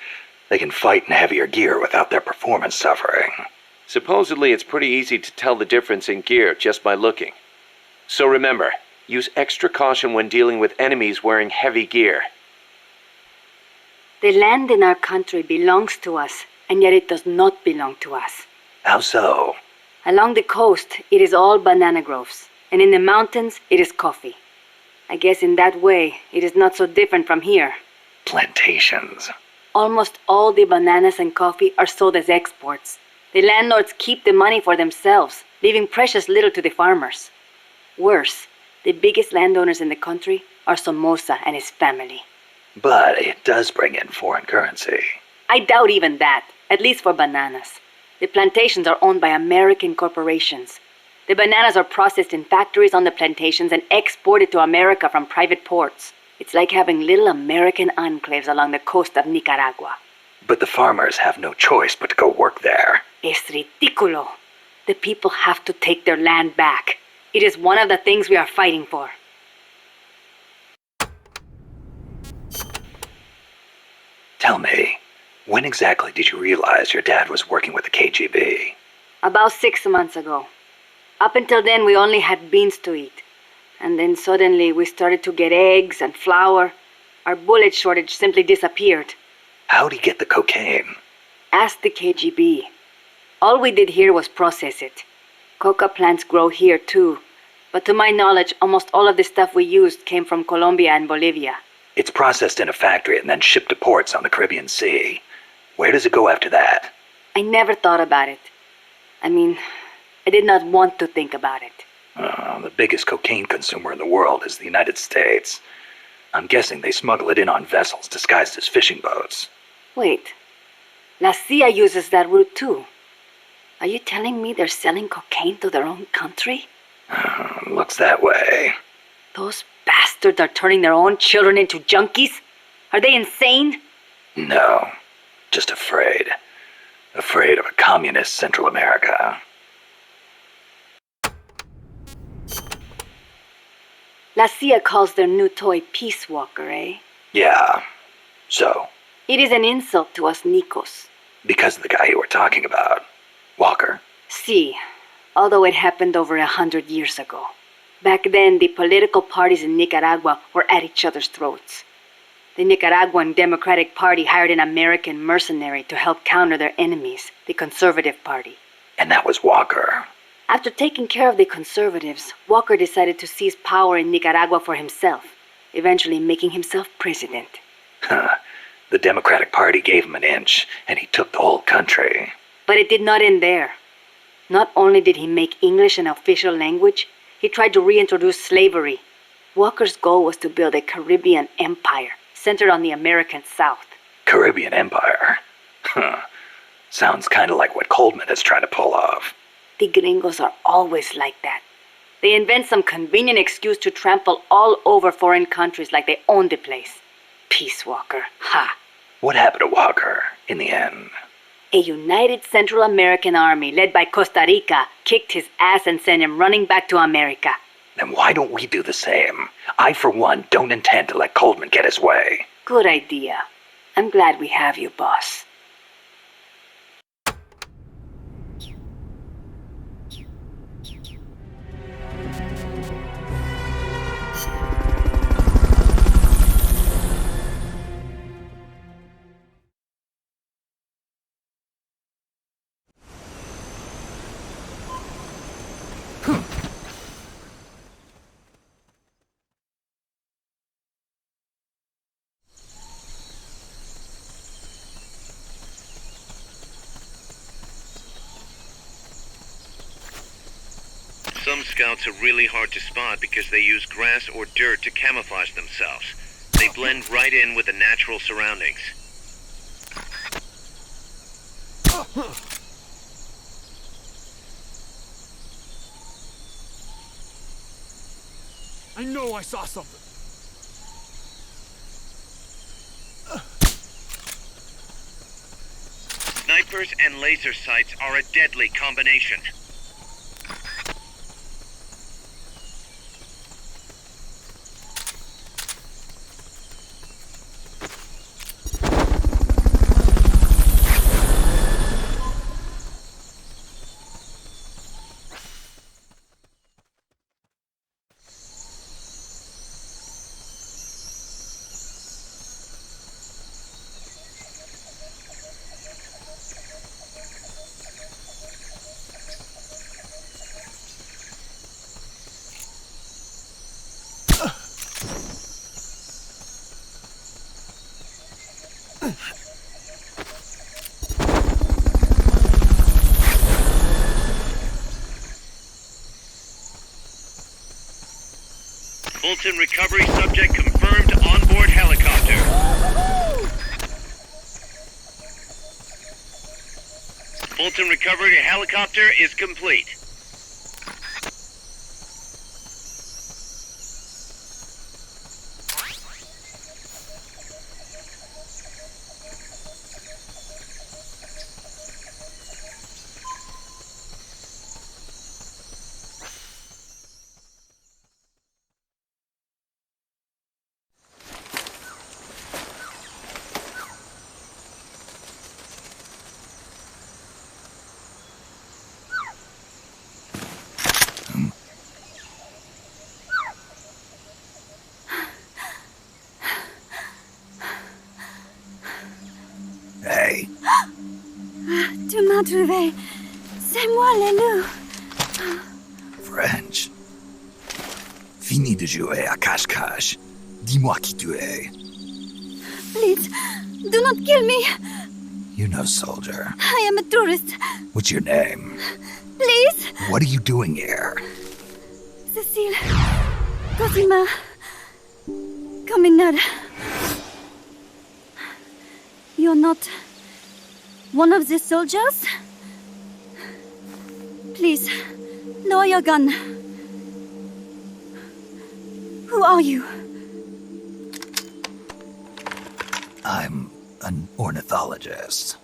They can fight in heavier gear without their performance suffering. Supposedly, it's pretty easy to tell the difference in gear just by looking. So remember, use extra caution when dealing with enemies wearing heavy gear. The land in our country belongs to us, and yet it does not belong to us. How so? Along the coast, it is all banana groves, and in the mountains, it is coffee. I guess in that way, it is not so different from here. Plantations. Almost all the bananas and coffee are sold as exports. The landlords keep the money for themselves, leaving precious little to the farmers. Worse, the biggest landowners in the country are Somoza and his family. But it does bring in foreign currency. I doubt even that, at least for bananas. The plantations are owned by American corporations. The bananas are processed in factories on the plantations and exported to America from private ports. It's like having little American enclaves along the coast of Nicaragua. But the farmers have no choice but to go work there. Es ridículo. The people have to take their land back. It is one of the things we are fighting for. Tell me, when exactly did you realize your dad was working with the KGB? About 6 months ago. Up until then, we only had beans to eat. And then suddenly we started to get eggs and flour. Our bullet shortage simply disappeared. How'd he get the cocaine? Ask the KGB. All we did here was process it. Coca plants grow here too. But to my knowledge, almost all of the stuff we used came from Colombia and Bolivia. It's processed in a factory and then shipped to ports on the Caribbean Sea. Where does it go after that? I never thought about it. I mean, I did not want to think about it. The biggest cocaine consumer in the world is the United States. I'm guessing they smuggle it in on vessels disguised as fishing boats. Wait. La CIA uses that route too. Are you telling me they're selling cocaine to their own country? Looks that way. Those bastards are turning their own children into junkies? Are they insane? No, just afraid. Afraid of a communist Central America. La CIA calls their new toy Peace Walker, eh? Yeah. So? It is an insult to us Nicos. Because of the guy you were talking about. Walker. See, although it happened over 100 years ago. Back then, the political parties in Nicaragua were at each other's throats. The Nicaraguan Democratic Party hired an American mercenary to help counter their enemies, the Conservative Party. And that was Walker. After taking care of the conservatives, Walker decided to seize power in Nicaragua for himself, eventually making himself president. The Democratic Party gave him an inch, and he took the whole country. But it did not end there. Not only did he make English an official language, he tried to reintroduce slavery. Walker's goal was to build a Caribbean empire, centered on the American South. Caribbean Empire? Sounds kind of like what Coleman is trying to pull off. The gringos are always like that. They invent some convenient excuse to trample all over foreign countries like they own the place. Peace Walker, ha! What happened to Walker, in the end? A united Central American army led by Costa Rica kicked his ass and sent him running back to America. Then why don't we do the same? I, for one, don't intend to let Coleman get his way. Good idea. I'm glad we have you, boss. Some scouts are really hard to spot because they use grass or dirt to camouflage themselves. They blend right in with the natural surroundings. I know I saw something. Snipers and laser sights are a deadly combination. Fulton recovery subject confirmed onboard helicopter. Fulton recovery helicopter is complete. Hey. Tu m'as trouvé. C'est moi, le loup. French. Fini de jouer à cache-cache. Dis-moi qui tu es. Please, do not kill me. You're no soldier. I am a tourist. What's your name? Please. What are you doing here? Cecile. Cosima. Caminada. You're not one of the soldiers? Please, lower your gun. Who are you? I'm an ornithologist.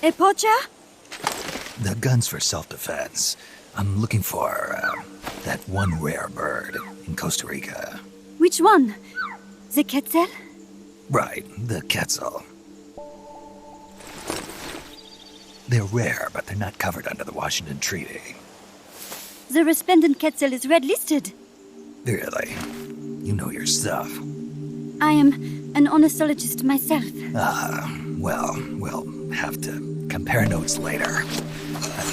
A poacher? The gun's for self-defense. I'm looking for that one rare bird in Costa Rica. Which one? The quetzal? Right, the quetzal. They're rare, but they're not covered under the Washington Treaty. The resplendent Quetzal is red-listed. Really? You know your stuff. I am an ornithologist myself. Well, we'll have to compare notes later.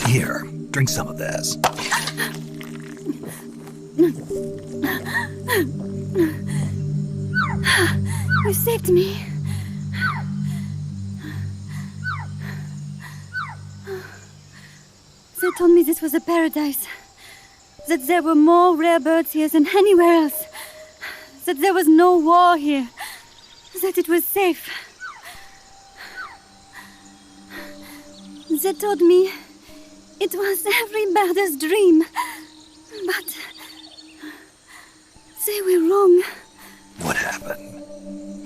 Here, drink some of this. You saved me. They told me this was a paradise. That there were more rare birds here than anywhere else. That there was no war here. That it was safe. They told me it was every birder's dream. But they were wrong. What happened?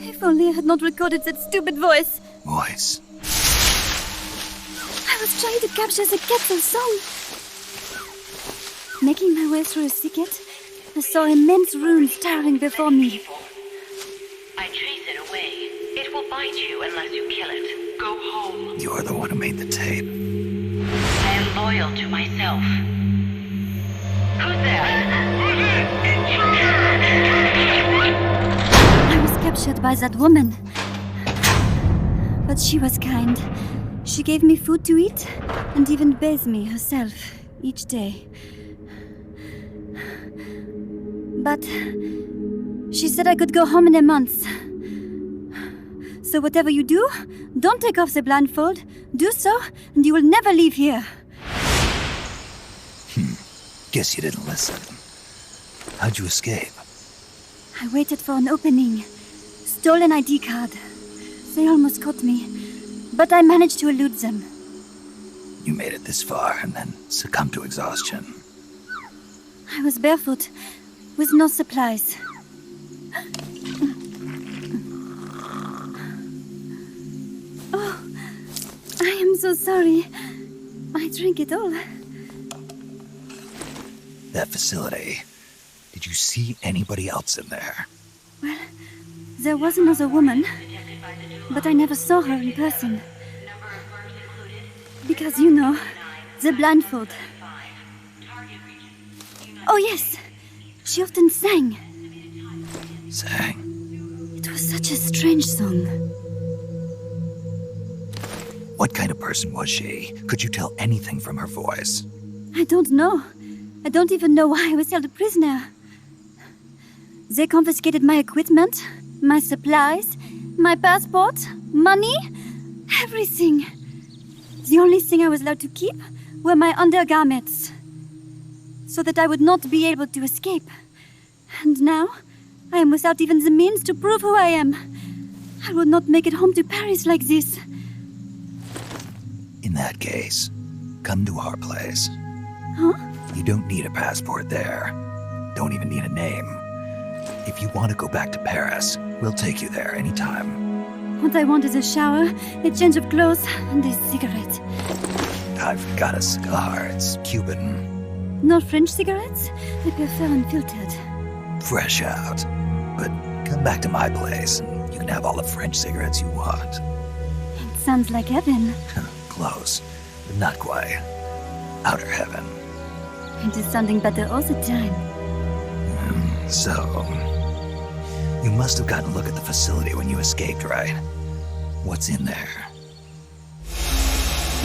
If only I had not recorded that stupid voice. Voice? I was trying to capture the Quetzal song. Making my way through a thicket, I saw immense runes towering before me. I trace it away. It will bite you unless you kill it. Go home. You're the one who made the tape. I am loyal to myself. Who's there? I was captured by that woman. But she was kind. She gave me food to eat and even bathed me herself each day. But she said I could go home in a month. So whatever you do, don't take off the blindfold. Do so, and you will never leave here. Guess you didn't listen. How'd you escape? I waited for an opening. Stole an ID card. They almost caught me, but I managed to elude them. You made it this far and then succumbed to exhaustion. I was barefoot, with no supplies. Oh, I am so sorry. I drank it all. That facility. Did you see anybody else in there? Well, there was another woman, but I never saw her in person. Because, you know, the blindfold. Oh, yes. She often sang. Sang? It was such a strange song. What kind of person was she? Could you tell anything from her voice? I don't know. I don't even know why I was held a prisoner. They confiscated my equipment, my supplies, my passport, money, everything. The only thing I was allowed to keep were my undergarments, so that I would not be able to escape. And now, I am without even the means to prove who I am. I will not make it home to Paris like this. In that case, come to our place. Huh? You don't need a passport there. Don't even need a name. If you want to go back to Paris, we'll take you there anytime. What I want is a shower, a change of clothes, and a cigarette. I've got a cigar. It's Cuban. No French cigarettes? I prefer unfiltered. Fresh out. But come back to my place, and you can have all the French cigarettes you want. It sounds like heaven. Close, but not quite. Outer heaven. It is sounding better all the time. So, you must have gotten a look at the facility when you escaped, right? What's in there?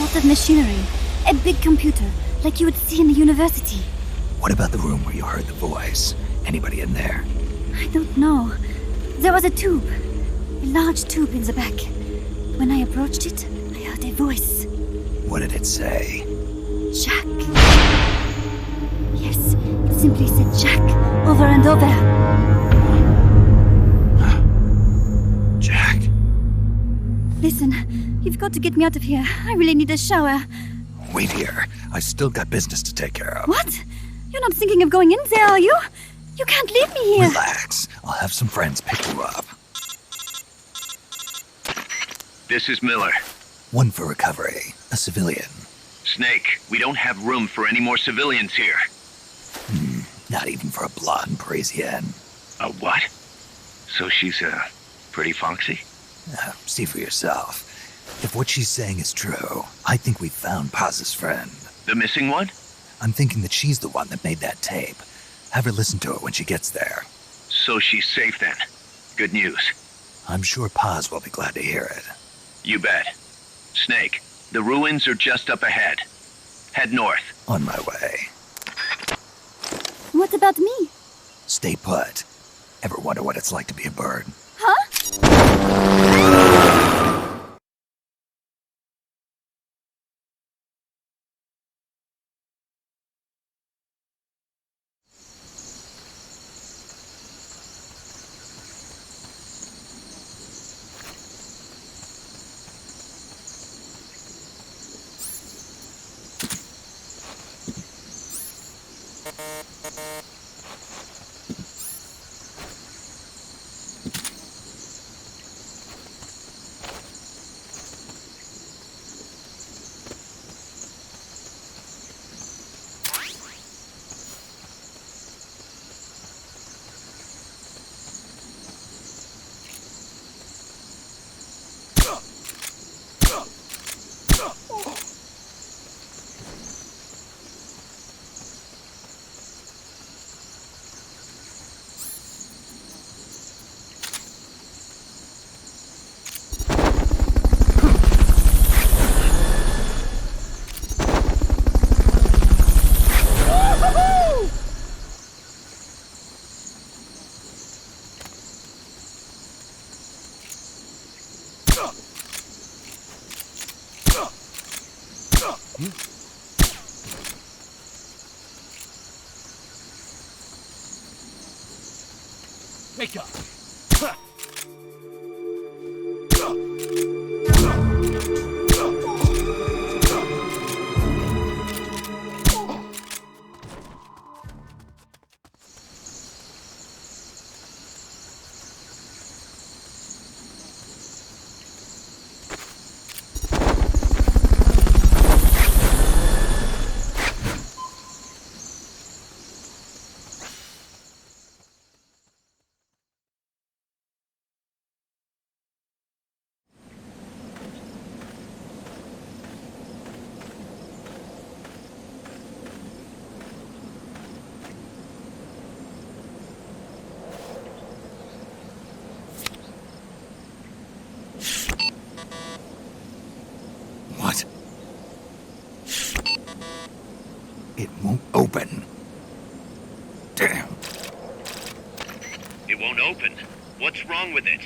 Lots of machinery. A big computer, like you would see in a university. What about the room where you heard the voice? Anybody in there? I don't know. There was a tube. A large tube in the back. When I approached it, I heard a voice. What did it say? Jack. Yes, it simply said Jack, over and over. Jack. Listen, you've got to get me out of here. I really need a shower. Wait here. I still got business to take care of. What? You're not thinking of going in there, are you? You can't leave me here. Relax. I'll have some friends pick you up. This is Miller. One for recovery. A civilian. Snake, we don't have room for any more civilians here. Not even for a blonde Parisienne. A what? So she's, pretty foxy? See for yourself. If what she's saying is true, I think we found Paz's friend. The missing one? I'm thinking that she's the one that made that tape. Have her listen to it when she gets there. So she's safe then. Good news. I'm sure Paz will be glad to hear it. You bet. Snake, the ruins are just up ahead. Head north. On my way. What about me? Stay put. Ever wonder what it's like to be a bird? Wake up! What? It won't open. Damn. It won't open. What's wrong with it?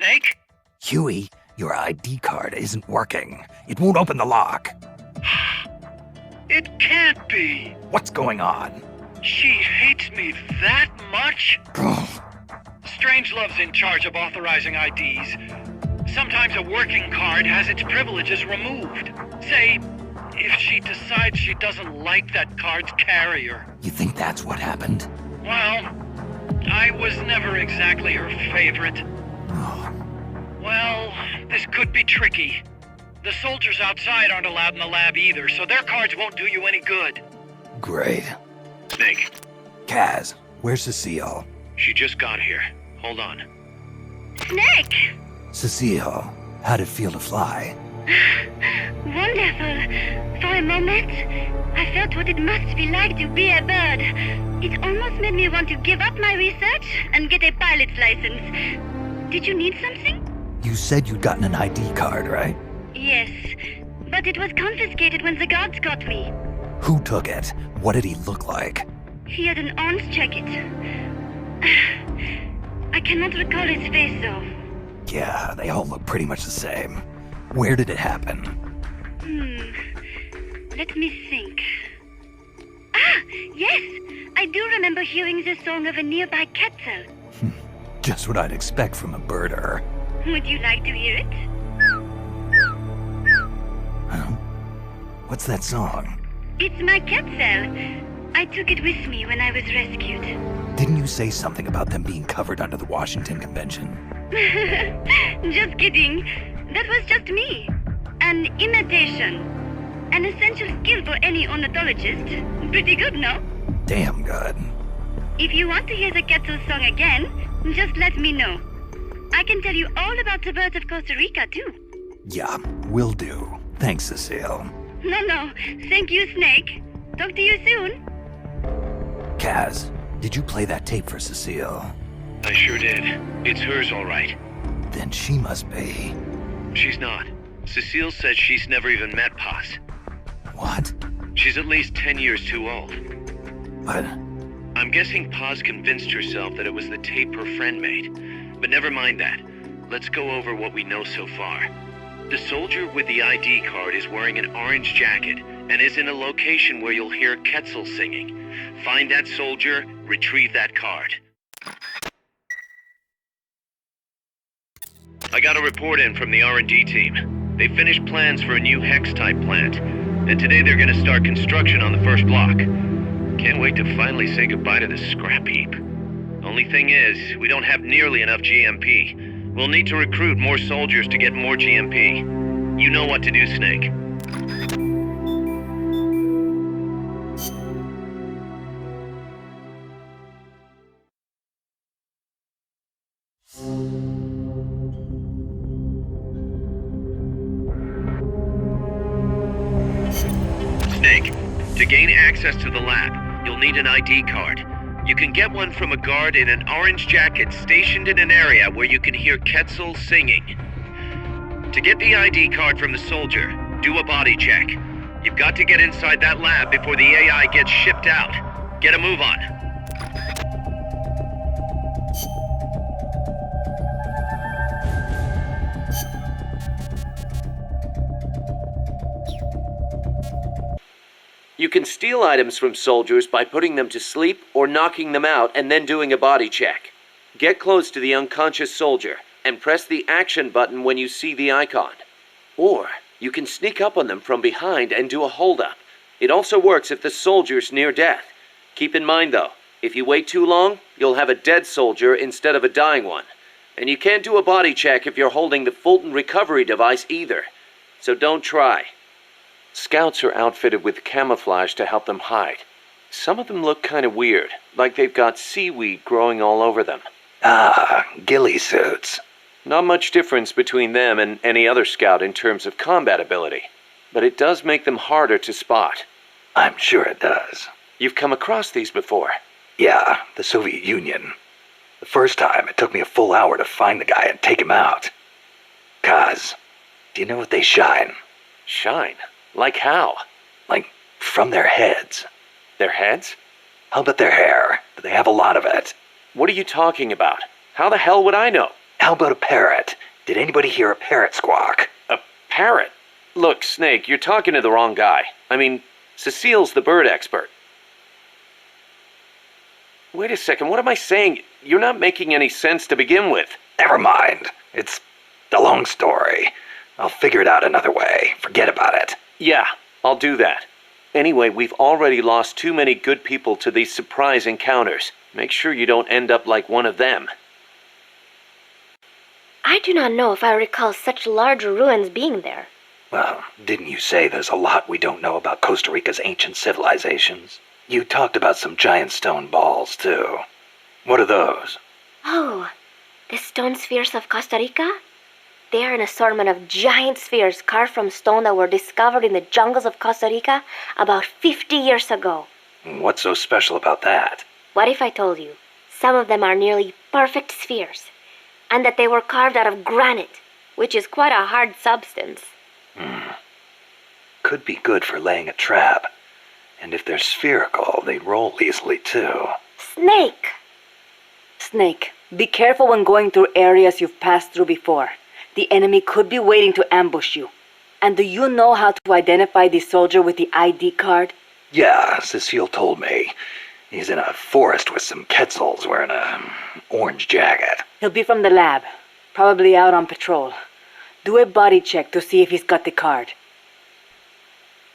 Snake? Huey, your ID card isn't working. It won't open the lock. It can't be. What's going on? She hates me that much? Strangelove's in charge of authorizing IDs. Sometimes a working card has its privileges removed. Say, if she decides she doesn't like that card's carrier. You think that's what happened? Well, I was never exactly her favorite. Well, this could be tricky. The soldiers outside aren't allowed in the lab either, so their cards won't do you any good. Great. Snake. Kaz, where's Cecile? She just got here. Hold on. Snake! Cecile, how'd it feel to fly? Wonderful. For a moment, I felt what it must be like to be a bird. It almost made me want to give up my research and get a pilot's license. Did you need something? You said you'd gotten an ID card, right? Yes, but it was confiscated when the guards got me. Who took it? What did he look like? He had an orange jacket. I cannot recall his face, though. Yeah, they all look pretty much the same. Where did it happen? Let me think. Yes, I do remember hearing the song of a nearby Quetzal. Just what I'd expect from a birder. Would you like to hear it? Huh? What's that song? It's my Quetzal. I took it with me when I was rescued. Didn't you say something about them being covered under the Washington Convention? Just kidding. That was just me. An imitation. An essential skill for any ornithologist. Pretty good, no? Damn good. If you want to hear the Quetzal song again, just let me know. I can tell you all about the birds of Costa Rica, too. Yeah, will do. Thanks, Cecile. No. Thank you, Snake. Talk to you soon. Kaz, did you play that tape for Cecile? I sure did. It's hers, all right. Then she must be... She's not. Cecile said she's never even met Paz. What? She's at least 10 years too old. What? I'm guessing Paz convinced herself that it was the tape her friend made. But never mind that. Let's go over what we know so far. The soldier with the ID card is wearing an orange jacket and is in a location where you'll hear Quetzal singing. Find that soldier, retrieve that card. I got a report in from the R&D team. They finished plans for a new Hex-type plant, and today they're gonna start construction on the first block. Can't wait to finally say goodbye to this scrap heap. Only thing is, we don't have nearly enough GMP. We'll need to recruit more soldiers to get more GMP. You know what to do, Snake. Snake, to gain access to the lab, you'll need an ID card. You can get one from a guard in an orange jacket stationed in an area where you can hear Quetzal singing. To get the ID card from the soldier, do a body check. You've got to get inside that lab before the AI gets shipped out. Get a move on. You can steal items from soldiers by putting them to sleep or knocking them out and then doing a body check. Get close to the unconscious soldier and press the action button when you see the icon. Or you can sneak up on them from behind and do a hold-up. It also works if the soldier's near death. Keep in mind though, if you wait too long, you'll have a dead soldier instead of a dying one. And you can't do a body check if you're holding the Fulton recovery device either. So don't try. Scouts are outfitted with camouflage to help them hide. Some of them look kind of weird, like they've got seaweed growing all over them. Ah, ghillie suits. Not much difference between them and any other scout in terms of combat ability, but it does make them harder to spot. I'm sure it does. You've come across these before? Yeah, the Soviet Union. The first time, it took me a full hour to find the guy and take him out. Kaz, do you know what they shine? Shine? Like how? Like, from their heads. Their heads? How about their hair? Do they have a lot of it? What are you talking about? How the hell would I know? How about a parrot? Did anybody hear a parrot squawk? A parrot? Look, Snake, you're talking to the wrong guy. I mean, Cecile's the bird expert. Wait a second, what am I saying? You're not making any sense to begin with. Never mind. It's a long story. I'll figure it out another way. Forget about it. Yeah, I'll do that. Anyway, we've already lost too many good people to these surprise encounters. Make sure you don't end up like one of them. I do not know if I recall such large ruins being there. Well, didn't you say there's a lot we don't know about Costa Rica's ancient civilizations? You talked about some giant stone balls, too. What are those? Oh, the stone spheres of Costa Rica? They are an assortment of giant spheres carved from stone that were discovered in the jungles of Costa Rica about 50 years ago. What's so special about that? What if I told you some of them are nearly perfect spheres, and that they were carved out of granite, which is quite a hard substance? Could be good for laying a trap. And if they're spherical, they roll easily, too. Snake! Snake, be careful when going through areas you've passed through before. The enemy could be waiting to ambush you. And do you know how to identify the soldier with the ID card? Yeah, Cecile told me. He's in a forest with some Quetzals wearing a orange jacket. He'll be from the lab. Probably out on patrol. Do a body check to see if he's got the card.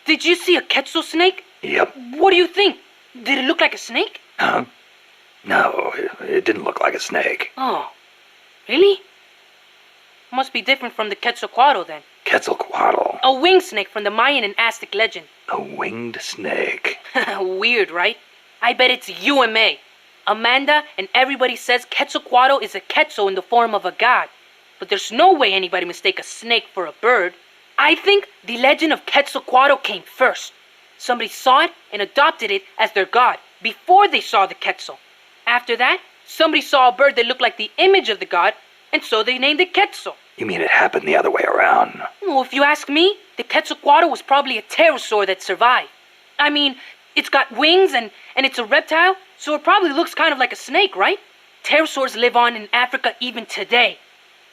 Did you see a Quetzal snake? Yep. What do you think? Did it look like a snake? Huh? No, it didn't look like a snake. Oh, really? Must be different from the Quetzalcoatl then. Quetzalcoatl? A winged snake from the Mayan and Aztec legend. A winged snake? Weird, right? I bet it's you and May. Amanda and everybody says Quetzalcoatl is a Quetzal in the form of a god. But there's no way anybody mistake a snake for a bird. I think the legend of Quetzalcoatl came first. Somebody saw it and adopted it as their god before they saw the Quetzal. After that, somebody saw a bird that looked like the image of the god, and so they named it Quetzal. You mean it happened the other way around? Well, if you ask me, the Quetzalcoatl was probably a pterosaur that survived. I mean, it's got wings and it's a reptile, so it probably looks kind of like a snake, right? Pterosaurs live on in Africa even today.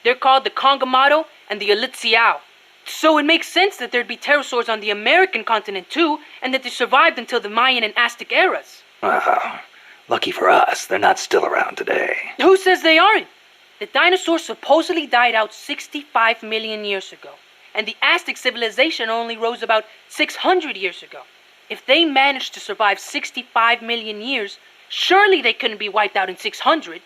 They're called the Congamato and the Elitziao. So it makes sense that there'd be pterosaurs on the American continent too, and that they survived until the Mayan and Aztec eras. Wow. Lucky for us, they're not still around today. Who says they aren't? The dinosaurs supposedly died out 65 million years ago, and the Aztec civilization only rose about 600 years ago. If they managed to survive 65 million years, surely they couldn't be wiped out in 600.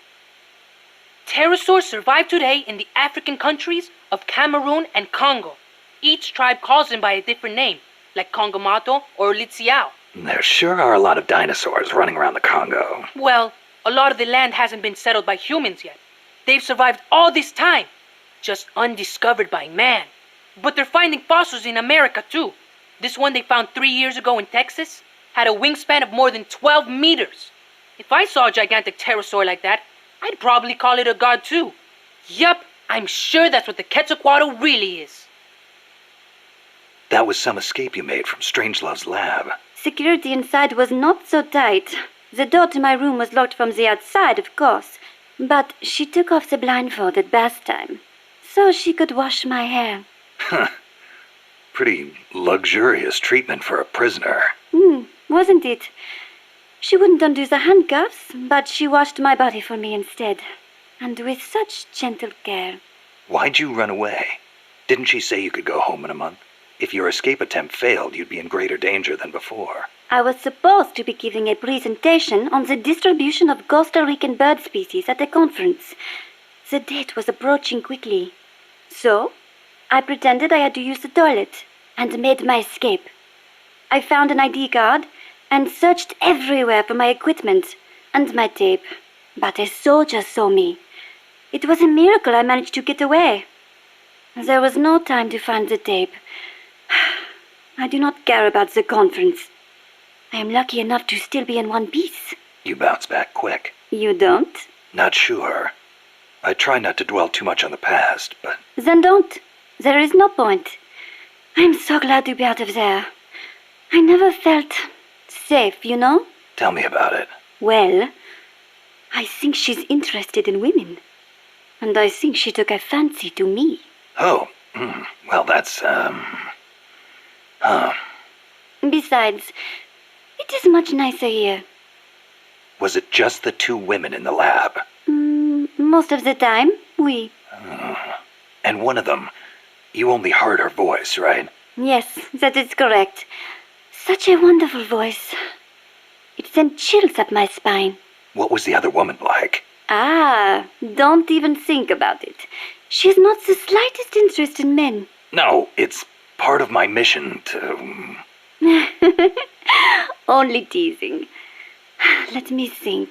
Pterosaurs survive today in the African countries of Cameroon and Congo. Each tribe calls them by a different name, like Congamato or Litziao. There sure are a lot of dinosaurs running around the Congo. Well, a lot of the land hasn't been settled by humans yet. They've survived all this time, just undiscovered by man. But they're finding fossils in America too. This one they found 3 years ago in Texas had a wingspan of more than 12 meters. If I saw a gigantic pterosaur like that, I'd probably call it a god too. Yup, I'm sure that's what the Quetzalcoatl really is. That was some escape you made from Strangelove's lab. Security inside was not so tight. The door to my room was locked from the outside, of course. But she took off the blindfold at bath time, so she could wash my hair. Huh. Pretty luxurious treatment for a prisoner. Wasn't it? She wouldn't undo the handcuffs, but she washed my body for me instead. And with such gentle care. Why'd you run away? Didn't she say you could go home in a month? If your escape attempt failed, you'd be in greater danger than before. I was supposed to be giving a presentation on the distribution of Costa Rican bird species at a conference. The date was approaching quickly. So, I pretended I had to use the toilet and made my escape. I found an ID card and searched everywhere for my equipment and my tape. But a soldier saw me. It was a miracle I managed to get away. There was no time to find the tape. I do not care about the conference. I am lucky enough to still be in one piece. You bounce back quick. You don't? Not sure. I try not to dwell too much on the past, but... Then don't. There is no point. I'm so glad to be out of there. I never felt safe, you know? Tell me about it. Well, I think she's interested in women. And I think she took a fancy to me. Oh, well, that's, Besides, it is much nicer here. Was it just the two women in the lab? Most of the time, oui. And one of them, you only heard her voice, right? Yes, that is correct. Such a wonderful voice. It sent chills up my spine. What was the other woman like? Don't even think about it. She has not the slightest interest in men. No, it's part of my mission to... Only teasing. Let me think.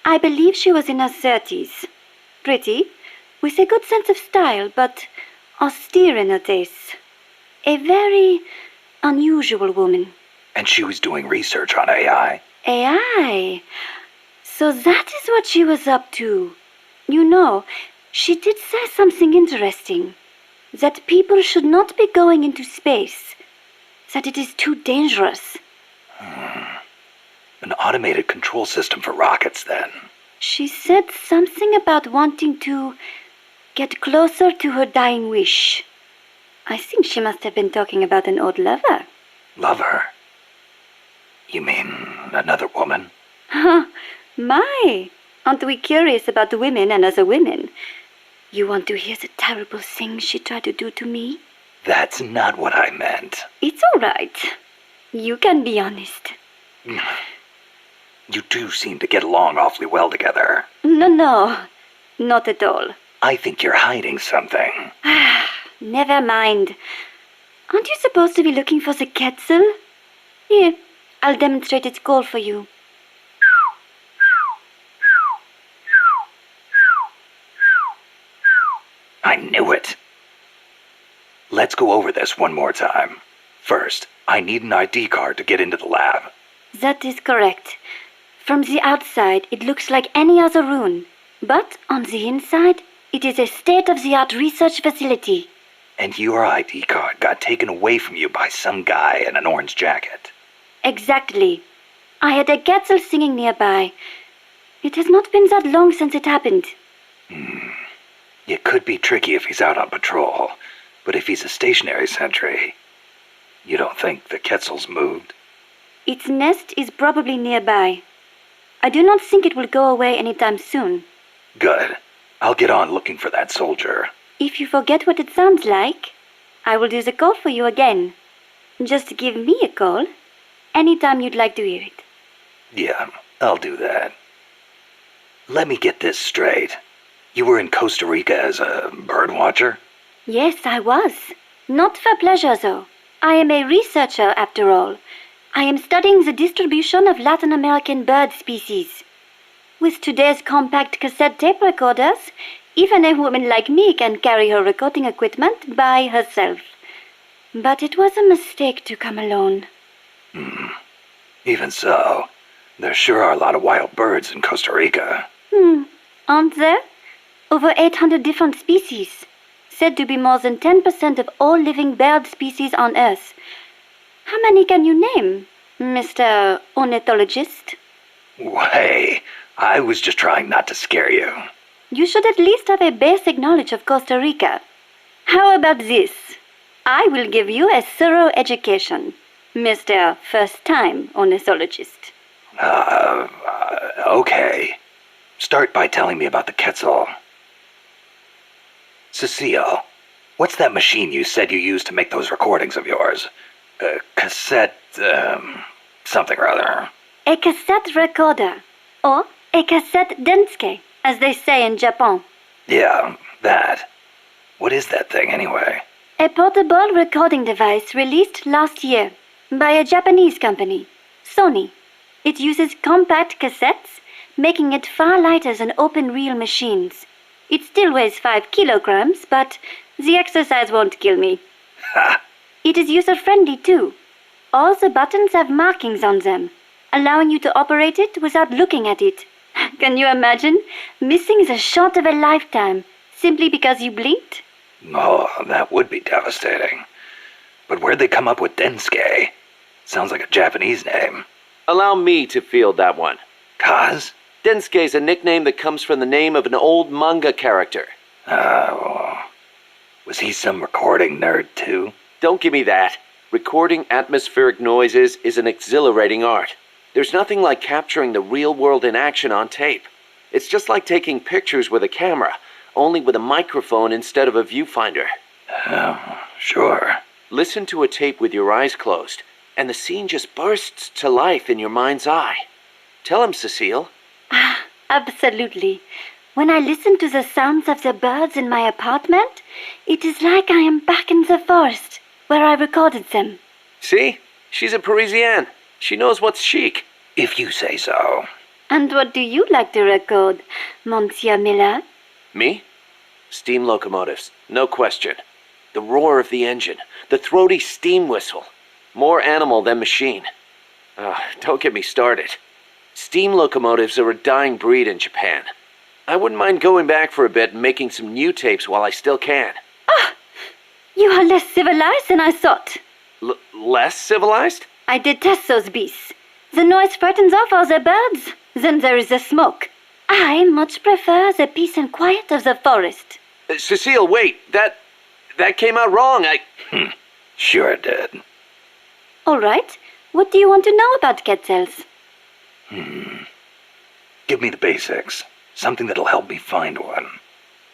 I believe she was in her 30s. Pretty, with a good sense of style, but austere in her tastes. A very unusual woman. And she was doing research on AI? AI? So that is what she was up to. You know, she did say something interesting. That people should not be going into space. That it is too dangerous. An automated control system for rockets, then. She said something about wanting to get closer to her dying wish. I think she must have been talking about an old lover. Lover? You mean another woman? Huh. My! Aren't we curious about women and other women? You want to hear the terrible things she tried to do to me? That's not what I meant. It's all right. You can be honest. You two seem to get along awfully well together. No, not at all. I think you're hiding something. Never mind. Aren't you supposed to be looking for the Quetzal? Here, I'll demonstrate its call for you. I knew it. Let's go over this one more time. First, I need an ID card to get into the lab. That is correct. From the outside, it looks like any other rune. But on the inside, it is a state-of-the-art research facility. And your ID card got taken away from you by some guy in an orange jacket. Exactly. I had a Quetzal singing nearby. It has not been that long since it happened. It could be tricky if he's out on patrol, but if he's a stationary sentry, you don't think the Quetzal's moved? Its nest is probably nearby. I do not think it will go away anytime soon. Good. I'll get on looking for that soldier. If you forget what it sounds like, I will do the call for you again. Just give me a call anytime you'd like to hear it. Yeah, I'll do that. Let me get this straight. You were in Costa Rica as a bird watcher? Yes, I was. Not for pleasure, though. I am a researcher, after all. I am studying the distribution of Latin American bird species. With today's compact cassette tape recorders, even a woman like me can carry her recording equipment by herself. But it was a mistake to come alone. Even so, there sure are a lot of wild birds in Costa Rica. Aren't there? Over 800 different species. Said to be more than 10% of all living bird species on Earth. How many can you name, Mr. Ornithologist? Hey, I was just trying not to scare you. You should at least have a basic knowledge of Costa Rica. How about this? I will give you a thorough education, Mr. First-Time Ornithologist. Okay. Start by telling me about the Quetzal. Cecile, what's that machine you said you used to make those recordings of yours? Cassette, something or other. A cassette recorder, or a cassette denske, as they say in Japan. Yeah, that. What is that thing anyway? A portable recording device released last year by a Japanese company, Sony. It uses compact cassettes, making it far lighter than open-reel machines. It still weighs 5 kilograms, but the exercise won't kill me. It is user-friendly too. All the buttons have markings on them, allowing you to operate it without looking at it. Can you imagine missing the shot of a lifetime simply because you blinked? Oh, that would be devastating. But where'd they come up with Densuke? Sounds like a Japanese name. Allow me to field that one. Kaz? Densuke is a nickname that comes from the name of an old manga character. Was he some recording nerd too? Don't give me that. Recording atmospheric noises is an exhilarating art. There's nothing like capturing the real world in action on tape. It's just like taking pictures with a camera, only with a microphone instead of a viewfinder. Sure. Listen to a tape with your eyes closed, and the scene just bursts to life in your mind's eye. Tell him, Cecile. Absolutely. When I listen to the sounds of the birds in my apartment, it is like I am back in the forest, where I recorded them. See? She's a Parisienne. She knows what's chic. If you say so. And what do you like to record, Monsieur Miller? Me? Steam locomotives, no question. The roar of the engine, the throaty steam whistle. More animal than machine. Don't get me started. Steam locomotives are a dying breed in Japan. I wouldn't mind going back for a bit and making some new tapes while I still can. You are less civilized than I thought. Less civilized? I detest those beasts. The noise frightens off all the birds. Then there is the smoke. I much prefer the peace and quiet of the forest. Cecile, wait. That came out wrong. Sure it did. All right. What do you want to know about quetzals? Give me the basics. Something that'll help me find one.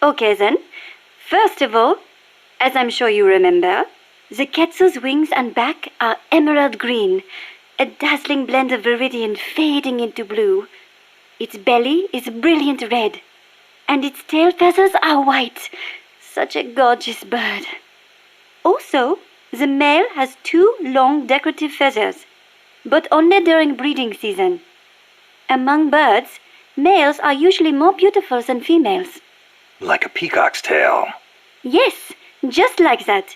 Okay then. First of all, as I'm sure you remember, the quetzal's wings and back are emerald green, a dazzling blend of viridian fading into blue. Its belly is brilliant red, and its tail feathers are white. Such a gorgeous bird. Also, the male has 2 long decorative feathers, but only during breeding season. Among birds, males are usually more beautiful than females. Like a peacock's tail. Yes, just like that.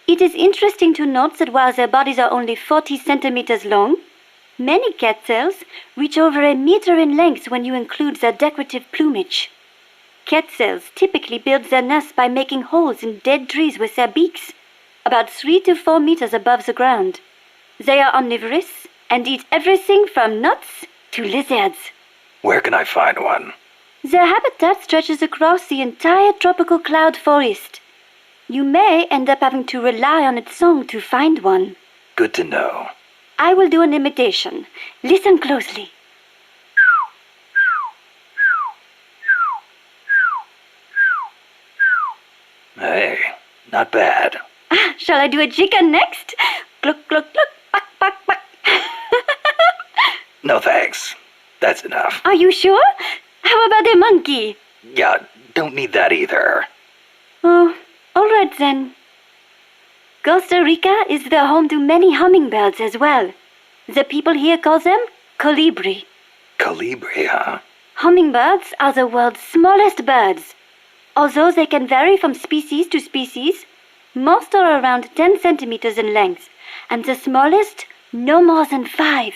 It is interesting to note that while their bodies are only 40 centimeters long, many quetzals reach over a meter in length when you include their decorative plumage. Quetzals typically build their nests by making holes in dead trees with their beaks, about 3 to 4 meters above the ground. They are omnivorous and eat everything from nuts to lizards. Where can I find one? Their habitat stretches across the entire tropical cloud forest. You may end up having to rely on its song to find one. Good to know. I will do an imitation. Listen closely. Hey, not bad. Shall I do a chicken next? Cluck, cluck, cluck, buck, buck, buck. No thanks. That's enough. Are you sure? How about a monkey? Yeah, don't need that either. Oh, all right then. Costa Rica is the home to many hummingbirds as well. The people here call them colibri. Colibri, huh? Hummingbirds are the world's smallest birds. Although they can vary from species to species, most are around 10 centimeters in length, and the smallest no more than 5.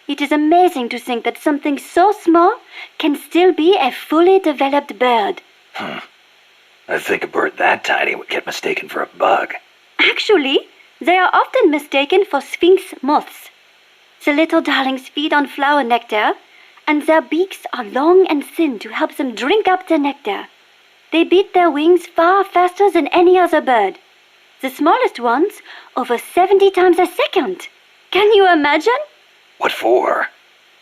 It is amazing to think that something so small can still be a fully developed bird. I think a bird that tiny would get mistaken for a bug. Actually, they are often mistaken for sphinx moths. The little darlings feed on flower nectar, and their beaks are long and thin to help them drink up the nectar. They beat their wings far faster than any other bird. The smallest ones over 70 times a second. Can you imagine? What for?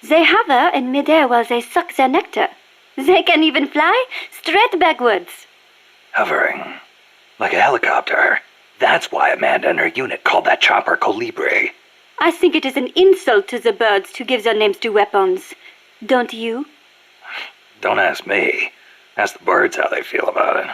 They hover in midair while they suck their nectar. They can even fly straight backwards. Hovering. Like a helicopter. That's why Amanda and her unit called that chopper Colibri. I think it is an insult to the birds to give their names to weapons. Don't you? Don't ask me. Ask the birds how they feel about it.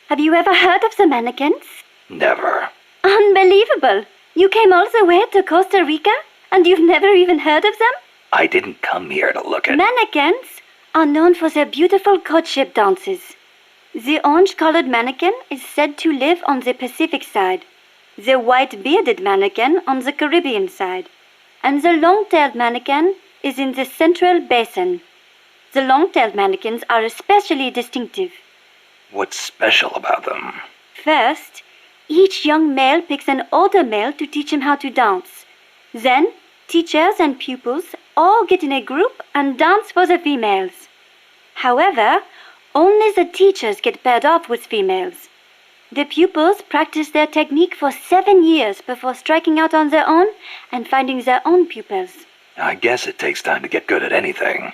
Have you ever heard of the mannequins? Never. Unbelievable! You came all the way to Costa Rica, and you've never even heard of them? I didn't come here to look at... Mannequins are known for their beautiful courtship dances. The orange-colored mannequin is said to live on the Pacific side, the white-bearded mannequin on the Caribbean side, and the long-tailed mannequin is in the Central Basin. The long-tailed mannequins are especially distinctive. What's special about them? First, each young male picks an older male to teach him how to dance. Then, teachers and pupils all get in a group and dance for the females. However, only the teachers get paired off with females. The pupils practice their technique for 7 years before striking out on their own and finding their own pupils. I guess it takes time to get good at anything.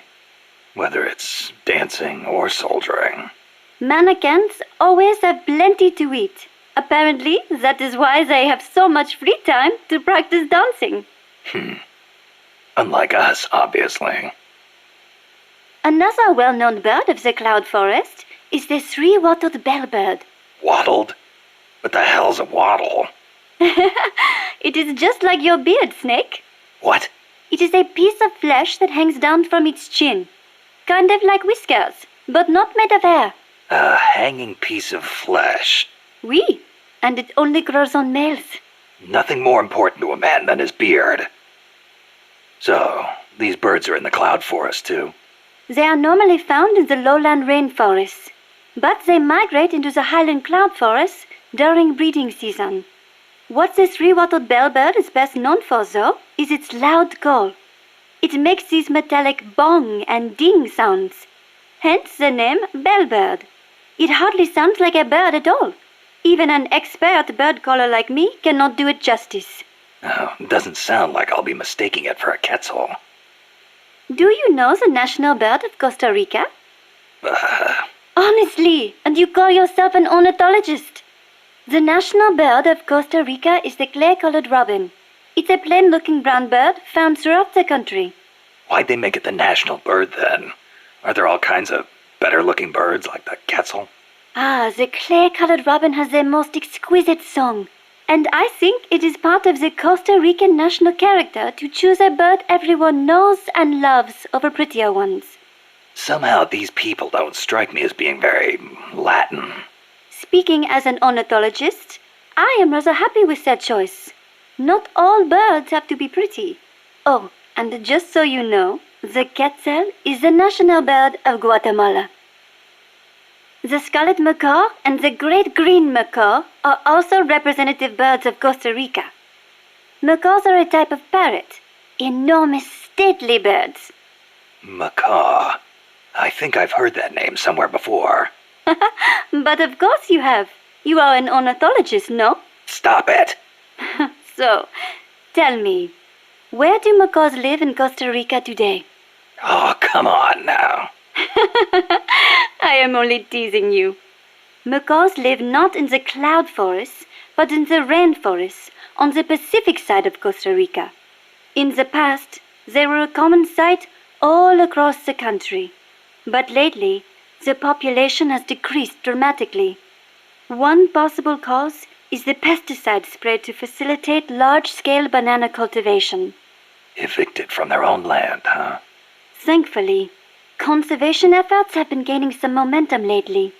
Whether it's dancing or soldiering. Mannequins always have plenty to eat. Apparently, that is why they have so much free time to practice dancing. Unlike us, obviously. Another well-known bird of the cloud forest is the three-wattled bellbird. Wattled? What the hell's a wattle? It is just like your beard, Snake. What? It is a piece of flesh that hangs down from its chin. Kind of like whiskers, but not made of hair. A hanging piece of flesh. Oui, and it only grows on males. Nothing more important to a man than his beard. So, these birds are in the cloud forest too? They are normally found in the lowland rainforests, but they migrate into the highland cloud forests during breeding season. What the three-wattled bellbird is best known for, though, is its loud call. It makes these metallic bong and ding sounds, hence the name bellbird. It hardly sounds like a bird at all. Even an expert bird caller like me cannot do it justice. Oh, doesn't sound like I'll be mistaking it for a quetzal. Do you know the national bird of Costa Rica? Honestly, and you call yourself an ornithologist? The national bird of Costa Rica is the clay-colored robin. It's a plain-looking brown bird found throughout the country. Why'd they make it the national bird then? Are there all kinds of better-looking birds like the quetzal? The clay-colored robin has the most exquisite song. And I think it is part of the Costa Rican national character to choose a bird everyone knows and loves over prettier ones. Somehow these people don't strike me as being very Latin. Speaking as an ornithologist, I am rather happy with that choice. Not all birds have to be pretty. Oh, and just so you know, the quetzal is the national bird of Guatemala. The scarlet macaw and the great green macaw are also representative birds of Costa Rica. Macaws are a type of parrot, enormous, stately birds. Macaw. I think I've heard that name somewhere before. But of course you have. You are an ornithologist, no? Stop it! So, tell me, where do macaws live in Costa Rica today? Oh, come on now. I am only teasing you. Macaws live not in the cloud forests, but in the rainforests on the Pacific side of Costa Rica. In the past, they were a common sight all across the country. But lately, the population has decreased dramatically. One possible cause is the pesticide sprayed to facilitate large-scale banana cultivation. Evicted from their own land, huh? Thankfully, conservation efforts have been gaining some momentum lately.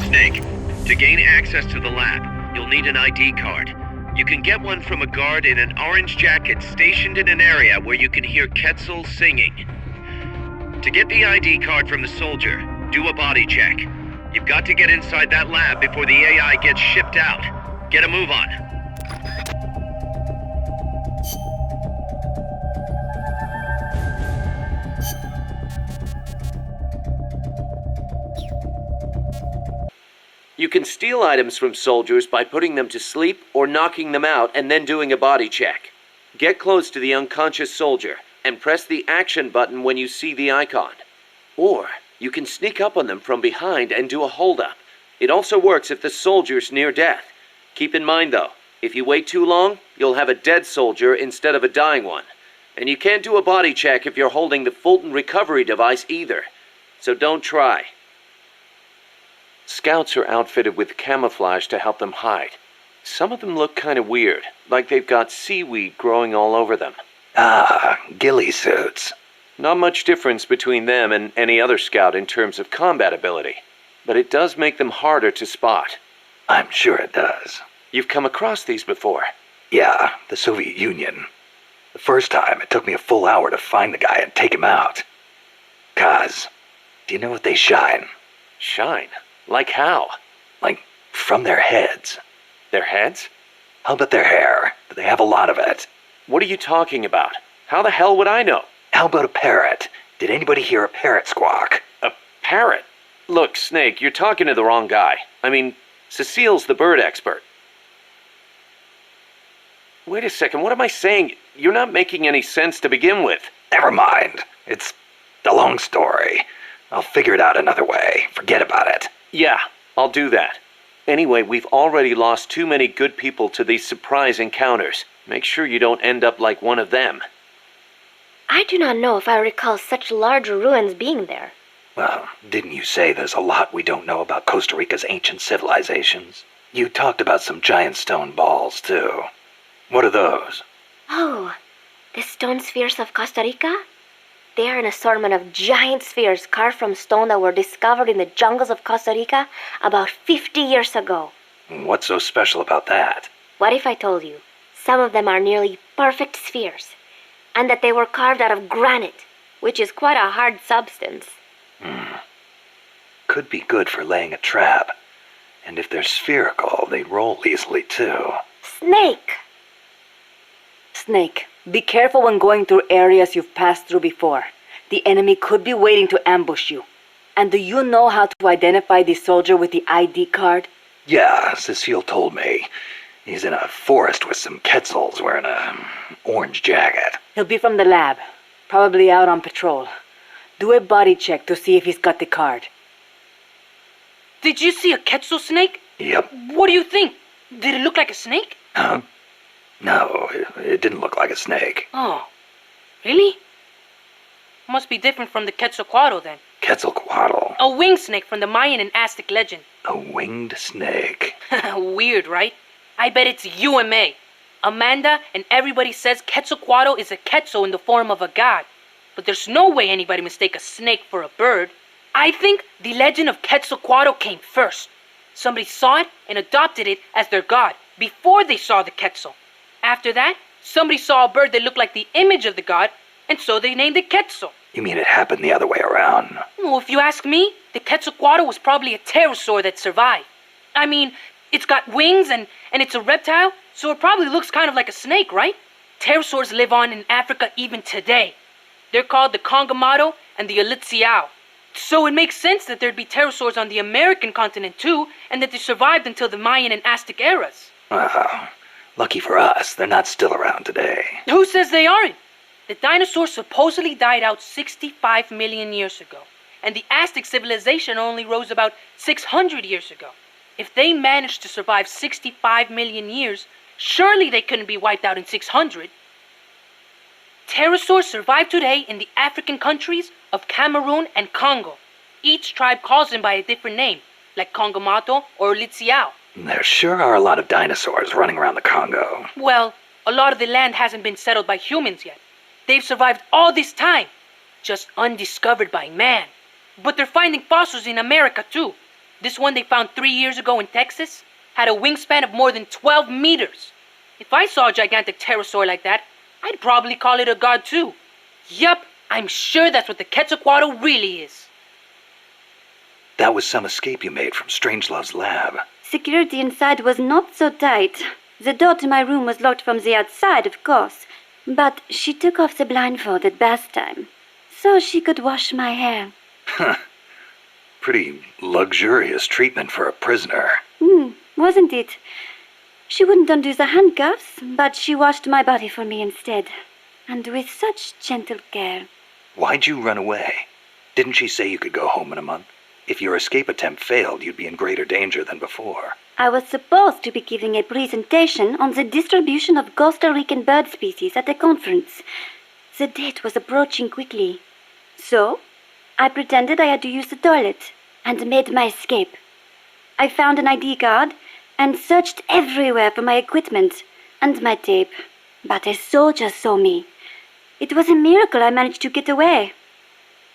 Snake, to gain access to the lab, you'll need an ID card. You can get one from a guard in an orange jacket stationed in an area where you can hear quetzal singing. To get the ID card from the soldier, do a body check. You've got to get inside that lab before the AI gets shipped out. Get a move on. You can steal items from soldiers by putting them to sleep or knocking them out and then doing a body check. Get close to the unconscious soldier and press the action button when you see the icon. Or you can sneak up on them from behind and do a hold-up. It also works if the soldier's near death. Keep in mind though, if you wait too long, you'll have a dead soldier instead of a dying one. And you can't do a body check if you're holding the Fulton recovery device either. So don't try. Scouts are outfitted with camouflage to help them hide. Some of them look kind of weird, like they've got seaweed growing all over them. Ah, ghillie suits. Not much difference between them and any other scout in terms of combat ability, but it does make them harder to spot. I'm sure it does. You've come across these before? Yeah, the Soviet Union. The first time, it took me a full hour to find the guy and take him out. Kaz, do you know what they shine? Shine? Like how? Like, from their heads. Their heads? How about their hair? Do they have a lot of it? What are you talking about? How the hell would I know? How about a parrot? Did anybody hear a parrot squawk? A parrot? Look, Snake, you're talking to the wrong guy. I mean, Cecile's the bird expert. Wait a second, what am I saying? You're not making any sense to begin with. Never mind. It's a long story. I'll figure it out another way. Forget about it. Yeah, I'll do that. Anyway, we've already lost too many good people to these surprise encounters. Make sure you don't end up like one of them. I do not know if I recall such large ruins being there. Well, didn't you say there's a lot we don't know about Costa Rica's ancient civilizations? You talked about some giant stone balls, too. What are those? Oh, the stone spheres of Costa Rica? They are an assortment of giant spheres carved from stone that were discovered in the jungles of Costa Rica about 50 years ago. What's so special about that? What if I told you some of them are nearly perfect spheres, and that they were carved out of granite, which is quite a hard substance. Could be good for laying a trap. And if they're spherical, they'd roll easily too. Snake! Snake, be careful when going through areas you've passed through before. The enemy could be waiting to ambush you. And do you know how to identify the soldier with the ID card? Yeah, Cecile told me. He's in a forest with some Quetzals wearing a orange jacket. He'll be from the lab, probably out on patrol. Do a body check to see if he's got the card. Did you see a Quetzal snake? Yep. What do you think? Did it look like a snake? No, it didn't look like a snake. Oh, really? Must be different from the Quetzalcoatl then. Quetzalcoatl. A winged snake from the Mayan and Aztec legend. A winged snake. Weird, right? I bet it's UMA. Amanda and everybody says Quetzalcoatl is a Quetzal in the form of a god. But there's no way anybody mistake a snake for a bird. I think the legend of Quetzalcoatl came first. Somebody saw it and adopted it as their god before they saw the Quetzal. After that, somebody saw a bird that looked like the image of the god, and so they named it Quetzal. You mean it happened the other way around? Well, if you ask me, the Quetzalcoatl was probably a pterosaur that survived. I mean, it's got wings and it's a reptile, so it probably looks kind of like a snake, right? Pterosaurs live on in Africa even today. They're called the Congamato and the Elitziao. So it makes sense that there'd be pterosaurs on the American continent too, and that they survived until the Mayan and Aztec eras. Wow. Lucky for us, they're not still around today. Who says they aren't? The dinosaurs supposedly died out 65 million years ago, and the Aztec civilization only rose about 600 years ago. If they managed to survive 65 million years, surely they couldn't be wiped out in 600. Pterosaurs survive today in the African countries of Cameroon and Congo. Each tribe calls them by a different name, like Congamato or Litziao. There sure are a lot of dinosaurs running around the Congo. Well, a lot of the land hasn't been settled by humans yet. They've survived all this time, just undiscovered by man. But they're finding fossils in America too. This one they found 3 years ago in Texas had a wingspan of more than 12 meters. If I saw a gigantic pterosaur like that, I'd probably call it a god too. Yup, I'm sure that's what the Quetzalcoatl really is. That was some escape you made from Strangelove's lab. Security inside was not so tight. The door to my room was locked from the outside, of course. But she took off the blindfold at bath time, so she could wash my hair. Huh. Pretty luxurious treatment for a prisoner. Wasn't it? She wouldn't undo the handcuffs, but she washed my body for me instead. And with such gentle care. Why'd you run away? Didn't she say you could go home in a month? If your escape attempt failed, you'd be in greater danger than before. I was supposed to be giving a presentation on the distribution of Costa Rican bird species at a conference. The date was approaching quickly. So, I pretended I had to use the toilet and made my escape. I found an ID card and searched everywhere for my equipment and my tape. But a soldier saw me. It was a miracle I managed to get away.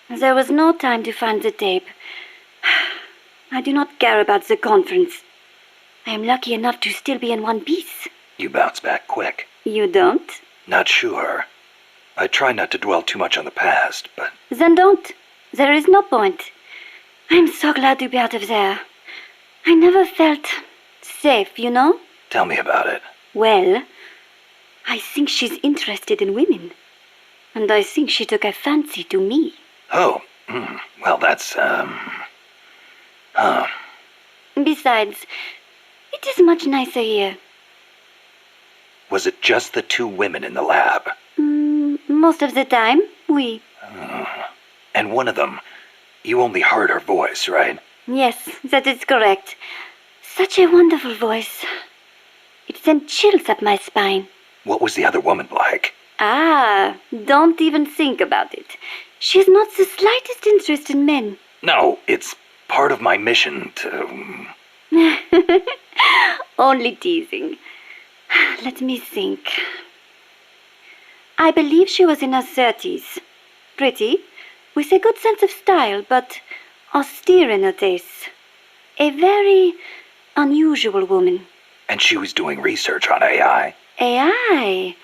There was no time to find the tape. I do not care about the conference. I am lucky enough to still be in one piece. You bounce back quick. You don't? Not sure. I try not to dwell too much on the past, but... Then don't. There is no point. I'm so glad to be out of there. I never felt safe, you know? Tell me about it. Well, I think she's interested in women. And I think she took a fancy to me. Oh, well, that's, Besides, it is much nicer here. Was it just the two women in the lab? Most of the time, oui. And one of them, you only heard her voice, right? Yes, that is correct. Such a wonderful voice. It sent chills up my spine. What was the other woman like? Don't even think about it. She has not the slightest interest in men. No, it's part of my mission to... Only teasing. Let me think. I believe she was in her 30s. Pretty, with a good sense of style, but austere in her tastes. A very unusual woman. And she was doing research on AI? AI.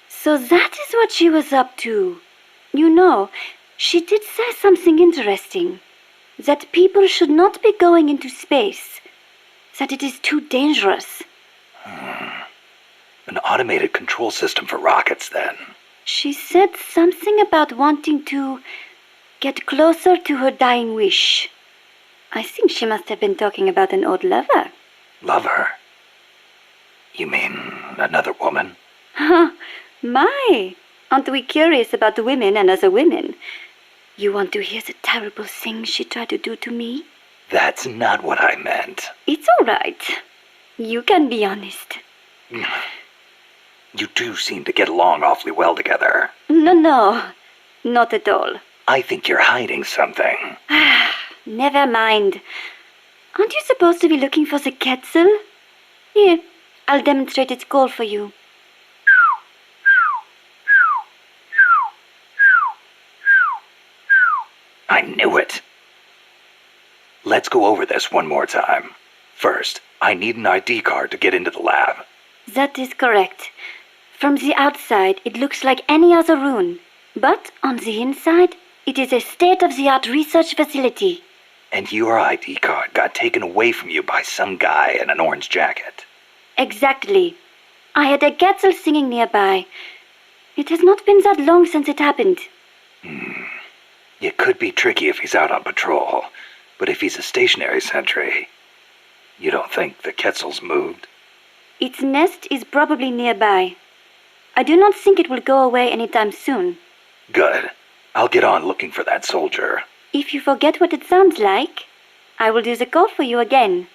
So that is what she was up to. You know, she did say something interesting. That people should not be going into space. That it is too dangerous. An automated control system for rockets, then. She said something about wanting to get closer to her dying wish. I think she must have been talking about an old lover. Lover? You mean another woman? Huh, my! Aren't we curious about women and other women? You want to hear the terrible things she tried to do to me? That's not what I meant. It's all right. You can be honest. You two seem to get along awfully well together. No, not at all. I think you're hiding something. Never mind. Aren't you supposed to be looking for the Quetzal? Here, I'll demonstrate its call for you. I knew it. Let's go over this one more time. First, I need an ID card to get into the lab. That is correct. From the outside, it looks like any other rune. But on the inside, it is a state-of-the-art research facility. And your ID card got taken away from you by some guy in an orange jacket. Exactly. I had a Quetzal singing nearby. It has not been that long since it happened. It could be tricky if he's out on patrol, but if he's a stationary sentry, you don't think the Quetzal's moved? Its nest is probably nearby. I do not think it will go away anytime soon. Good. I'll get on looking for that soldier. If you forget what it sounds like, I will do the call for you again.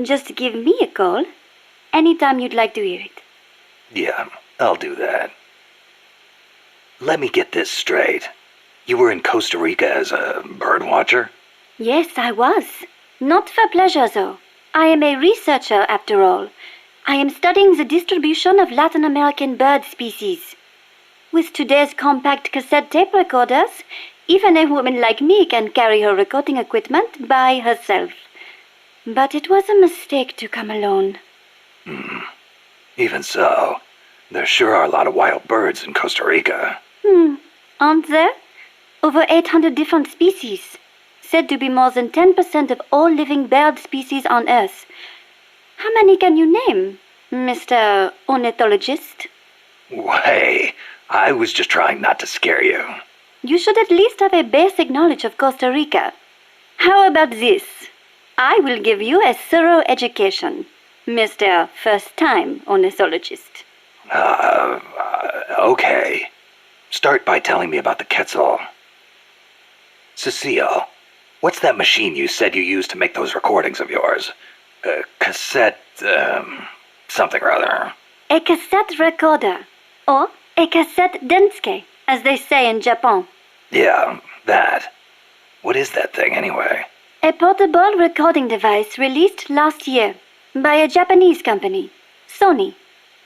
Just give me a call anytime you'd like to hear it. Yeah, I'll do that. Let me get this straight. You were in Costa Rica as a bird watcher? Yes, I was. Not for pleasure, though. I am a researcher, after all. I am studying the distribution of Latin American bird species. With today's compact cassette tape recorders, even a woman like me can carry her recording equipment by herself. But it was a mistake to come alone. Even so, there sure are a lot of wild birds in Costa Rica. Aren't there? Over 800 different species. Said to be more than 10% of all living bird species on Earth. How many can you name, Mr. Ornithologist? Hey, I was just trying not to scare you. You should at least have a basic knowledge of Costa Rica. How about this? I will give you a thorough education, Mr. First-Time Ornithologist. Okay. Start by telling me about the Quetzal. Cecile, what's that machine you said you used to make those recordings of yours? Cassette, something or other. A cassette recorder, or a cassette denske, as they say in Japan. Yeah, that. What is that thing, anyway? A portable recording device released last year by a Japanese company, Sony.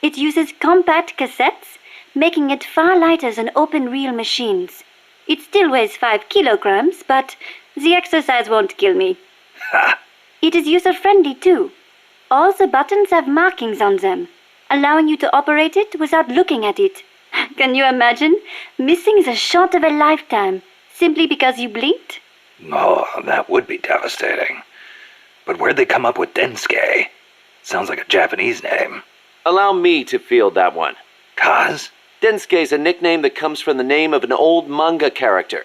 It uses compact cassettes, making it far lighter than open-reel machines. It still weighs 5 kilograms, but the exercise won't kill me. It is user-friendly, too. All the buttons have markings on them, allowing you to operate it without looking at it. Can you imagine missing the shot of a lifetime simply because you blinked? Oh, that would be devastating. But where'd they come up with Densuke? Sounds like a Japanese name. Allow me to field that one. Kaz? Densuke is a nickname that comes from the name of an old manga character.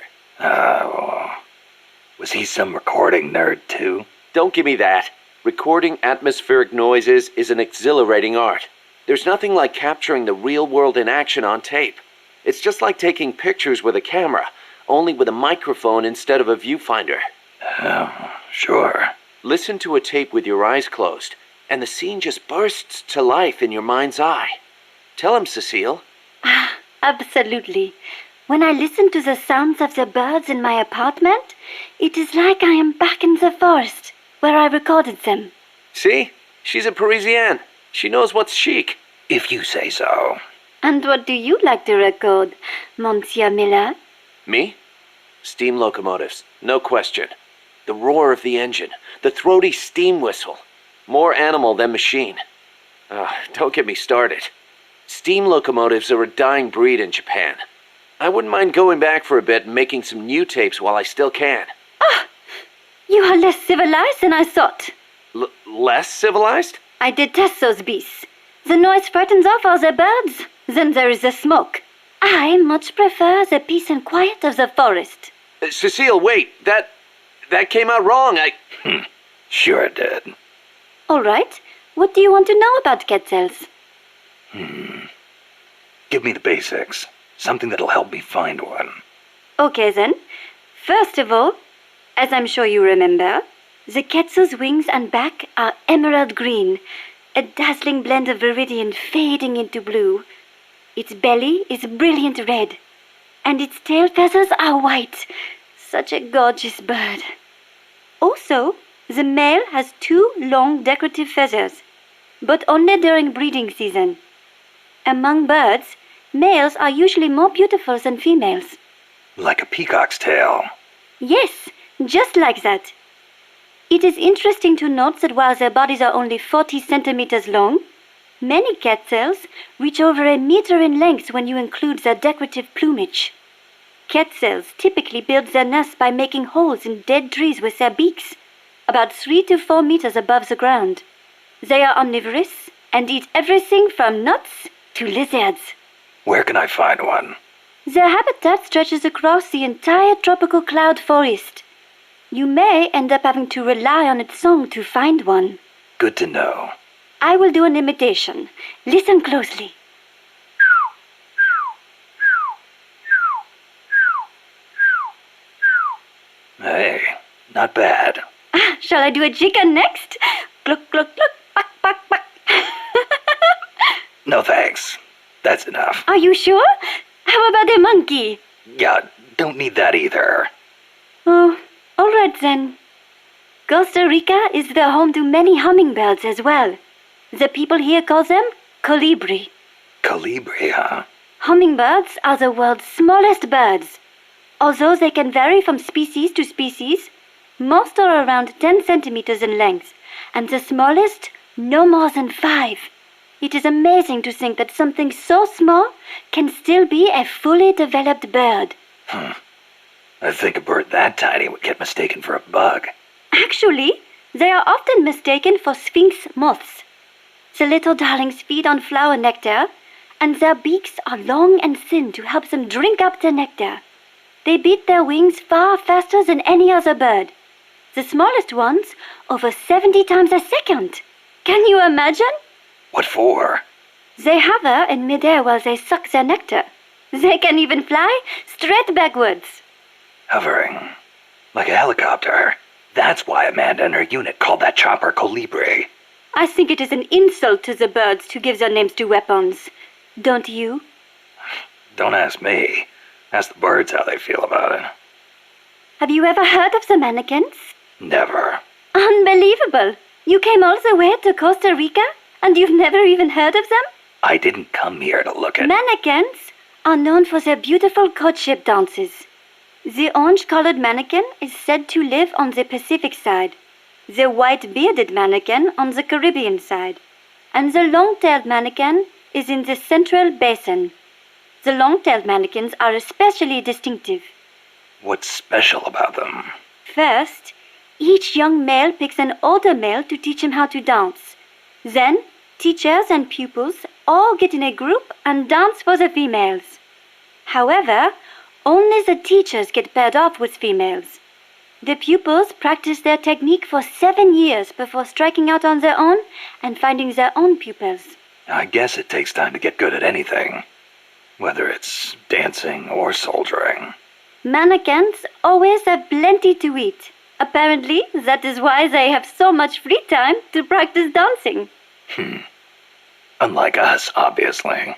Was he some recording nerd, too? Don't give me that. Recording atmospheric noises is an exhilarating art. There's nothing like capturing the real world in action on tape. It's just like taking pictures with a camera, only with a microphone instead of a viewfinder. Oh, sure. Listen to a tape with your eyes closed, and the scene just bursts to life in your mind's eye. Tell him, Cecile. Absolutely. When I listen to the sounds of the birds in my apartment, it is like I am back in the forest, where I recorded them. See? She's a Parisienne. She knows what's chic. If you say so. And what do you like to record, Monsieur Miller? Me? Steam locomotives, no question. The roar of the engine, the throaty steam whistle. More animal than machine. Don't get me started. Steam locomotives are a dying breed in Japan. I wouldn't mind going back for a bit and making some new tapes while I still can. Ah! You are less civilized than I thought. Less civilized? I detest those beasts. The noise frightens off all the birds. Then there is the smoke. I much prefer the peace and quiet of the forest. Cecile, wait. That came out wrong. Sure it did. All right. What do you want to know about Quetzals? Give me the basics. Something that'll help me find one. Okay then. First of all, as I'm sure you remember, the Quetzal's wings and back are emerald green, a dazzling blend of viridian fading into blue. Its belly is brilliant red, and its tail feathers are white. Such a gorgeous bird. Also, the male has 2 long decorative feathers, but only during breeding season. Among birds, males are usually more beautiful than females. Like a peacock's tail. Yes, just like that. It is interesting to note that while their bodies are only 40 centimeters long, many quetzals reach over a meter in length when you include their decorative plumage. Quetzals typically build their nests by making holes in dead trees with their beaks, about 3 to 4 meters above the ground. They are omnivorous and eat everything from nuts to lizards. Where can I find one? Their habitat stretches across the entire tropical cloud forest. You may end up having to rely on its song to find one. Good to know. I will do an imitation. Listen closely. Hey, not bad. Shall I do a chicken next? Cluck, cluck, cluck, buck, buck, buck. No thanks. That's enough. Are you sure? How about a monkey? Yeah, don't need that either. Oh, all right then. Costa Rica is the home to many hummingbirds as well. The people here call them colibri. Colibri, huh? Hummingbirds are the world's smallest birds. Although they can vary from species to species, most are around 10 centimeters in length, and the smallest no more than 5. It is amazing to think that something so small can still be a fully developed bird. I think a bird that tiny would get mistaken for a bug. Actually, they are often mistaken for sphinx moths. The little darlings feed on flower nectar, and their beaks are long and thin to help them drink up the nectar. They beat their wings far faster than any other bird. The smallest ones over 70 times a second. Can you imagine? What for? They hover in midair while they suck their nectar. They can even fly straight backwards. Hovering. Like a helicopter. That's why Amanda and her unit called that chopper Colibri. I think it is an insult to the birds to give their names to weapons. Don't you? Don't ask me. Ask the birds how they feel about it. Have you ever heard of the mannequins? Never. Unbelievable! You came all the way to Costa Rica, and you've never even heard of them? I didn't come here to look at... Mannequins are known for their beautiful courtship dances. The orange-colored mannequin is said to live on the Pacific side, the white-bearded mannequin on the Caribbean side, and the long-tailed mannequin is in the Central Basin. The long-tailed mannequins are especially distinctive. What's special about them? First, each young male picks an older male to teach him how to dance. Then, teachers and pupils all get in a group and dance for the females. However, only the teachers get paired off with females. The pupils practice their technique for 7 years before striking out on their own and finding their own pupils. I guess it takes time to get good at anything. Whether it's dancing or soldiering. Mannequins always have plenty to eat. Apparently, that is why they have so much free time to practice dancing. Unlike us, obviously.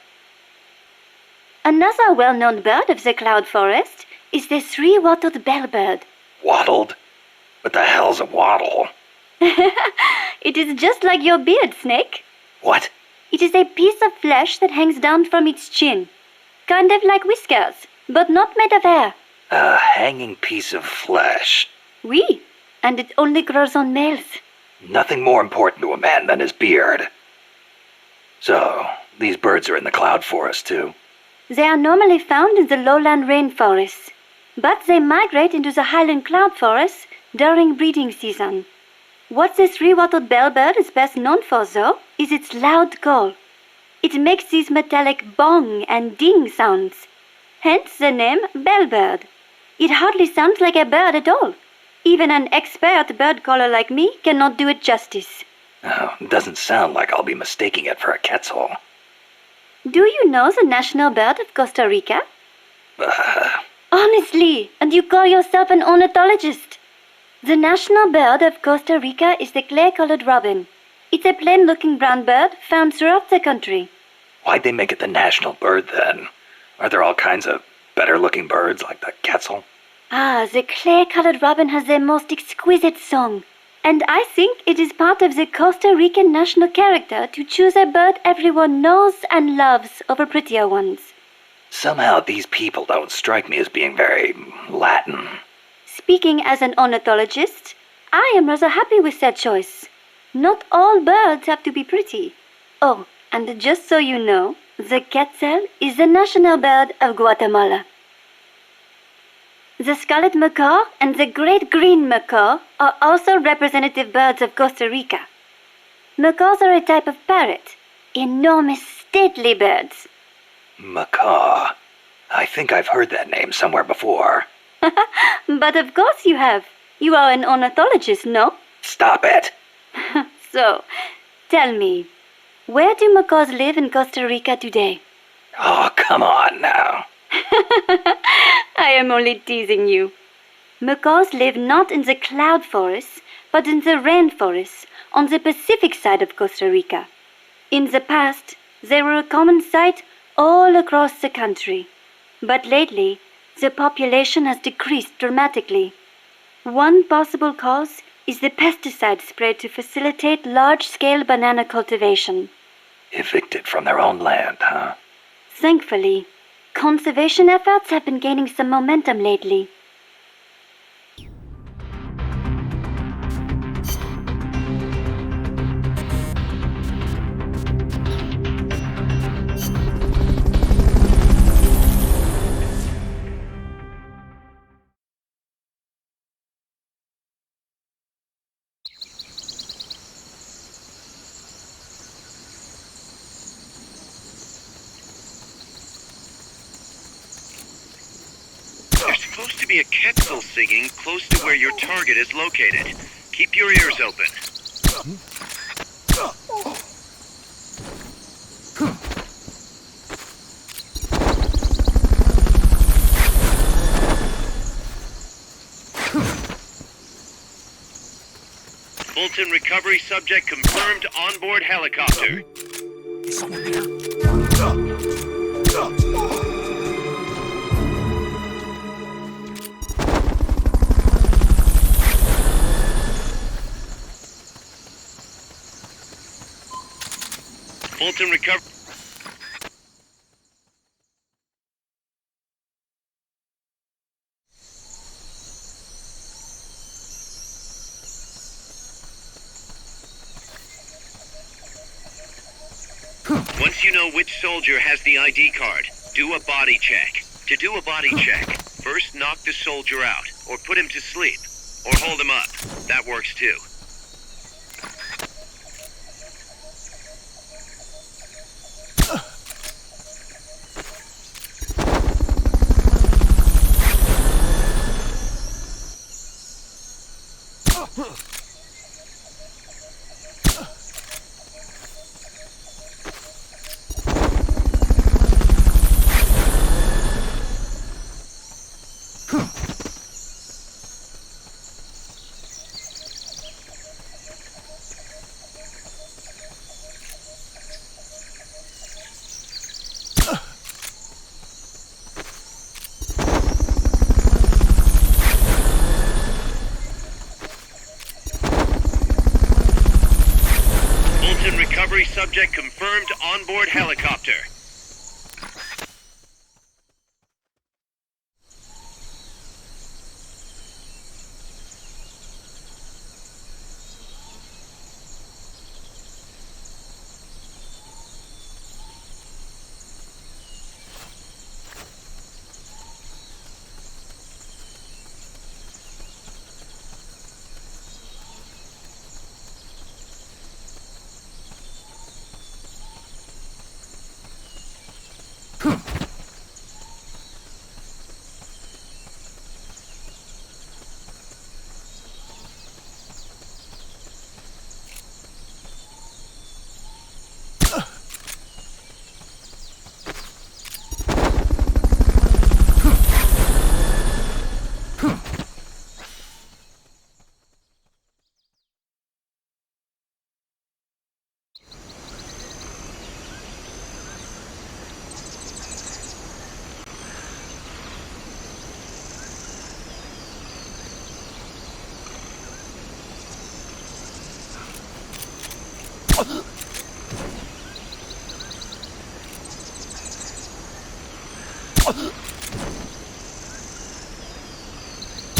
Another well-known bird of the cloud forest is the three-wattled bellbird. Wattled? What the hell's a wattle? It is just like your beard, Snake. What? It is a piece of flesh that hangs down from its chin. Kind of like whiskers, but not made of hair. A hanging piece of flesh. Oui, and it only grows on males. Nothing more important to a man than his beard. So, These birds are in the cloud forest, too. They are normally found in the lowland rainforests, but they migrate into the highland cloud forests during breeding season. What the three-wattled bellbird is best known for, though, is its loud call. It makes these metallic bong and ding sounds, hence the name bellbird. It hardly sounds like a bird at all. Even an expert bird caller like me cannot do it justice. Oh, it doesn't sound like I'll be mistaking it for a quetzal. Do you know the national bird of Costa Rica? Honestly, and you call yourself an ornithologist? The national bird of Costa Rica is the clay-colored robin. It's a plain-looking brown bird found throughout the country. Why'd they make it the national bird, then? Are there all kinds of better-looking birds like the quetzal? The clay-colored robin has the most exquisite song. And I think it is part of the Costa Rican national character to choose a bird everyone knows and loves over prettier ones. Somehow these people don't strike me as being very Latin. Speaking as an ornithologist, I am rather happy with that choice. Not all birds have to be pretty. Oh, and just so you know, the quetzal is the national bird of Guatemala. The scarlet macaw and the great green macaw are also representative birds of Costa Rica. Macaws are a type of parrot, enormous, stately birds. Macaw. I think I've heard that name somewhere before. But of course you have. You are an ornithologist, no? Stop it! So, tell me, where do macaws live in Costa Rica today? Oh, come on now. I am only teasing you. Macaws live not in the cloud forests, but in the rainforests on the Pacific side of Costa Rica. In the past, they were a common sight all across the country. But lately, the population has decreased dramatically. One possible cause is the pesticide sprayed to facilitate large-scale banana cultivation. Evicted from their own land, huh? Thankfully, conservation efforts have been gaining some momentum lately. Supposed to be a quetzal singing close to where your target is located. Keep your ears open. Fulton recovery subject confirmed onboard helicopter. Is someone there? Fulton recovery. Once you know which soldier has the ID card, do a body check. To do a body check, first knock the soldier out, or put him to sleep, or hold him up. That works too. Recovery subject confirmed onboard helicopter.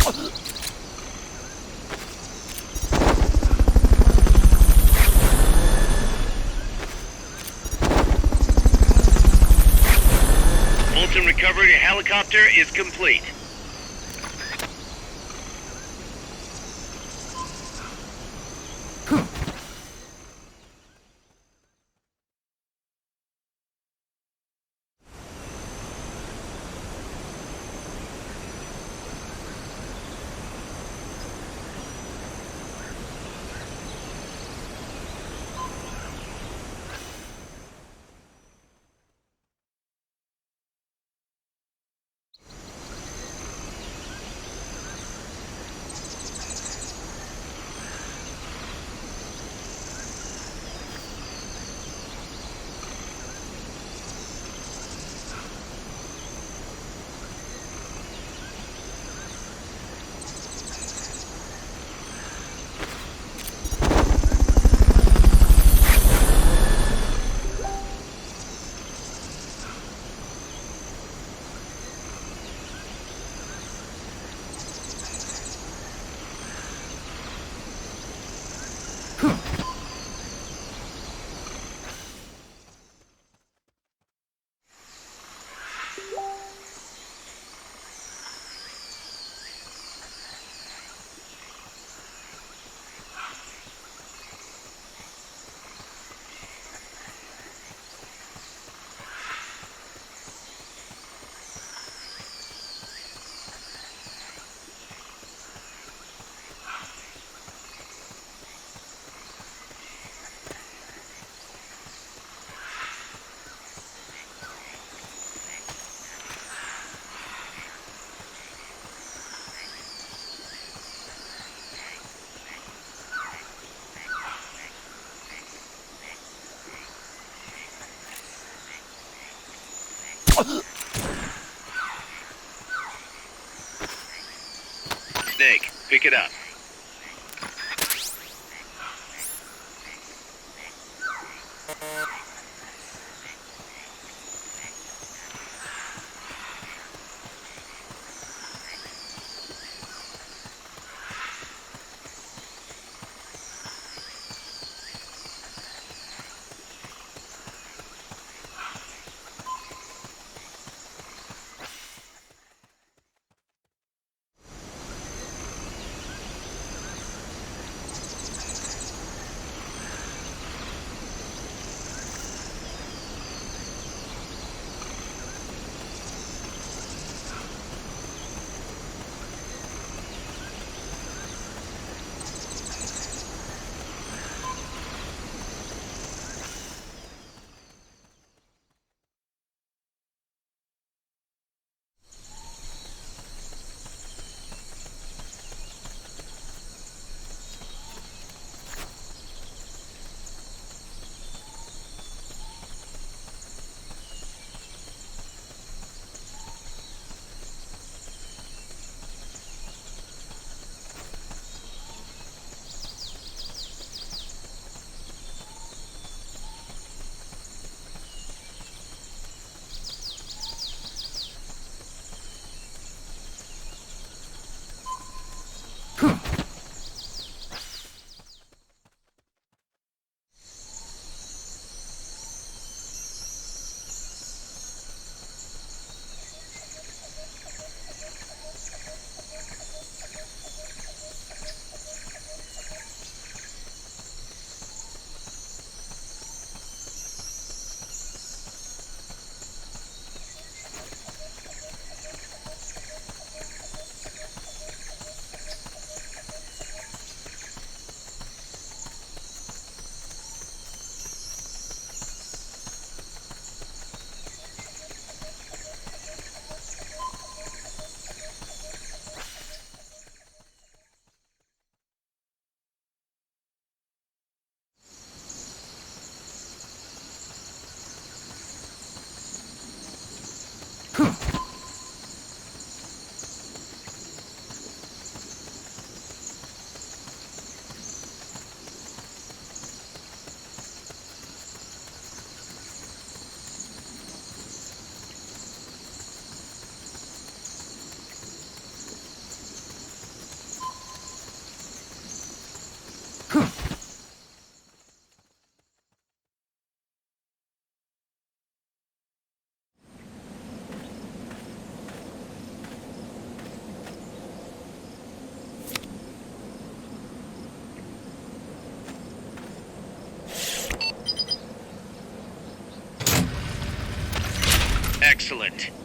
Fulton recovery helicopter is complete. Snake, pick it up.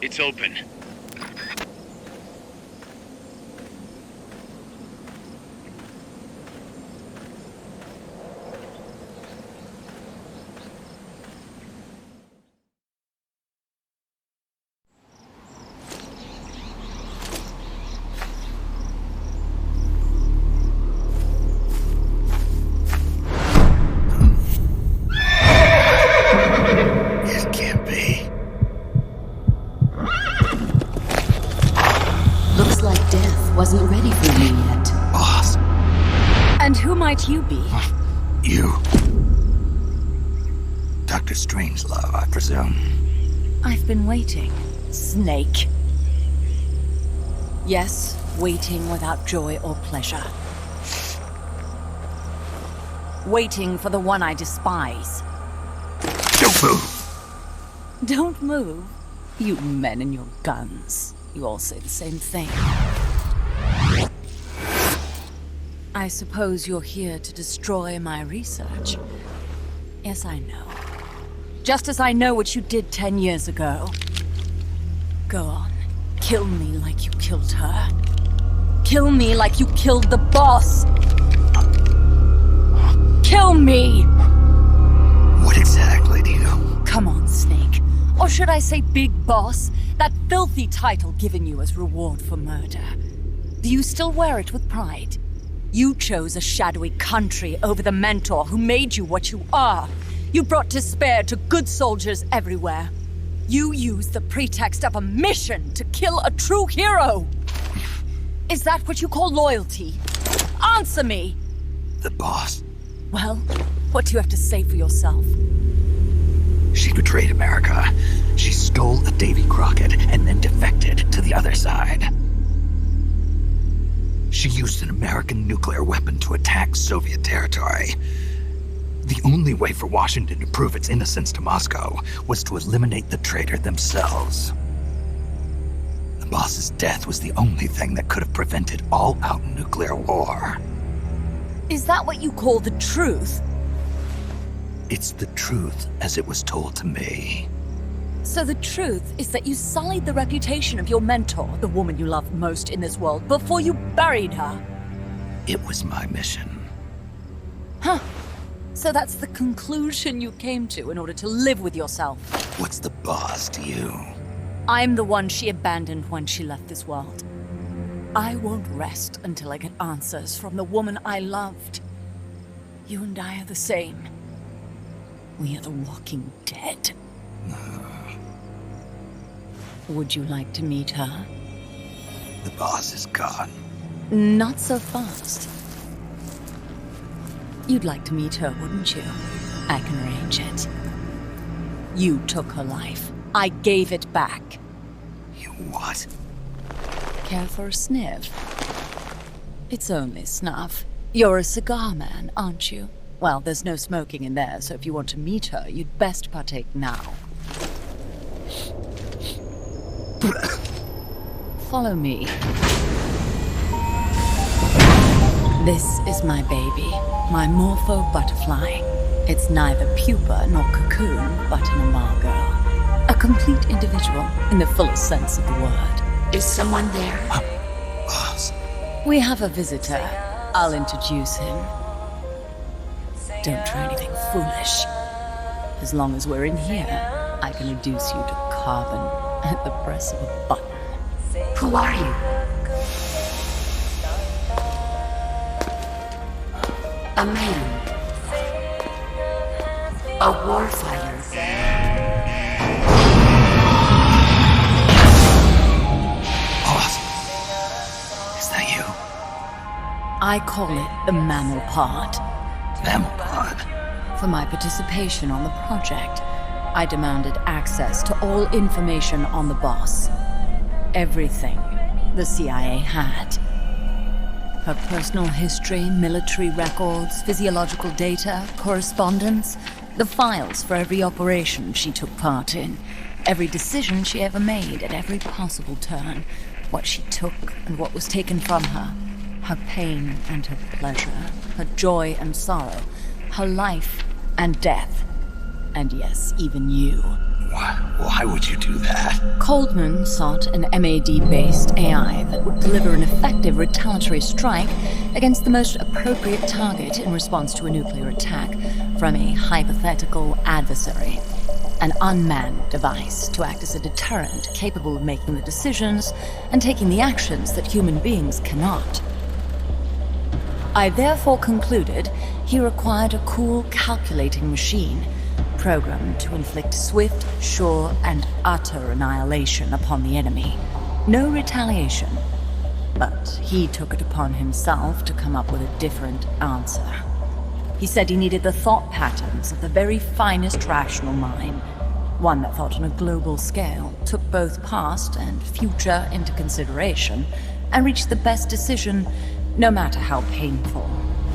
It's open. Wasn't ready for me yet. Boss. And who might you be? You. Dr. Strangelove, I presume. I've been waiting, Snake. Yes, waiting without joy or pleasure. Waiting for the one I despise. Don't move! Don't move? You men and your guns. You all say the same thing. I suppose you're here to destroy my research. Yes, I know. Just as I know what you did 10 years ago. Go on. Kill me like you killed her. Kill me like you killed the boss. Kill me! What exactly do you... Come on, Snake. Or should I say Big Boss? That filthy title given you as reward for murder. Do you still wear it with pride? You chose a shadowy country over the mentor who made you what you are. You brought despair to good soldiers everywhere. You used the pretext of a mission to kill a true hero. Is that what you call loyalty? Answer me! The boss. Well, what do you have to say for yourself? She betrayed America. She stole a Davy Crockett and then defected to the other side. She used an American nuclear weapon to attack Soviet territory. The only way for Washington to prove its innocence to Moscow was to eliminate the traitor themselves. The boss's death was the only thing that could have prevented all-out nuclear war. Is that what you call the truth? It's the truth as it was told to me. So the truth is that you sullied the reputation of your mentor, the woman you loved most in this world, before you buried her. It was my mission. Huh. So that's the conclusion you came to in order to live with yourself. What's the boss to you? I'm the one she abandoned when she left this world. I won't rest until I get answers from the woman I loved. You and I are the same. We are the walking dead. Would you like to meet her? The boss is gone. Not so fast. You'd like to meet her, wouldn't you? I can arrange it. You took her life. I gave it back. You what? Care for a sniff? It's only snuff. You're a cigar man, aren't you? Well, there's no smoking in there, so if you want to meet her, you'd best partake now. Follow me. This is my baby, my morpho butterfly. It's neither pupa nor cocoon, but an imago. A complete individual, in the fullest sense of the word. Is someone there? Boss. We have a visitor. I'll introduce him. Don't try anything foolish. As long as we're in here, I can reduce you to carbon at the press of a button. Who are you? A man. A warfighter. Boss. Is that you? I call it the mammal pod. Mammal pod? For my participation on the project, I demanded access to all information on the boss. Everything the CIA had. Her personal history, military records, physiological data, correspondence, the files for every operation she took part in, every decision she ever made at every possible turn, what she took and what was taken from her, her pain and her pleasure, her joy and sorrow, her life and death, and yes, even you. Why would you do that? Coldman sought an MAD-based AI that would deliver an effective retaliatory strike against the most appropriate target in response to a nuclear attack from a hypothetical adversary. An unmanned device to act as a deterrent capable of making the decisions and taking the actions that human beings cannot. I therefore concluded he required a cool, calculating machine programmed to inflict swift, sure, and utter annihilation upon the enemy. No retaliation, but he took it upon himself to come up with a different answer. He said he needed the thought patterns of the very finest rational mind, one that thought on a global scale, took both past and future into consideration, and reached the best decision, no matter how painful.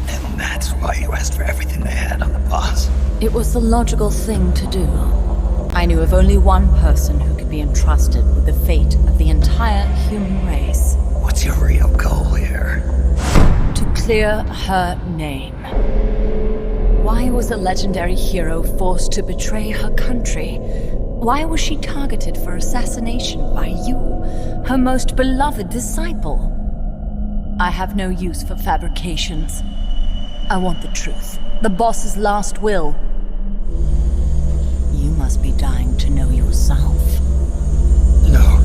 And that's why you asked for everything they had on the boss. It was the logical thing to do. I knew of only one person who could be entrusted with the fate of the entire human race. What's your real goal here? To clear her name. Why was a legendary hero forced to betray her country? Why was she targeted for assassination by you, her most beloved disciple? I have no use for fabrications. I want the truth. The boss's last will. You must be dying to know yourself. No.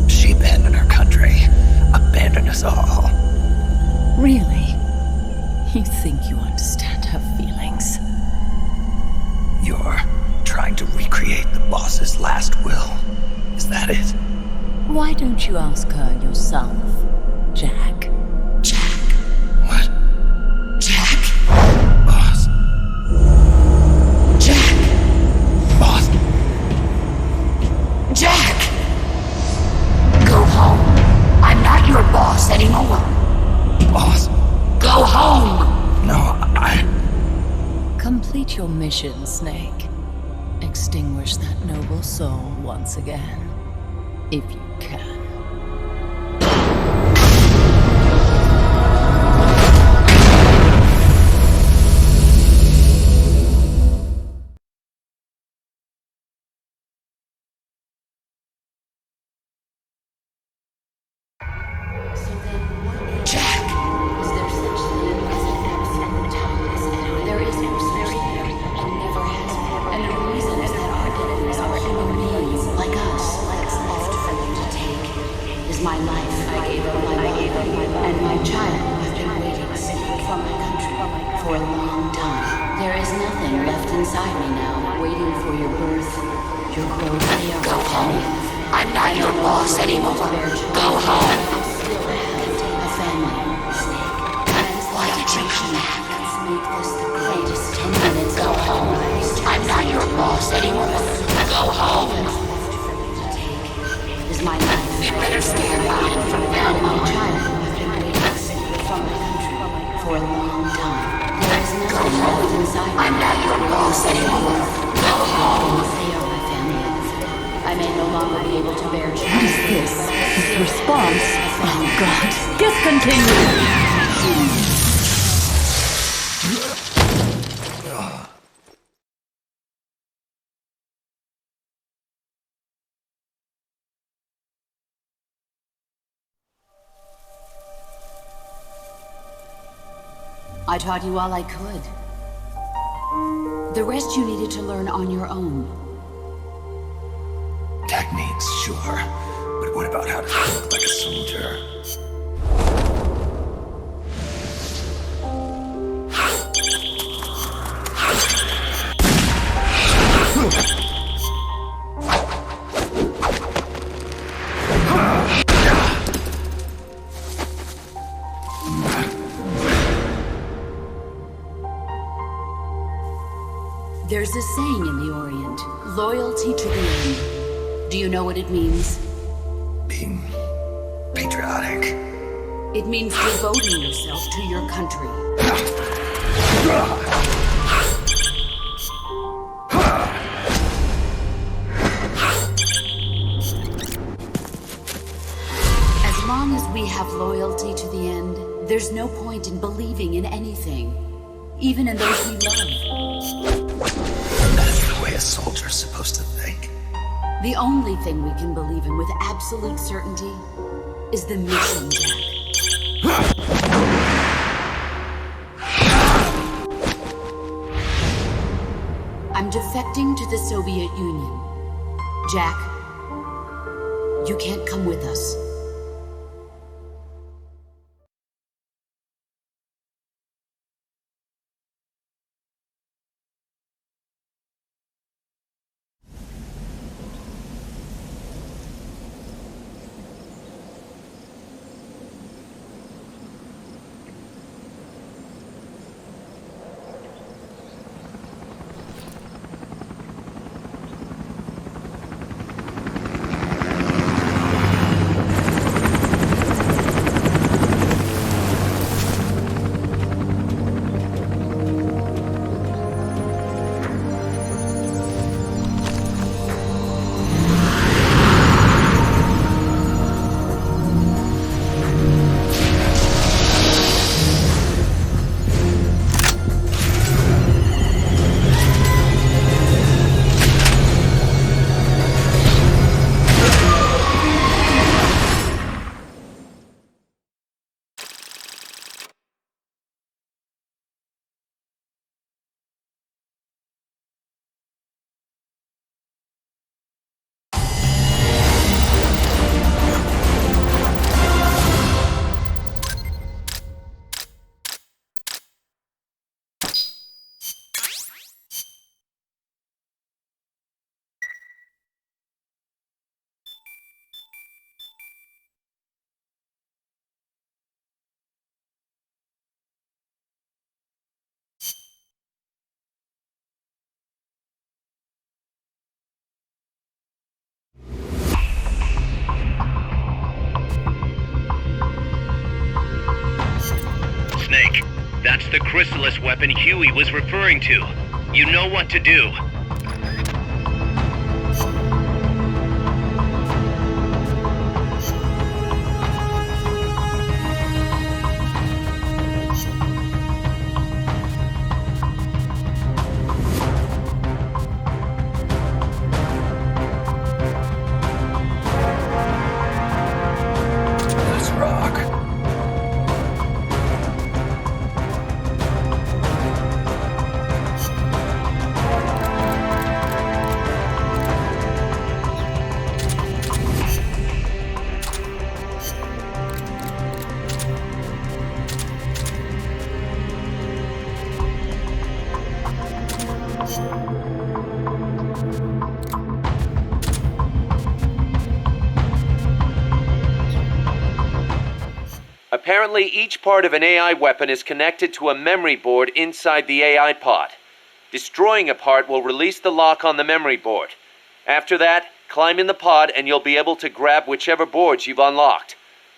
She abandoned her country. Abandoned us all. Really? You think you understand her feelings? You're trying to recreate the boss's last will. Is that it? Why don't you ask her yourself, Jack? What? Jack? Boss. Jack! Boss. Jack! Go home. I'm not your boss anymore. Boss. Go home! No, Complete your mission, Snake. Extinguish that noble soul once again, if you can. My life, I gave up my mother and my child who have been waiting from my country for a long time. There is nothing left inside me now, waiting for your birth, your growth. Go home. I'm not your boss anymore. Go home. Still have a family, Snake. Why did you come back? Let's make this the greatest 10 minutes. Go home. I'm not your boss anymore. Go home. Is my life. You better stand by from And my child who have been waiting from my country for a long time. There is nothing left inside me. I'm not your boss anymore. Go home. They are my family. I may no longer be able to bear children. What is this? His response? Oh God. Discontinue! I taught you all I could. The rest you needed to learn on your own. Techniques, sure. But what about how to think like a soldier? There's a saying in the Orient, loyalty to the end. Do you know what it means? Being patriotic. It means devoting yourself to your country. As long as we have loyalty to the end, there's no point in believing in anything, even in those we love. And that's way a soldier's supposed to think. The only thing we can believe in with absolute certainty is the mission, Jack. I'm defecting to the Soviet Union. Jack, you can't come with us. Snake, that's the chrysalis weapon Huey was referring to. You know what to do. Let's rock. Apparently, each part of an AI weapon is connected to a memory board inside the AI pod. Destroying a part will release the lock on the memory board. After that, climb in the pod and you'll be able to grab whichever boards you've unlocked.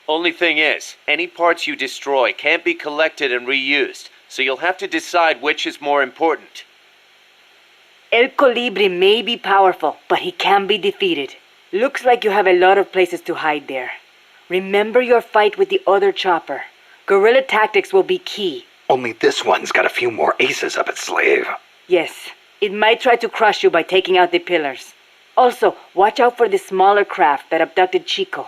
Only thing is, any parts you destroy can't be collected and reused, so you'll have to decide which is more important. El Colibri may be powerful, but he can be defeated. Looks like you have a lot of places to hide there. Remember your fight with the other chopper. Guerrilla tactics will be key. Only this one's got a few more aces up its sleeve. Yes, it might try to crush you by taking out the pillars. Also, watch out for the smaller craft that abducted Chico.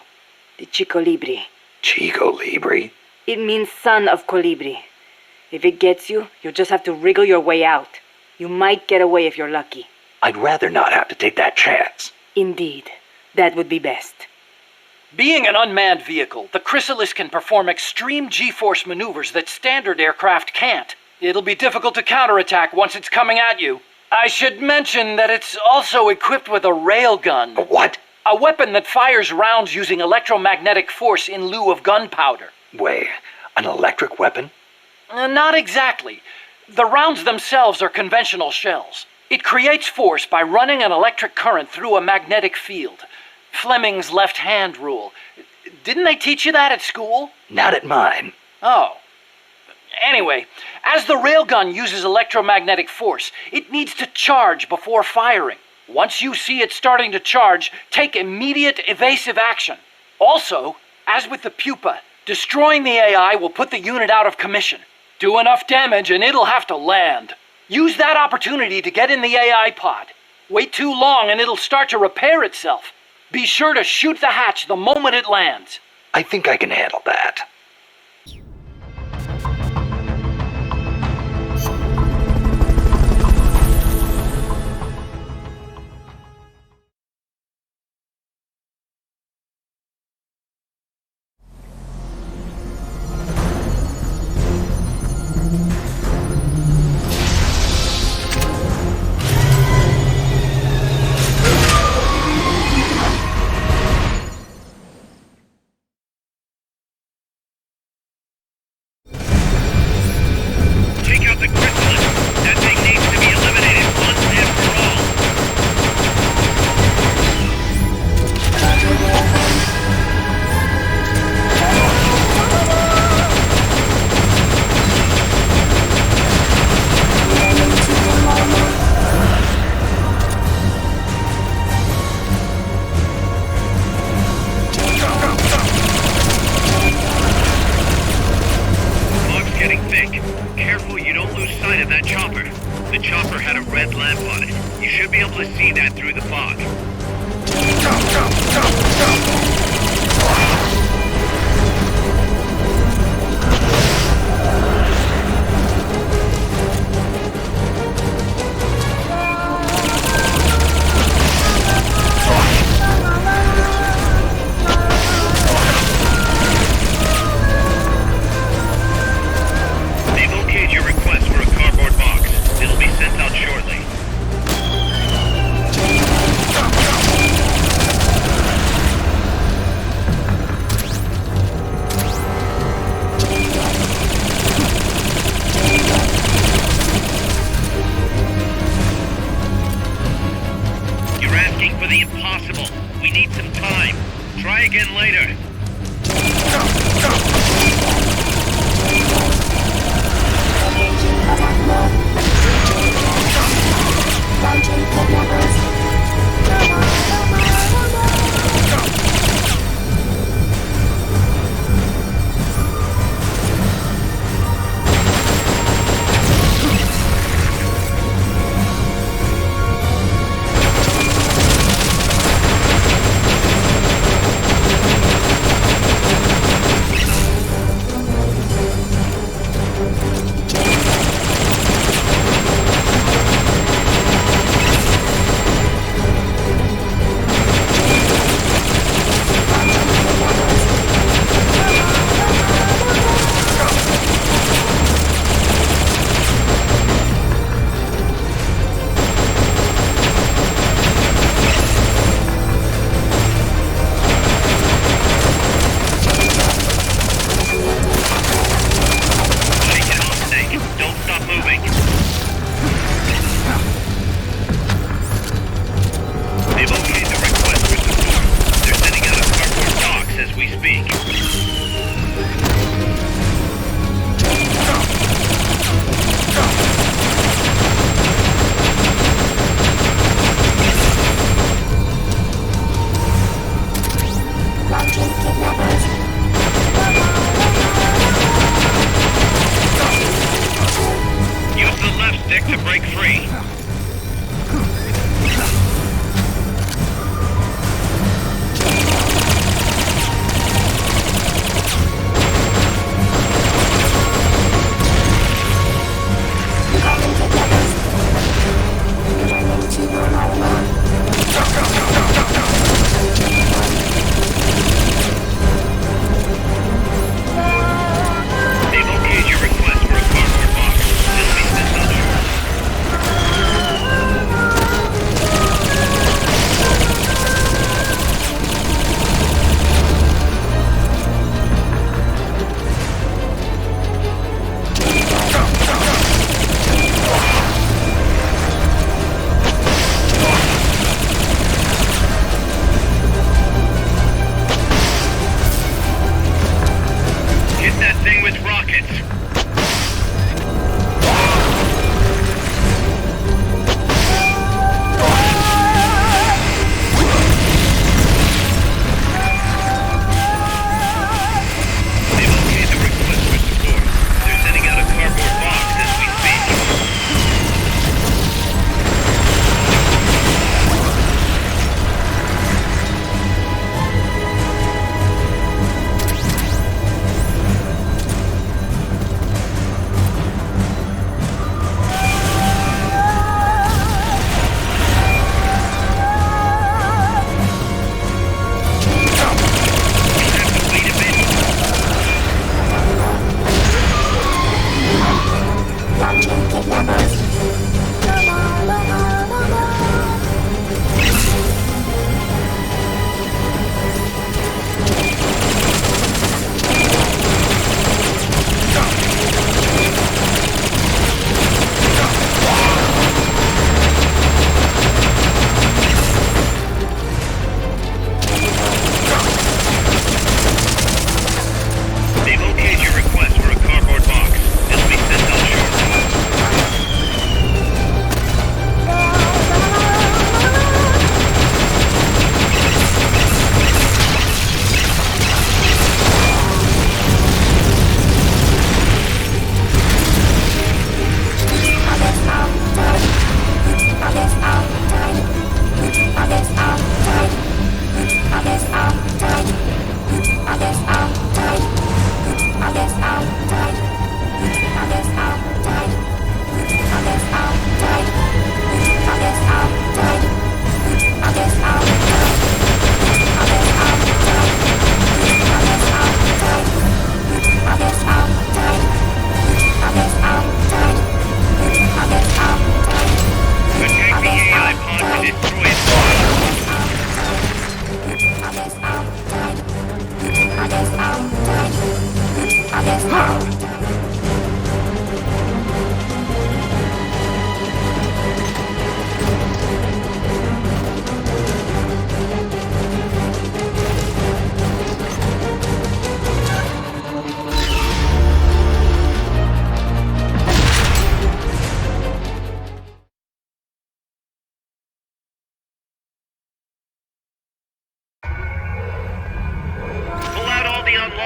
The Chico Libri. Chico Libri? It means son of Colibri. If it gets you, you'll just have to wriggle your way out. You might get away if you're lucky. I'd rather not have to take that chance. Indeed. That would be best. Being an unmanned vehicle, the Chrysalis can perform extreme G-force maneuvers that standard aircraft can't. It'll be difficult to counterattack once it's coming at you. I should mention that it's also equipped with a railgun. A what? A weapon that fires rounds using electromagnetic force in lieu of gunpowder. Wait, an electric weapon? Not exactly. The rounds themselves are conventional shells. It creates force by running an electric current through a magnetic field. Fleming's left-hand rule. Didn't they teach you that at school? Not at mine. Oh. Anyway, as the railgun uses electromagnetic force, it needs to charge before firing. Once you see it starting to charge, take immediate evasive action. Also, as with the pupa, destroying the AI will put the unit out of commission. Do enough damage and it'll have to land. Use that opportunity to get in the AI pod. Wait too long and it'll start to repair itself. Be sure to shoot the hatch the moment it lands. I think I can handle that.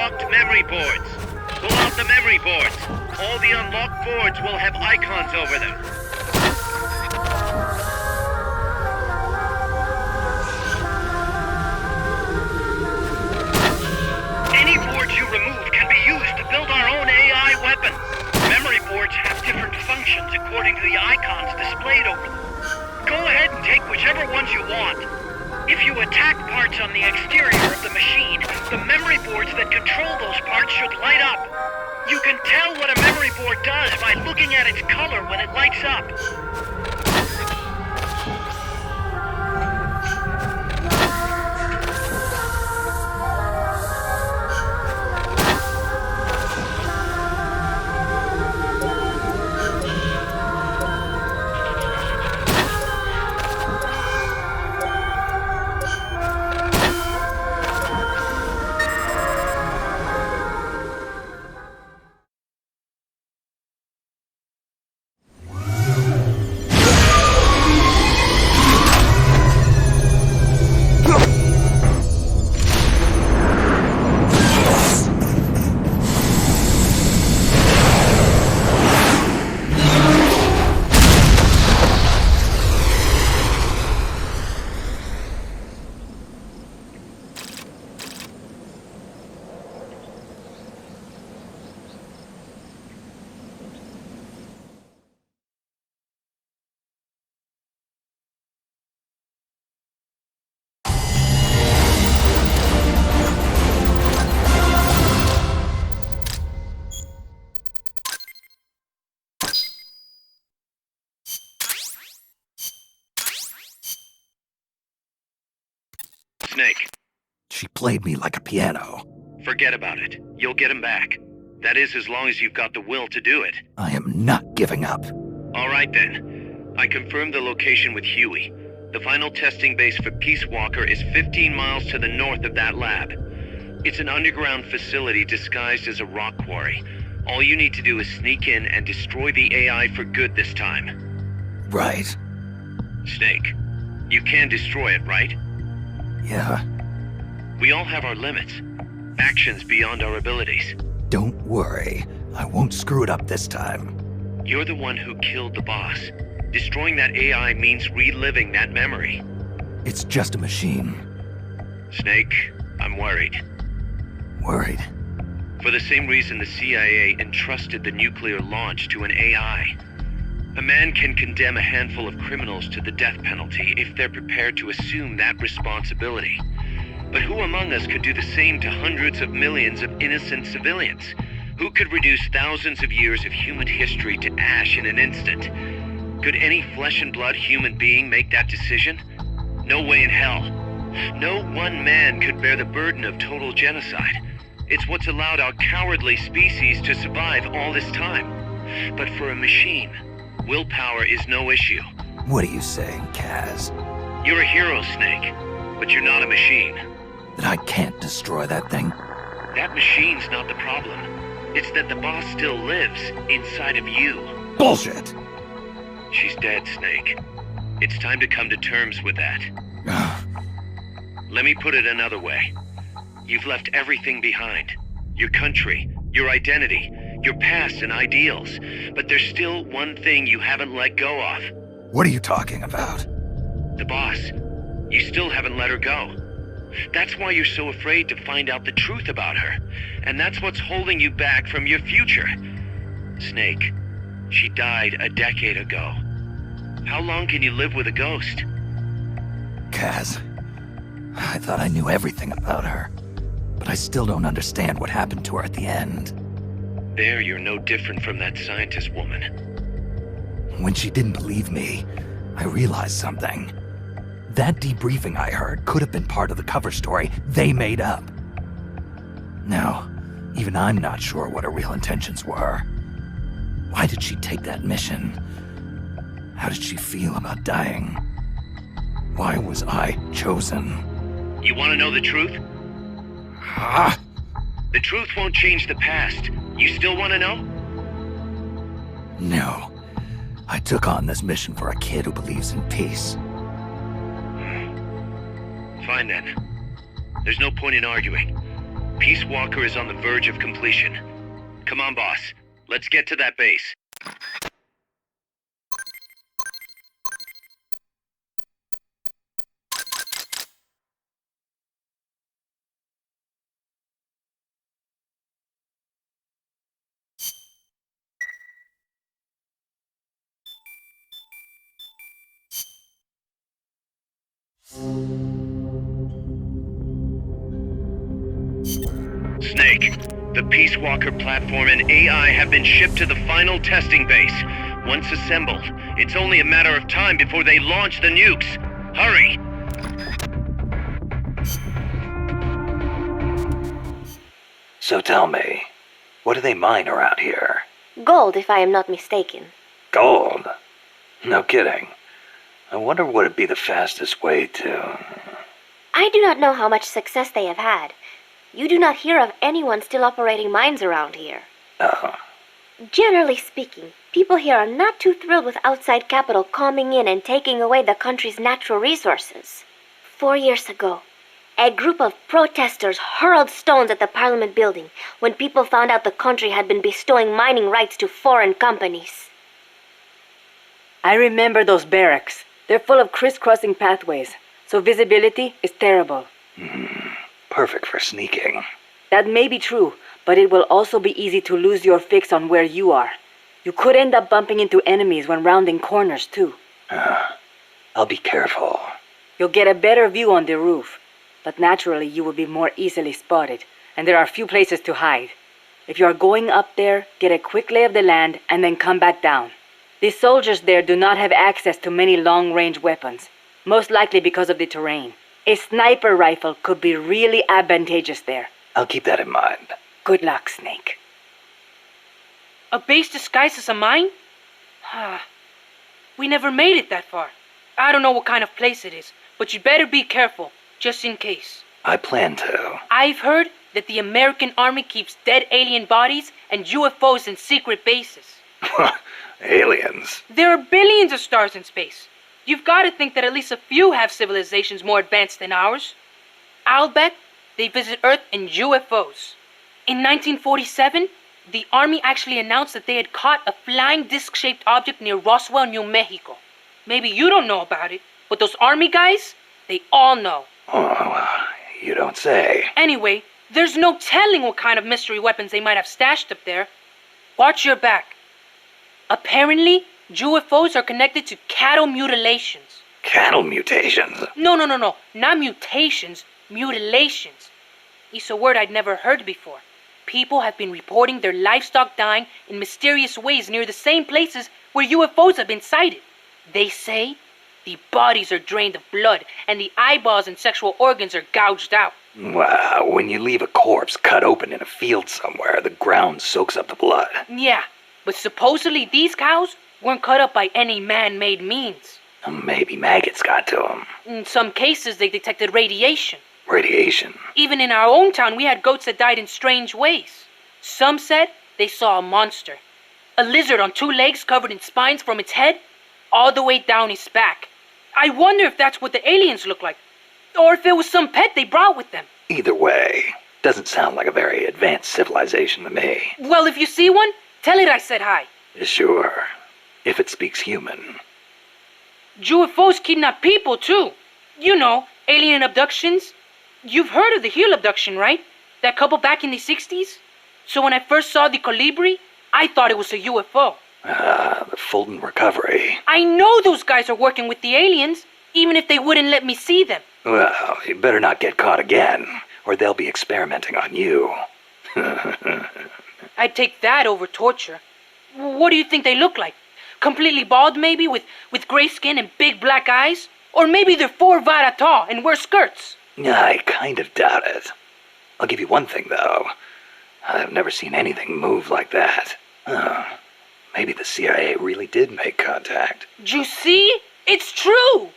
unlocked memory boards. Pull out the memory boards. All the unlocked boards will have icons over them. Any boards you remove can be used to build our own AI weapon. Memory boards have different functions according to the icons displayed over them. Go ahead and take whichever ones you want. If you attack parts on the exterior of the machine, the memory boards that control those parts should light up. You can tell what a memory board does by looking at its color when it lights up. Snake. She played me like a piano. Forget about it. You'll get him back. That is, as long as you've got the will to do it. I am not giving up. All right, then. I confirmed the location with Huey. The final testing base for Peace Walker is 15 miles to the north of that lab. It's an underground facility disguised as a rock quarry. All you need to do is sneak in and destroy the AI for good this time. Right. Snake, you can destroy it, right? Yeah. We all have our limits. Actions beyond our abilities. Don't worry. I won't screw it up this time. You're the one who killed the boss. Destroying that AI means reliving that memory. It's just a machine. Snake, I'm worried. Worried? For the same reason the CIA entrusted the nuclear launch to an AI. A man can condemn a handful of criminals to the death penalty if they're prepared to assume that responsibility. But who among us could do the same to hundreds of millions of innocent civilians? Who could reduce thousands of years of human history to ash in an instant? Could any flesh and blood human being make that decision? No way in hell. No one man could bear the burden of total genocide. It's what's allowed our cowardly species to survive all this time. But for a machine, willpower is no issue. What are you saying, Kaz? You're a hero, Snake, but you're not a machine. That I can't destroy that thing? That machine's not the problem. It's that the boss still lives inside of you. Bullshit! She's dead, Snake. It's time to come to terms with that. Let me put it another way. You've left everything behind. Your country, your identity, your past and ideals. But there's still one thing you haven't let go of. What are you talking about? The boss. You still haven't let her go. That's why you're so afraid to find out the truth about her. And that's what's holding you back from your future. Snake, she died a decade ago. How long can you live with a ghost? Kaz, I thought I knew everything about her. But I still don't understand what happened to her at the end. There, you're no different from that scientist woman. When she didn't believe me, I realized something. That debriefing I heard could have been part of the cover story they made up. Now, even I'm not sure what her real intentions were. Why did she take that mission? How did she feel about dying? Why was I chosen? You want to know the truth? Ah! The truth won't change the past. You still want to know? No. I took on this mission for a kid who believes in peace. Fine then. There's no point in arguing. Peace Walker is on the verge of completion. Come on, boss. Let's get to that base. Snake, the Peace Walker platform and AI have been shipped to the final testing base. Once assembled, it's only a matter of time before they launch the nukes. Hurry! So tell me, what do they mine around here? Gold, if I am not mistaken. Gold? No kidding. I wonder what would be the fastest way to... I do not know how much success they have had. You do not hear of anyone still operating mines around here. Oh. Generally speaking, people here are not too thrilled with outside capital coming in and taking away the country's natural resources. 4 years ago, a group of protesters hurled stones at the Parliament building when people found out the country had been bestowing mining rights to foreign companies. I remember those barracks. They're full of crisscrossing pathways, so visibility is terrible. Perfect for sneaking. That may be true, but it will also be easy to lose your fix on where you are. You could end up bumping into enemies when rounding corners, too. I'll be careful. You'll get a better view on the roof, but naturally you will be more easily spotted, and there are few places to hide. If you are going up there, get a quick lay of the land and then come back down. The soldiers there do not have access to many long-range weapons, most likely because of the terrain. A sniper rifle could be really advantageous there. I'll keep that in mind. Good luck, Snake. A base disguised as a mine? We never made it that far. I don't know what kind of place it is, but you better be careful, just in case. I plan to. I've heard that the American army keeps dead alien bodies and UFOs in secret bases. Aliens? There are billions of stars in space. You've got to think that at least a few have civilizations more advanced than ours. I'll bet they visit Earth in UFOs. In 1947, the Army actually announced that they had caught a flying disc-shaped object near Roswell, New Mexico. Maybe you don't know about it, but those Army guys, they all know. Oh, you don't say. Anyway, there's no telling what kind of mystery weapons they might have stashed up there. Watch your back. Apparently, UFOs are connected to cattle mutilations. Cattle mutations? No. Not mutations, mutilations. It's a word I'd never heard before. People have been reporting their livestock dying in mysterious ways near the same places where UFOs have been sighted. They say the bodies are drained of blood and the eyeballs and sexual organs are gouged out. Wow, when you leave a corpse cut open in a field somewhere, the ground soaks up the blood. Yeah, but supposedly these cows weren't cut up by any man-made means. Maybe maggots got to them. In some cases, they detected radiation. Radiation? Even in our own town, we had goats that died in strange ways. Some said they saw a monster. A lizard on 2 legs covered in spines from its head all the way down its back. I wonder if that's what the aliens look like. Or if it was some pet they brought with them. Either way, doesn't sound like a very advanced civilization to me. Well, if you see one, tell it I said hi. Sure. If it speaks human. UFOs kidnap people, too. You know, alien abductions. You've heard of the Hill abduction, right? That couple back in the 60s? So when I first saw the Colibri, I thought it was a UFO. The Fulton recovery. I know those guys are working with the aliens, even if they wouldn't let me see them. Well, you better not get caught again, or they'll be experimenting on you. I'd take that over torture. What do you think they look like? Completely bald, maybe, with gray skin and big black eyes? Or maybe they're 4 vara tall and wear skirts? I kind of doubt it. I'll give you one thing, though. I've never seen anything move like that. Maybe the CIA really did make contact. You see? It's true!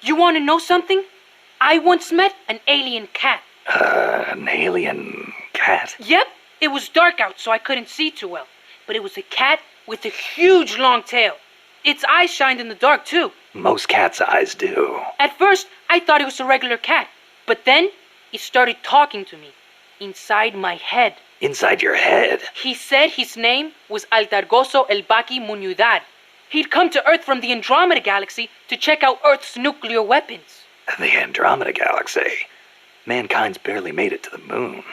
You want to know something? I once met an alien cat. An alien cat? Yep. It was dark out, so I couldn't see too well. But it was a cat with a huge long tail. Its eyes shined in the dark, too. Most cats' eyes do. At first, I thought it was a regular cat. But then, it started talking to me. inside my head. Inside your head? He said his name was Altargoso El Baki Munyudar. He'd come to Earth from the Andromeda Galaxy to check out Earth's nuclear weapons. The Andromeda Galaxy? Mankind's barely made it to the moon.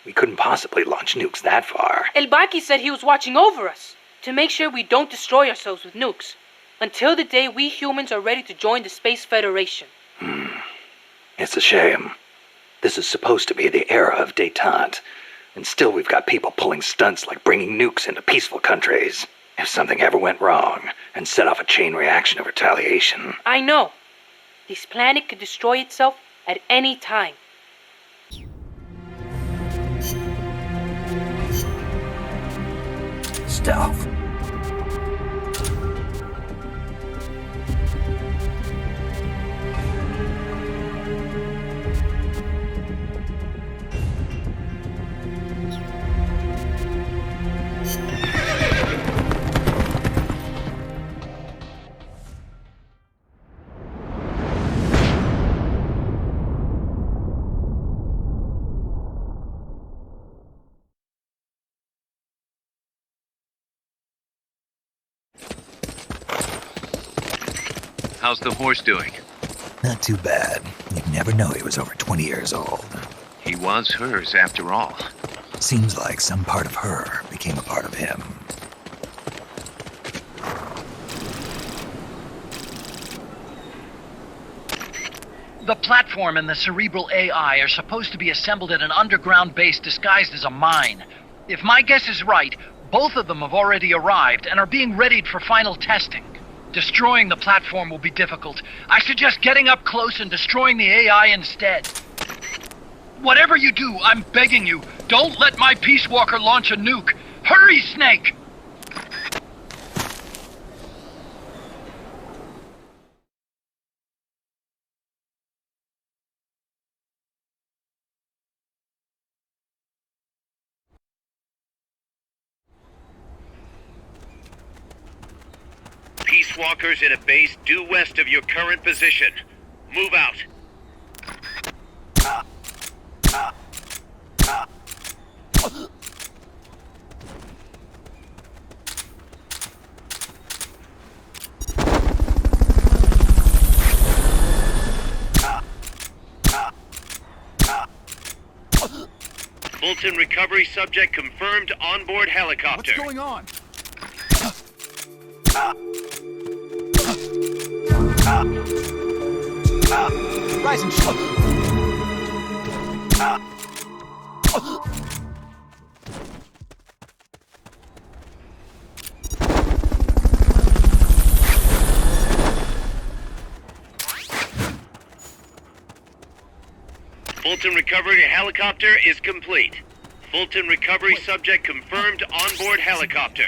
We couldn't possibly launch nukes that far. El Baki said he was watching over us to make sure we don't destroy ourselves with nukes until the day we humans are ready to join the Space Federation. It's a shame. This is supposed to be the era of détente, and still we've got people pulling stunts like bringing nukes into peaceful countries. If something ever went wrong and set off a chain reaction of retaliation. I know. This planet could destroy itself at any time. Stealth. How's the horse doing? Not too bad. You'd never know he was over 20 years old. He was hers, after all. Seems like some part of her became a part of him. The platform and the cerebral AI are supposed to be assembled at an underground base disguised as a mine. If my guess is right, both of them have already arrived and are being readied for final testing. Destroying the platform will be difficult. I suggest getting up close and destroying the AI instead. Whatever you do, I'm begging you, don't let my Peace Walker launch a nuke. Hurry, Snake! Peace Walkers in a base due west of your current position. Move out. Fulton recovery subject confirmed onboard helicopter. What's going on? Rise and shoot. Fulton recovery helicopter is complete. Fulton recovery subject confirmed onboard helicopter.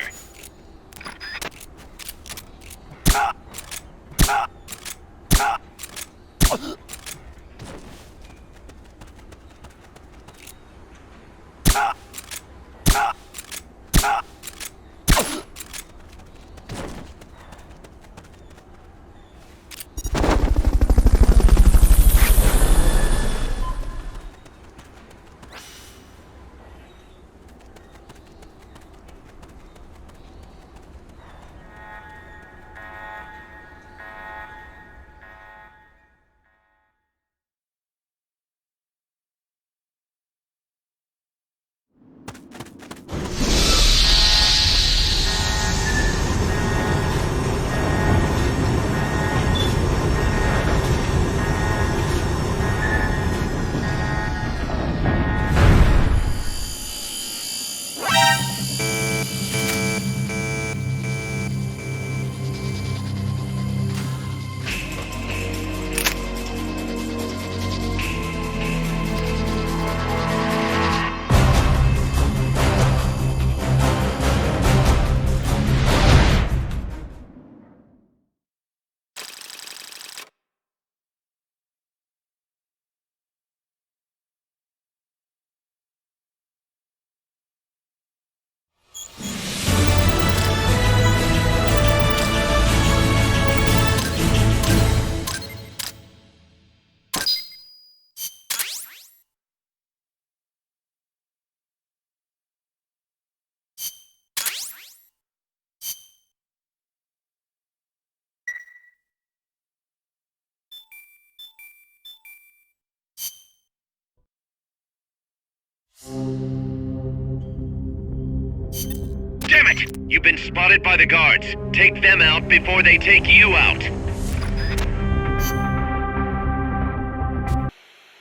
Damn it! You've been spotted by the guards. Take them out before they take you out.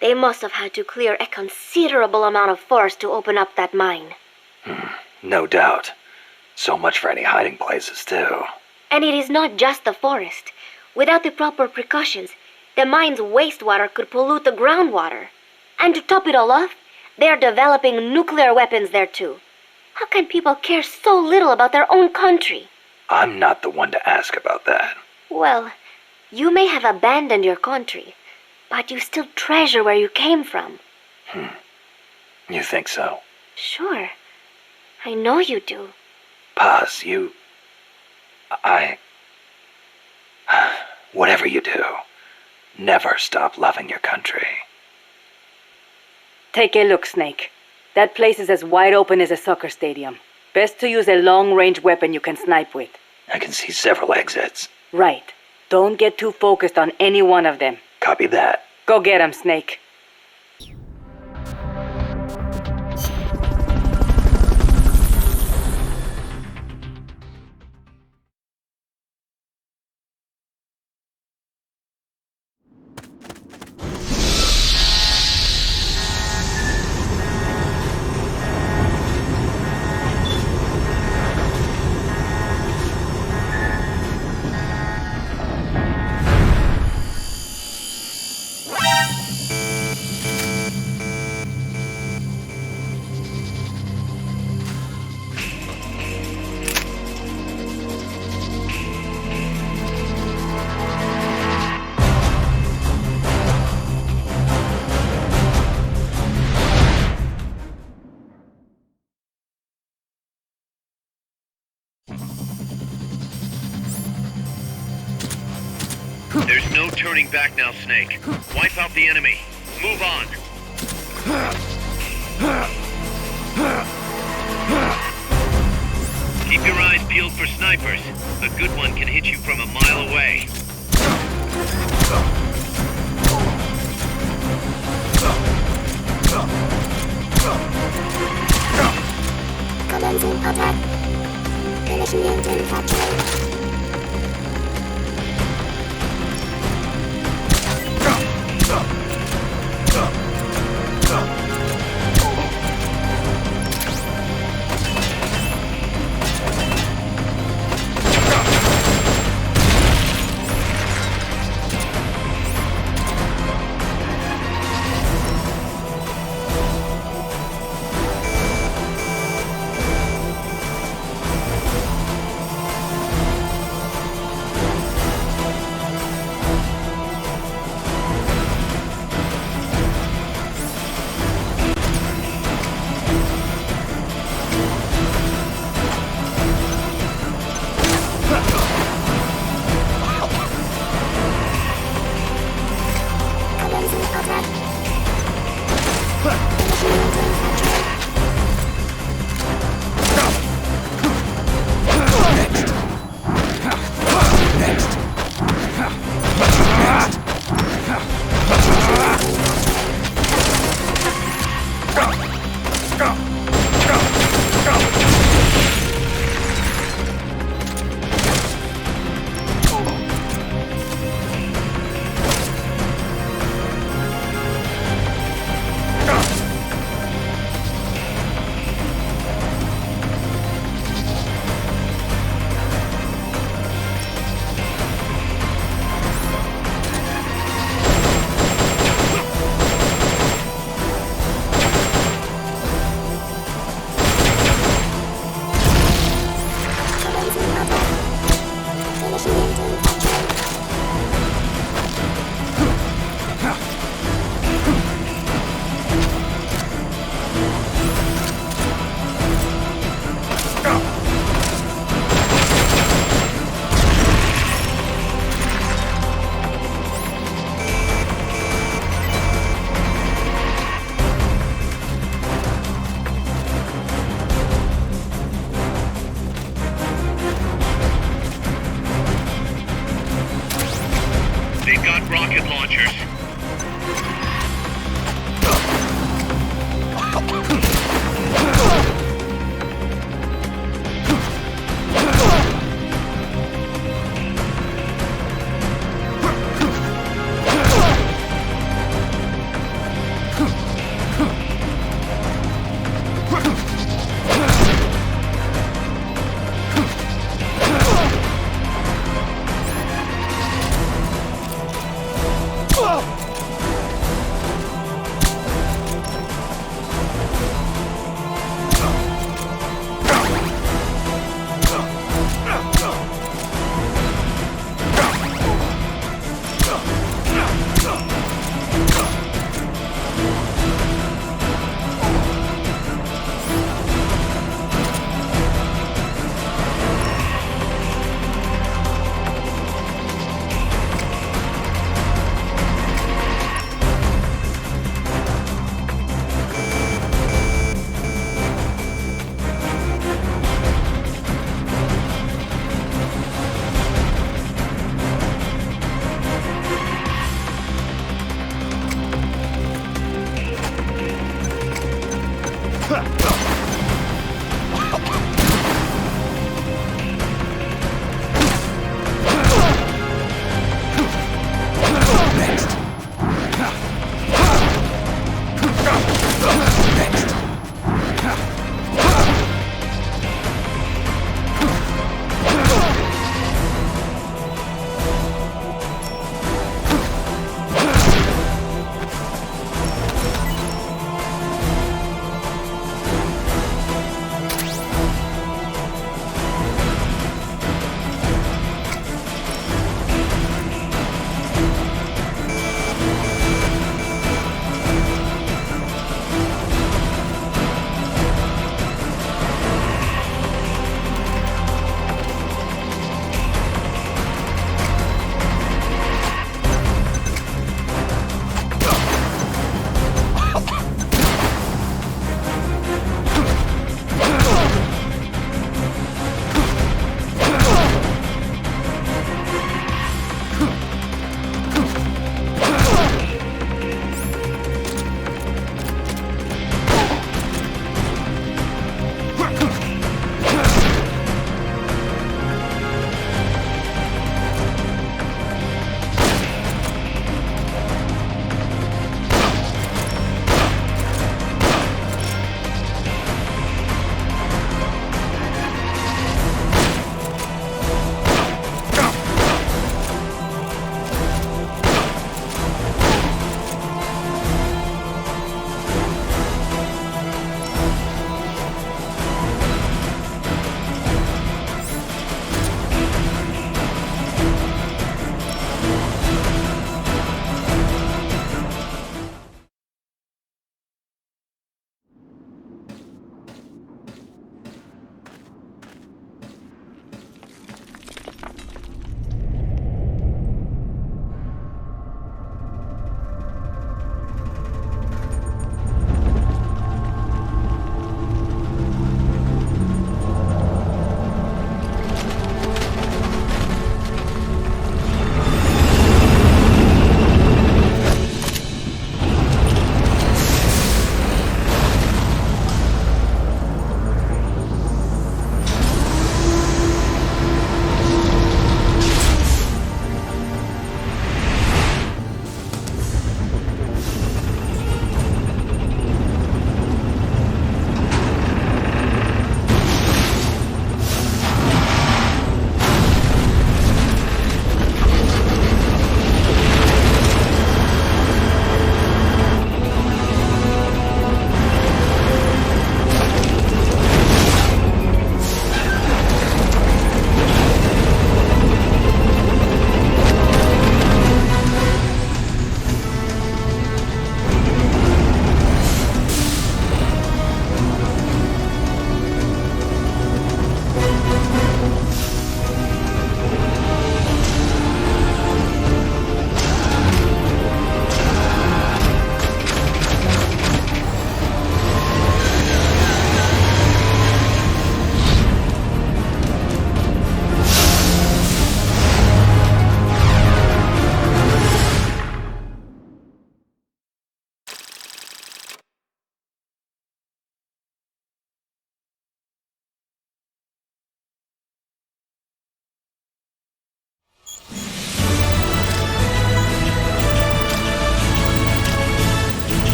They must have had to clear a considerable amount of forest to open up that mine. No doubt. So much for any hiding places, too. And it is not just the forest. Without the proper precautions, the mine's wastewater could pollute the groundwater. And to top it all off, they're developing nuclear weapons there too. How can people care so little about their own country? I'm not the one to ask about that. Well, you may have abandoned your country, but you still treasure where you came from. You think so? Sure. I know you do. Paz, whatever you do, never stop loving your country. Take a look, Snake. That place is as wide open as a soccer stadium. Best to use a long-range weapon you can snipe with. I can see several exits. Right. Don't get too focused on any one of them. Copy that. Go get 'em, Snake. There's no turning back now, Snake. Wipe out the enemy. Move on. Keep your eyes peeled for snipers. A good one can hit you from a mile away. Commencing attack. Initiating capture.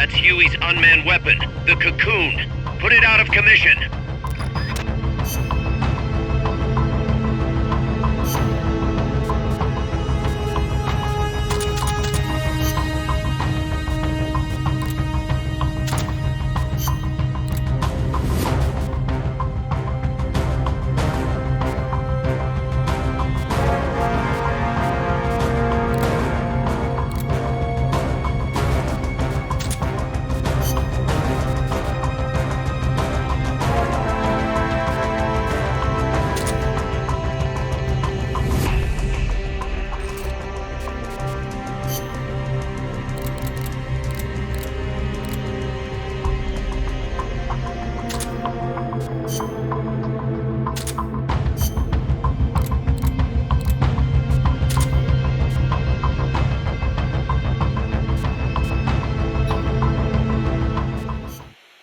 That's Huey's unmanned weapon, the Cocoon. Put it out of commission.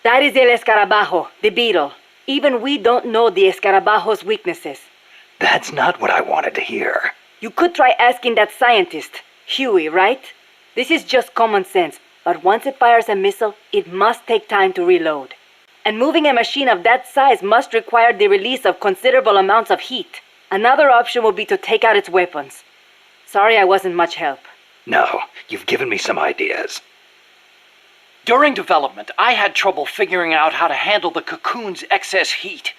That is El Escarabajo, the beetle. Even we don't know the Escarabajo's weaknesses. That's not what I wanted to hear. You could try asking that scientist, Huey, right? This is just common sense, but once it fires a missile, it must take time to reload. And moving a machine of that size must require the release of considerable amounts of heat. Another option would be to take out its weapons. Sorry I wasn't much help. No, you've given me some ideas. During development, I had trouble figuring out how to handle the cocoon's excess heat.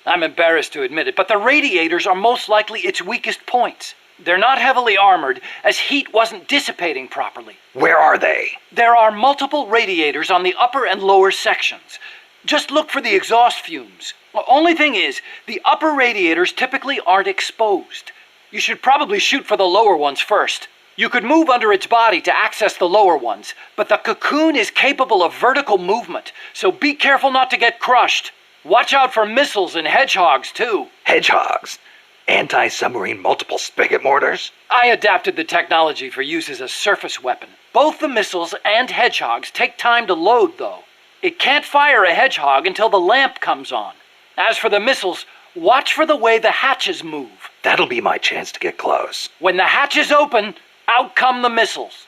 I'm embarrassed to admit it, but the radiators are most likely its weakest points. They're not heavily armored, as heat wasn't dissipating properly. Where are they? There are multiple radiators on the upper and lower sections. Just look for the exhaust fumes. The only thing is, the upper radiators typically aren't exposed. You should probably shoot for the lower ones first. You could move under its body to access the lower ones, but the cocoon is capable of vertical movement, so be careful not to get crushed. Watch out for missiles and hedgehogs, too. Hedgehogs? Anti-submarine multiple spigot mortars? I adapted the technology for use as a surface weapon. Both the missiles and hedgehogs take time to load, though. It can't fire a hedgehog until the lamp comes on. As for the missiles, watch for the way the hatches move. That'll be my chance to get close. When the hatches open, out come the missiles.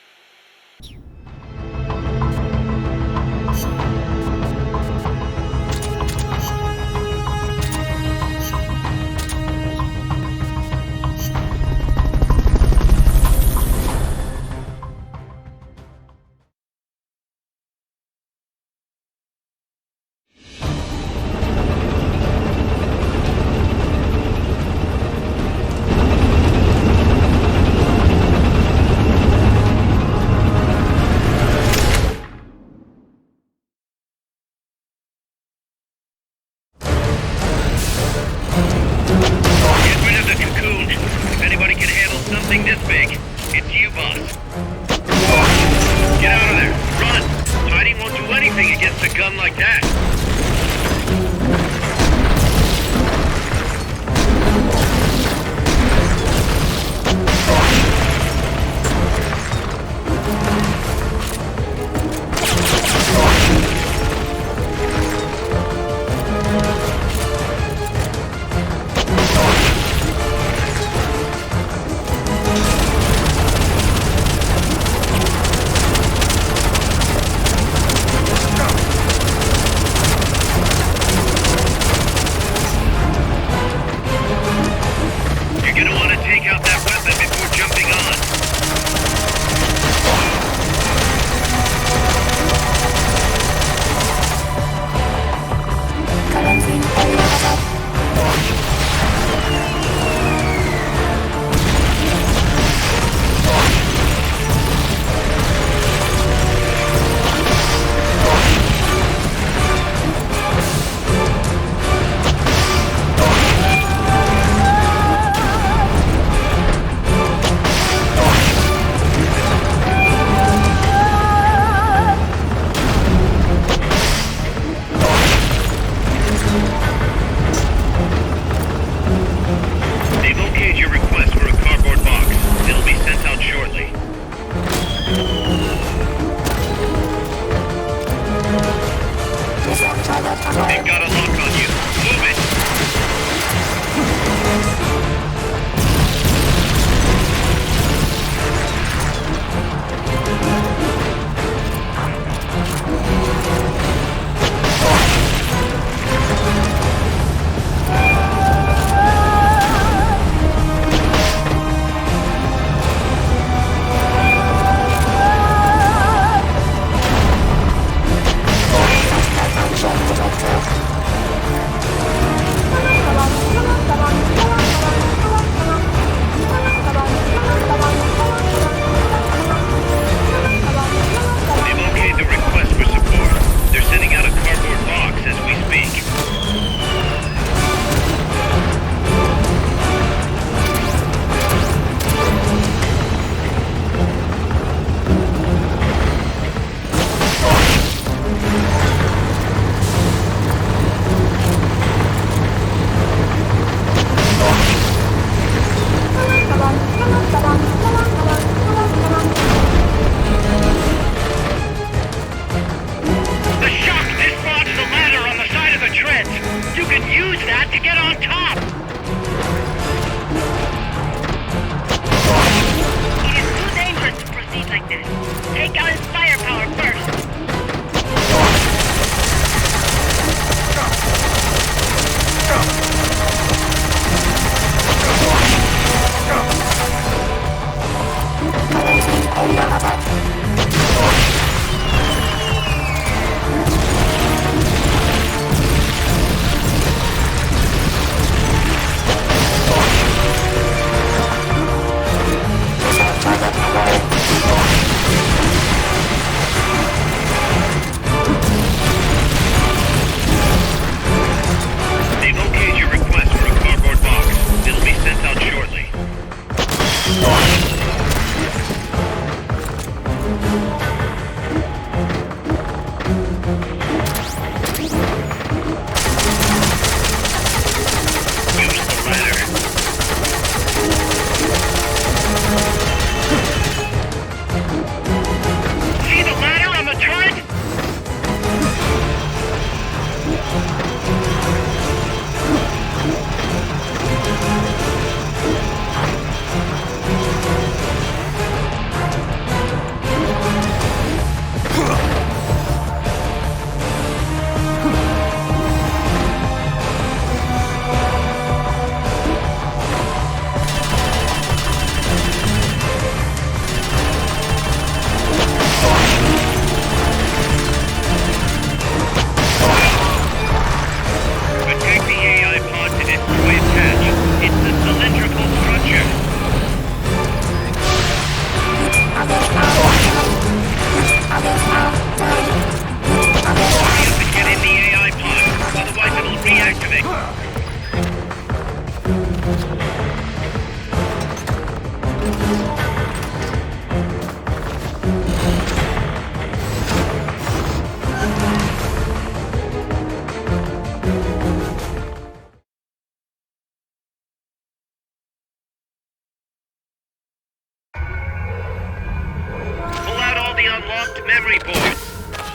memory boards.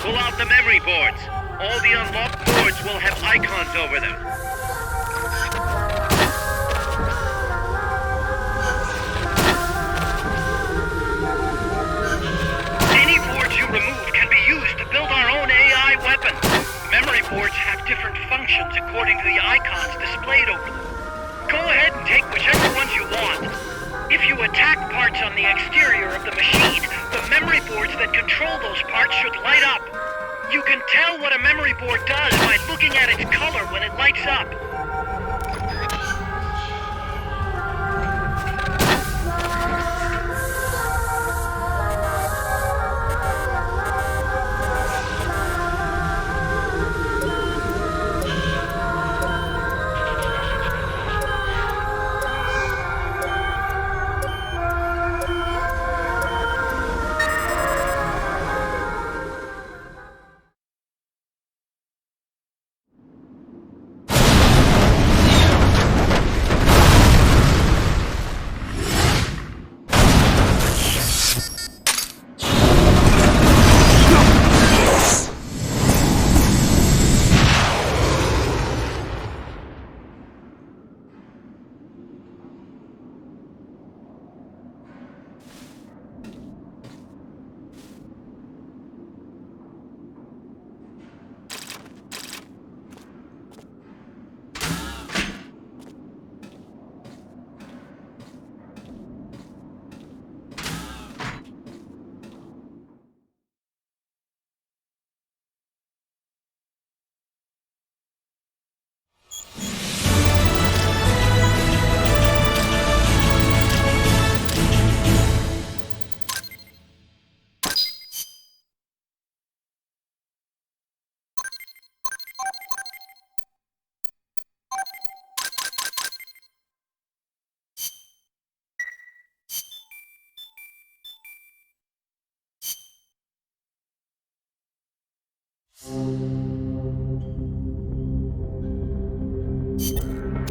Pull out the memory boards. All the unlocked boards will have icons over them. Any boards you remove can be used to build our own AI weapons. Memory boards have different functions according to the icons displayed over them. Go ahead and take whichever ones you want. If you attack parts on the exterior of the machine, the memory boards that control those parts should light up. You can tell what a memory board does by looking at its color when it lights up.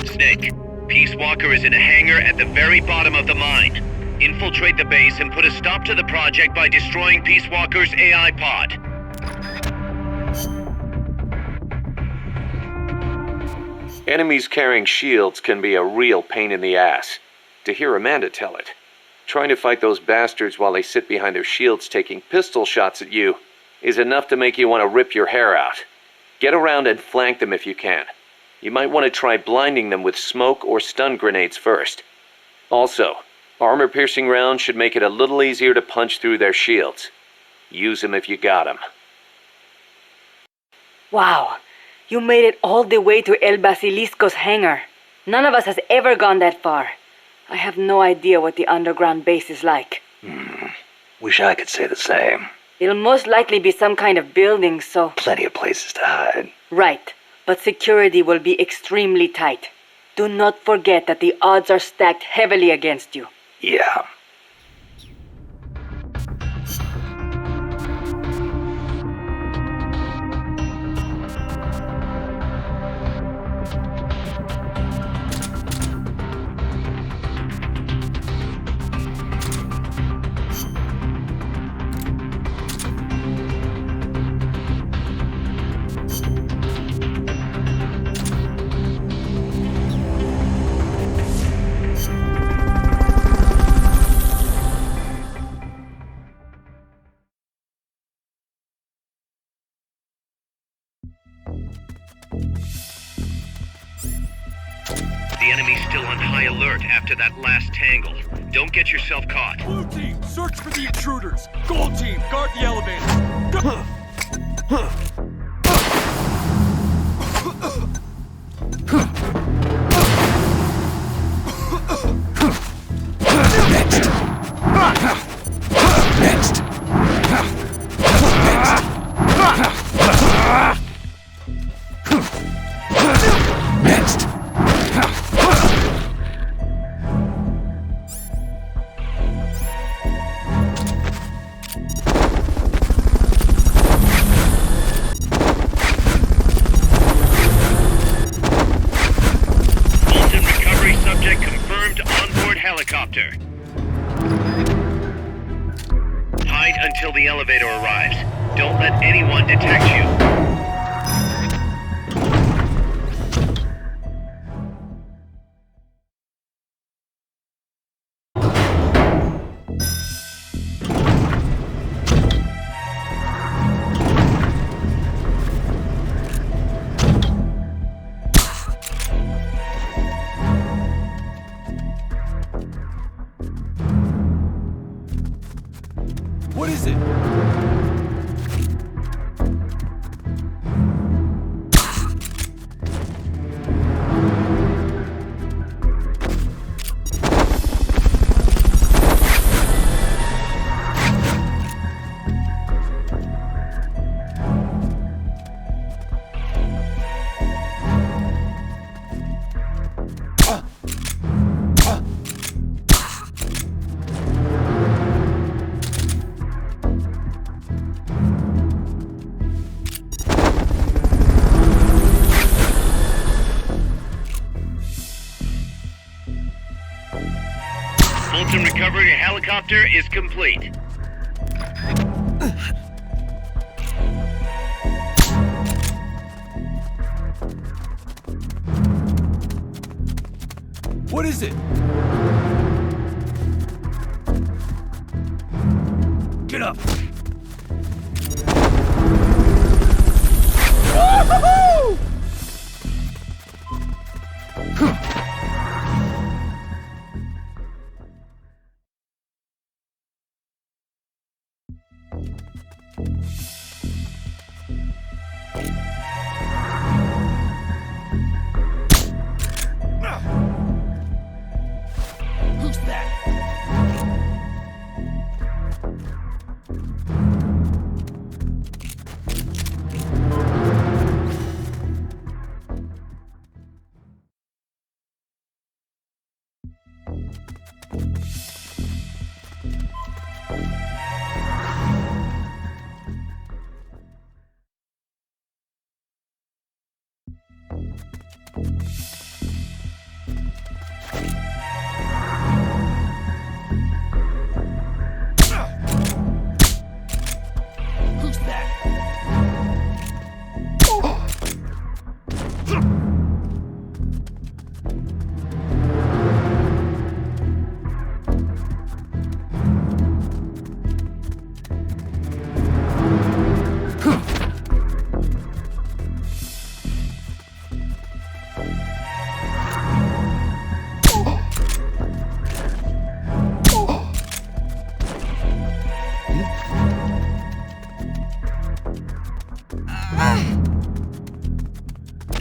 Snake, Peace Walker is in a hangar at the very bottom of the mine. Infiltrate the base and put a stop to the project by destroying Peace Walker's AI pod. Enemies carrying shields can be a real pain in the ass. To hear Amanda tell it. Trying to fight those bastards while they sit behind their shields taking pistol shots at you is enough to make you want to rip your hair out. Get around and flank them if you can. You might want to try blinding them with smoke or stun grenades first. Also, armor-piercing rounds should make it a little easier to punch through their shields. Use them if you got them. Wow, you made it all the way to El Basilisco's hangar. None of us has ever gone that far. I have no idea what the underground base is like. Wish I could say the same. It'll most likely be some kind of building, so... Plenty of places to hide. Right, but security will be extremely tight. Do not forget that the odds are stacked heavily against you. Yeah. The enemy's still on high alert after that last tangle. Don't get yourself caught. Blue team, search for the intruders. Gold team, guard the elevator. Next. right until the elevator arrives. Don't let anyone detect you. What is it? Fulton recovery helicopter is complete. What is it? Get up! Woo-hoo-hoo! Who's that? Who's that?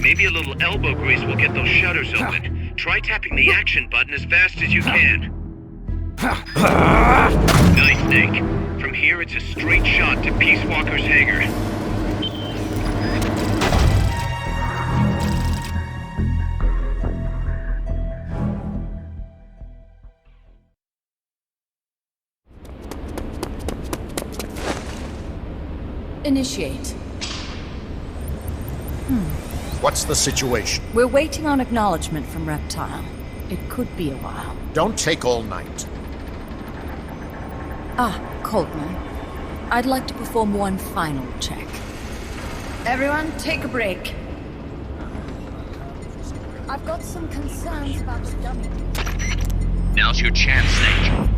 Maybe a little elbow grease will get those shutters open. Try tapping the action button as fast as you can. Nice, Snake. From here, it's a straight shot to Peace Walker's hangar. Initiate. What's the situation? We're waiting on acknowledgement from Reptile. It could be a while. Don't take all night. Ah, Coltman. I'd like to perform one final check. Everyone, take a break. I've got some concerns about the dummy. Now's your chance, Snake.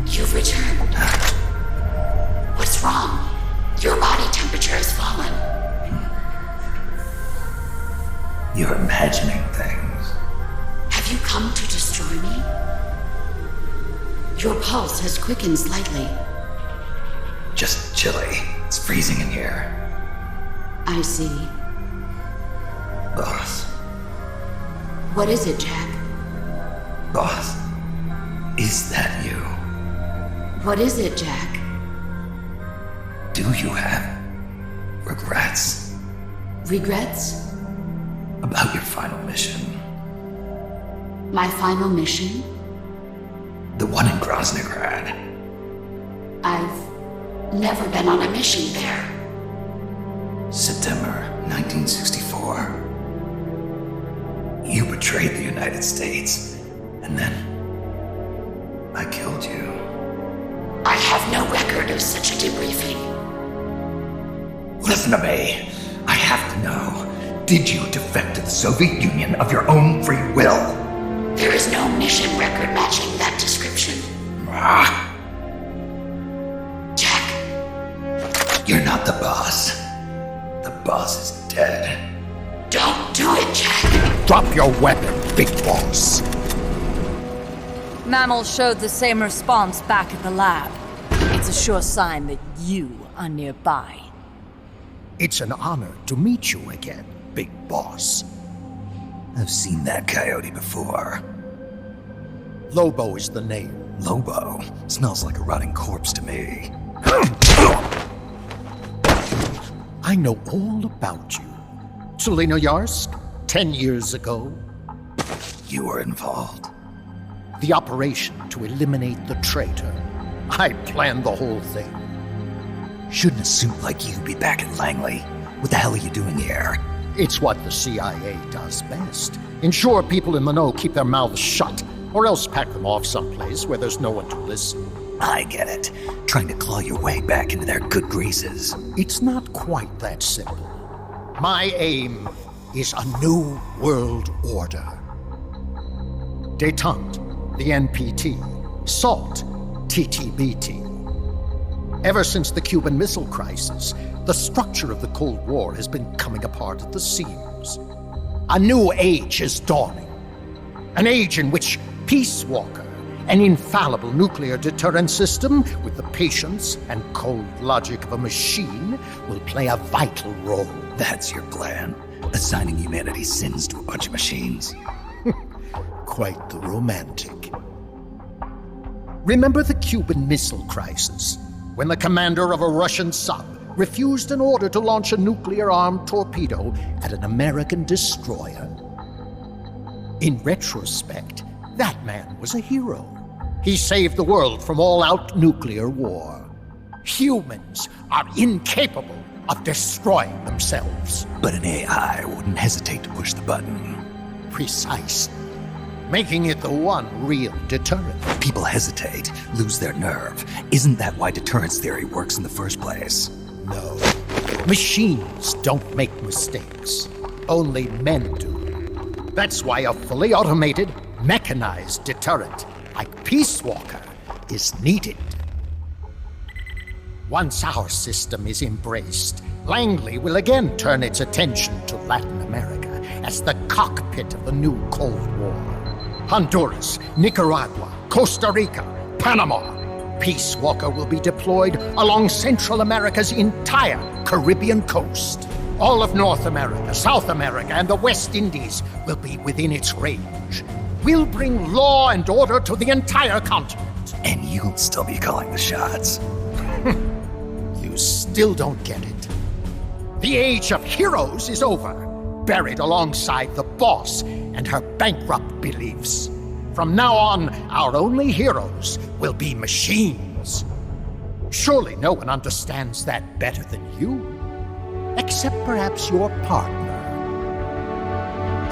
You've returned. What's wrong? Your body temperature has fallen. You're imagining things. Have you come to destroy me? Your pulse has quickened slightly. Just chilly. It's freezing in here. I see. Boss. What is it, Jack? Boss. Is that you? What is it, Jack? Do you have regrets? Regrets? About your final mission? My final mission? The one in Groznygrad. I've never been on a mission there. September 1964. You betrayed betrayed the United States. And then I killed you. I have no record of such a debriefing. Listen to me. I have to know. Did you defect to the Soviet Union of your own free will? There is no mission record matching that description. Jack. You're not the boss. The boss is dead. Don't do it, Jack. Drop your weapon, big boss. Mammals showed the same response back at the lab. It's a sure sign that you are nearby. It's an honor to meet you again, big boss. I've seen that coyote before. Lobo is the name. Lobo? Smells like a rotting corpse to me. I know all about you. Tselinoyarsk, 10 years ago. You were involved. The operation to eliminate the traitor. I planned the whole thing. Shouldn't a suit like you be back at Langley? What the hell are you doing here? It's what the CIA does best. Ensure people in the know keep their mouths shut, or else pack them off someplace where there's no one to listen. I get it. Trying to claw your way back into their good graces. It's not quite that simple. My aim is a new world order. Détente, the NPT. SALT, TTBT. Ever since the Cuban Missile Crisis, the structure of the Cold War has been coming apart at the seams. A new age is dawning. An age in which Peace Walker, an infallible nuclear deterrent system with the patience and cold logic of a machine, will play a vital role. That's your plan? Assigning humanity's sins to a bunch of machines? Quite the romantic. Remember the Cuban Missile Crisis, when the commander of a Russian sub refused an order to launch a nuclear-armed torpedo at an American destroyer? In retrospect, that man was a hero. He saved the world from all-out nuclear war. Humans are incapable of destroying themselves. But an AI wouldn't hesitate to push the button. Precisely. Making it the one real deterrent. People hesitate, lose their nerve. Isn't that why deterrence theory works in the first place? No. Machines don't make mistakes. Only men do. That's why a fully automated, mechanized deterrent like Peace Walker is needed. Once our system is embraced, Langley will again turn its attention to Latin America as the cockpit of the new Cold War. Honduras, Nicaragua, Costa Rica, Panama. Peace Walker will be deployed along Central America's entire Caribbean coast. All of North America, South America, and the West Indies will be within its range. We'll bring law and order to the entire continent. And you'll still be calling the shots. You still don't get it. The age of heroes is over, buried alongside the boss and her bankrupt beliefs. From now on, our only heroes will be machines. Surely no one understands that better than you, except perhaps your partner.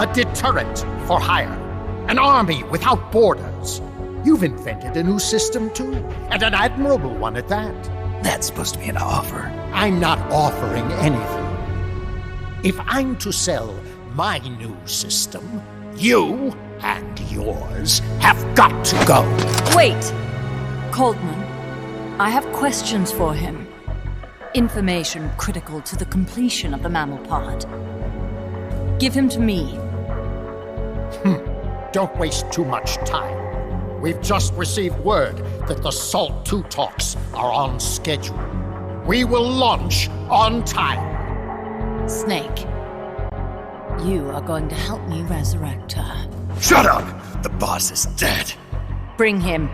A deterrent for hire, an army without borders. You've invented a new system too, and an admirable one at that. That's supposed to be an offer. I'm not offering anything. If I'm to sell my new system, you and yours have got to go. Wait! Coldman, I have questions for him. Information critical to the completion of the mammal pod. Give him to me. Don't waste too much time. We've just received word that the SALT 2 talks are on schedule. We will launch on time. Snake, you are going to help me resurrect her. Shut up! The boss is dead. Bring him.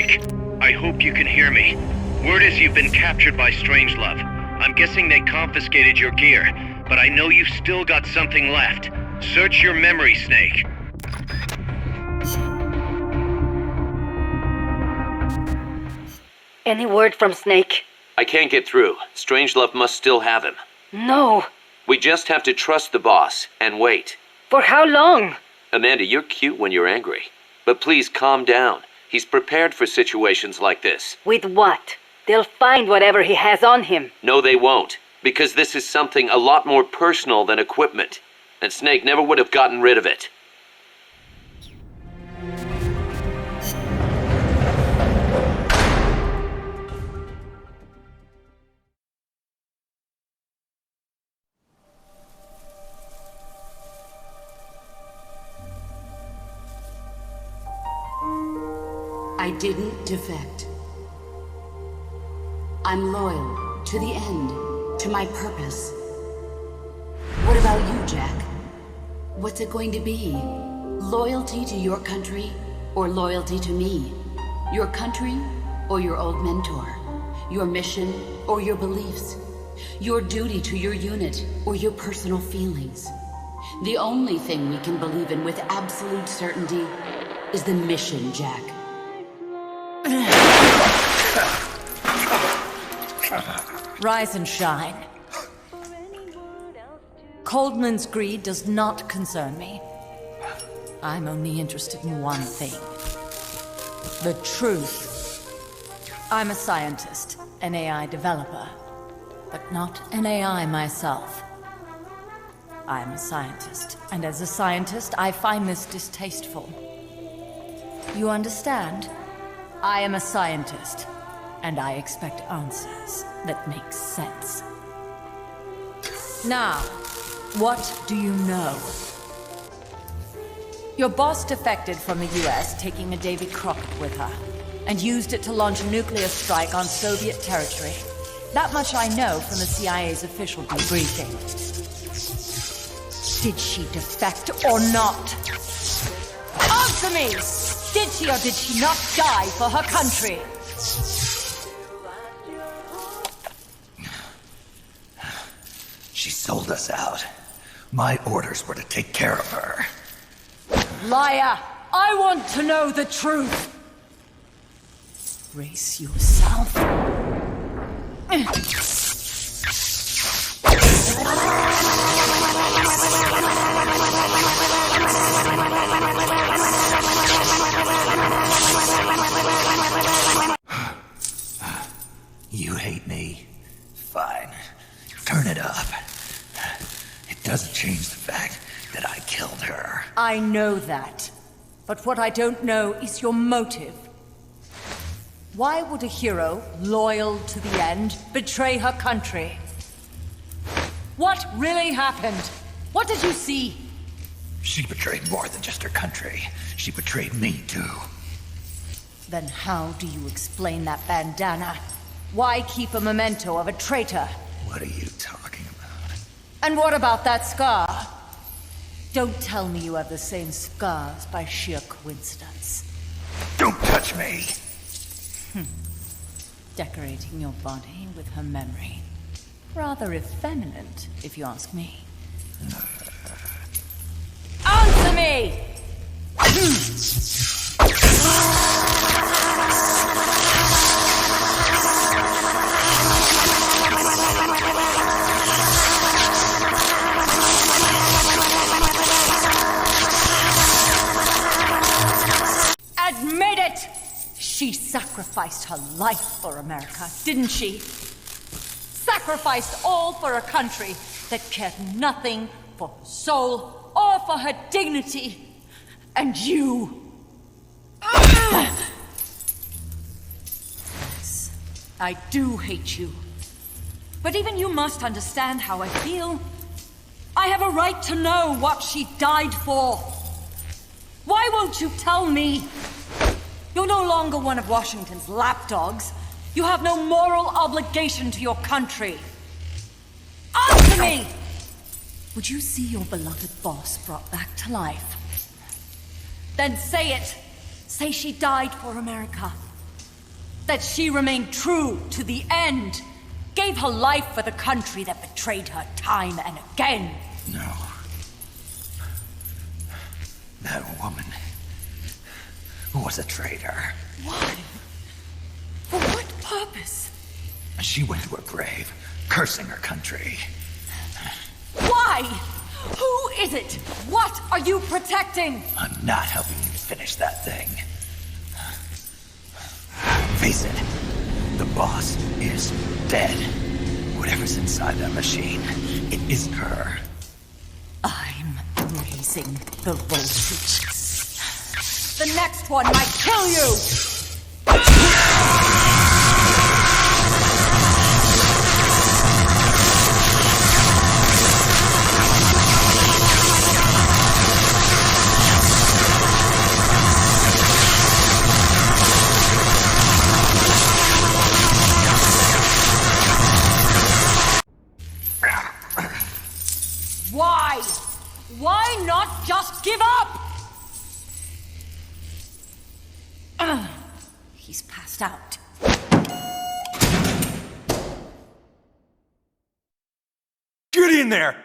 Snake, I hope you can hear me. Word is you've been captured by Strangelove. I'm guessing they confiscated your gear, but I know you've still got something left. Search your memory, Snake. Any word from Snake? I can't get through. Strangelove must still have him. No. We just have to trust the boss and wait. For how long? Amanda, you're cute when you're angry. But please calm down. He's prepared for situations like this. With what? They'll find whatever he has on him. No, they won't. Because this is something a lot more personal than equipment. And Snake never would have gotten rid of it. I didn't defect. I'm loyal to the end, to my purpose. What about you, Jack? What's it going to be? Loyalty to your country or loyalty to me? Your country or your old mentor? Your mission or your beliefs? Your duty to your unit or your personal feelings? The only thing we can believe in with absolute certainty is the mission, Jack. Rise and shine. Coldman's greed does not concern me. I'm only interested in one thing. The truth. I'm a scientist, an AI developer, but not an AI myself. I'm a scientist, and as a scientist, I find this distasteful. You understand? I am a scientist, and I expect answers that make sense. Now, what do you know? Your boss defected from the US, taking a Davy Crockett with her, and used it to launch a nuclear strike on Soviet territory. That much I know from the CIA's official debriefing. Did she defect or not? Answer me! Did she or did she not die for her country? She sold us out. My orders were to take care of her. Liar! I want to know the truth! Brace yourself. You hate me? Fine. Turn it up. It doesn't change the fact that I killed her. I know that. But what I don't know is your motive. Why would a hero, loyal to the end, betray her country? What really happened? What did you see? She betrayed more than just her country. She betrayed me, too. Then how do you explain that bandana? Why keep a memento of a traitor? What are you talking about? And what about that scar? Don't tell me you have the same scars by sheer coincidence. Don't touch me! Decorating your body with her memory. Rather effeminate, if you ask me. Answer me! Admit it! She sacrificed her life for America, didn't she? Sacrificed all for a country that cared nothing for her soul or for her dignity. And you... Yes, I do hate you. But even you must understand how I feel. I have a right to know what she died for. Why won't you tell me? You're no longer one of Washington's lapdogs. You have no moral obligation to your country. Answer me! Would you see your beloved boss brought back to life? Then say it. Say she died for America. That she remained true to the end. Gave her life for the country that betrayed her time and again. No. That woman was a traitor. Why? For what purpose? She went to her grave, cursing her country. Why? Who is it? What are you protecting? I'm not helping you finish that thing. Face it, the boss is dead. Whatever's inside that machine, it isn't her. I'm raising the voltage. The next one might kill you! Why? Why not just give up? He's passed out. Get in there!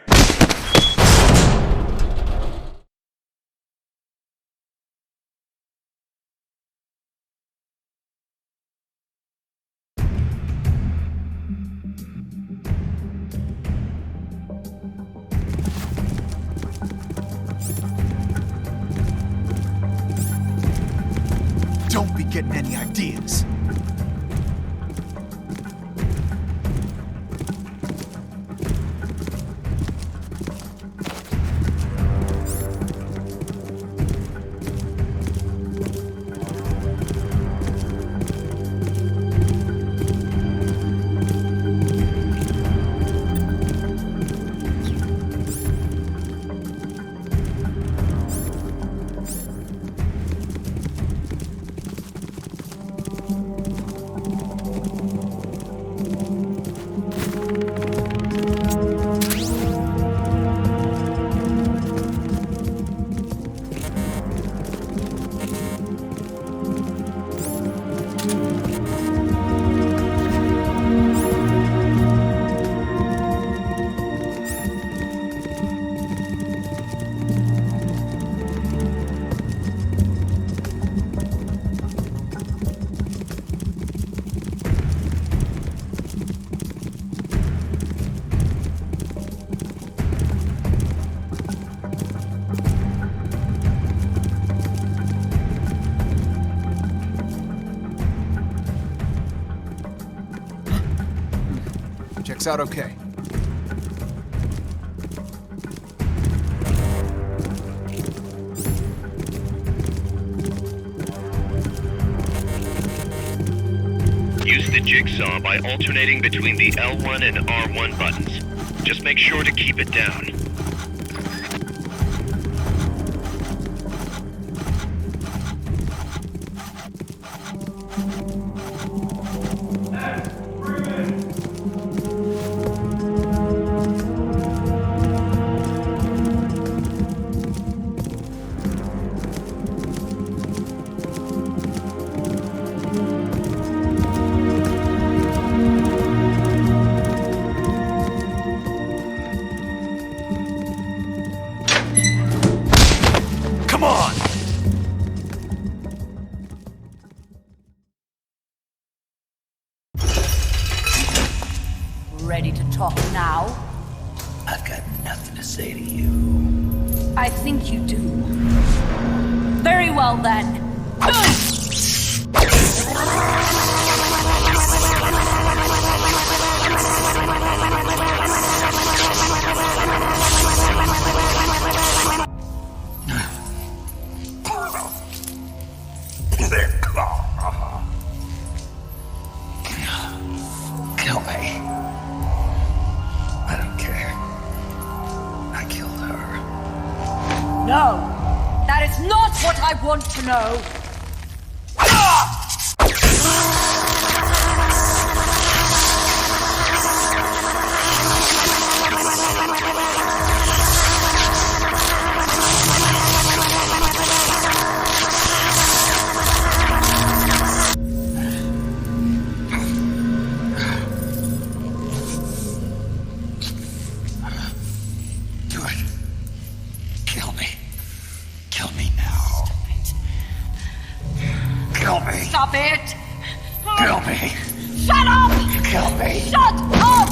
Don't be getting any ideas. Checks out okay. Use the jigsaw by alternating between the L1 and R1 buttons. Just make sure to keep it down. Ready to talk now? I've got nothing to say to you. I think you do. Very well then. Kill me. I don't care. I killed her. No! That is not what I want to know! it! Kill me. Shut up! Kill me. Shut up!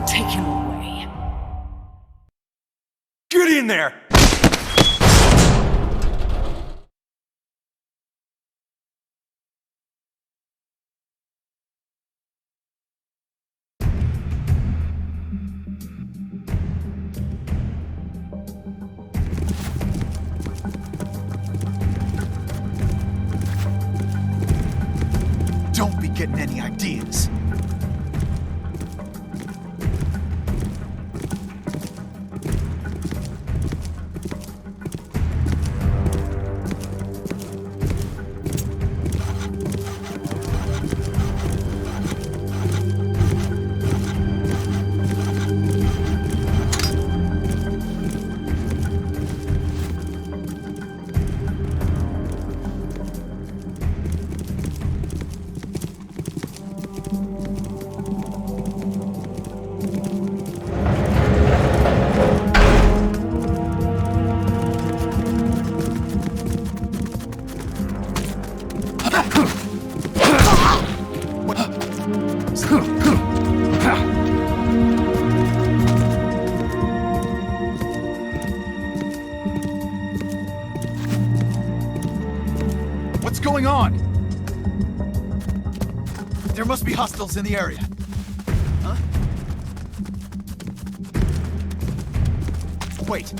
Take him away. Get in there! Don't be getting any ideas. What's going on? There must be hostiles in the area. Huh? Wait.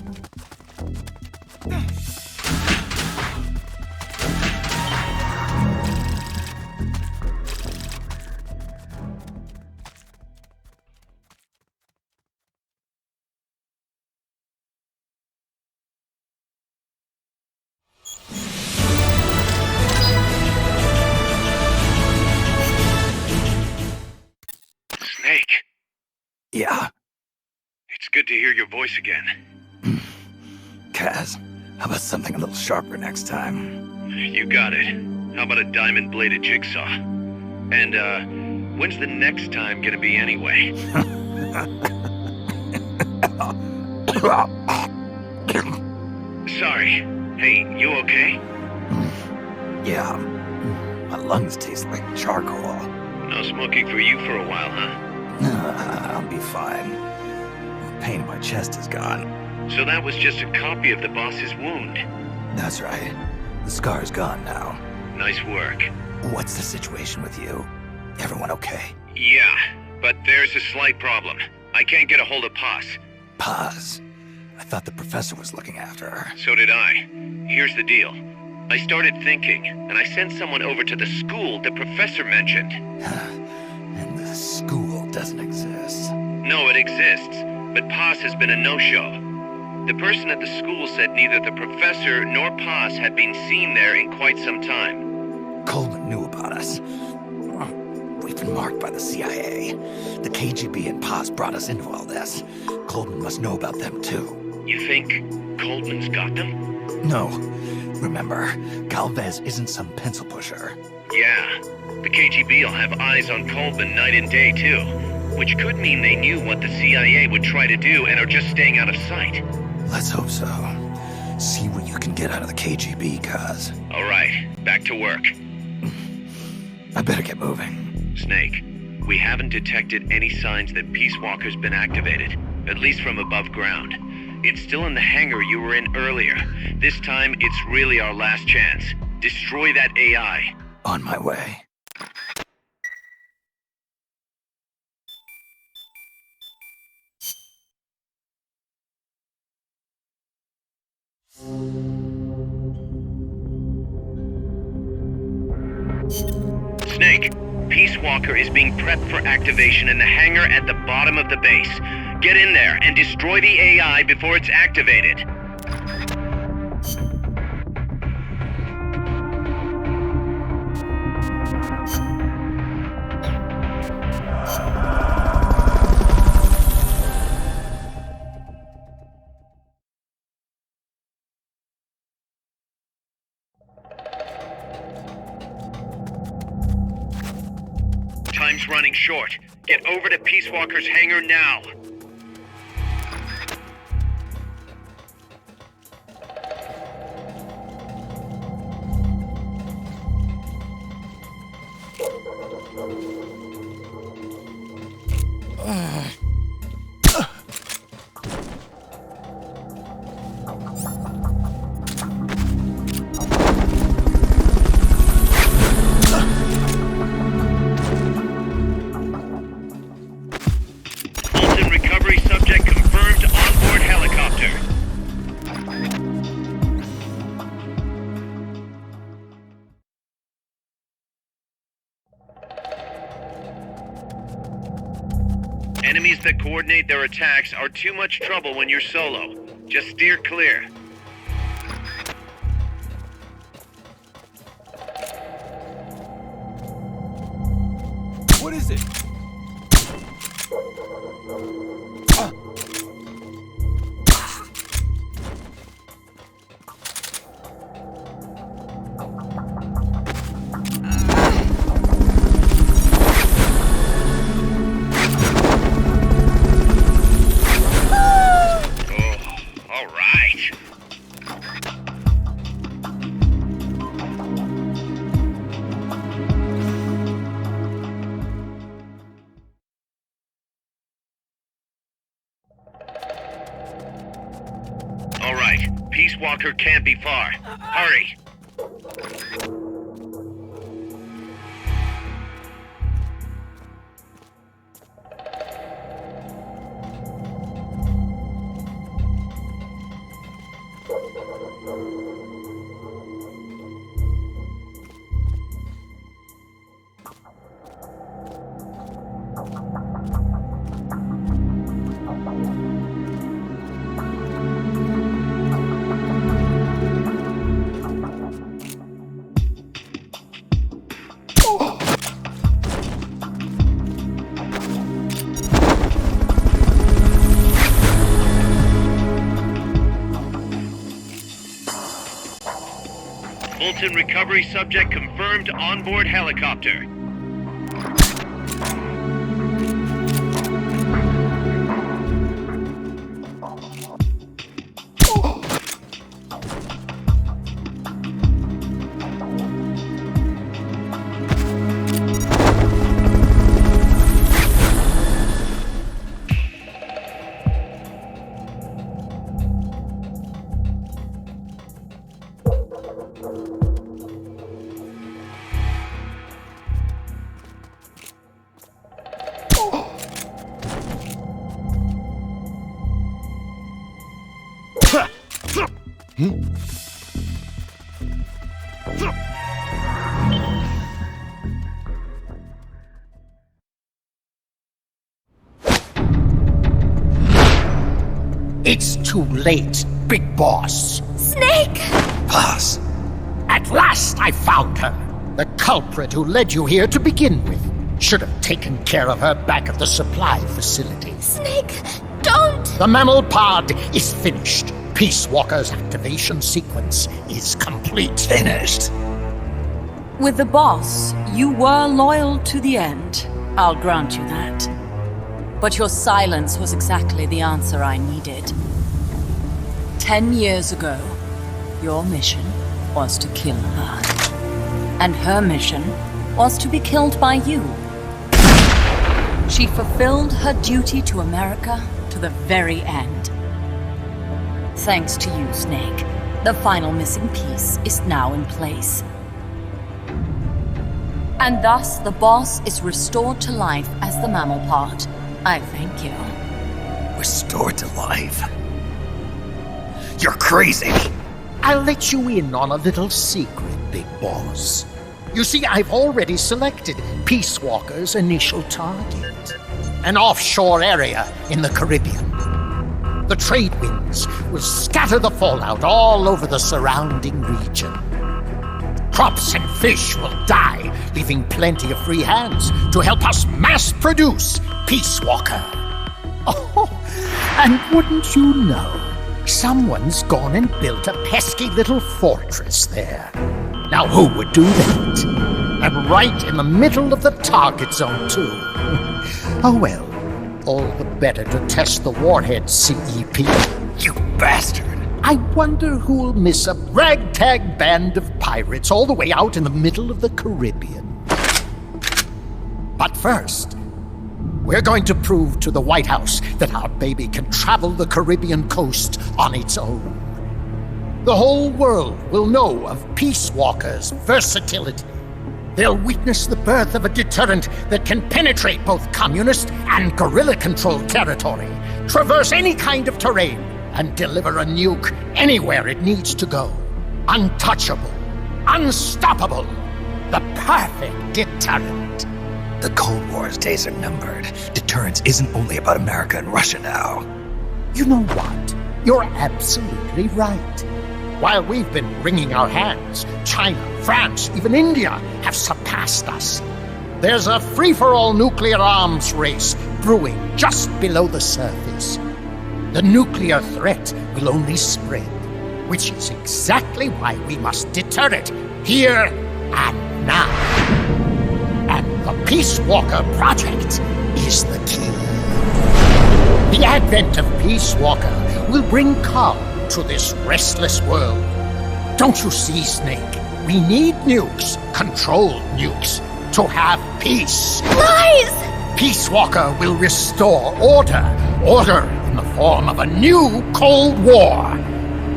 Snake, Yeah, it's good to hear your voice again. Kaz, how about something a little sharper next time? You got it. How about a diamond-bladed jigsaw? And, when's the next time gonna be anyway? Sorry. Hey, you okay? Yeah, my lungs taste like charcoal. No smoking for you for a while, huh? I'll be fine. The pain in my chest is gone. So that was just a copy of the boss's wound. That's right. The scar's gone now. Nice work. What's the situation with you? Everyone okay? Yeah, but there's a slight problem. I can't get a hold of Paz. Paz? I thought the professor was looking after her. So did I. Here's the deal. I started thinking, and I sent someone over to the school the professor mentioned. And the school doesn't exist. No, it exists, but Paz has been a no-show. The person at the school said neither the professor nor Paz had been seen there in quite some time. Coleman knew about us. We've been marked by the CIA. The KGB and Paz brought us into all this. Coleman must know about them too. You think Coleman's got them? No. Remember, Galvez isn't some pencil pusher. Yeah. The KGB will have eyes on Coleman night and day too. Which could mean they knew what the CIA would try to do and are just staying out of sight. Let's hope so. See what you can get out of the KGB, Kaz. All right, back to work. I better get moving. Snake, we haven't detected any signs that Peace Walker's been activated, at least from above ground. It's still in the hangar you were in earlier. This time, it's really our last chance. Destroy that AI. On my way. Snake, Peace Walker is being prepped for activation in the hangar at the bottom of the base. Get in there and destroy the AI before it's activated. short. Get over to Peace Walker's hangar now. Fulton recovery subject confirmed onboard helicopter. Enemies that coordinate their attacks are too much trouble when you're solo. Just steer clear. What is it? All right. All right. Peace Walker can't be far. Hurry. Fulton recovery subject confirmed onboard helicopter. It's too late, Big Boss. Snake! Boss. At last I found her. The culprit who led you here to begin with. Should have taken care of her back at the supply facility. Snake, don't! The mammal pod is finished. Peace Walker's activation sequence is complete. Finished. With the boss, you were loyal to the end. I'll grant you that. But your silence was exactly the answer I needed. 10 years ago, your mission was to kill her. And her mission was to be killed by you. She fulfilled her duty to America to the very end. Thanks to you, Snake, the final missing piece is now in place. And thus, the boss is restored to life as the mammal part. I thank you. Restored to life? You're crazy! I'll let you in on a little secret, Big Boss. You see, I've already selected Peace Walker's initial target. An offshore area in the Caribbean. The trade winds will scatter the fallout all over the surrounding region. Crops and fish will die, leaving plenty of free hands to help us mass-produce Peace Walker. Oh, and wouldn't you know, someone's gone and built a pesky little fortress there. Now who would do that? And right in the middle of the target zone, too. Oh well, all the better to test the warhead, CEP. You bastard! I wonder who'll miss a ragtag band of pirates all the way out in the middle of the Caribbean. But first, we're going to prove to the White House that our baby can travel the Caribbean coast on its own. The whole world will know of Peace Walker's versatility. They'll witness the birth of a deterrent that can penetrate both communist and guerrilla-controlled territory, traverse any kind of terrain, and deliver a nuke anywhere it needs to go. Untouchable, unstoppable, the perfect deterrent. The Cold War's days are numbered. Deterrence isn't only about America and Russia now. You know what? You're absolutely right. While we've been wringing our hands, China, France, even India have surpassed us. There's a free-for-all nuclear arms race brewing just below the surface. The nuclear threat will only spread, which is exactly why we must deter it here and now. And the Peace Walker project is the key. The advent of Peace Walker will bring calm to this restless world. Don't you see, Snake? We need nukes, controlled nukes, to have peace. Lies! Peace Walker will restore order. Order in the form of a new Cold War.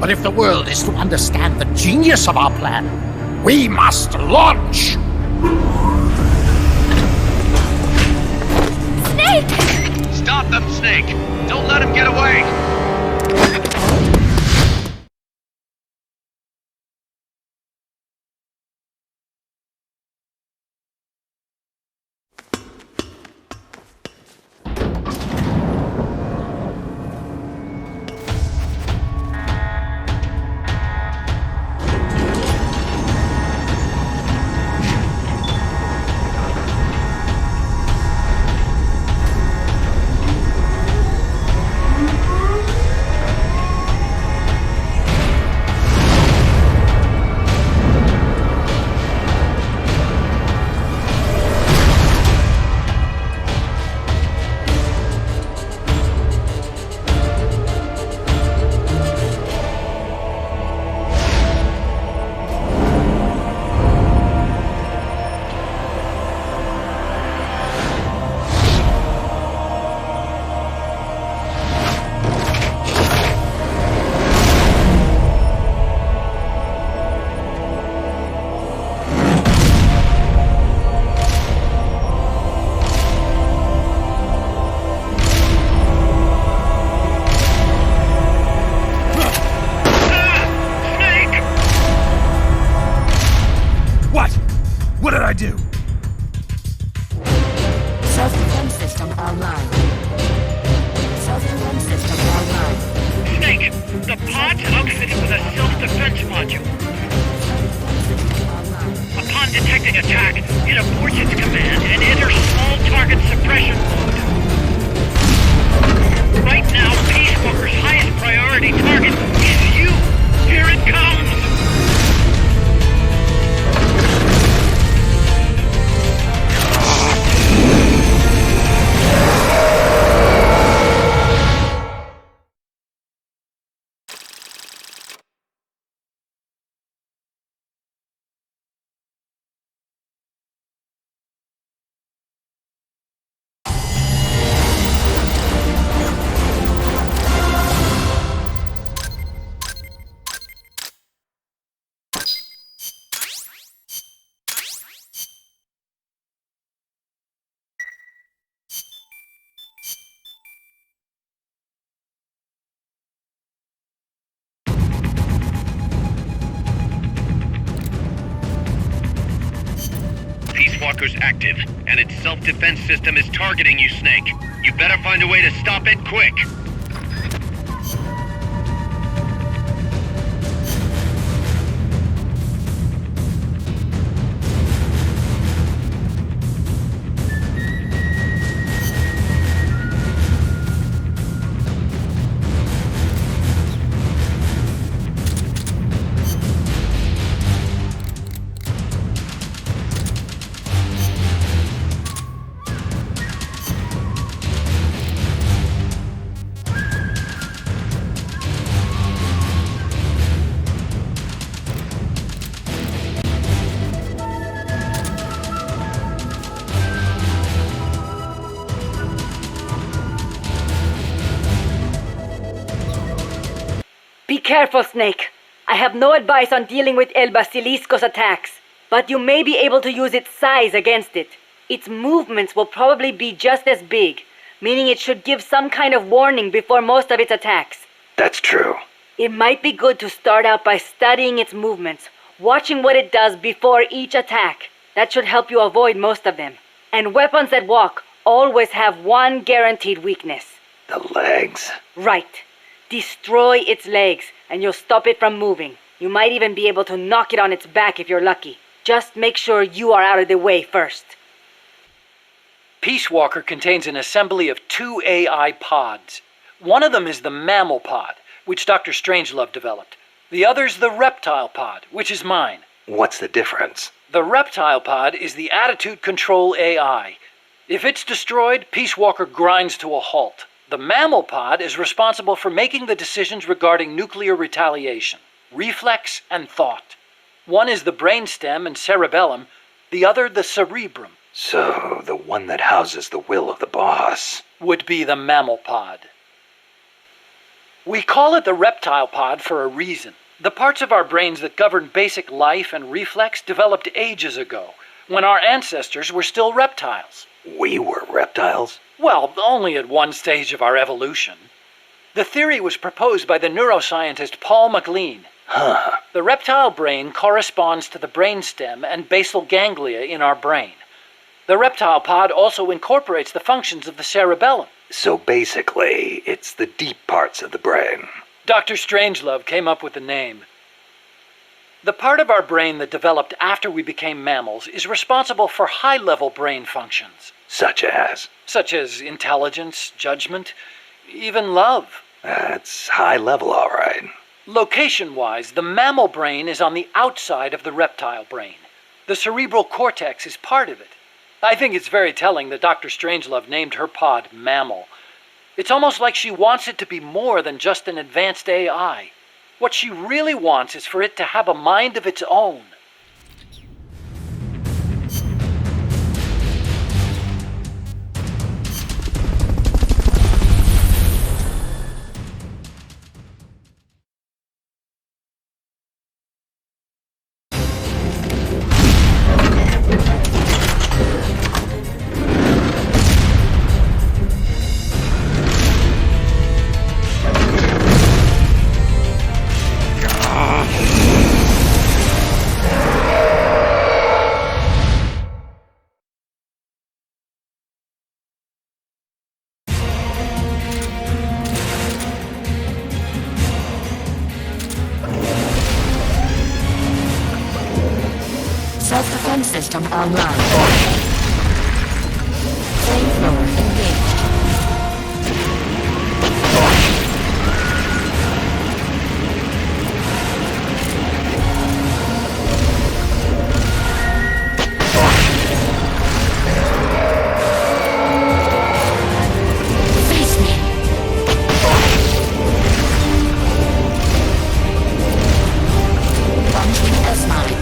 But if the world is to understand the genius of our plan, we must launch! Snake! Stop them, Snake! Don't let him get away! What did I do? Self-defense system online. Self-defense system online. Snake, the pod's outfitted with a self-defense module. Upon detecting attack, it aborts its command and enters small target suppression mode. Right now, Peace Walker's highest priority target is you! Here it comes! Peace Walker's active, and its self-defense system is targeting you, Snake. You better find a way to stop it quick. Be careful, Snake. I have no advice on dealing with El Basilisco's attacks, but you may be able to use its size against it. Its movements will probably be just as big, meaning it should give some kind of warning before most of its attacks. That's true. It might be good to start out by studying its movements, watching what it does before each attack. That should help you avoid most of them. And weapons that walk always have one guaranteed weakness. The legs. Right. Destroy its legs, and you'll stop it from moving. You might even be able to knock it on its back if you're lucky. Just make sure you are out of the way first. Peace Walker contains an assembly of 2 AI pods. One of them is the mammal pod, which Dr. Strangelove developed. The other's the reptile pod, which is mine. What's the difference? The reptile pod is the attitude control AI. If it's destroyed, Peace Walker grinds to a halt. The mammal pod is responsible for making the decisions regarding nuclear retaliation, reflex, and thought. One is the brainstem and cerebellum, the other the cerebrum. So, the one that houses the will of the boss would be the mammal pod. We call it the reptile pod for a reason. The parts of our brains that govern basic life and reflex developed ages ago, when our ancestors were still reptiles. We were reptiles? Well, only at one stage of our evolution. The theory was proposed by the neuroscientist Paul MacLean. Huh. The reptile brain corresponds to the brainstem and basal ganglia in our brain. The reptile pod also incorporates the functions of the cerebellum. So basically, it's the deep parts of the brain. Dr. Strangelove came up with the name. The part of our brain that developed after we became mammals is responsible for high-level brain functions. Such as? Such as intelligence, judgment, even love. That's high level, all right. Location-wise, the mammal brain is on the outside of the reptile brain. The cerebral cortex is part of it. I think it's very telling that Dr. Strangelove named her pod Mammal. It's almost like she wants it to be more than just an advanced AI. What she really wants is for it to have a mind of its own. Self-defense system online. Flamethrower engaged. Face me. Launching S-mine.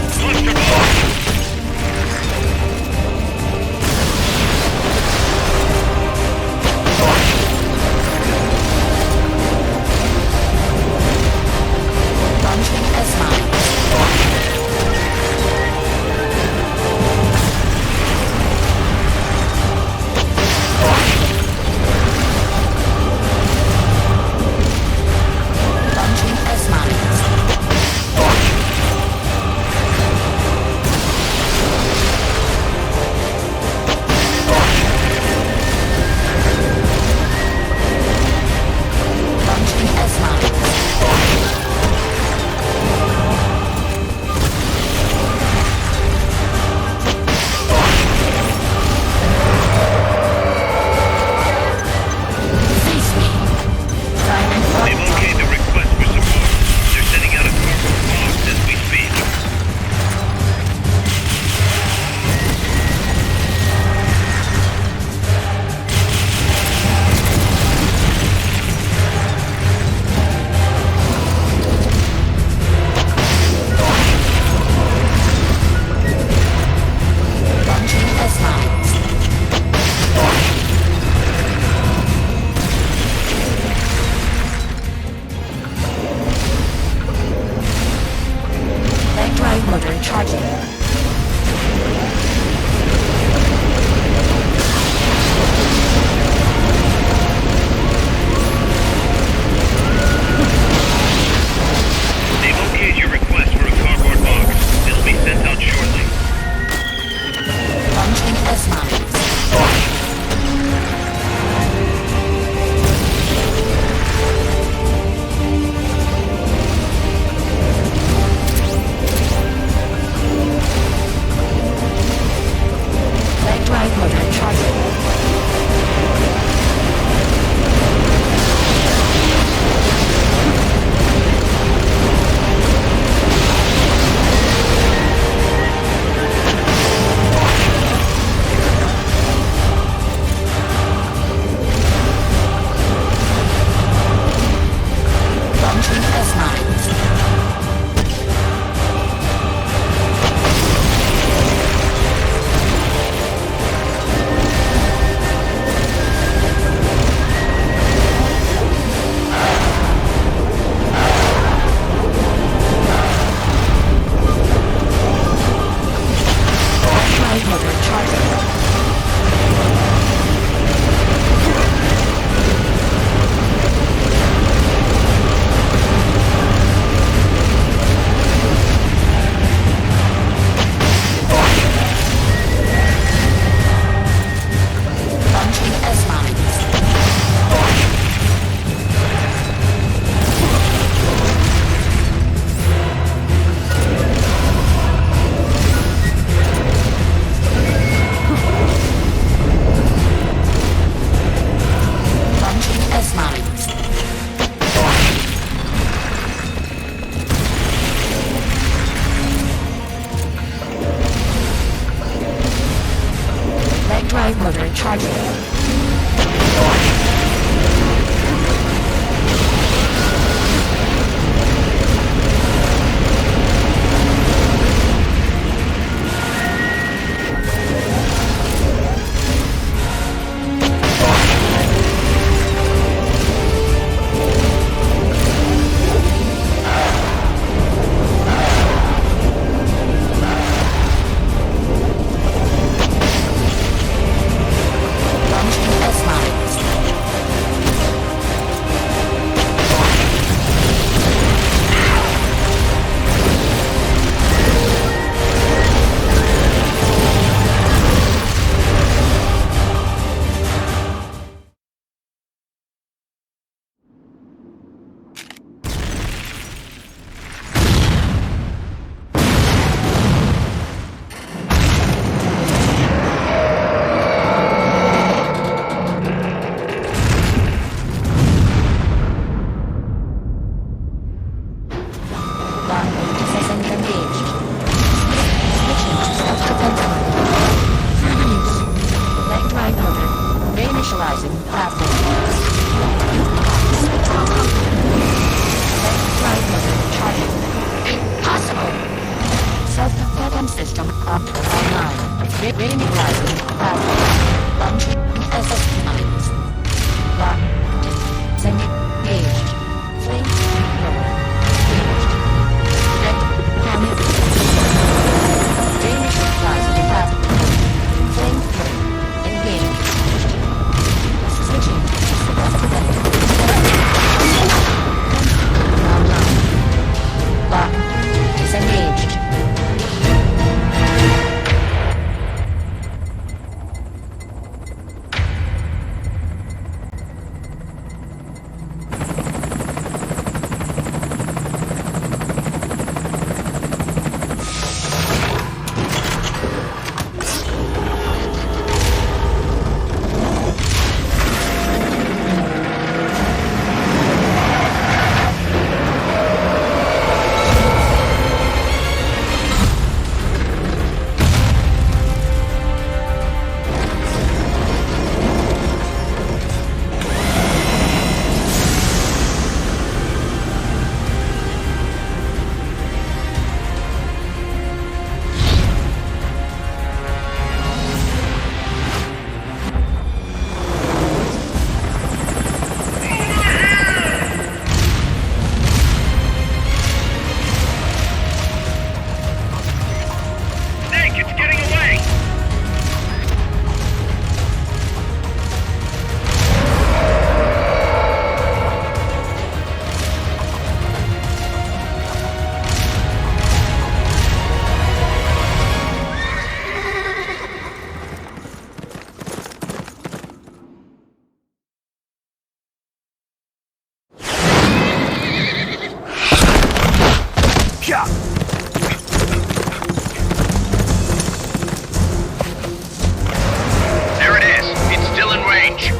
There it is. It's still in range.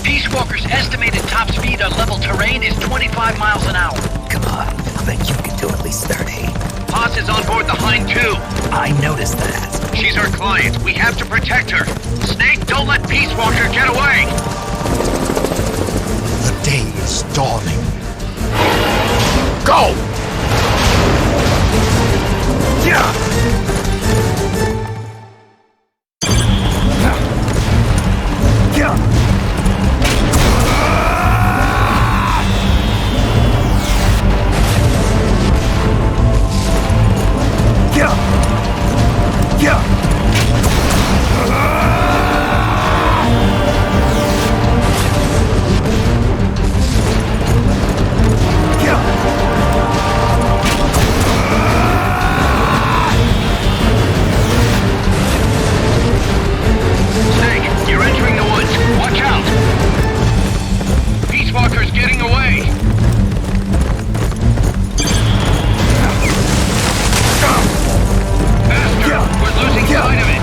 Peace Walker's estimated top speed on level terrain is 25 miles an hour. Come on, I bet you can do at least 30. Paz is on board the Hind too. I noticed that. She's our client. We have to protect her. Snake, don't let Peace Walker get away! The day is dawning. Go! Snake, you're entering the woods. Watch out! Peace Walker's getting away! Faster! We're losing sight of it!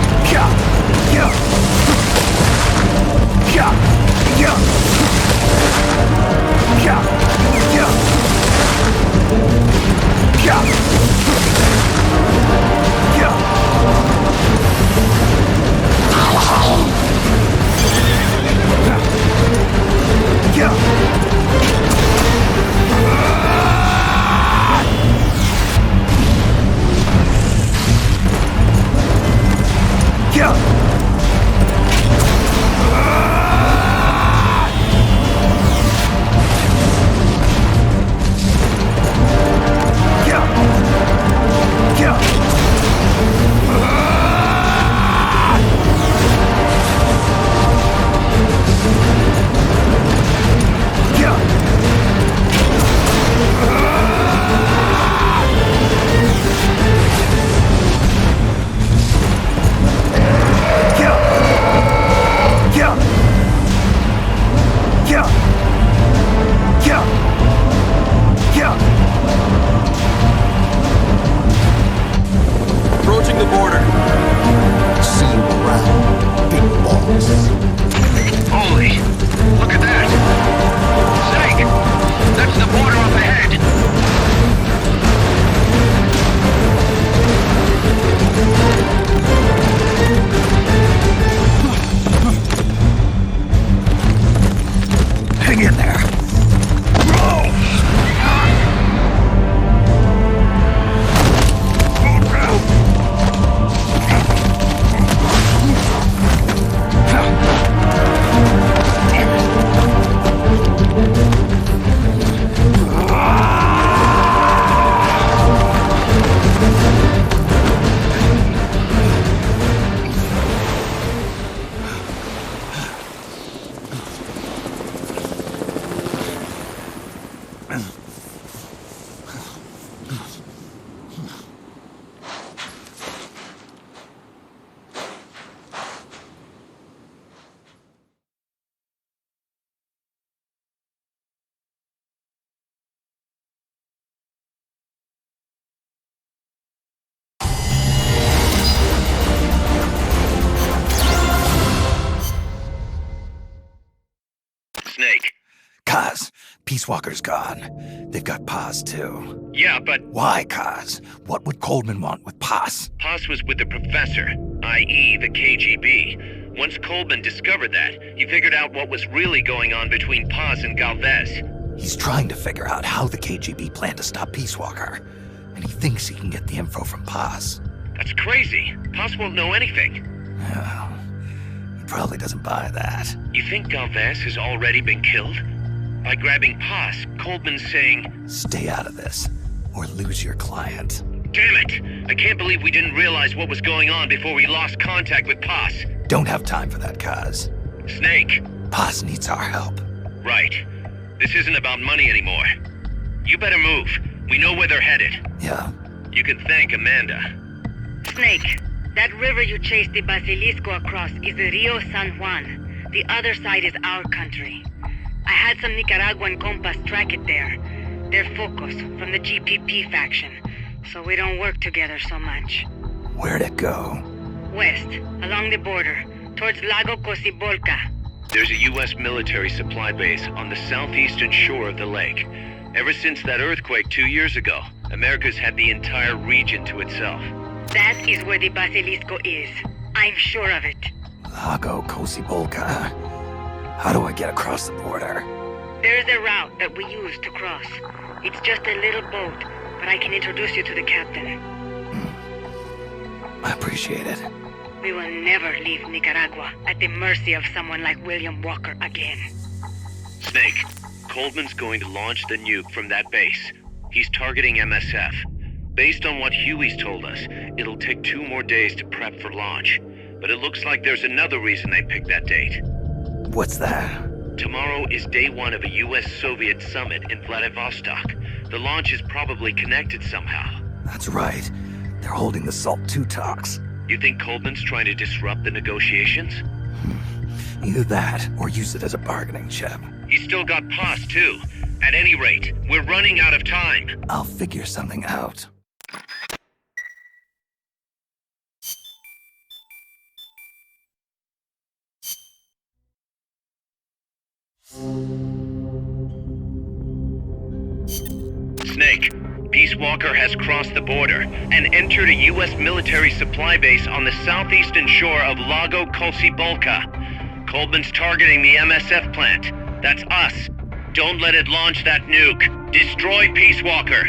Approaching the border. See you around, big boss. Holy! Look at that! Snake! That's the border up ahead! Hang in there. Snake. Kaz, Peace Walker's gone. They've got Paz, too. Yeah, but... Why, Kaz? What would Coleman want with Paz? Paz was with the professor, i.e. the KGB. Once Coleman discovered that, he figured out what was really going on between Paz and Galvez. He's trying to figure out how the KGB planned to stop Peace Walker. And he thinks he can get the info from Paz. That's crazy. Paz won't know anything. Oh, he probably doesn't buy that. You think Galvez has already been killed? By grabbing Paz, Coleman's saying... Stay out of this, or lose your client. Damn it! I can't believe we didn't realize what was going on before we lost contact with Paz. Don't have time for that, Kaz. Snake. Paz needs our help. Right. This isn't about money anymore. You better move. We know where they're headed. Yeah. You can thank Amanda. Snake, that river you chased the Basilisco across is the Rio San Juan. The other side is our country. I had some Nicaraguan compas track it there. They're focus from the GPP faction, so we don't work together so much. Where'd it go? West, along the border, towards Lago Cocibolca. There's a U.S. military supply base on the southeastern shore of the lake. Ever since that earthquake 2 years ago, America's had the entire region to itself. That is where the Basilisco is. I'm sure of it. Lago Cocibolca. How do I get across the border? There's a route that we use to cross. It's just a little boat, but I can introduce you to the captain. I appreciate it. We will never leave Nicaragua at the mercy of someone like William Walker again. Snake, Coldman's going to launch the nuke from that base. He's targeting MSF. Based on what Huey's told us, it'll take 2 more days to prep for launch. But it looks like there's another reason they picked that date. What's that? Tomorrow is day 1 of a US-Soviet summit in Vladivostok. The launch is probably connected somehow. That's right. They're holding the SALT II talks. You think Coldman's trying to disrupt the negotiations? Either that, or use it as a bargaining chip. He's still got POS, too. At any rate, we're running out of time. I'll figure something out. Snake, Peace Walker has crossed the border and entered a U.S. military supply base on the southeastern shore of Lago Cocibolca. Coldman's targeting the MSF plant. That's us. Don't let it launch that nuke. Destroy Peace Walker.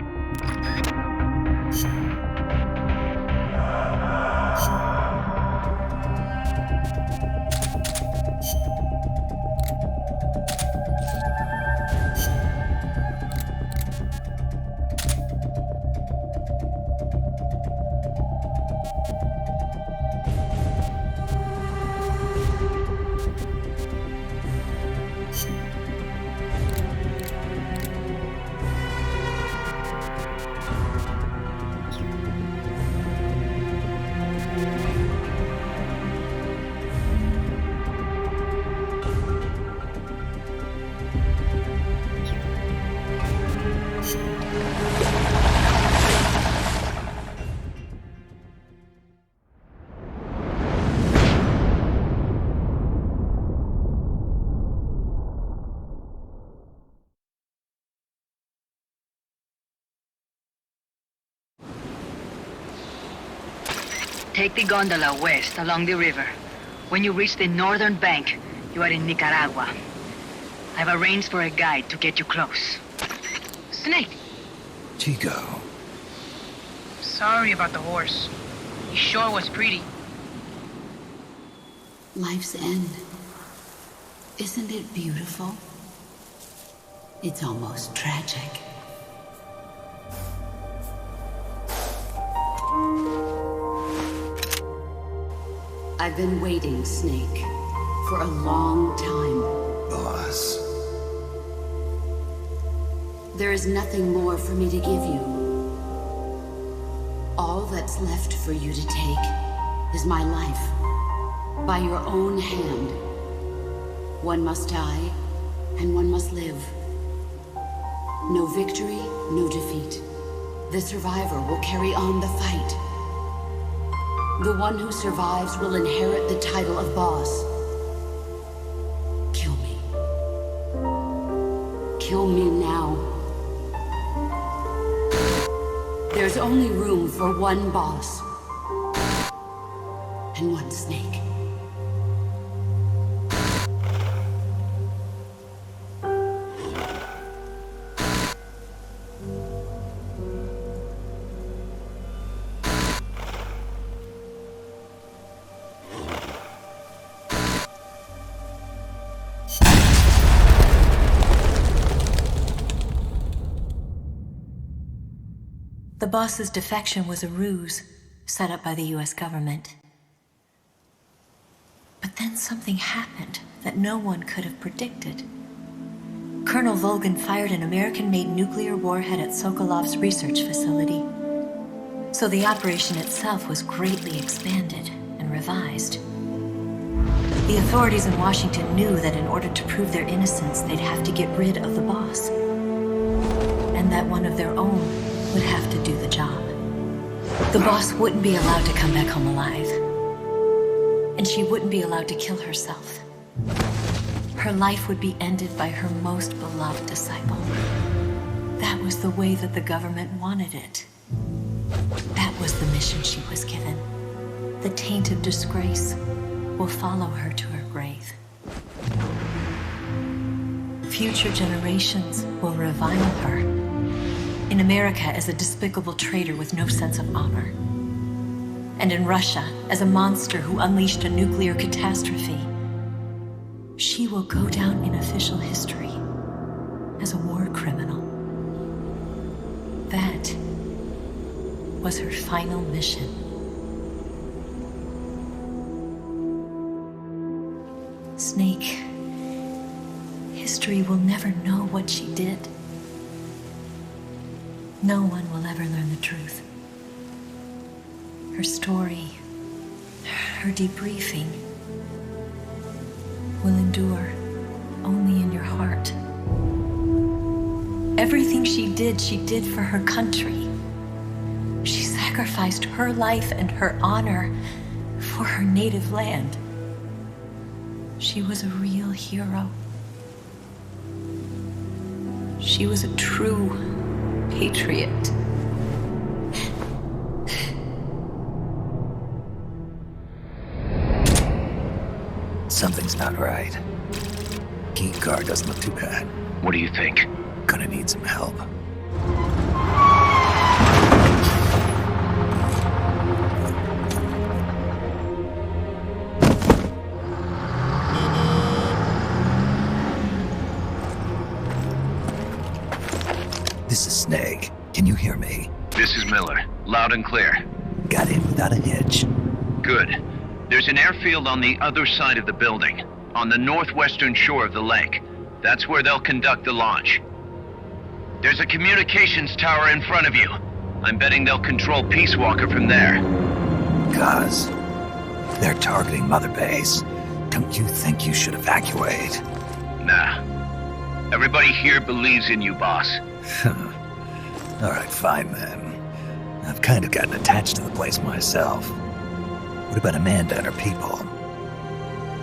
Take the gondola west along the river. When you reach the northern bank, you are in Nicaragua. I've arranged for a guide to get you close. Snake! Chico. Sorry about the horse. He sure was pretty. Life's end. Isn't it beautiful? It's almost tragic. I've been waiting, Snake, for a long time. Boss. There is nothing more for me to give you. All that's left for you to take is my life. By your own hand. One must die, and one must live. No victory, no defeat. The survivor will carry on the fight. The one who survives will inherit the title of boss. Kill me. Kill me now. There's only room for one boss. And one snake. The boss's defection was a ruse set up by the US government. But then something happened that no one could have predicted. Colonel Volgan fired an American-made nuclear warhead at Sokolov's research facility. So the operation itself was greatly expanded and revised. The authorities in Washington knew that in order to prove their innocence, they'd have to get rid of the boss. And that one of their own would have to do the job. The boss wouldn't be allowed to come back home alive. And she wouldn't be allowed to kill herself. Her life would be ended by her most beloved disciple. That was the way that the government wanted it. That was the mission she was given. The taint of disgrace will follow her to her grave. Future generations will revile her. In America as a despicable traitor with no sense of honor. And in Russia as a monster who unleashed a nuclear catastrophe. She will go down in official history as a war criminal. That was her final mission. Snake, history will never know what she did. No one will ever learn the truth. Her story, her debriefing, will endure only in your heart. Everything she did for her country. She sacrificed her life and her honor for her native land. She was a real hero. She was a true patriot. Something's not right. Key card doesn't look too bad. What do you think? Gonna need some help. This is Snake. Can you hear me? This is Miller. Loud and clear. Got in without a hitch. Good. There's an airfield on the other side of the building, on the northwestern shore of the lake. That's where they'll conduct the launch. There's a communications tower in front of you. I'm betting they'll control Peace Walker from there. Cuz they're targeting Mother Base. Don't you think you should evacuate? Nah. Everybody here believes in you, boss. Alright, fine then. I've kind of gotten attached to the place myself. What about Amanda and her people?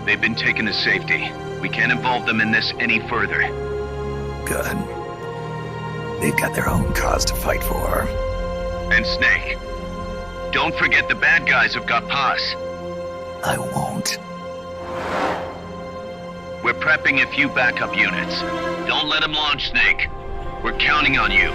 They've been taken to safety. We can't involve them in this any further. Good. They've got their own cause to fight for. And Snake. Don't forget the bad guys have got Paz. I won't. We're prepping a few backup units. Don't let them launch, Snake. We're counting on you.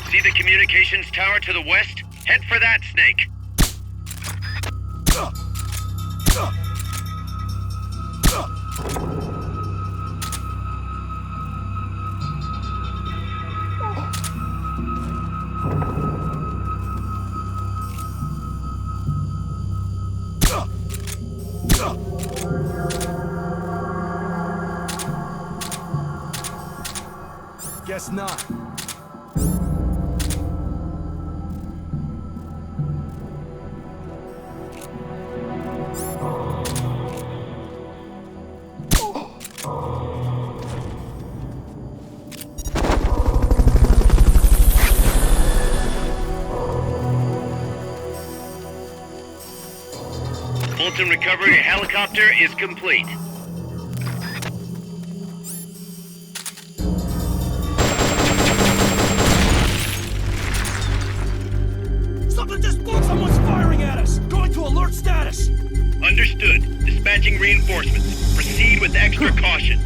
See the communications tower to the west? Head for that, Snake. Guess not. Fulton recovery helicopter is complete. Something just blew! Someone's firing at us! Going to alert status! Understood. Dispatching reinforcements. Proceed with extra caution.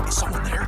Is someone there?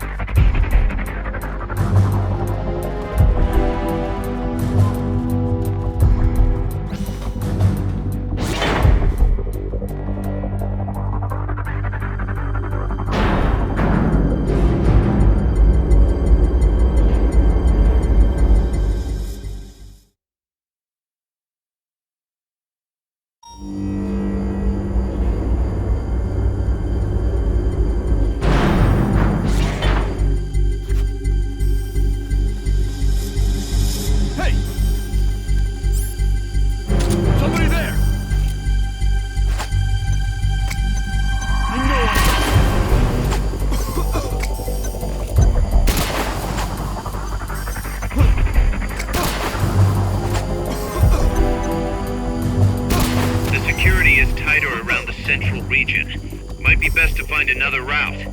Might be best to find another route.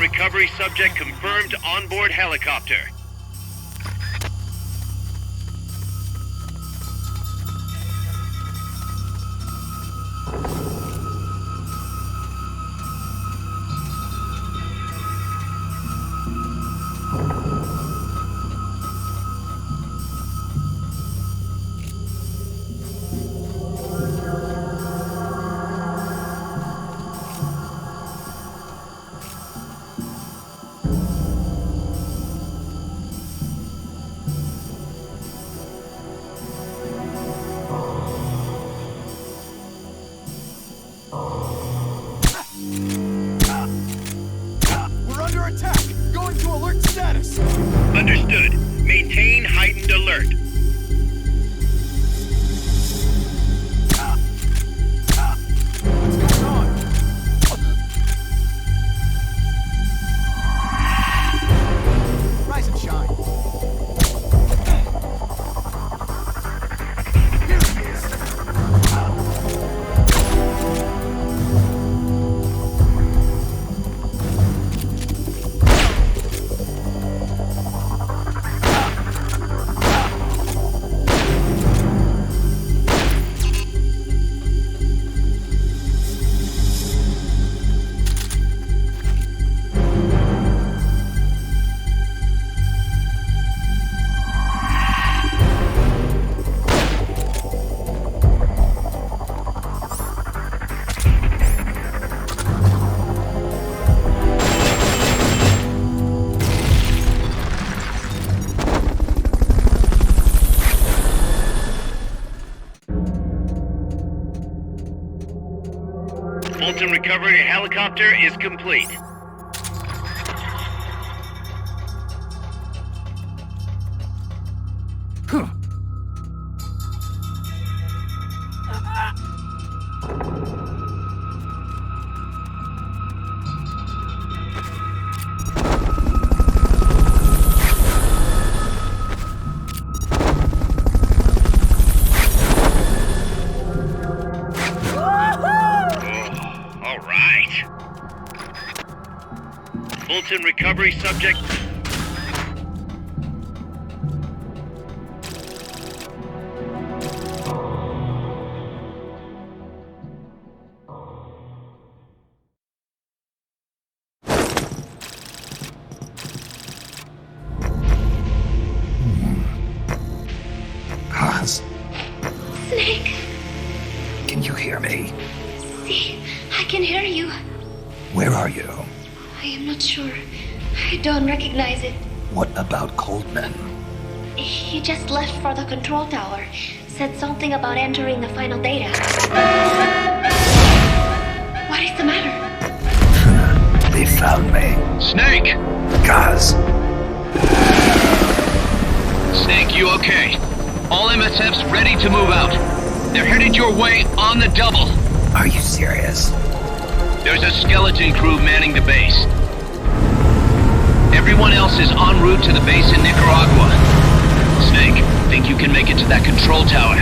Recovery subject confirmed onboard helicopter. Understood. Maintain heightened alert. What's going on? Rise and shine. Here he is. Fulton recovery helicopter is complete. Fulton recovery subject. Pause. Snake! Can you hear me? See, I can hear you. Where are you? I am not sure. I don't recognize it. What about Coldman? He just left for the control tower. Said something about entering the final data. What is the matter? They found me. Snake! Guys. Snake, you okay? All MSFs ready to move out. They're headed your way on the double. Are you serious? There's a skeleton crew manning the base. Everyone else is en route to the base in Nicaragua. Snake, think you can make it to that control tower?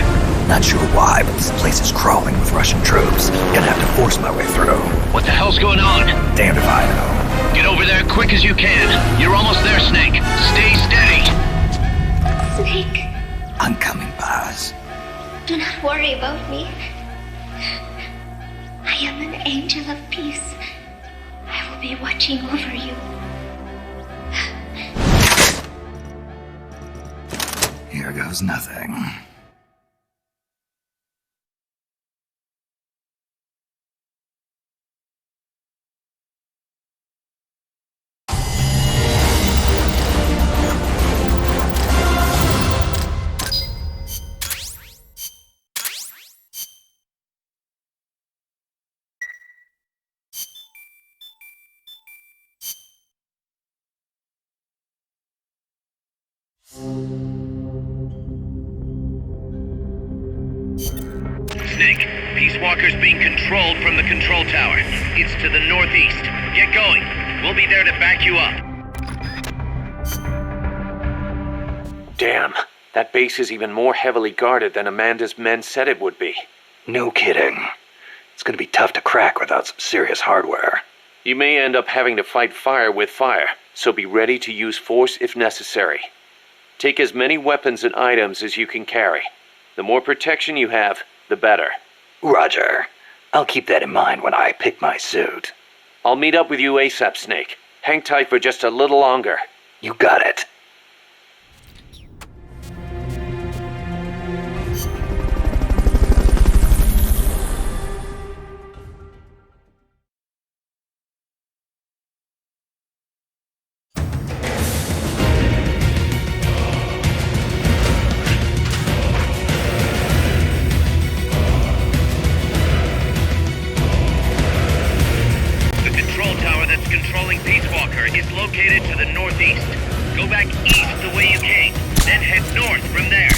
Not sure why, but this place is crawling with Russian troops. Gonna have to force my way through. What the hell's going on? Damned if I know. Get over there quick as you can. You're almost there, Snake. Stay Here goes nothing. Snake, Peace Walker's being controlled from the control tower. It's to the northeast. Get going. We'll be there to back you up. Damn, that base is even more heavily guarded than Amanda's men said it would be. No kidding. It's gonna be tough to crack without some serious hardware. You may end up having to fight fire with fire, so be ready to use force if necessary. Take as many weapons and items as you can carry. The more protection you have, the better. Roger. I'll keep that in mind when I pick my suit. I'll meet up with you ASAP, Snake. Hang tight for just a little longer. You got it. Controlling Peace Walker is located to the northeast. Go back east the way you came, then head north from there.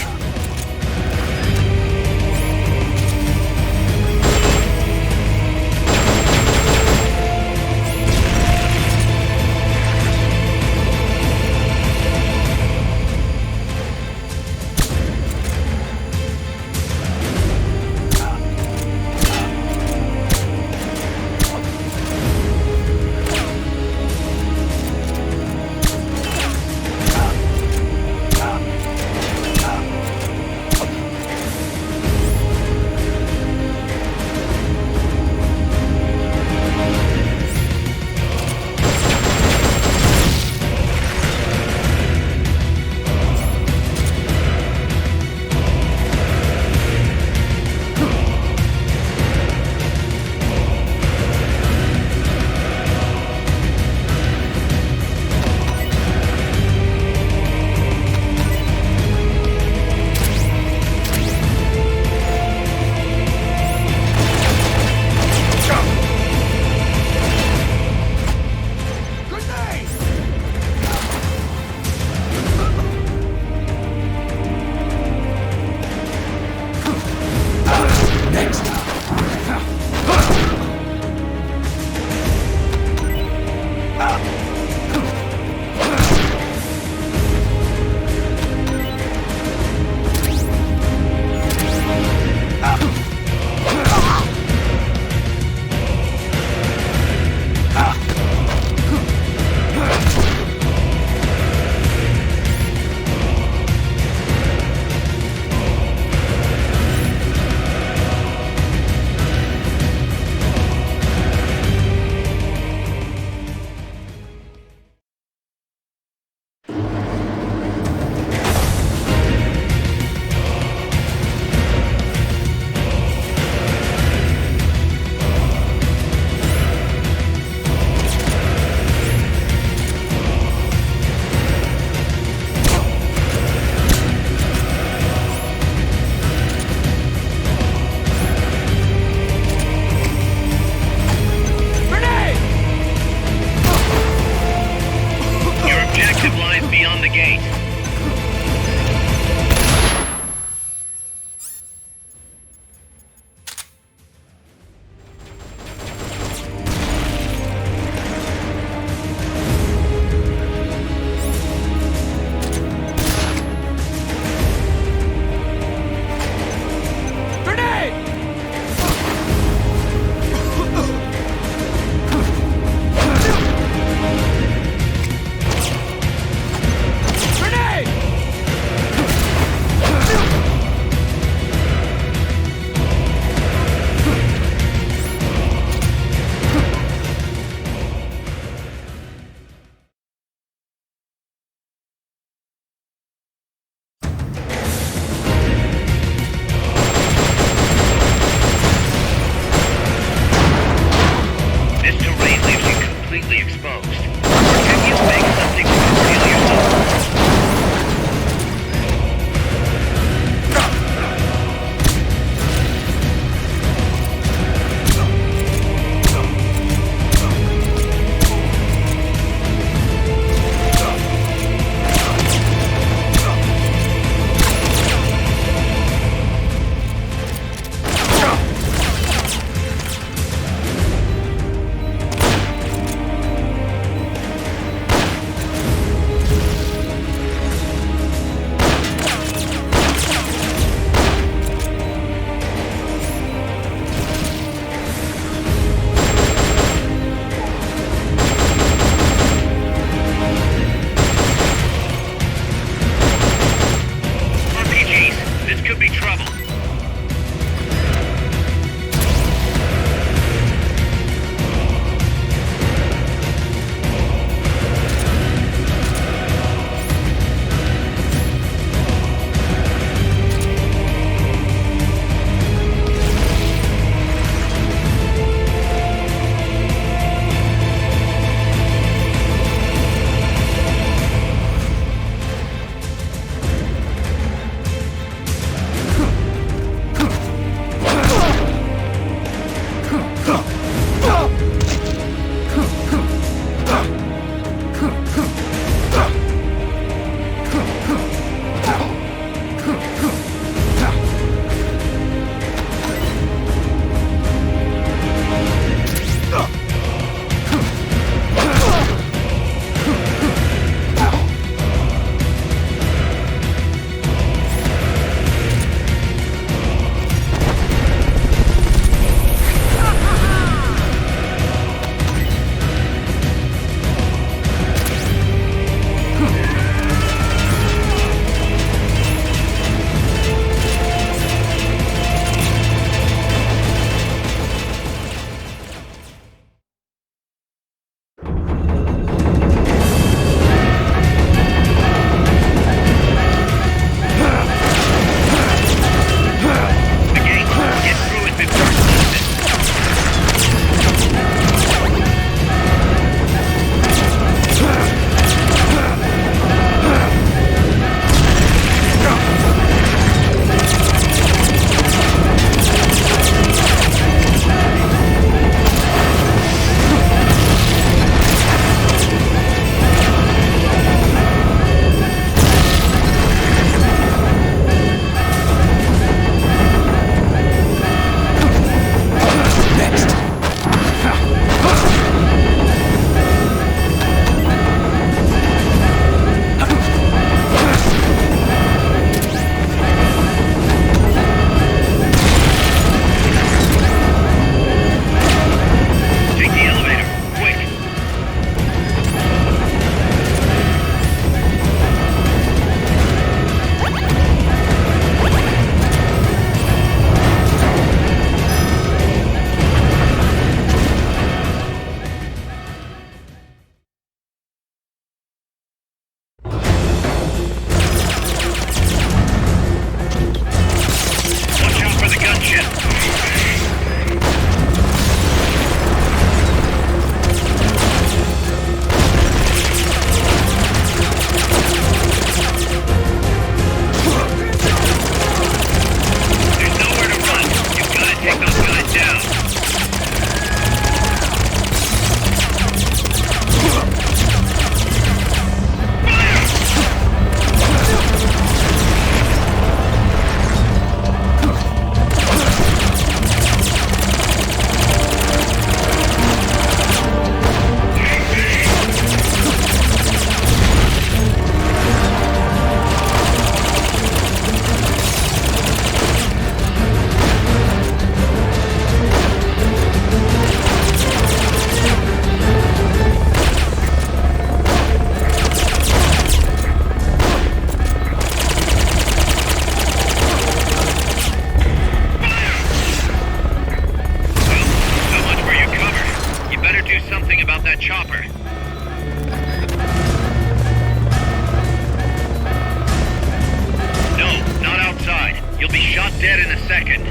dead in a second.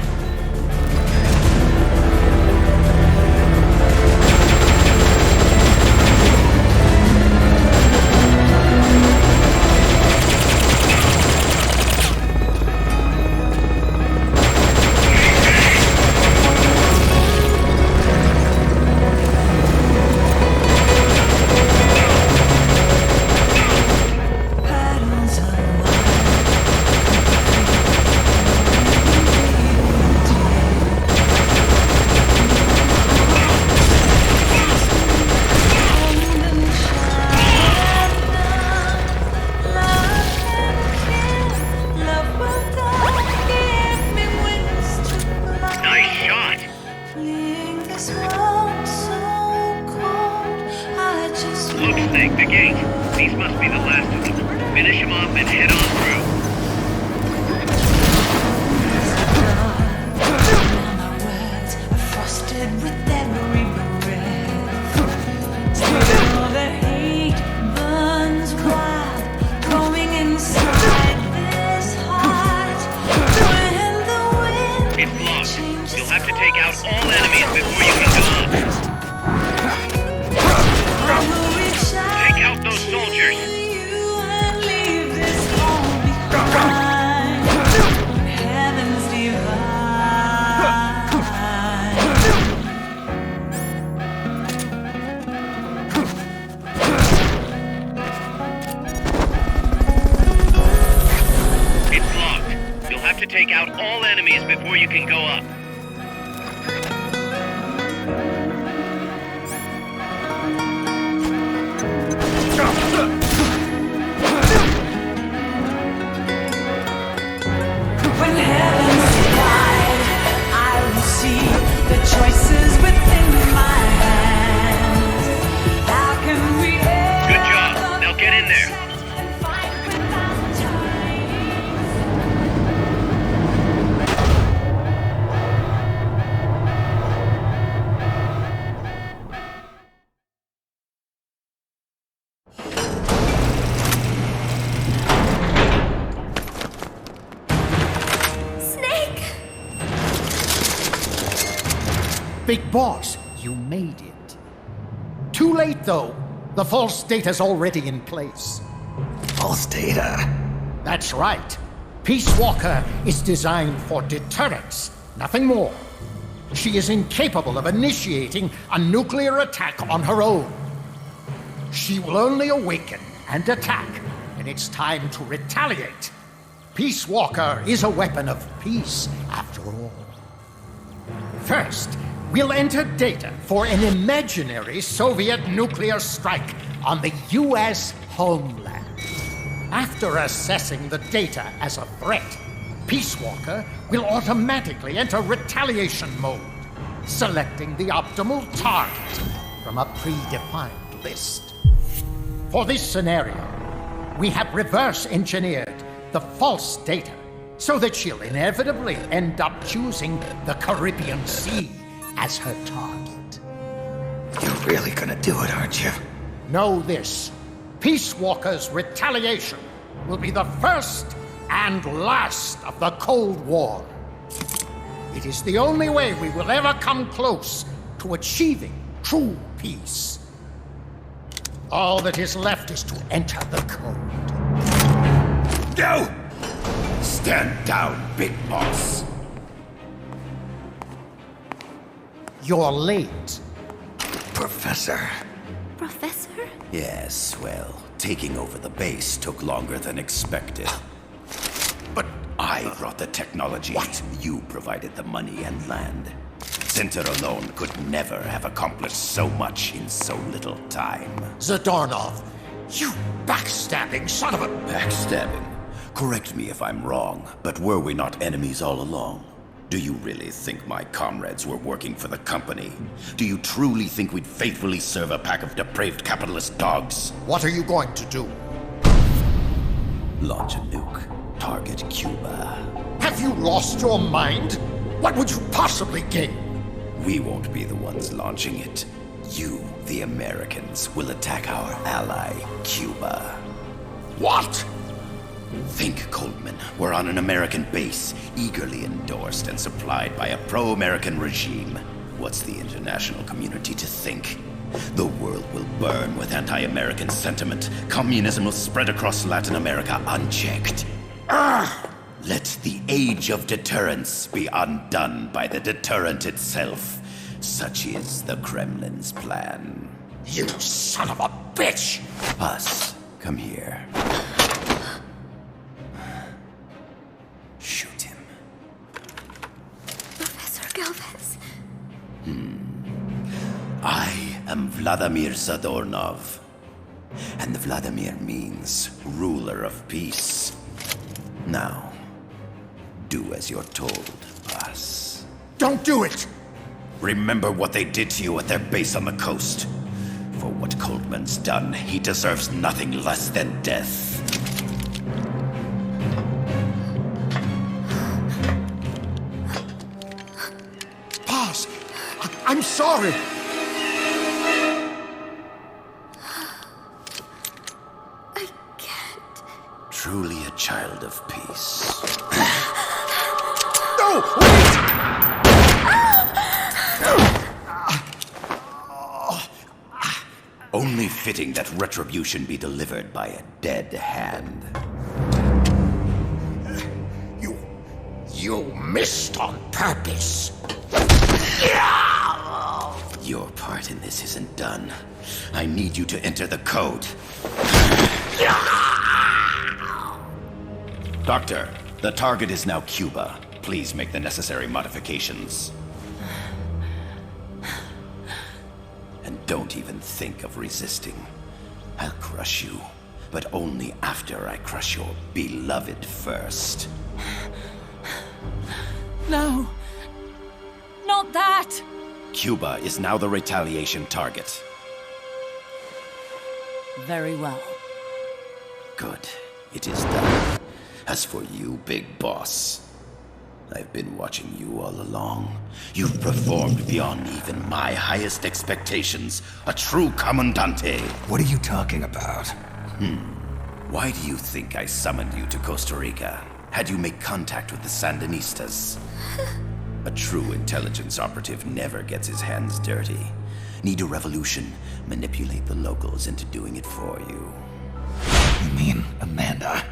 Take out all enemies before you can go up. When heaven's wide, I will see the choices within my hands. How can we ever... Good job. Now get in there. Big boss, you made it. Too late, though. The false data's already in place. False data? That's right. Peace Walker is designed for deterrence, nothing more. She is incapable of initiating a nuclear attack on her own. She will only awaken and attack when it's time to retaliate. Peace Walker is a weapon of peace, after all. First, we'll enter data for an imaginary Soviet nuclear strike on the U.S. homeland. After assessing the data as a threat, Peace Walker will automatically enter retaliation mode, selecting the optimal target from a predefined list. For this scenario, we have reverse engineered the false data so that she'll inevitably end up choosing the Caribbean Sea as her target. You're really gonna do it, aren't you? Know this. Peace Walker's retaliation will be the first and last of the Cold War. It is the only way we will ever come close to achieving true peace. All that is left is to enter the code. Go! Stand down, Big Boss. You're late. Professor. Professor? Yes, well, taking over the base took longer than expected. But I brought the technology. What? You provided the money and land. Center alone could never have accomplished so much in so little time. Zadornov, you backstabbing son of a... Backstabbing? Correct me if I'm wrong, but were we not enemies all along? Do you really think my comrades were working for the company? Do you truly think we'd faithfully serve a pack of depraved capitalist dogs? What are you going to do? Launch a nuke. Target Cuba. Have you lost your mind? What would you possibly gain? We won't be the ones launching it. You, the Americans, will attack our ally, Cuba. What? Think, Coldman, we're on an American base, eagerly endorsed and supplied by a pro-American regime. What's the international community to think? The world will burn with anti-American sentiment. Communism will spread across Latin America unchecked. Let the age of deterrence be undone by the deterrent itself. Such is the Kremlin's plan. You son of a bitch! Us, come here. Shoot him. Professor Galvez. I am Vladimir Zadornov. And Vladimir means ruler of peace. Now, do as you're told, boss. Don't do it! Remember what they did to you at their base on the coast. For what Coldman's done, he deserves nothing less than death. Boss, I'm sorry. Truly a child of peace. No! Wait! Only fitting that retribution be delivered by a dead hand. You missed on purpose. Your part in this isn't done. I need you to enter the code. Doctor, the target is now Cuba. Please make the necessary modifications. And don't even think of resisting. I'll crush you, but only after I crush your beloved first. No. Not that. Cuba is now the retaliation target. Very well. Good. It is done. As for you, Big Boss, I've been watching you all along. You've performed beyond even my highest expectations. A true Commandante. What are you talking about? Why do you think I summoned you to Costa Rica? Had you make contact with the Sandinistas? A true intelligence operative never gets his hands dirty. Need a revolution? Manipulate the locals into doing it for you. You mean Amanda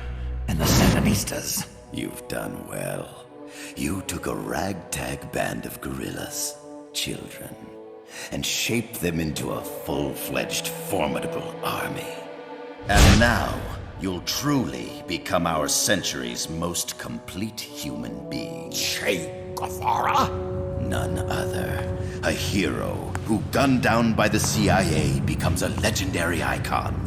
and the Sandinistas? You've done well. You took a ragtag band of guerrillas, children, and shaped them into a full-fledged, formidable army. And now, you'll truly become our century's most complete human being. Che Guevara? None other. A hero who, gunned down by the CIA, becomes a legendary icon.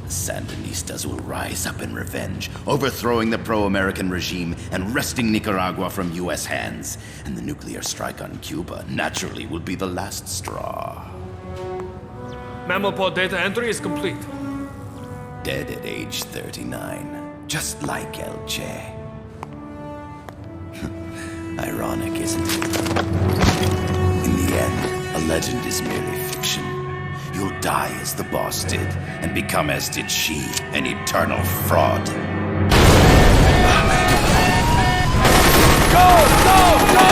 The Sandinistas will rise up in revenge, overthrowing the pro-American regime and wresting Nicaragua from U.S. hands. And the nuclear strike on Cuba naturally will be the last straw. Mammopod data entry is complete. Dead at age 39, just like El Che. Ironic, isn't it? In the end, a legend is merely fiction. You'll die as the boss did, and become as did she, an eternal fraud. Go! Go! Go!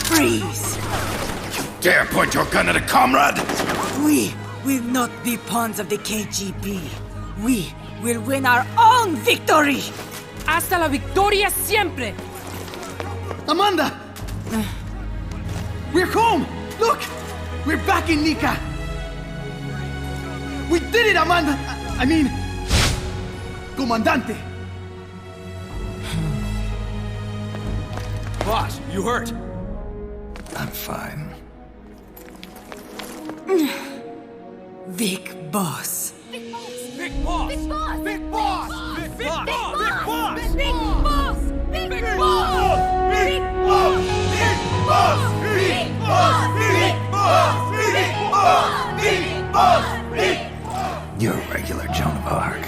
Freeze! You dare point your gun at a comrade? We will not be pawns of the KGB. We will win our own victory! Hasta la victoria siempre! Amanda! We're home! Look! We're back in Nica! We did it, Amanda! I mean... Comandante! Boss, you hurt? I'm fine. Big Boss. Big Boss! Big Boss! Big Boss! Big Boss! Big Boss! Big Boss! Big Big Boss! Big Boss! Big Boss! Big Boss! Big Boss! Big Boss! Big Boss! Big Boss! You're a regular Joan of Arc.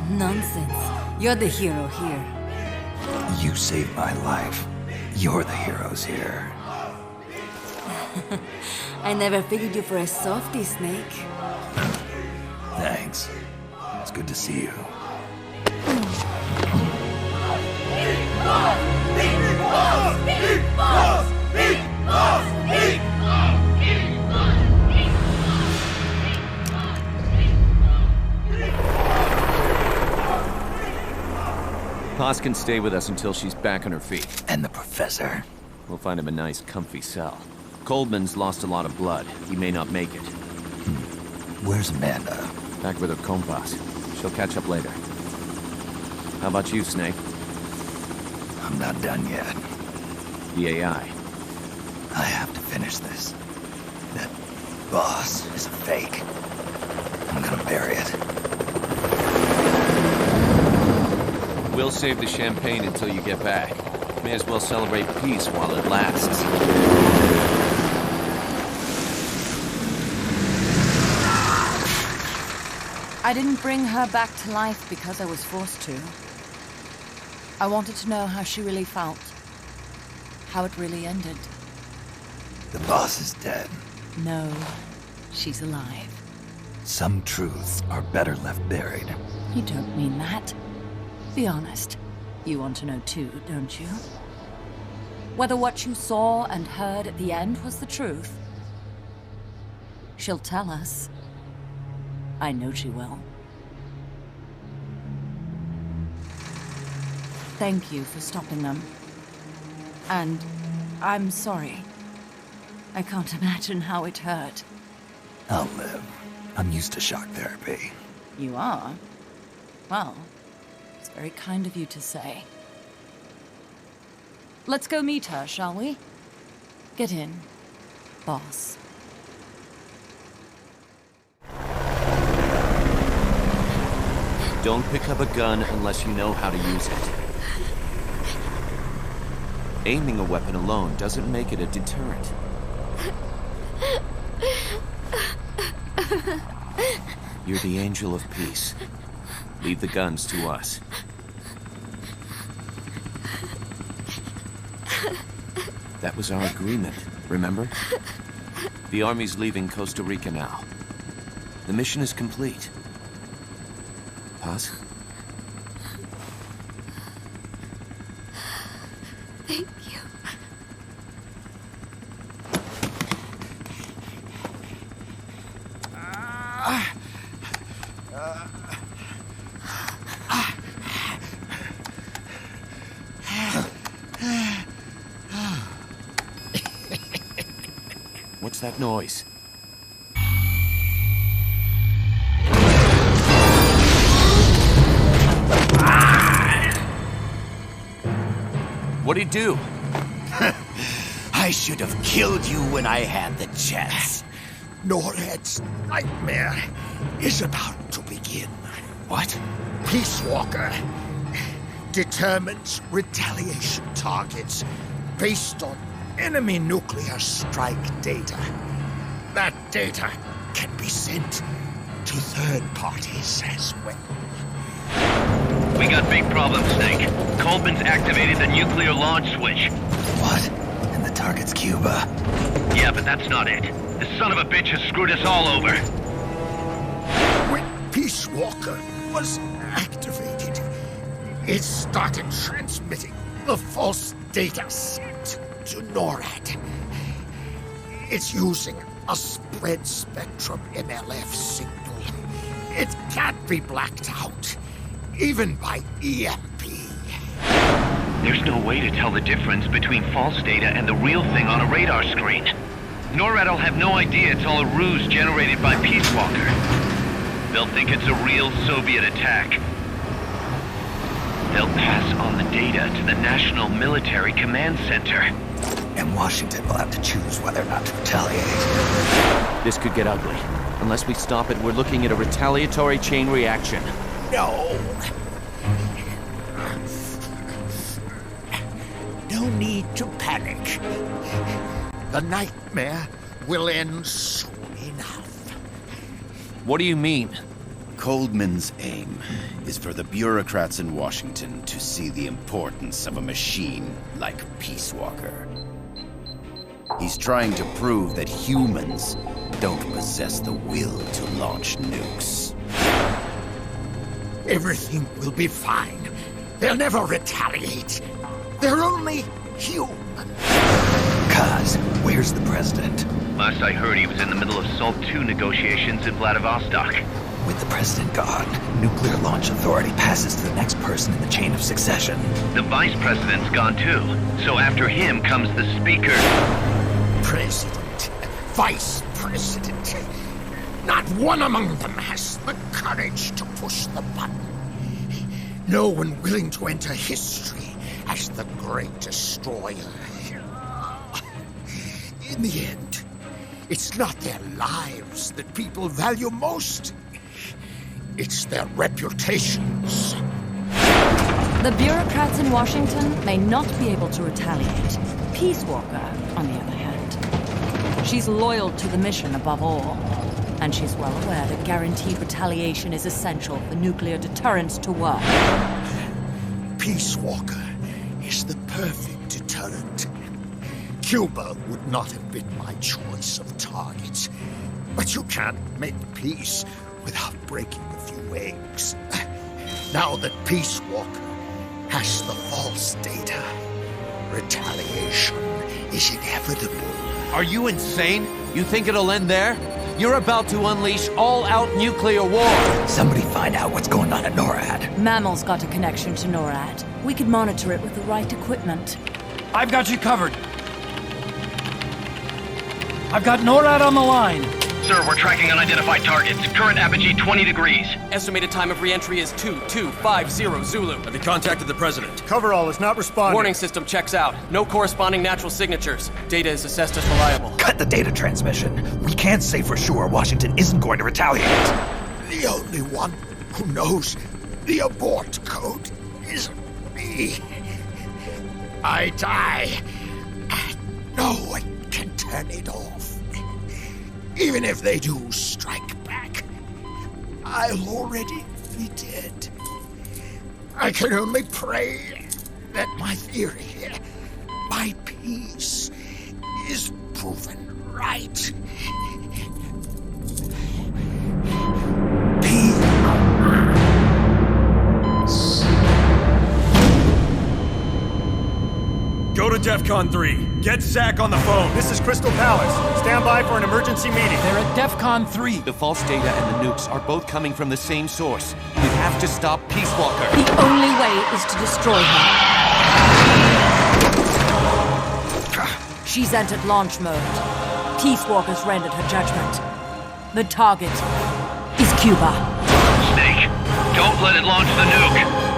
Nonsense. You're the hero here. You saved my life. You're the heroes here. I never figured you for a softie, Snake. Thanks. It's good to see you. Paz can stay with us until she's back on her feet. And the professor? We'll find him a nice, comfy cell. Coldman's lost a lot of blood. He may not make it. Where's Amanda? Back with her compas. She'll catch up later. How about you, Snake? I'm not done yet. The AI. I have to finish this. That boss is a fake. I'm gonna bury it. We'll save the champagne until you get back. May as well celebrate peace while it lasts. I didn't bring her back to life because I was forced to. I wanted to know how she really felt. How it really ended. The boss is dead. No, she's alive. Some truths are better left buried. You don't mean that. Be honest. You want to know too, don't you? Whether what you saw and heard at the end was the truth. She'll tell us. I know she will. Thank you for stopping them. And I'm sorry. I can't imagine how it hurt. I'll live. I'm used to shock therapy. You are? Well, it's very kind of you to say. Let's go meet her, shall we? Get in, boss. Don't pick up a gun unless you know how to use it. Aiming a weapon alone doesn't make it a deterrent. You're the angel of peace. Leave the guns to us. That was our agreement, remember? The army's leaving Costa Rica now. The mission is complete. Paz? Thank you. What's that noise? What'd he do? I should have killed you when I had the chance. Norhead's nightmare is about to begin. What? Peace Walker determines retaliation targets based on enemy nuclear strike data. That data can be sent to third parties as well. We got big problems, Snake. Coldman's activated the nuclear launch switch. What? And the target's Cuba. Yeah, but that's not it. The son of a bitch has screwed us all over. When Peace Walker was activated, it started transmitting the false data sent to NORAD. It's using a spread spectrum MLF signal. It can't be blacked out, even by EMP. There's no way to tell the difference between false data and the real thing on a radar screen. NORAD'll have no idea it's all a ruse generated by Peace Walker. They'll think it's a real Soviet attack. They'll pass on the data to the National Military Command Center. And Washington will have to choose whether or not to retaliate. This could get ugly. Unless we stop it, we're looking at a retaliatory chain reaction. No. No need to panic. The nightmare will end soon enough. What do you mean? Coldman's aim is for the bureaucrats in Washington to see the importance of a machine like Peace Walker. He's trying to prove that humans don't possess the will to launch nukes. Everything will be fine. They'll never retaliate. They're only human. Kaz, where's the president? Last I heard, he was in the middle of SALT II negotiations in Vladivostok. With the president gone, Nuclear Launch Authority passes to the next person in the chain of succession. The vice president's gone too. So after him comes the speaker. President, vice president. Not one among them has the courage to push the button. No one willing to enter history as the great destroyer. In the end, it's not their lives that people value most. It's their reputations. The bureaucrats in Washington may not be able to retaliate. Peace Walker, on the other hand. She's loyal to the mission above all. And she's well aware that guaranteed retaliation is essential for nuclear deterrence to work. Peace Walker is the perfect deterrent. Cuba would not have been my choice of targets. But you can't make peace without breaking a few eggs. Now that Peace Walker has the false data, retaliation is inevitable. Are you insane? You think it'll end there? You're about to unleash all-out nuclear war! Somebody find out what's going on at NORAD. Mammal's got a connection to NORAD. We could monitor it with the right equipment. I've got you covered. I've got NORAD on the line. Sir, we're tracking unidentified targets. Current apogee 20 degrees. Estimated time of re-entry is 2250 Zulu. Have they contacted the president? Coverall is not responding. Warning system checks out. No corresponding natural signatures. Data is assessed as reliable. Cut the data transmission. We can't say for sure Washington isn't going to retaliate. The only one who knows the abort code is me. I die, and no one can turn it off. Even if they do strike back, I'll already be dead. I can only pray that my theory, my peace, is proven right. Go to DEFCON 3. Get Zach on the phone. This is Crystal Palace. Stand by for an emergency meeting. They're at DEFCON 3. The false data and the nukes are both coming from the same source. We have to stop Peace Walker. The only way is to destroy her. She's entered launch mode. Peace Walker's rendered her judgment. The target is Cuba. Snake, don't let it launch the nuke.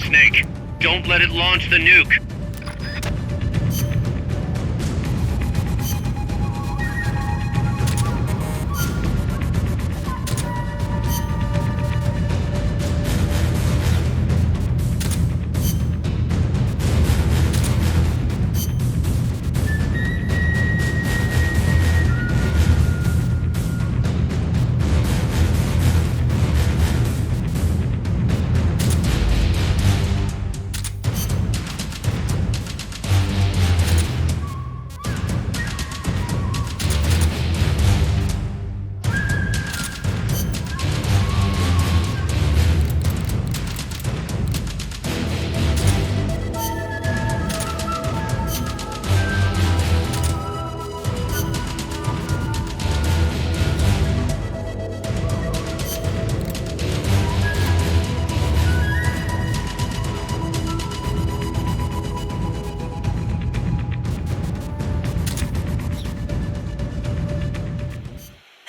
Snake, don't let it launch the nuke.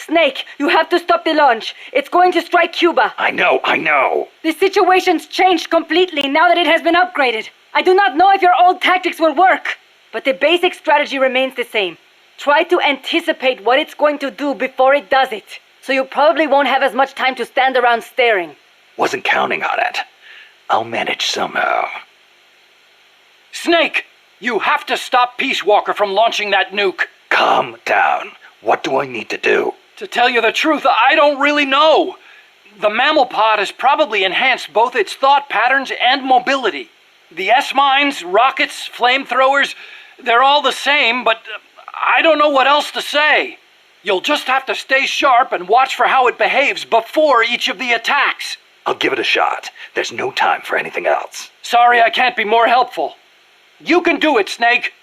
Snake, you have to stop the launch. It's going to strike Cuba. I know. The situation's changed completely now that it has been upgraded. I do not know if your old tactics will work, but the basic strategy remains the same. Try to anticipate what it's going to do before it does it, so you probably won't have as much time to stand around staring. Wasn't counting on it. I'll manage somehow. Snake! You have to stop Peace Walker from launching that nuke. Calm down. What do I need to do? To tell you the truth, I don't really know. The mammal pod has probably enhanced both its thought patterns and mobility. The S-mines, rockets, flamethrowers, they're all the same, but I don't know what else to say. You'll just have to stay sharp and watch for how it behaves before each of the attacks. I'll give it a shot. There's no time for anything else. Sorry I can't be more helpful. You can do it, Snake.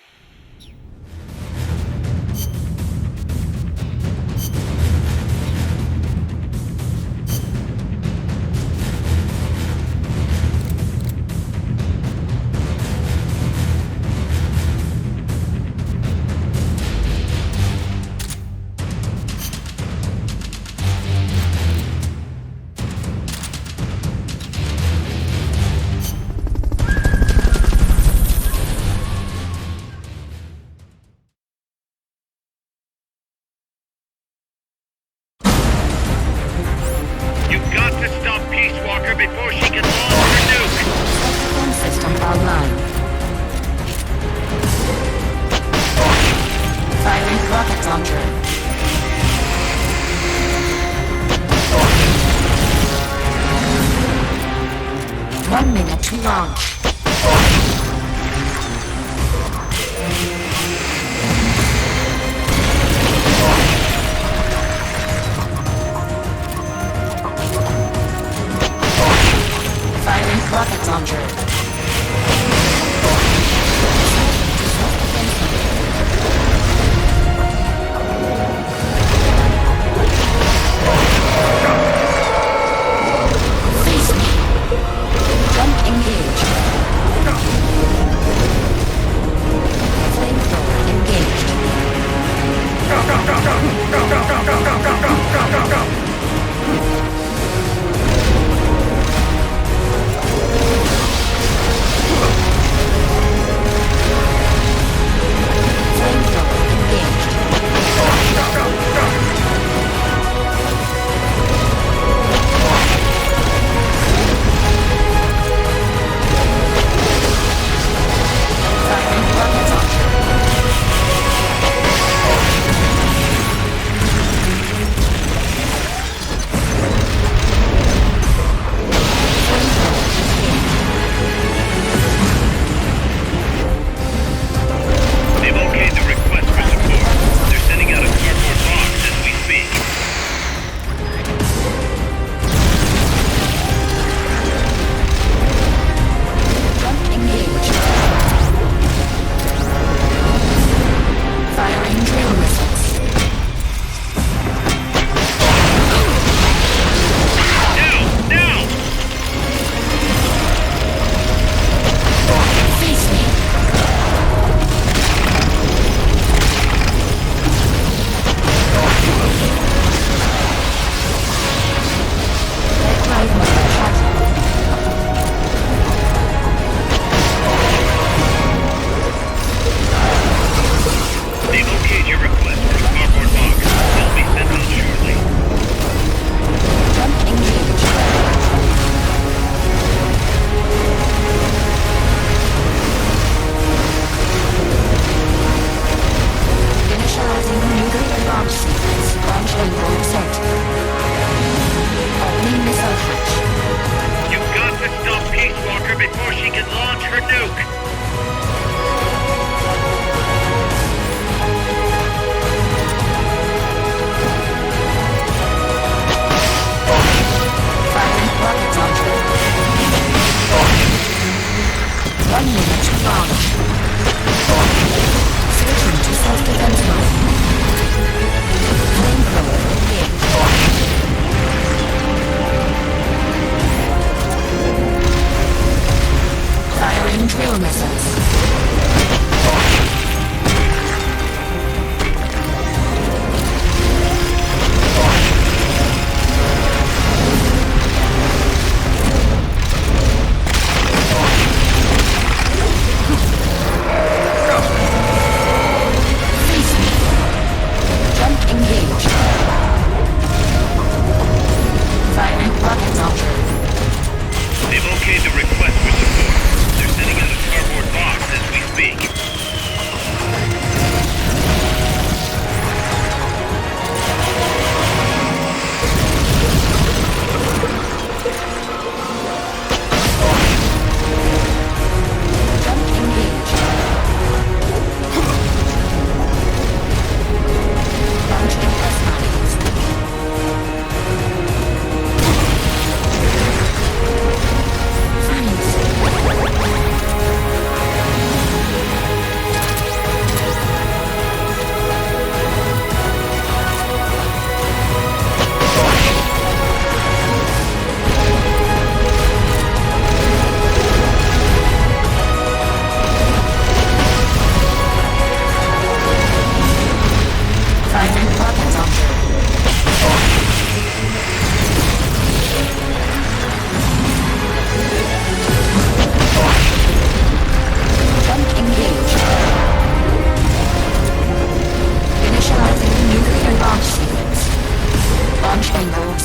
You've got to stop Peace Walker before she can launch her nuke! Defense system online. Firing rocket launcher. 1 minute to launch. Firing rocket launcher. Face me. Jump engage. Flamethrower engaged. Go, go, go, go, go, go, go, go, go, go, go, go, go.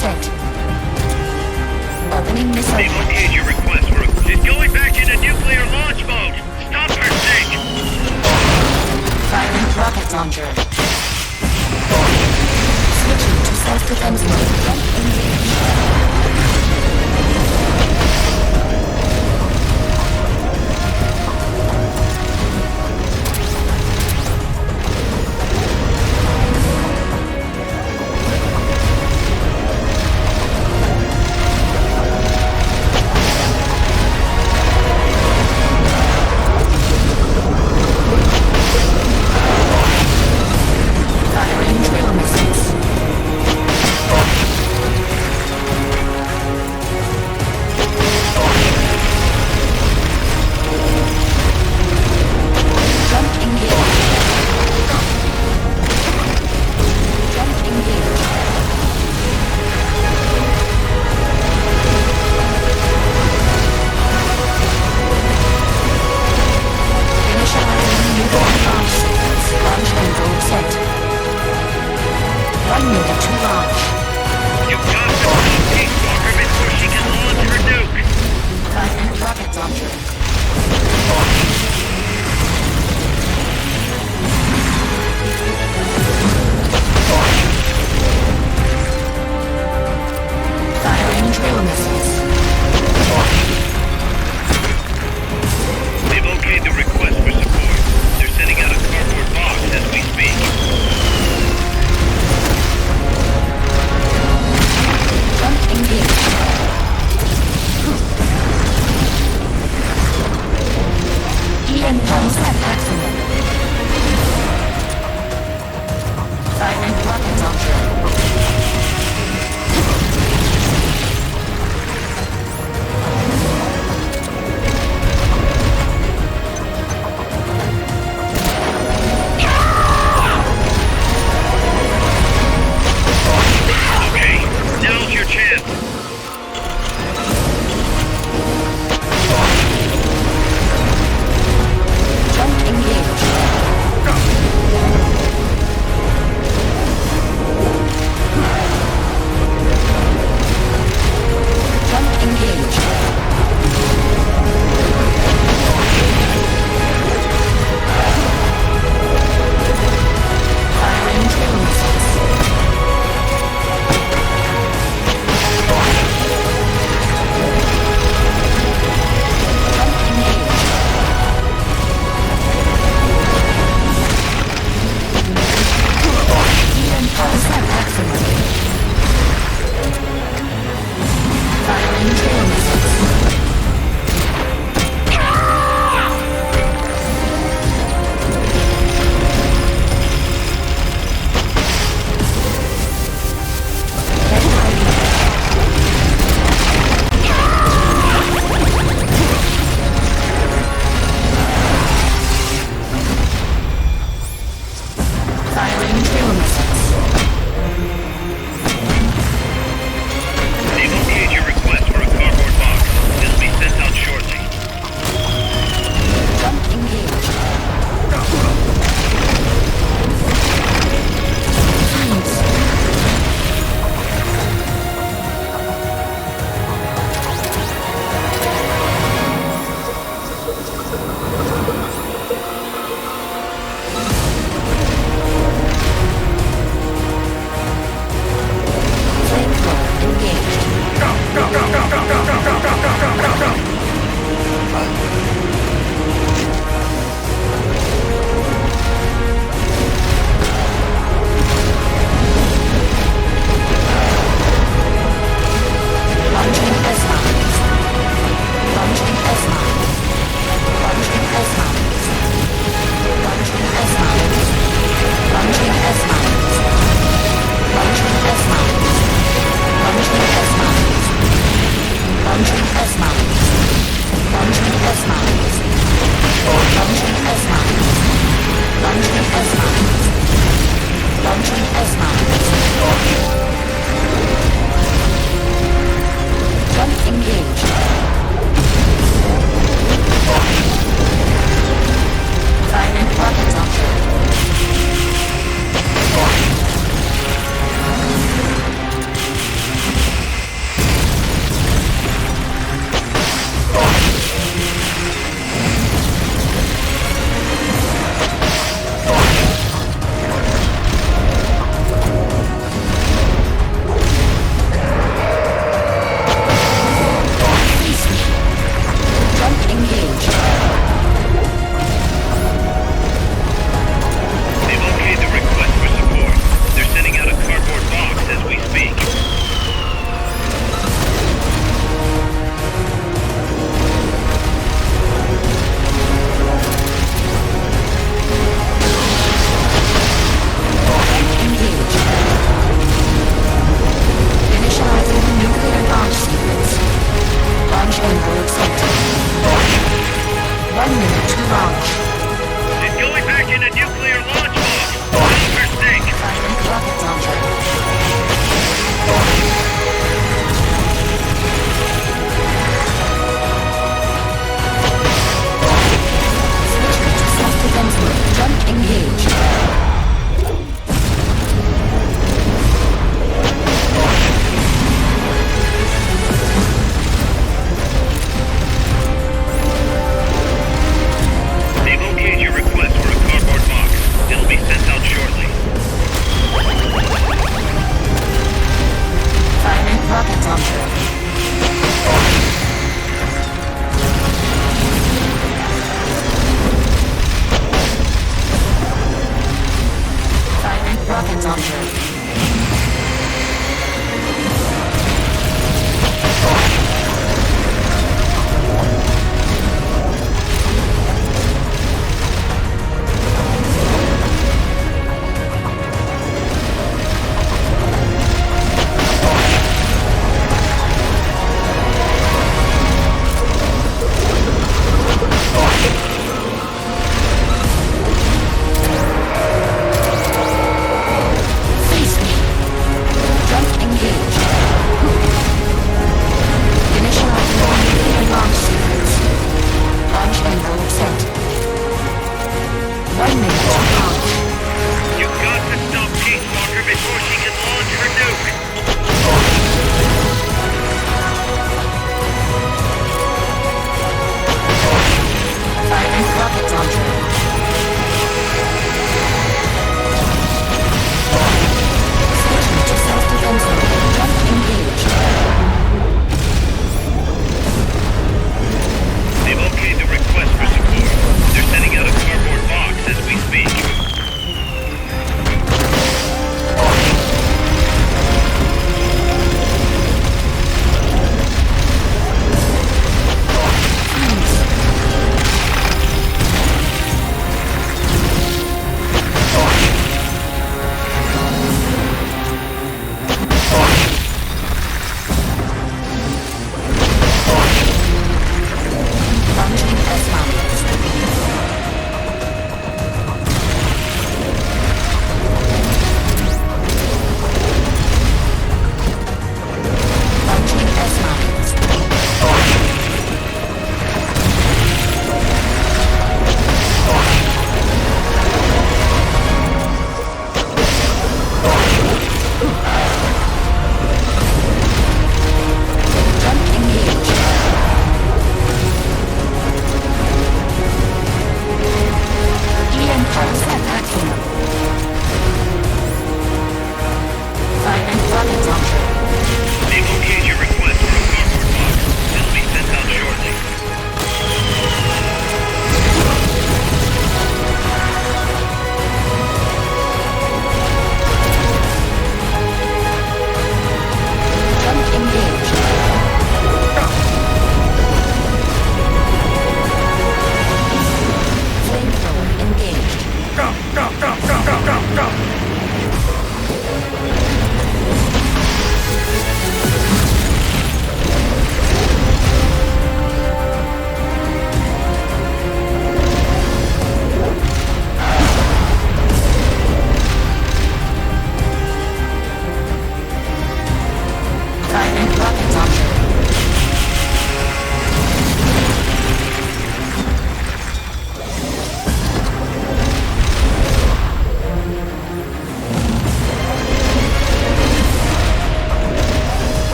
set. Opening missile. They've okayed your request for It's going back into nuclear launch mode! Stop her, Snake! Firing rocket launcher. Switching to self-defense mode. launcher. Firing rocket launcher.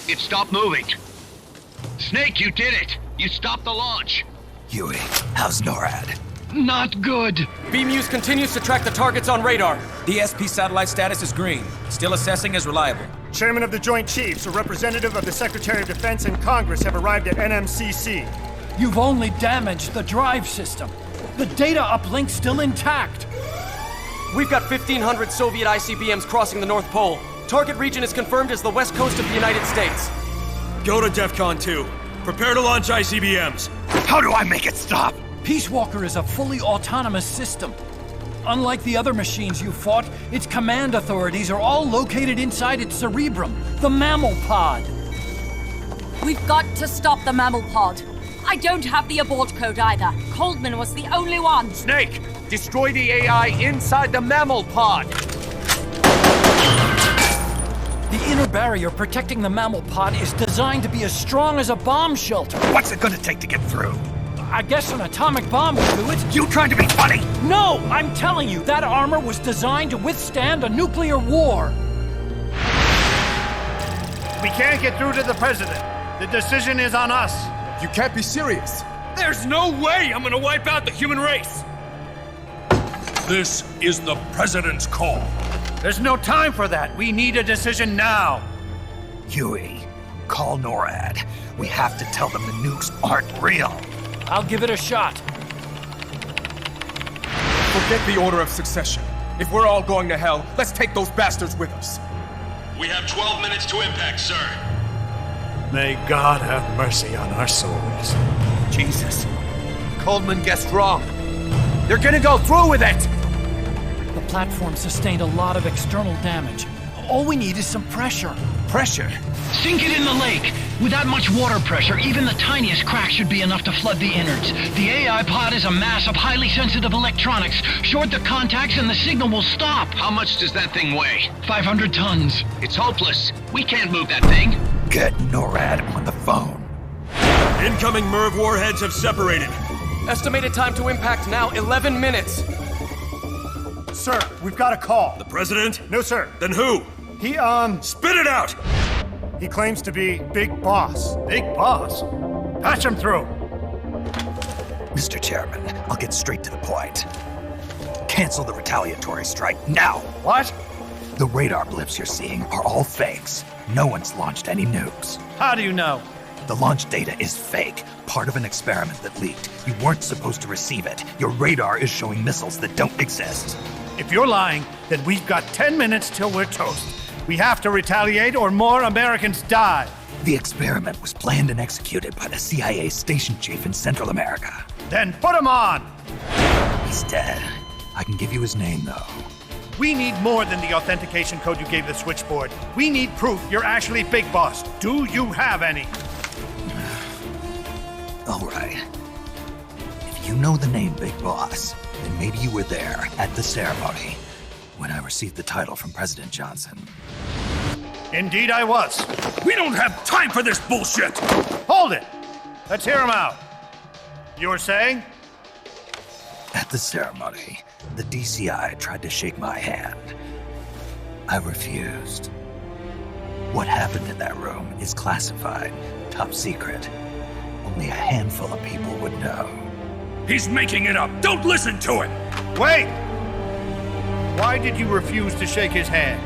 It stopped moving. Snake, you did it! You stopped the launch! Huey, how's NORAD? Not good! B-Muse continues to track the targets on radar. The SP satellite status is green. Still assessing as reliable. Chairman of the Joint Chiefs, a representative of the Secretary of Defense and Congress have arrived at NMCC. You've only damaged the drive system. The data uplink's still intact. We've got 1,500 Soviet ICBMs crossing the North Pole. Target region is confirmed as the west coast of the United States. Go to DEFCON 2. Prepare to launch ICBMs. How do I make it stop? Peace Walker is a fully autonomous system. Unlike the other machines you fought, its command authorities are all located inside its cerebrum, the mammal pod. We've got to stop the mammal pod. I don't have the abort code either. Coldman was the only one. Snake, destroy the AI inside the mammal pod. The inner barrier protecting the mammal pod is designed to be as strong as a bomb shelter. What's it gonna take to get through? I guess an atomic bomb will do it. You trying to be funny? No, I'm telling you, that armor was designed to withstand a nuclear war. We can't get through to the president. The decision is on us. You can't be serious. There's no way I'm gonna wipe out the human race. This is the president's call. There's no time for that. We need a decision now. Huey, call NORAD. We have to tell them the nukes aren't real. I'll give it a shot. Forget the order of succession. If we're all going to hell, let's take those bastards with us. We have 12 minutes to impact, sir. May God have mercy on our souls. Jesus. Coldman guessed wrong. They're gonna go through with it! The platform sustained a lot of external damage. All we need is some pressure. Pressure? Sink it in the lake! With that much water pressure, even the tiniest crack should be enough to flood the innards. The AI pod is a mass of highly sensitive electronics. Short the contacts and the signal will stop. How much does that thing weigh? 500 tons. It's hopeless. We can't move that thing. Get NORAD on the phone. Incoming MIRV warheads have separated. Estimated time to impact now, 11 minutes. Sir, we've got a call. The president? No, sir. Then who? He, Spit it out! He claims to be Big Boss. Big Boss? Patch him through. Mr. Chairman, I'll get straight to the point. Cancel the retaliatory strike now. What? The radar blips you're seeing are all fakes. No one's launched any nukes. How do you know? The launch data is fake, part of an experiment that leaked. You weren't supposed to receive it. Your radar is showing missiles that don't exist. If you're lying, then we've got 10 minutes till we're toast. We have to retaliate or more Americans die. The experiment was planned and executed by the CIA station chief in Central America. Then put him on! He's dead. I can give you his name, though. We need more than the authentication code you gave the switchboard. We need proof you're actually Big Boss. Do you have any? All right. If you know the name Big Boss, then maybe you were there at the ceremony when I received the title from President Johnson. Indeed I was. We don't have time for this bullshit! Hold it! Let's hear him out. You were saying? At the ceremony, the DCI tried to shake my hand. I refused. What happened in that room is classified, top secret. Only a handful of people would know. He's making it up! Don't listen to him! Wait! Why did you refuse to shake his hand?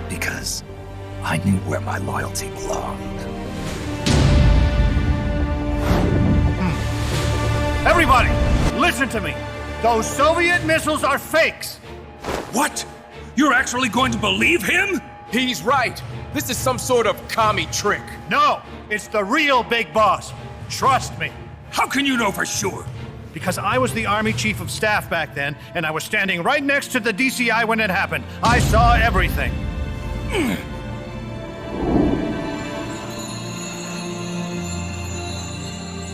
Because I knew where my loyalty belonged. Everybody, listen to me. Those Soviet missiles are fakes. What? You're actually going to believe him? He's right. This is some sort of commie trick. No, it's the real Big Boss. Trust me. How can you know for sure? Because I was the Army Chief of Staff back then, and I was standing right next to the DCI when it happened. I saw everything.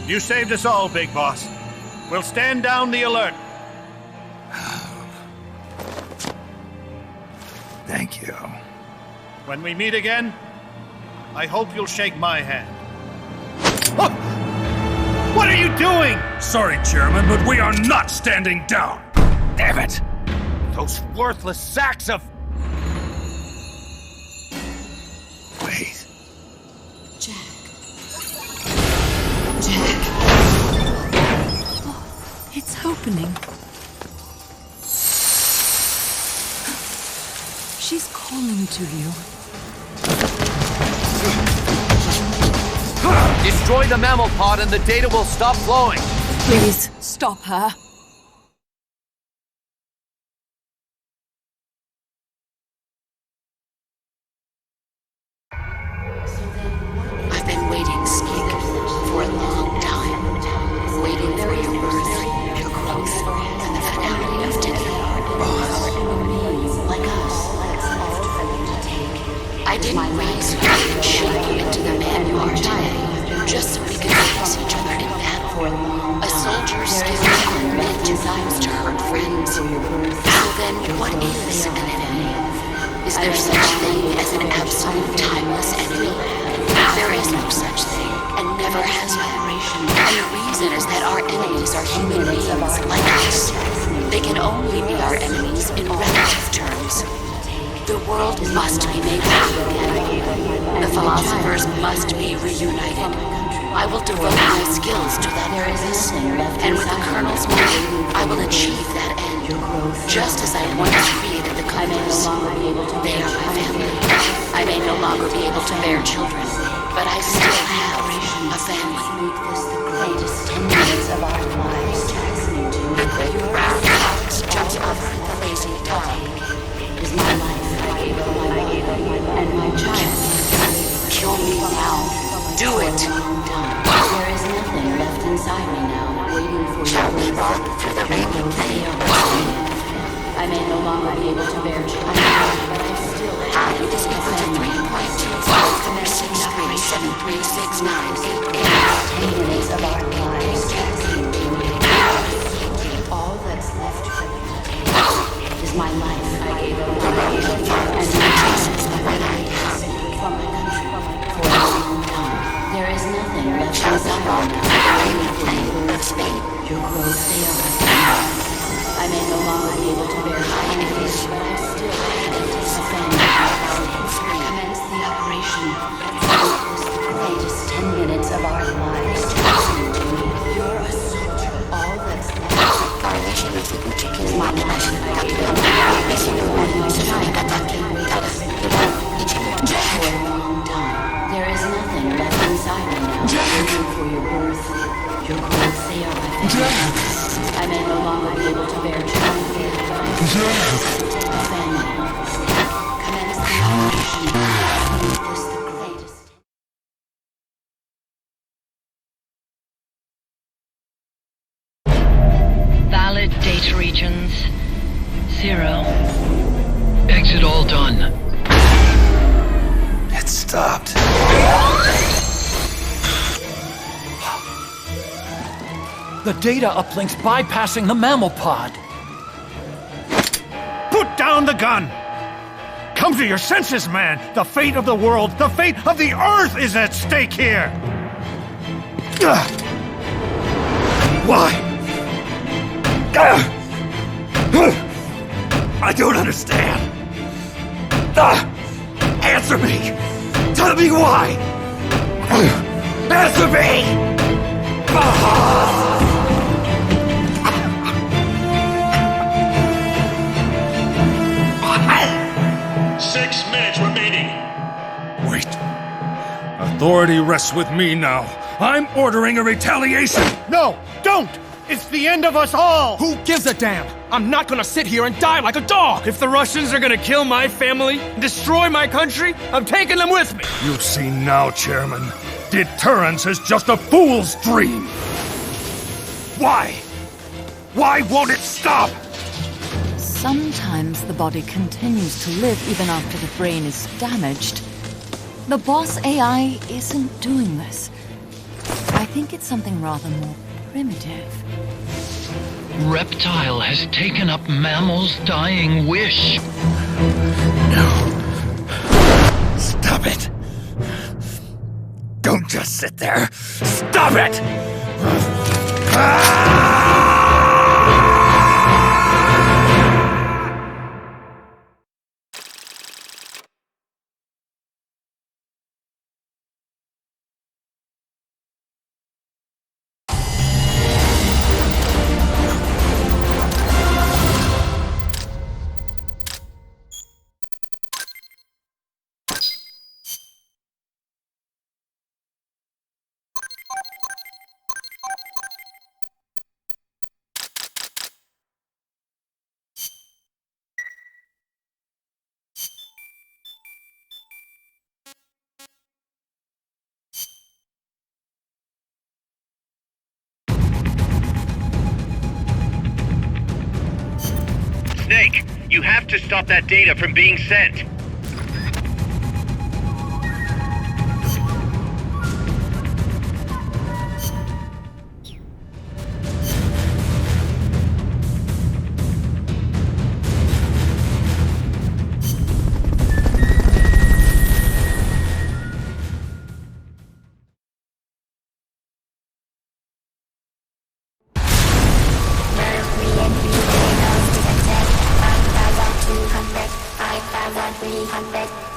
You saved us all, Big Boss. We'll stand down the alert. Thank you. When we meet again, I hope you'll shake my hand. What are you doing? Sorry, Chairman, but we are not standing down. Damn it! Those worthless sacks of... Wait. Wait. Jack. Jack. Oh, it's opening. She's calling to you. Destroy the mammal pod and the data will stop flowing. Please, stop her. I've been waiting, Speak, for a long time. Waiting for your birth, your growth, and the finality of today. Like us. I didn't raise you and shape you into the man you are today, just so we could face each other in battle. A soldier's skills are meant to hurt friends. So then, what is an enemy? Is there such thing as an absolute timeless enemy? There is no such thing, and never has been. And the reason is that our enemies are human beings like us. They can only be our enemies in relative terms. The world must be made whole again. The philosophers must be reunited. I will devote my skills to that purpose, and with the Colonel's money, I will achieve that end. Just as I once created the Colonels. They are my family. I may no longer be able to bear children, but I still have a family. Make this the greatest 10 minutes of our lives. Your house jumps over the lazy dog. Is my life. And my child. Kill me now. Do it. There is nothing left inside me now, waiting for your birth. For the rainbow I may no longer be able to bear children, but I still have to discover the 3.2 10 minutes of our lives. All that's left for me is my life. I gave up my life and my choices that I have from my country for a long time. There is nothing left inside me now. Your growth, they are I may no longer be able to bear children, but I still have a family. Commence the operation. This the greatest 10 minutes of our lives. You're a soldier. All that's left. Our mission is to is my life. For a long time. There is nothing left inside me now. Waiting for your birth. Your growth, they are my family. I may no longer be able to bear children. Family. Commence the operation. Make this the greatest. Valid data regions. 0. Exit all done. It stopped. The data uplink's bypassing the mammal pod. Put down the gun! Come to your senses, man! The fate of the world, the fate of the Earth is at stake here! Why? I don't understand. Answer me! Tell me why! Answer me! 6 minutes remaining. Wait. Authority rests with me now. I'm ordering a retaliation. No, don't! It's the end of us all! Who gives a damn? I'm not gonna sit here and die like a dog! If the Russians are gonna kill my family, destroy my country, I'm taking them with me! You see now, Chairman. Deterrence is just a fool's dream. Why? Why won't it stop? Sometimes the body continues to live even after the brain is damaged. The boss AI isn't doing this. I think it's something rather more primitive. Reptile has taken up Mammal's dying wish. No. Stop it. Don't just sit there. Stop it! to stop that data from being sent.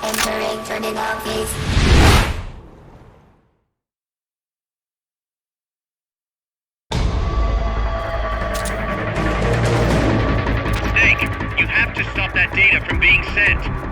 Entering terminal phase. Snake, you have to stop that data from being sent.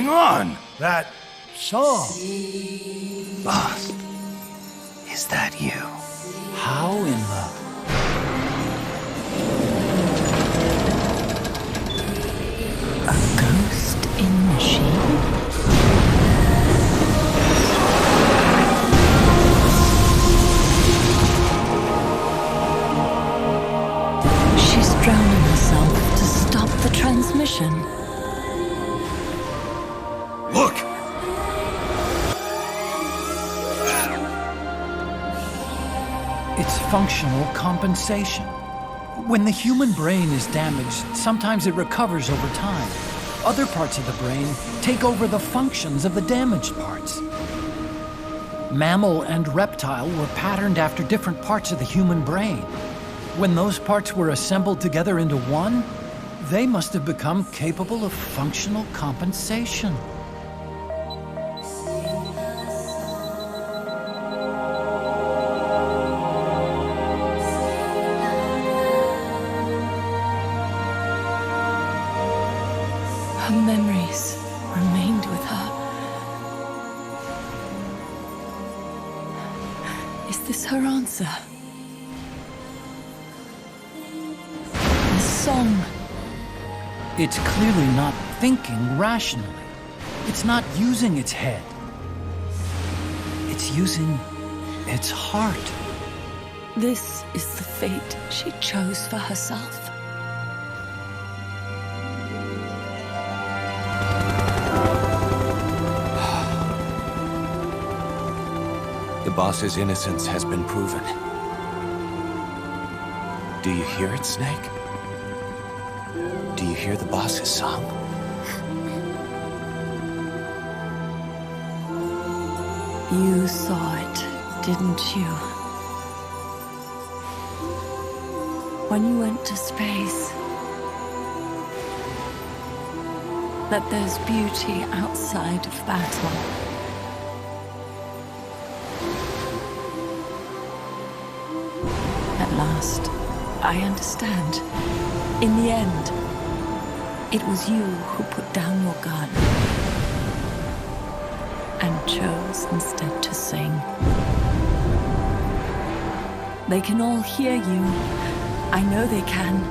going on? That song. Boss, is that you? How in the... A ghost in machine? She's drowning herself to stop the transmission. Look! It's functional compensation. When the human brain is damaged, sometimes it recovers over time. Other parts of the brain take over the functions of the damaged parts. Mammal and reptile were patterned after different parts of the human brain. When those parts were assembled together into one, they must have become capable of functional compensation. Her memories remained with her. Is this her answer? The song. It's clearly not thinking rationally. It's not using its head. It's using its heart. This is the fate she chose for herself. The boss's innocence has been proven. Do you hear it, Snake? Do you hear the boss's song? You saw it, didn't you? When you went to space, that there's beauty outside of battle. At last, I understand. In the end, it was you who put down your gun and chose instead to sing. They can all hear you. I know they can.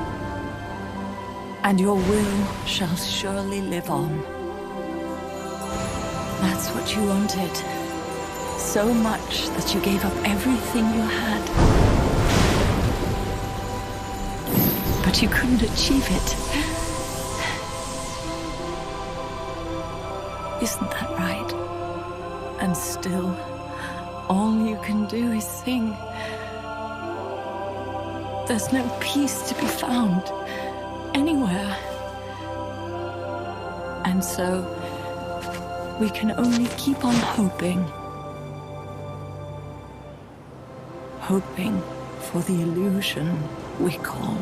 And your will shall surely live on. That's what you wanted. So much that you gave up everything you had. But you couldn't achieve it. Isn't that right? And still, all you can do is sing. There's no peace to be found anywhere. And so, we can only keep on hoping. Hoping for the illusion we call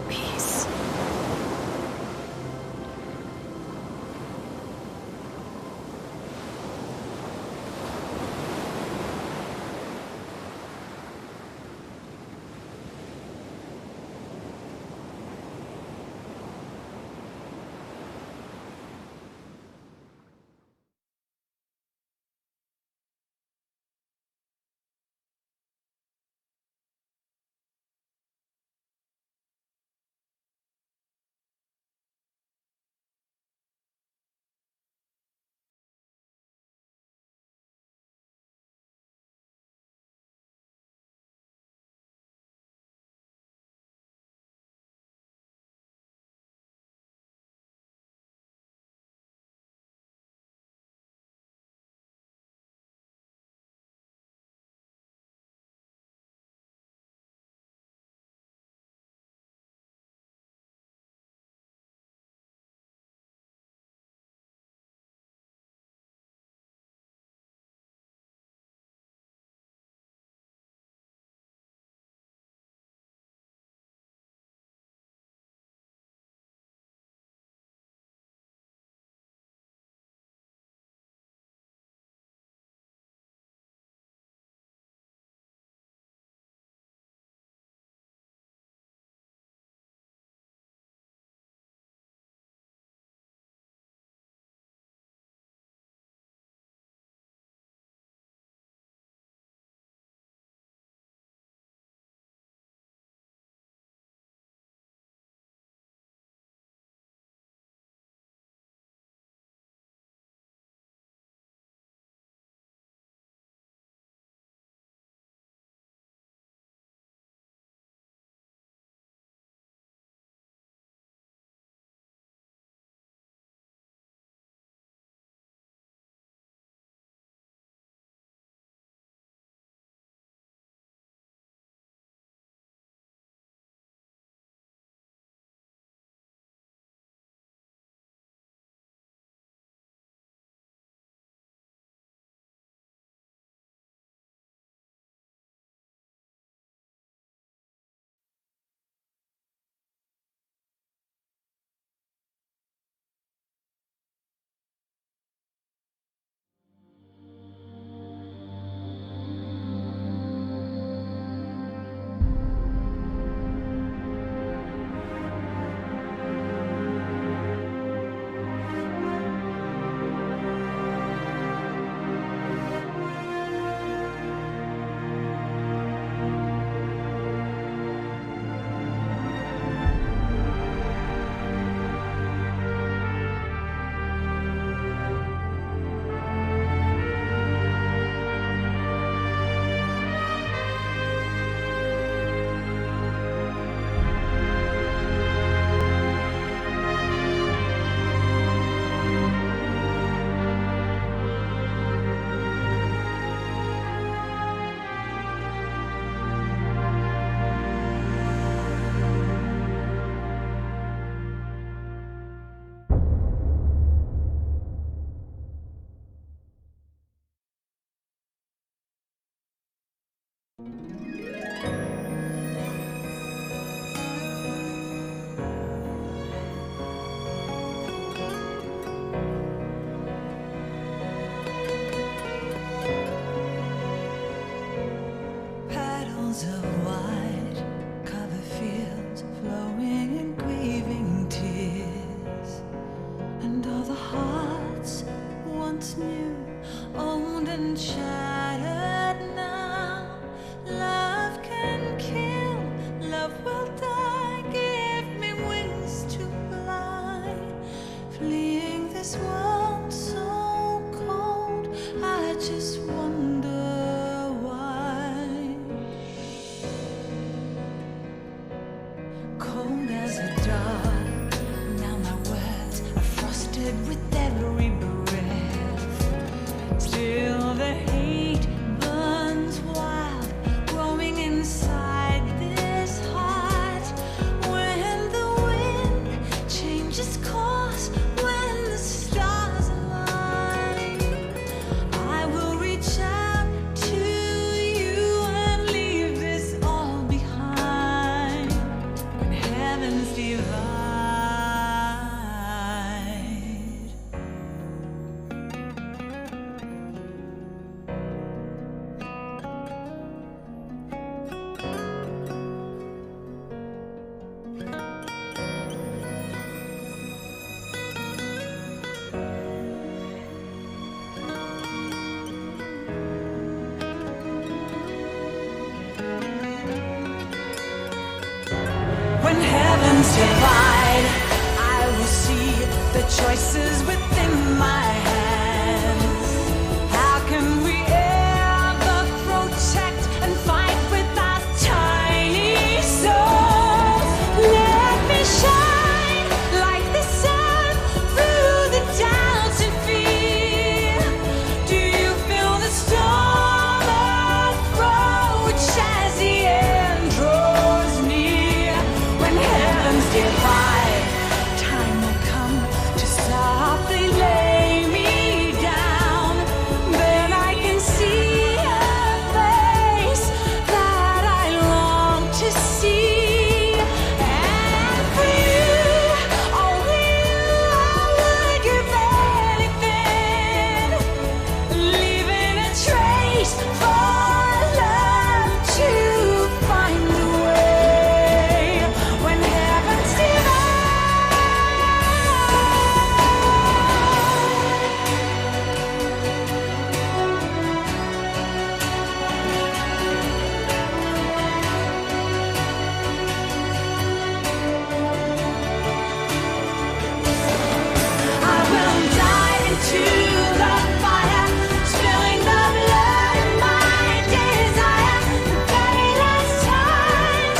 peace. Petals of white cover fields flowing in grieving tears, and all the hearts once new, old and shattered now. Love can kill, love will die. Give me wings to fly, fleeing this world so cold. I just wonder why. Cold as a dog, now my words are frosted with every breath. Still the hate burns wild, growing inside this heart. When the wind changes course, when the stars align, I will reach out to you and leave this all behind. When heavens divide. When heavens divide, I will see the choices within my hands. How can we ever protect and fight with our tiny souls? Let me shine like the sun through the doubts and fear. Do you feel the storm approach as the end draws near? When heavens divide, time will come to softly lay me down. Then I can see a face that I long to see. And for you, only you, I would give anything, leaving a trace for love to find the way. When heavens divide. I will dive into the fire, spilling the blood of my desire. The very last time,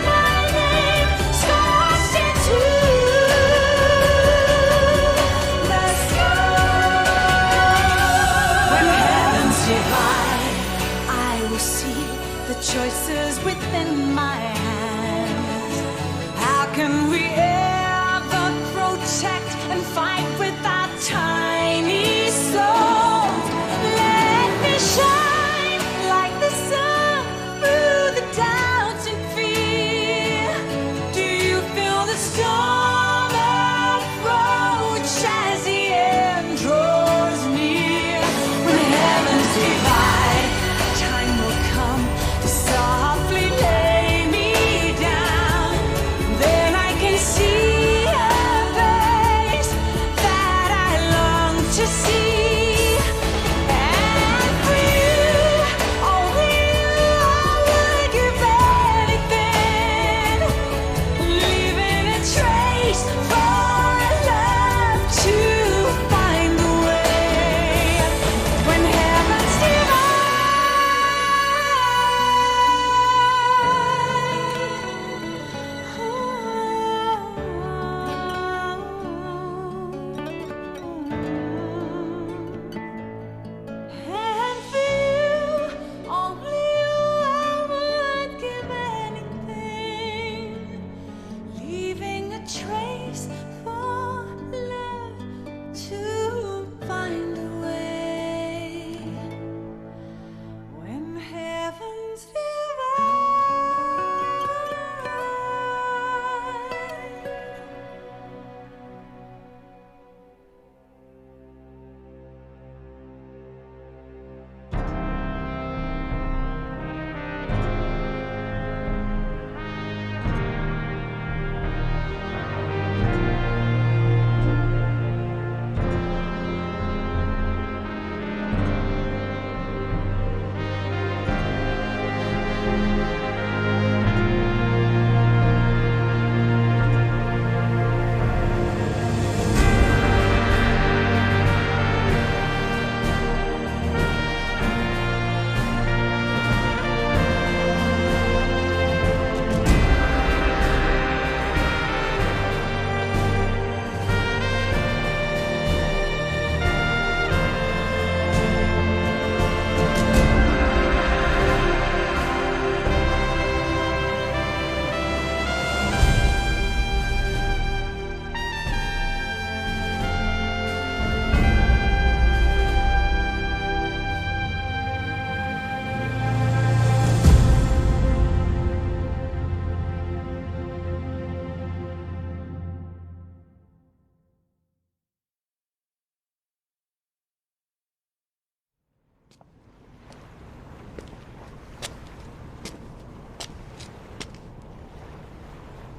my name scorched into the sky. When heavens divide, I will see the choices within my hands. How can we ever protect and fight with our tiny souls? Let me shine like the sun through the doubts and fear. Do you feel the storm approach as the end draws near? When heavens divide, time will come to softly lay me down. Then I can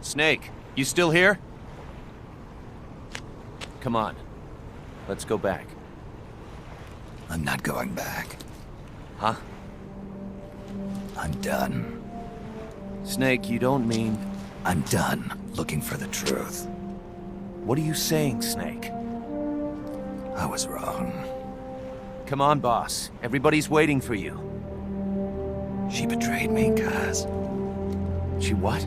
Snake, you still here? Come on. Let's go back. I'm not going back. Huh? I'm done. Snake, you don't mean... I'm done looking for the truth. What are you saying, Snake? I was wrong. Come on, boss. Everybody's waiting for you. She betrayed me, Kaz. She what?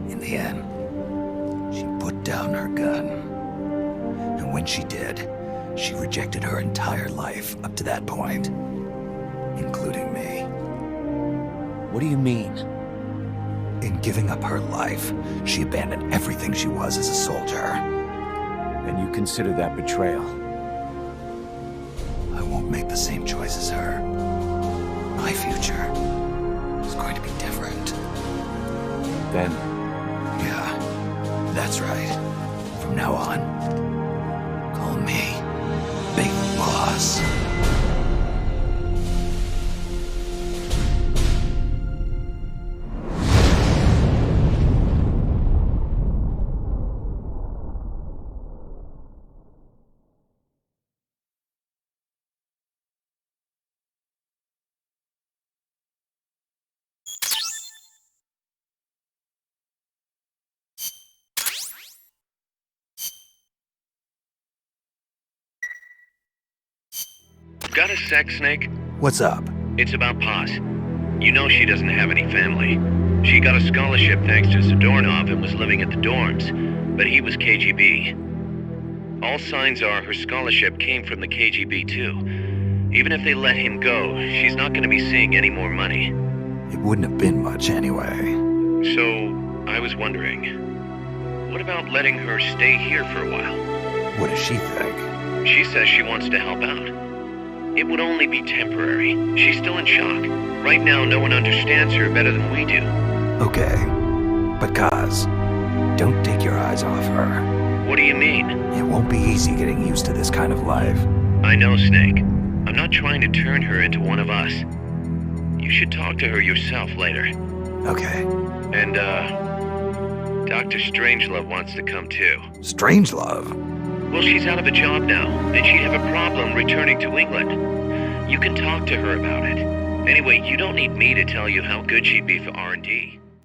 In the end, she put down her gun. And when she did, she rejected her entire life up to that point, including me. What do you mean? In giving up her life, she abandoned everything she was as a soldier. And you consider that betrayal? I won't make the same choice as her. My future is going to be different. Then? Yeah, that's right. From now on, call me Big Boss. Got a sec, Snake? What's up? It's about Paz. You know she doesn't have any family. She got a scholarship thanks to Zadornov and was living at the dorms, but he was KGB. All signs are her scholarship came from the KGB too. Even if they let him go, she's not going to be seeing any more money. It wouldn't have been much anyway. So, I was wondering, what about letting her stay here for a while? What does she think? She says she wants to help out. It would only be temporary. She's still in shock. Right now, no one understands her better than we do. Okay. But Kaz, don't take your eyes off her. What do you mean? It won't be easy getting used to this kind of life. I know, Snake. I'm not trying to turn her into one of us. You should talk to her yourself later. Okay. And, Dr. Strangelove wants to come too. Strangelove? Well, she's out of a job now, and she'd have a problem returning to England. You can talk to her about it. Anyway, you don't need me to tell you how good she'd be for R&D.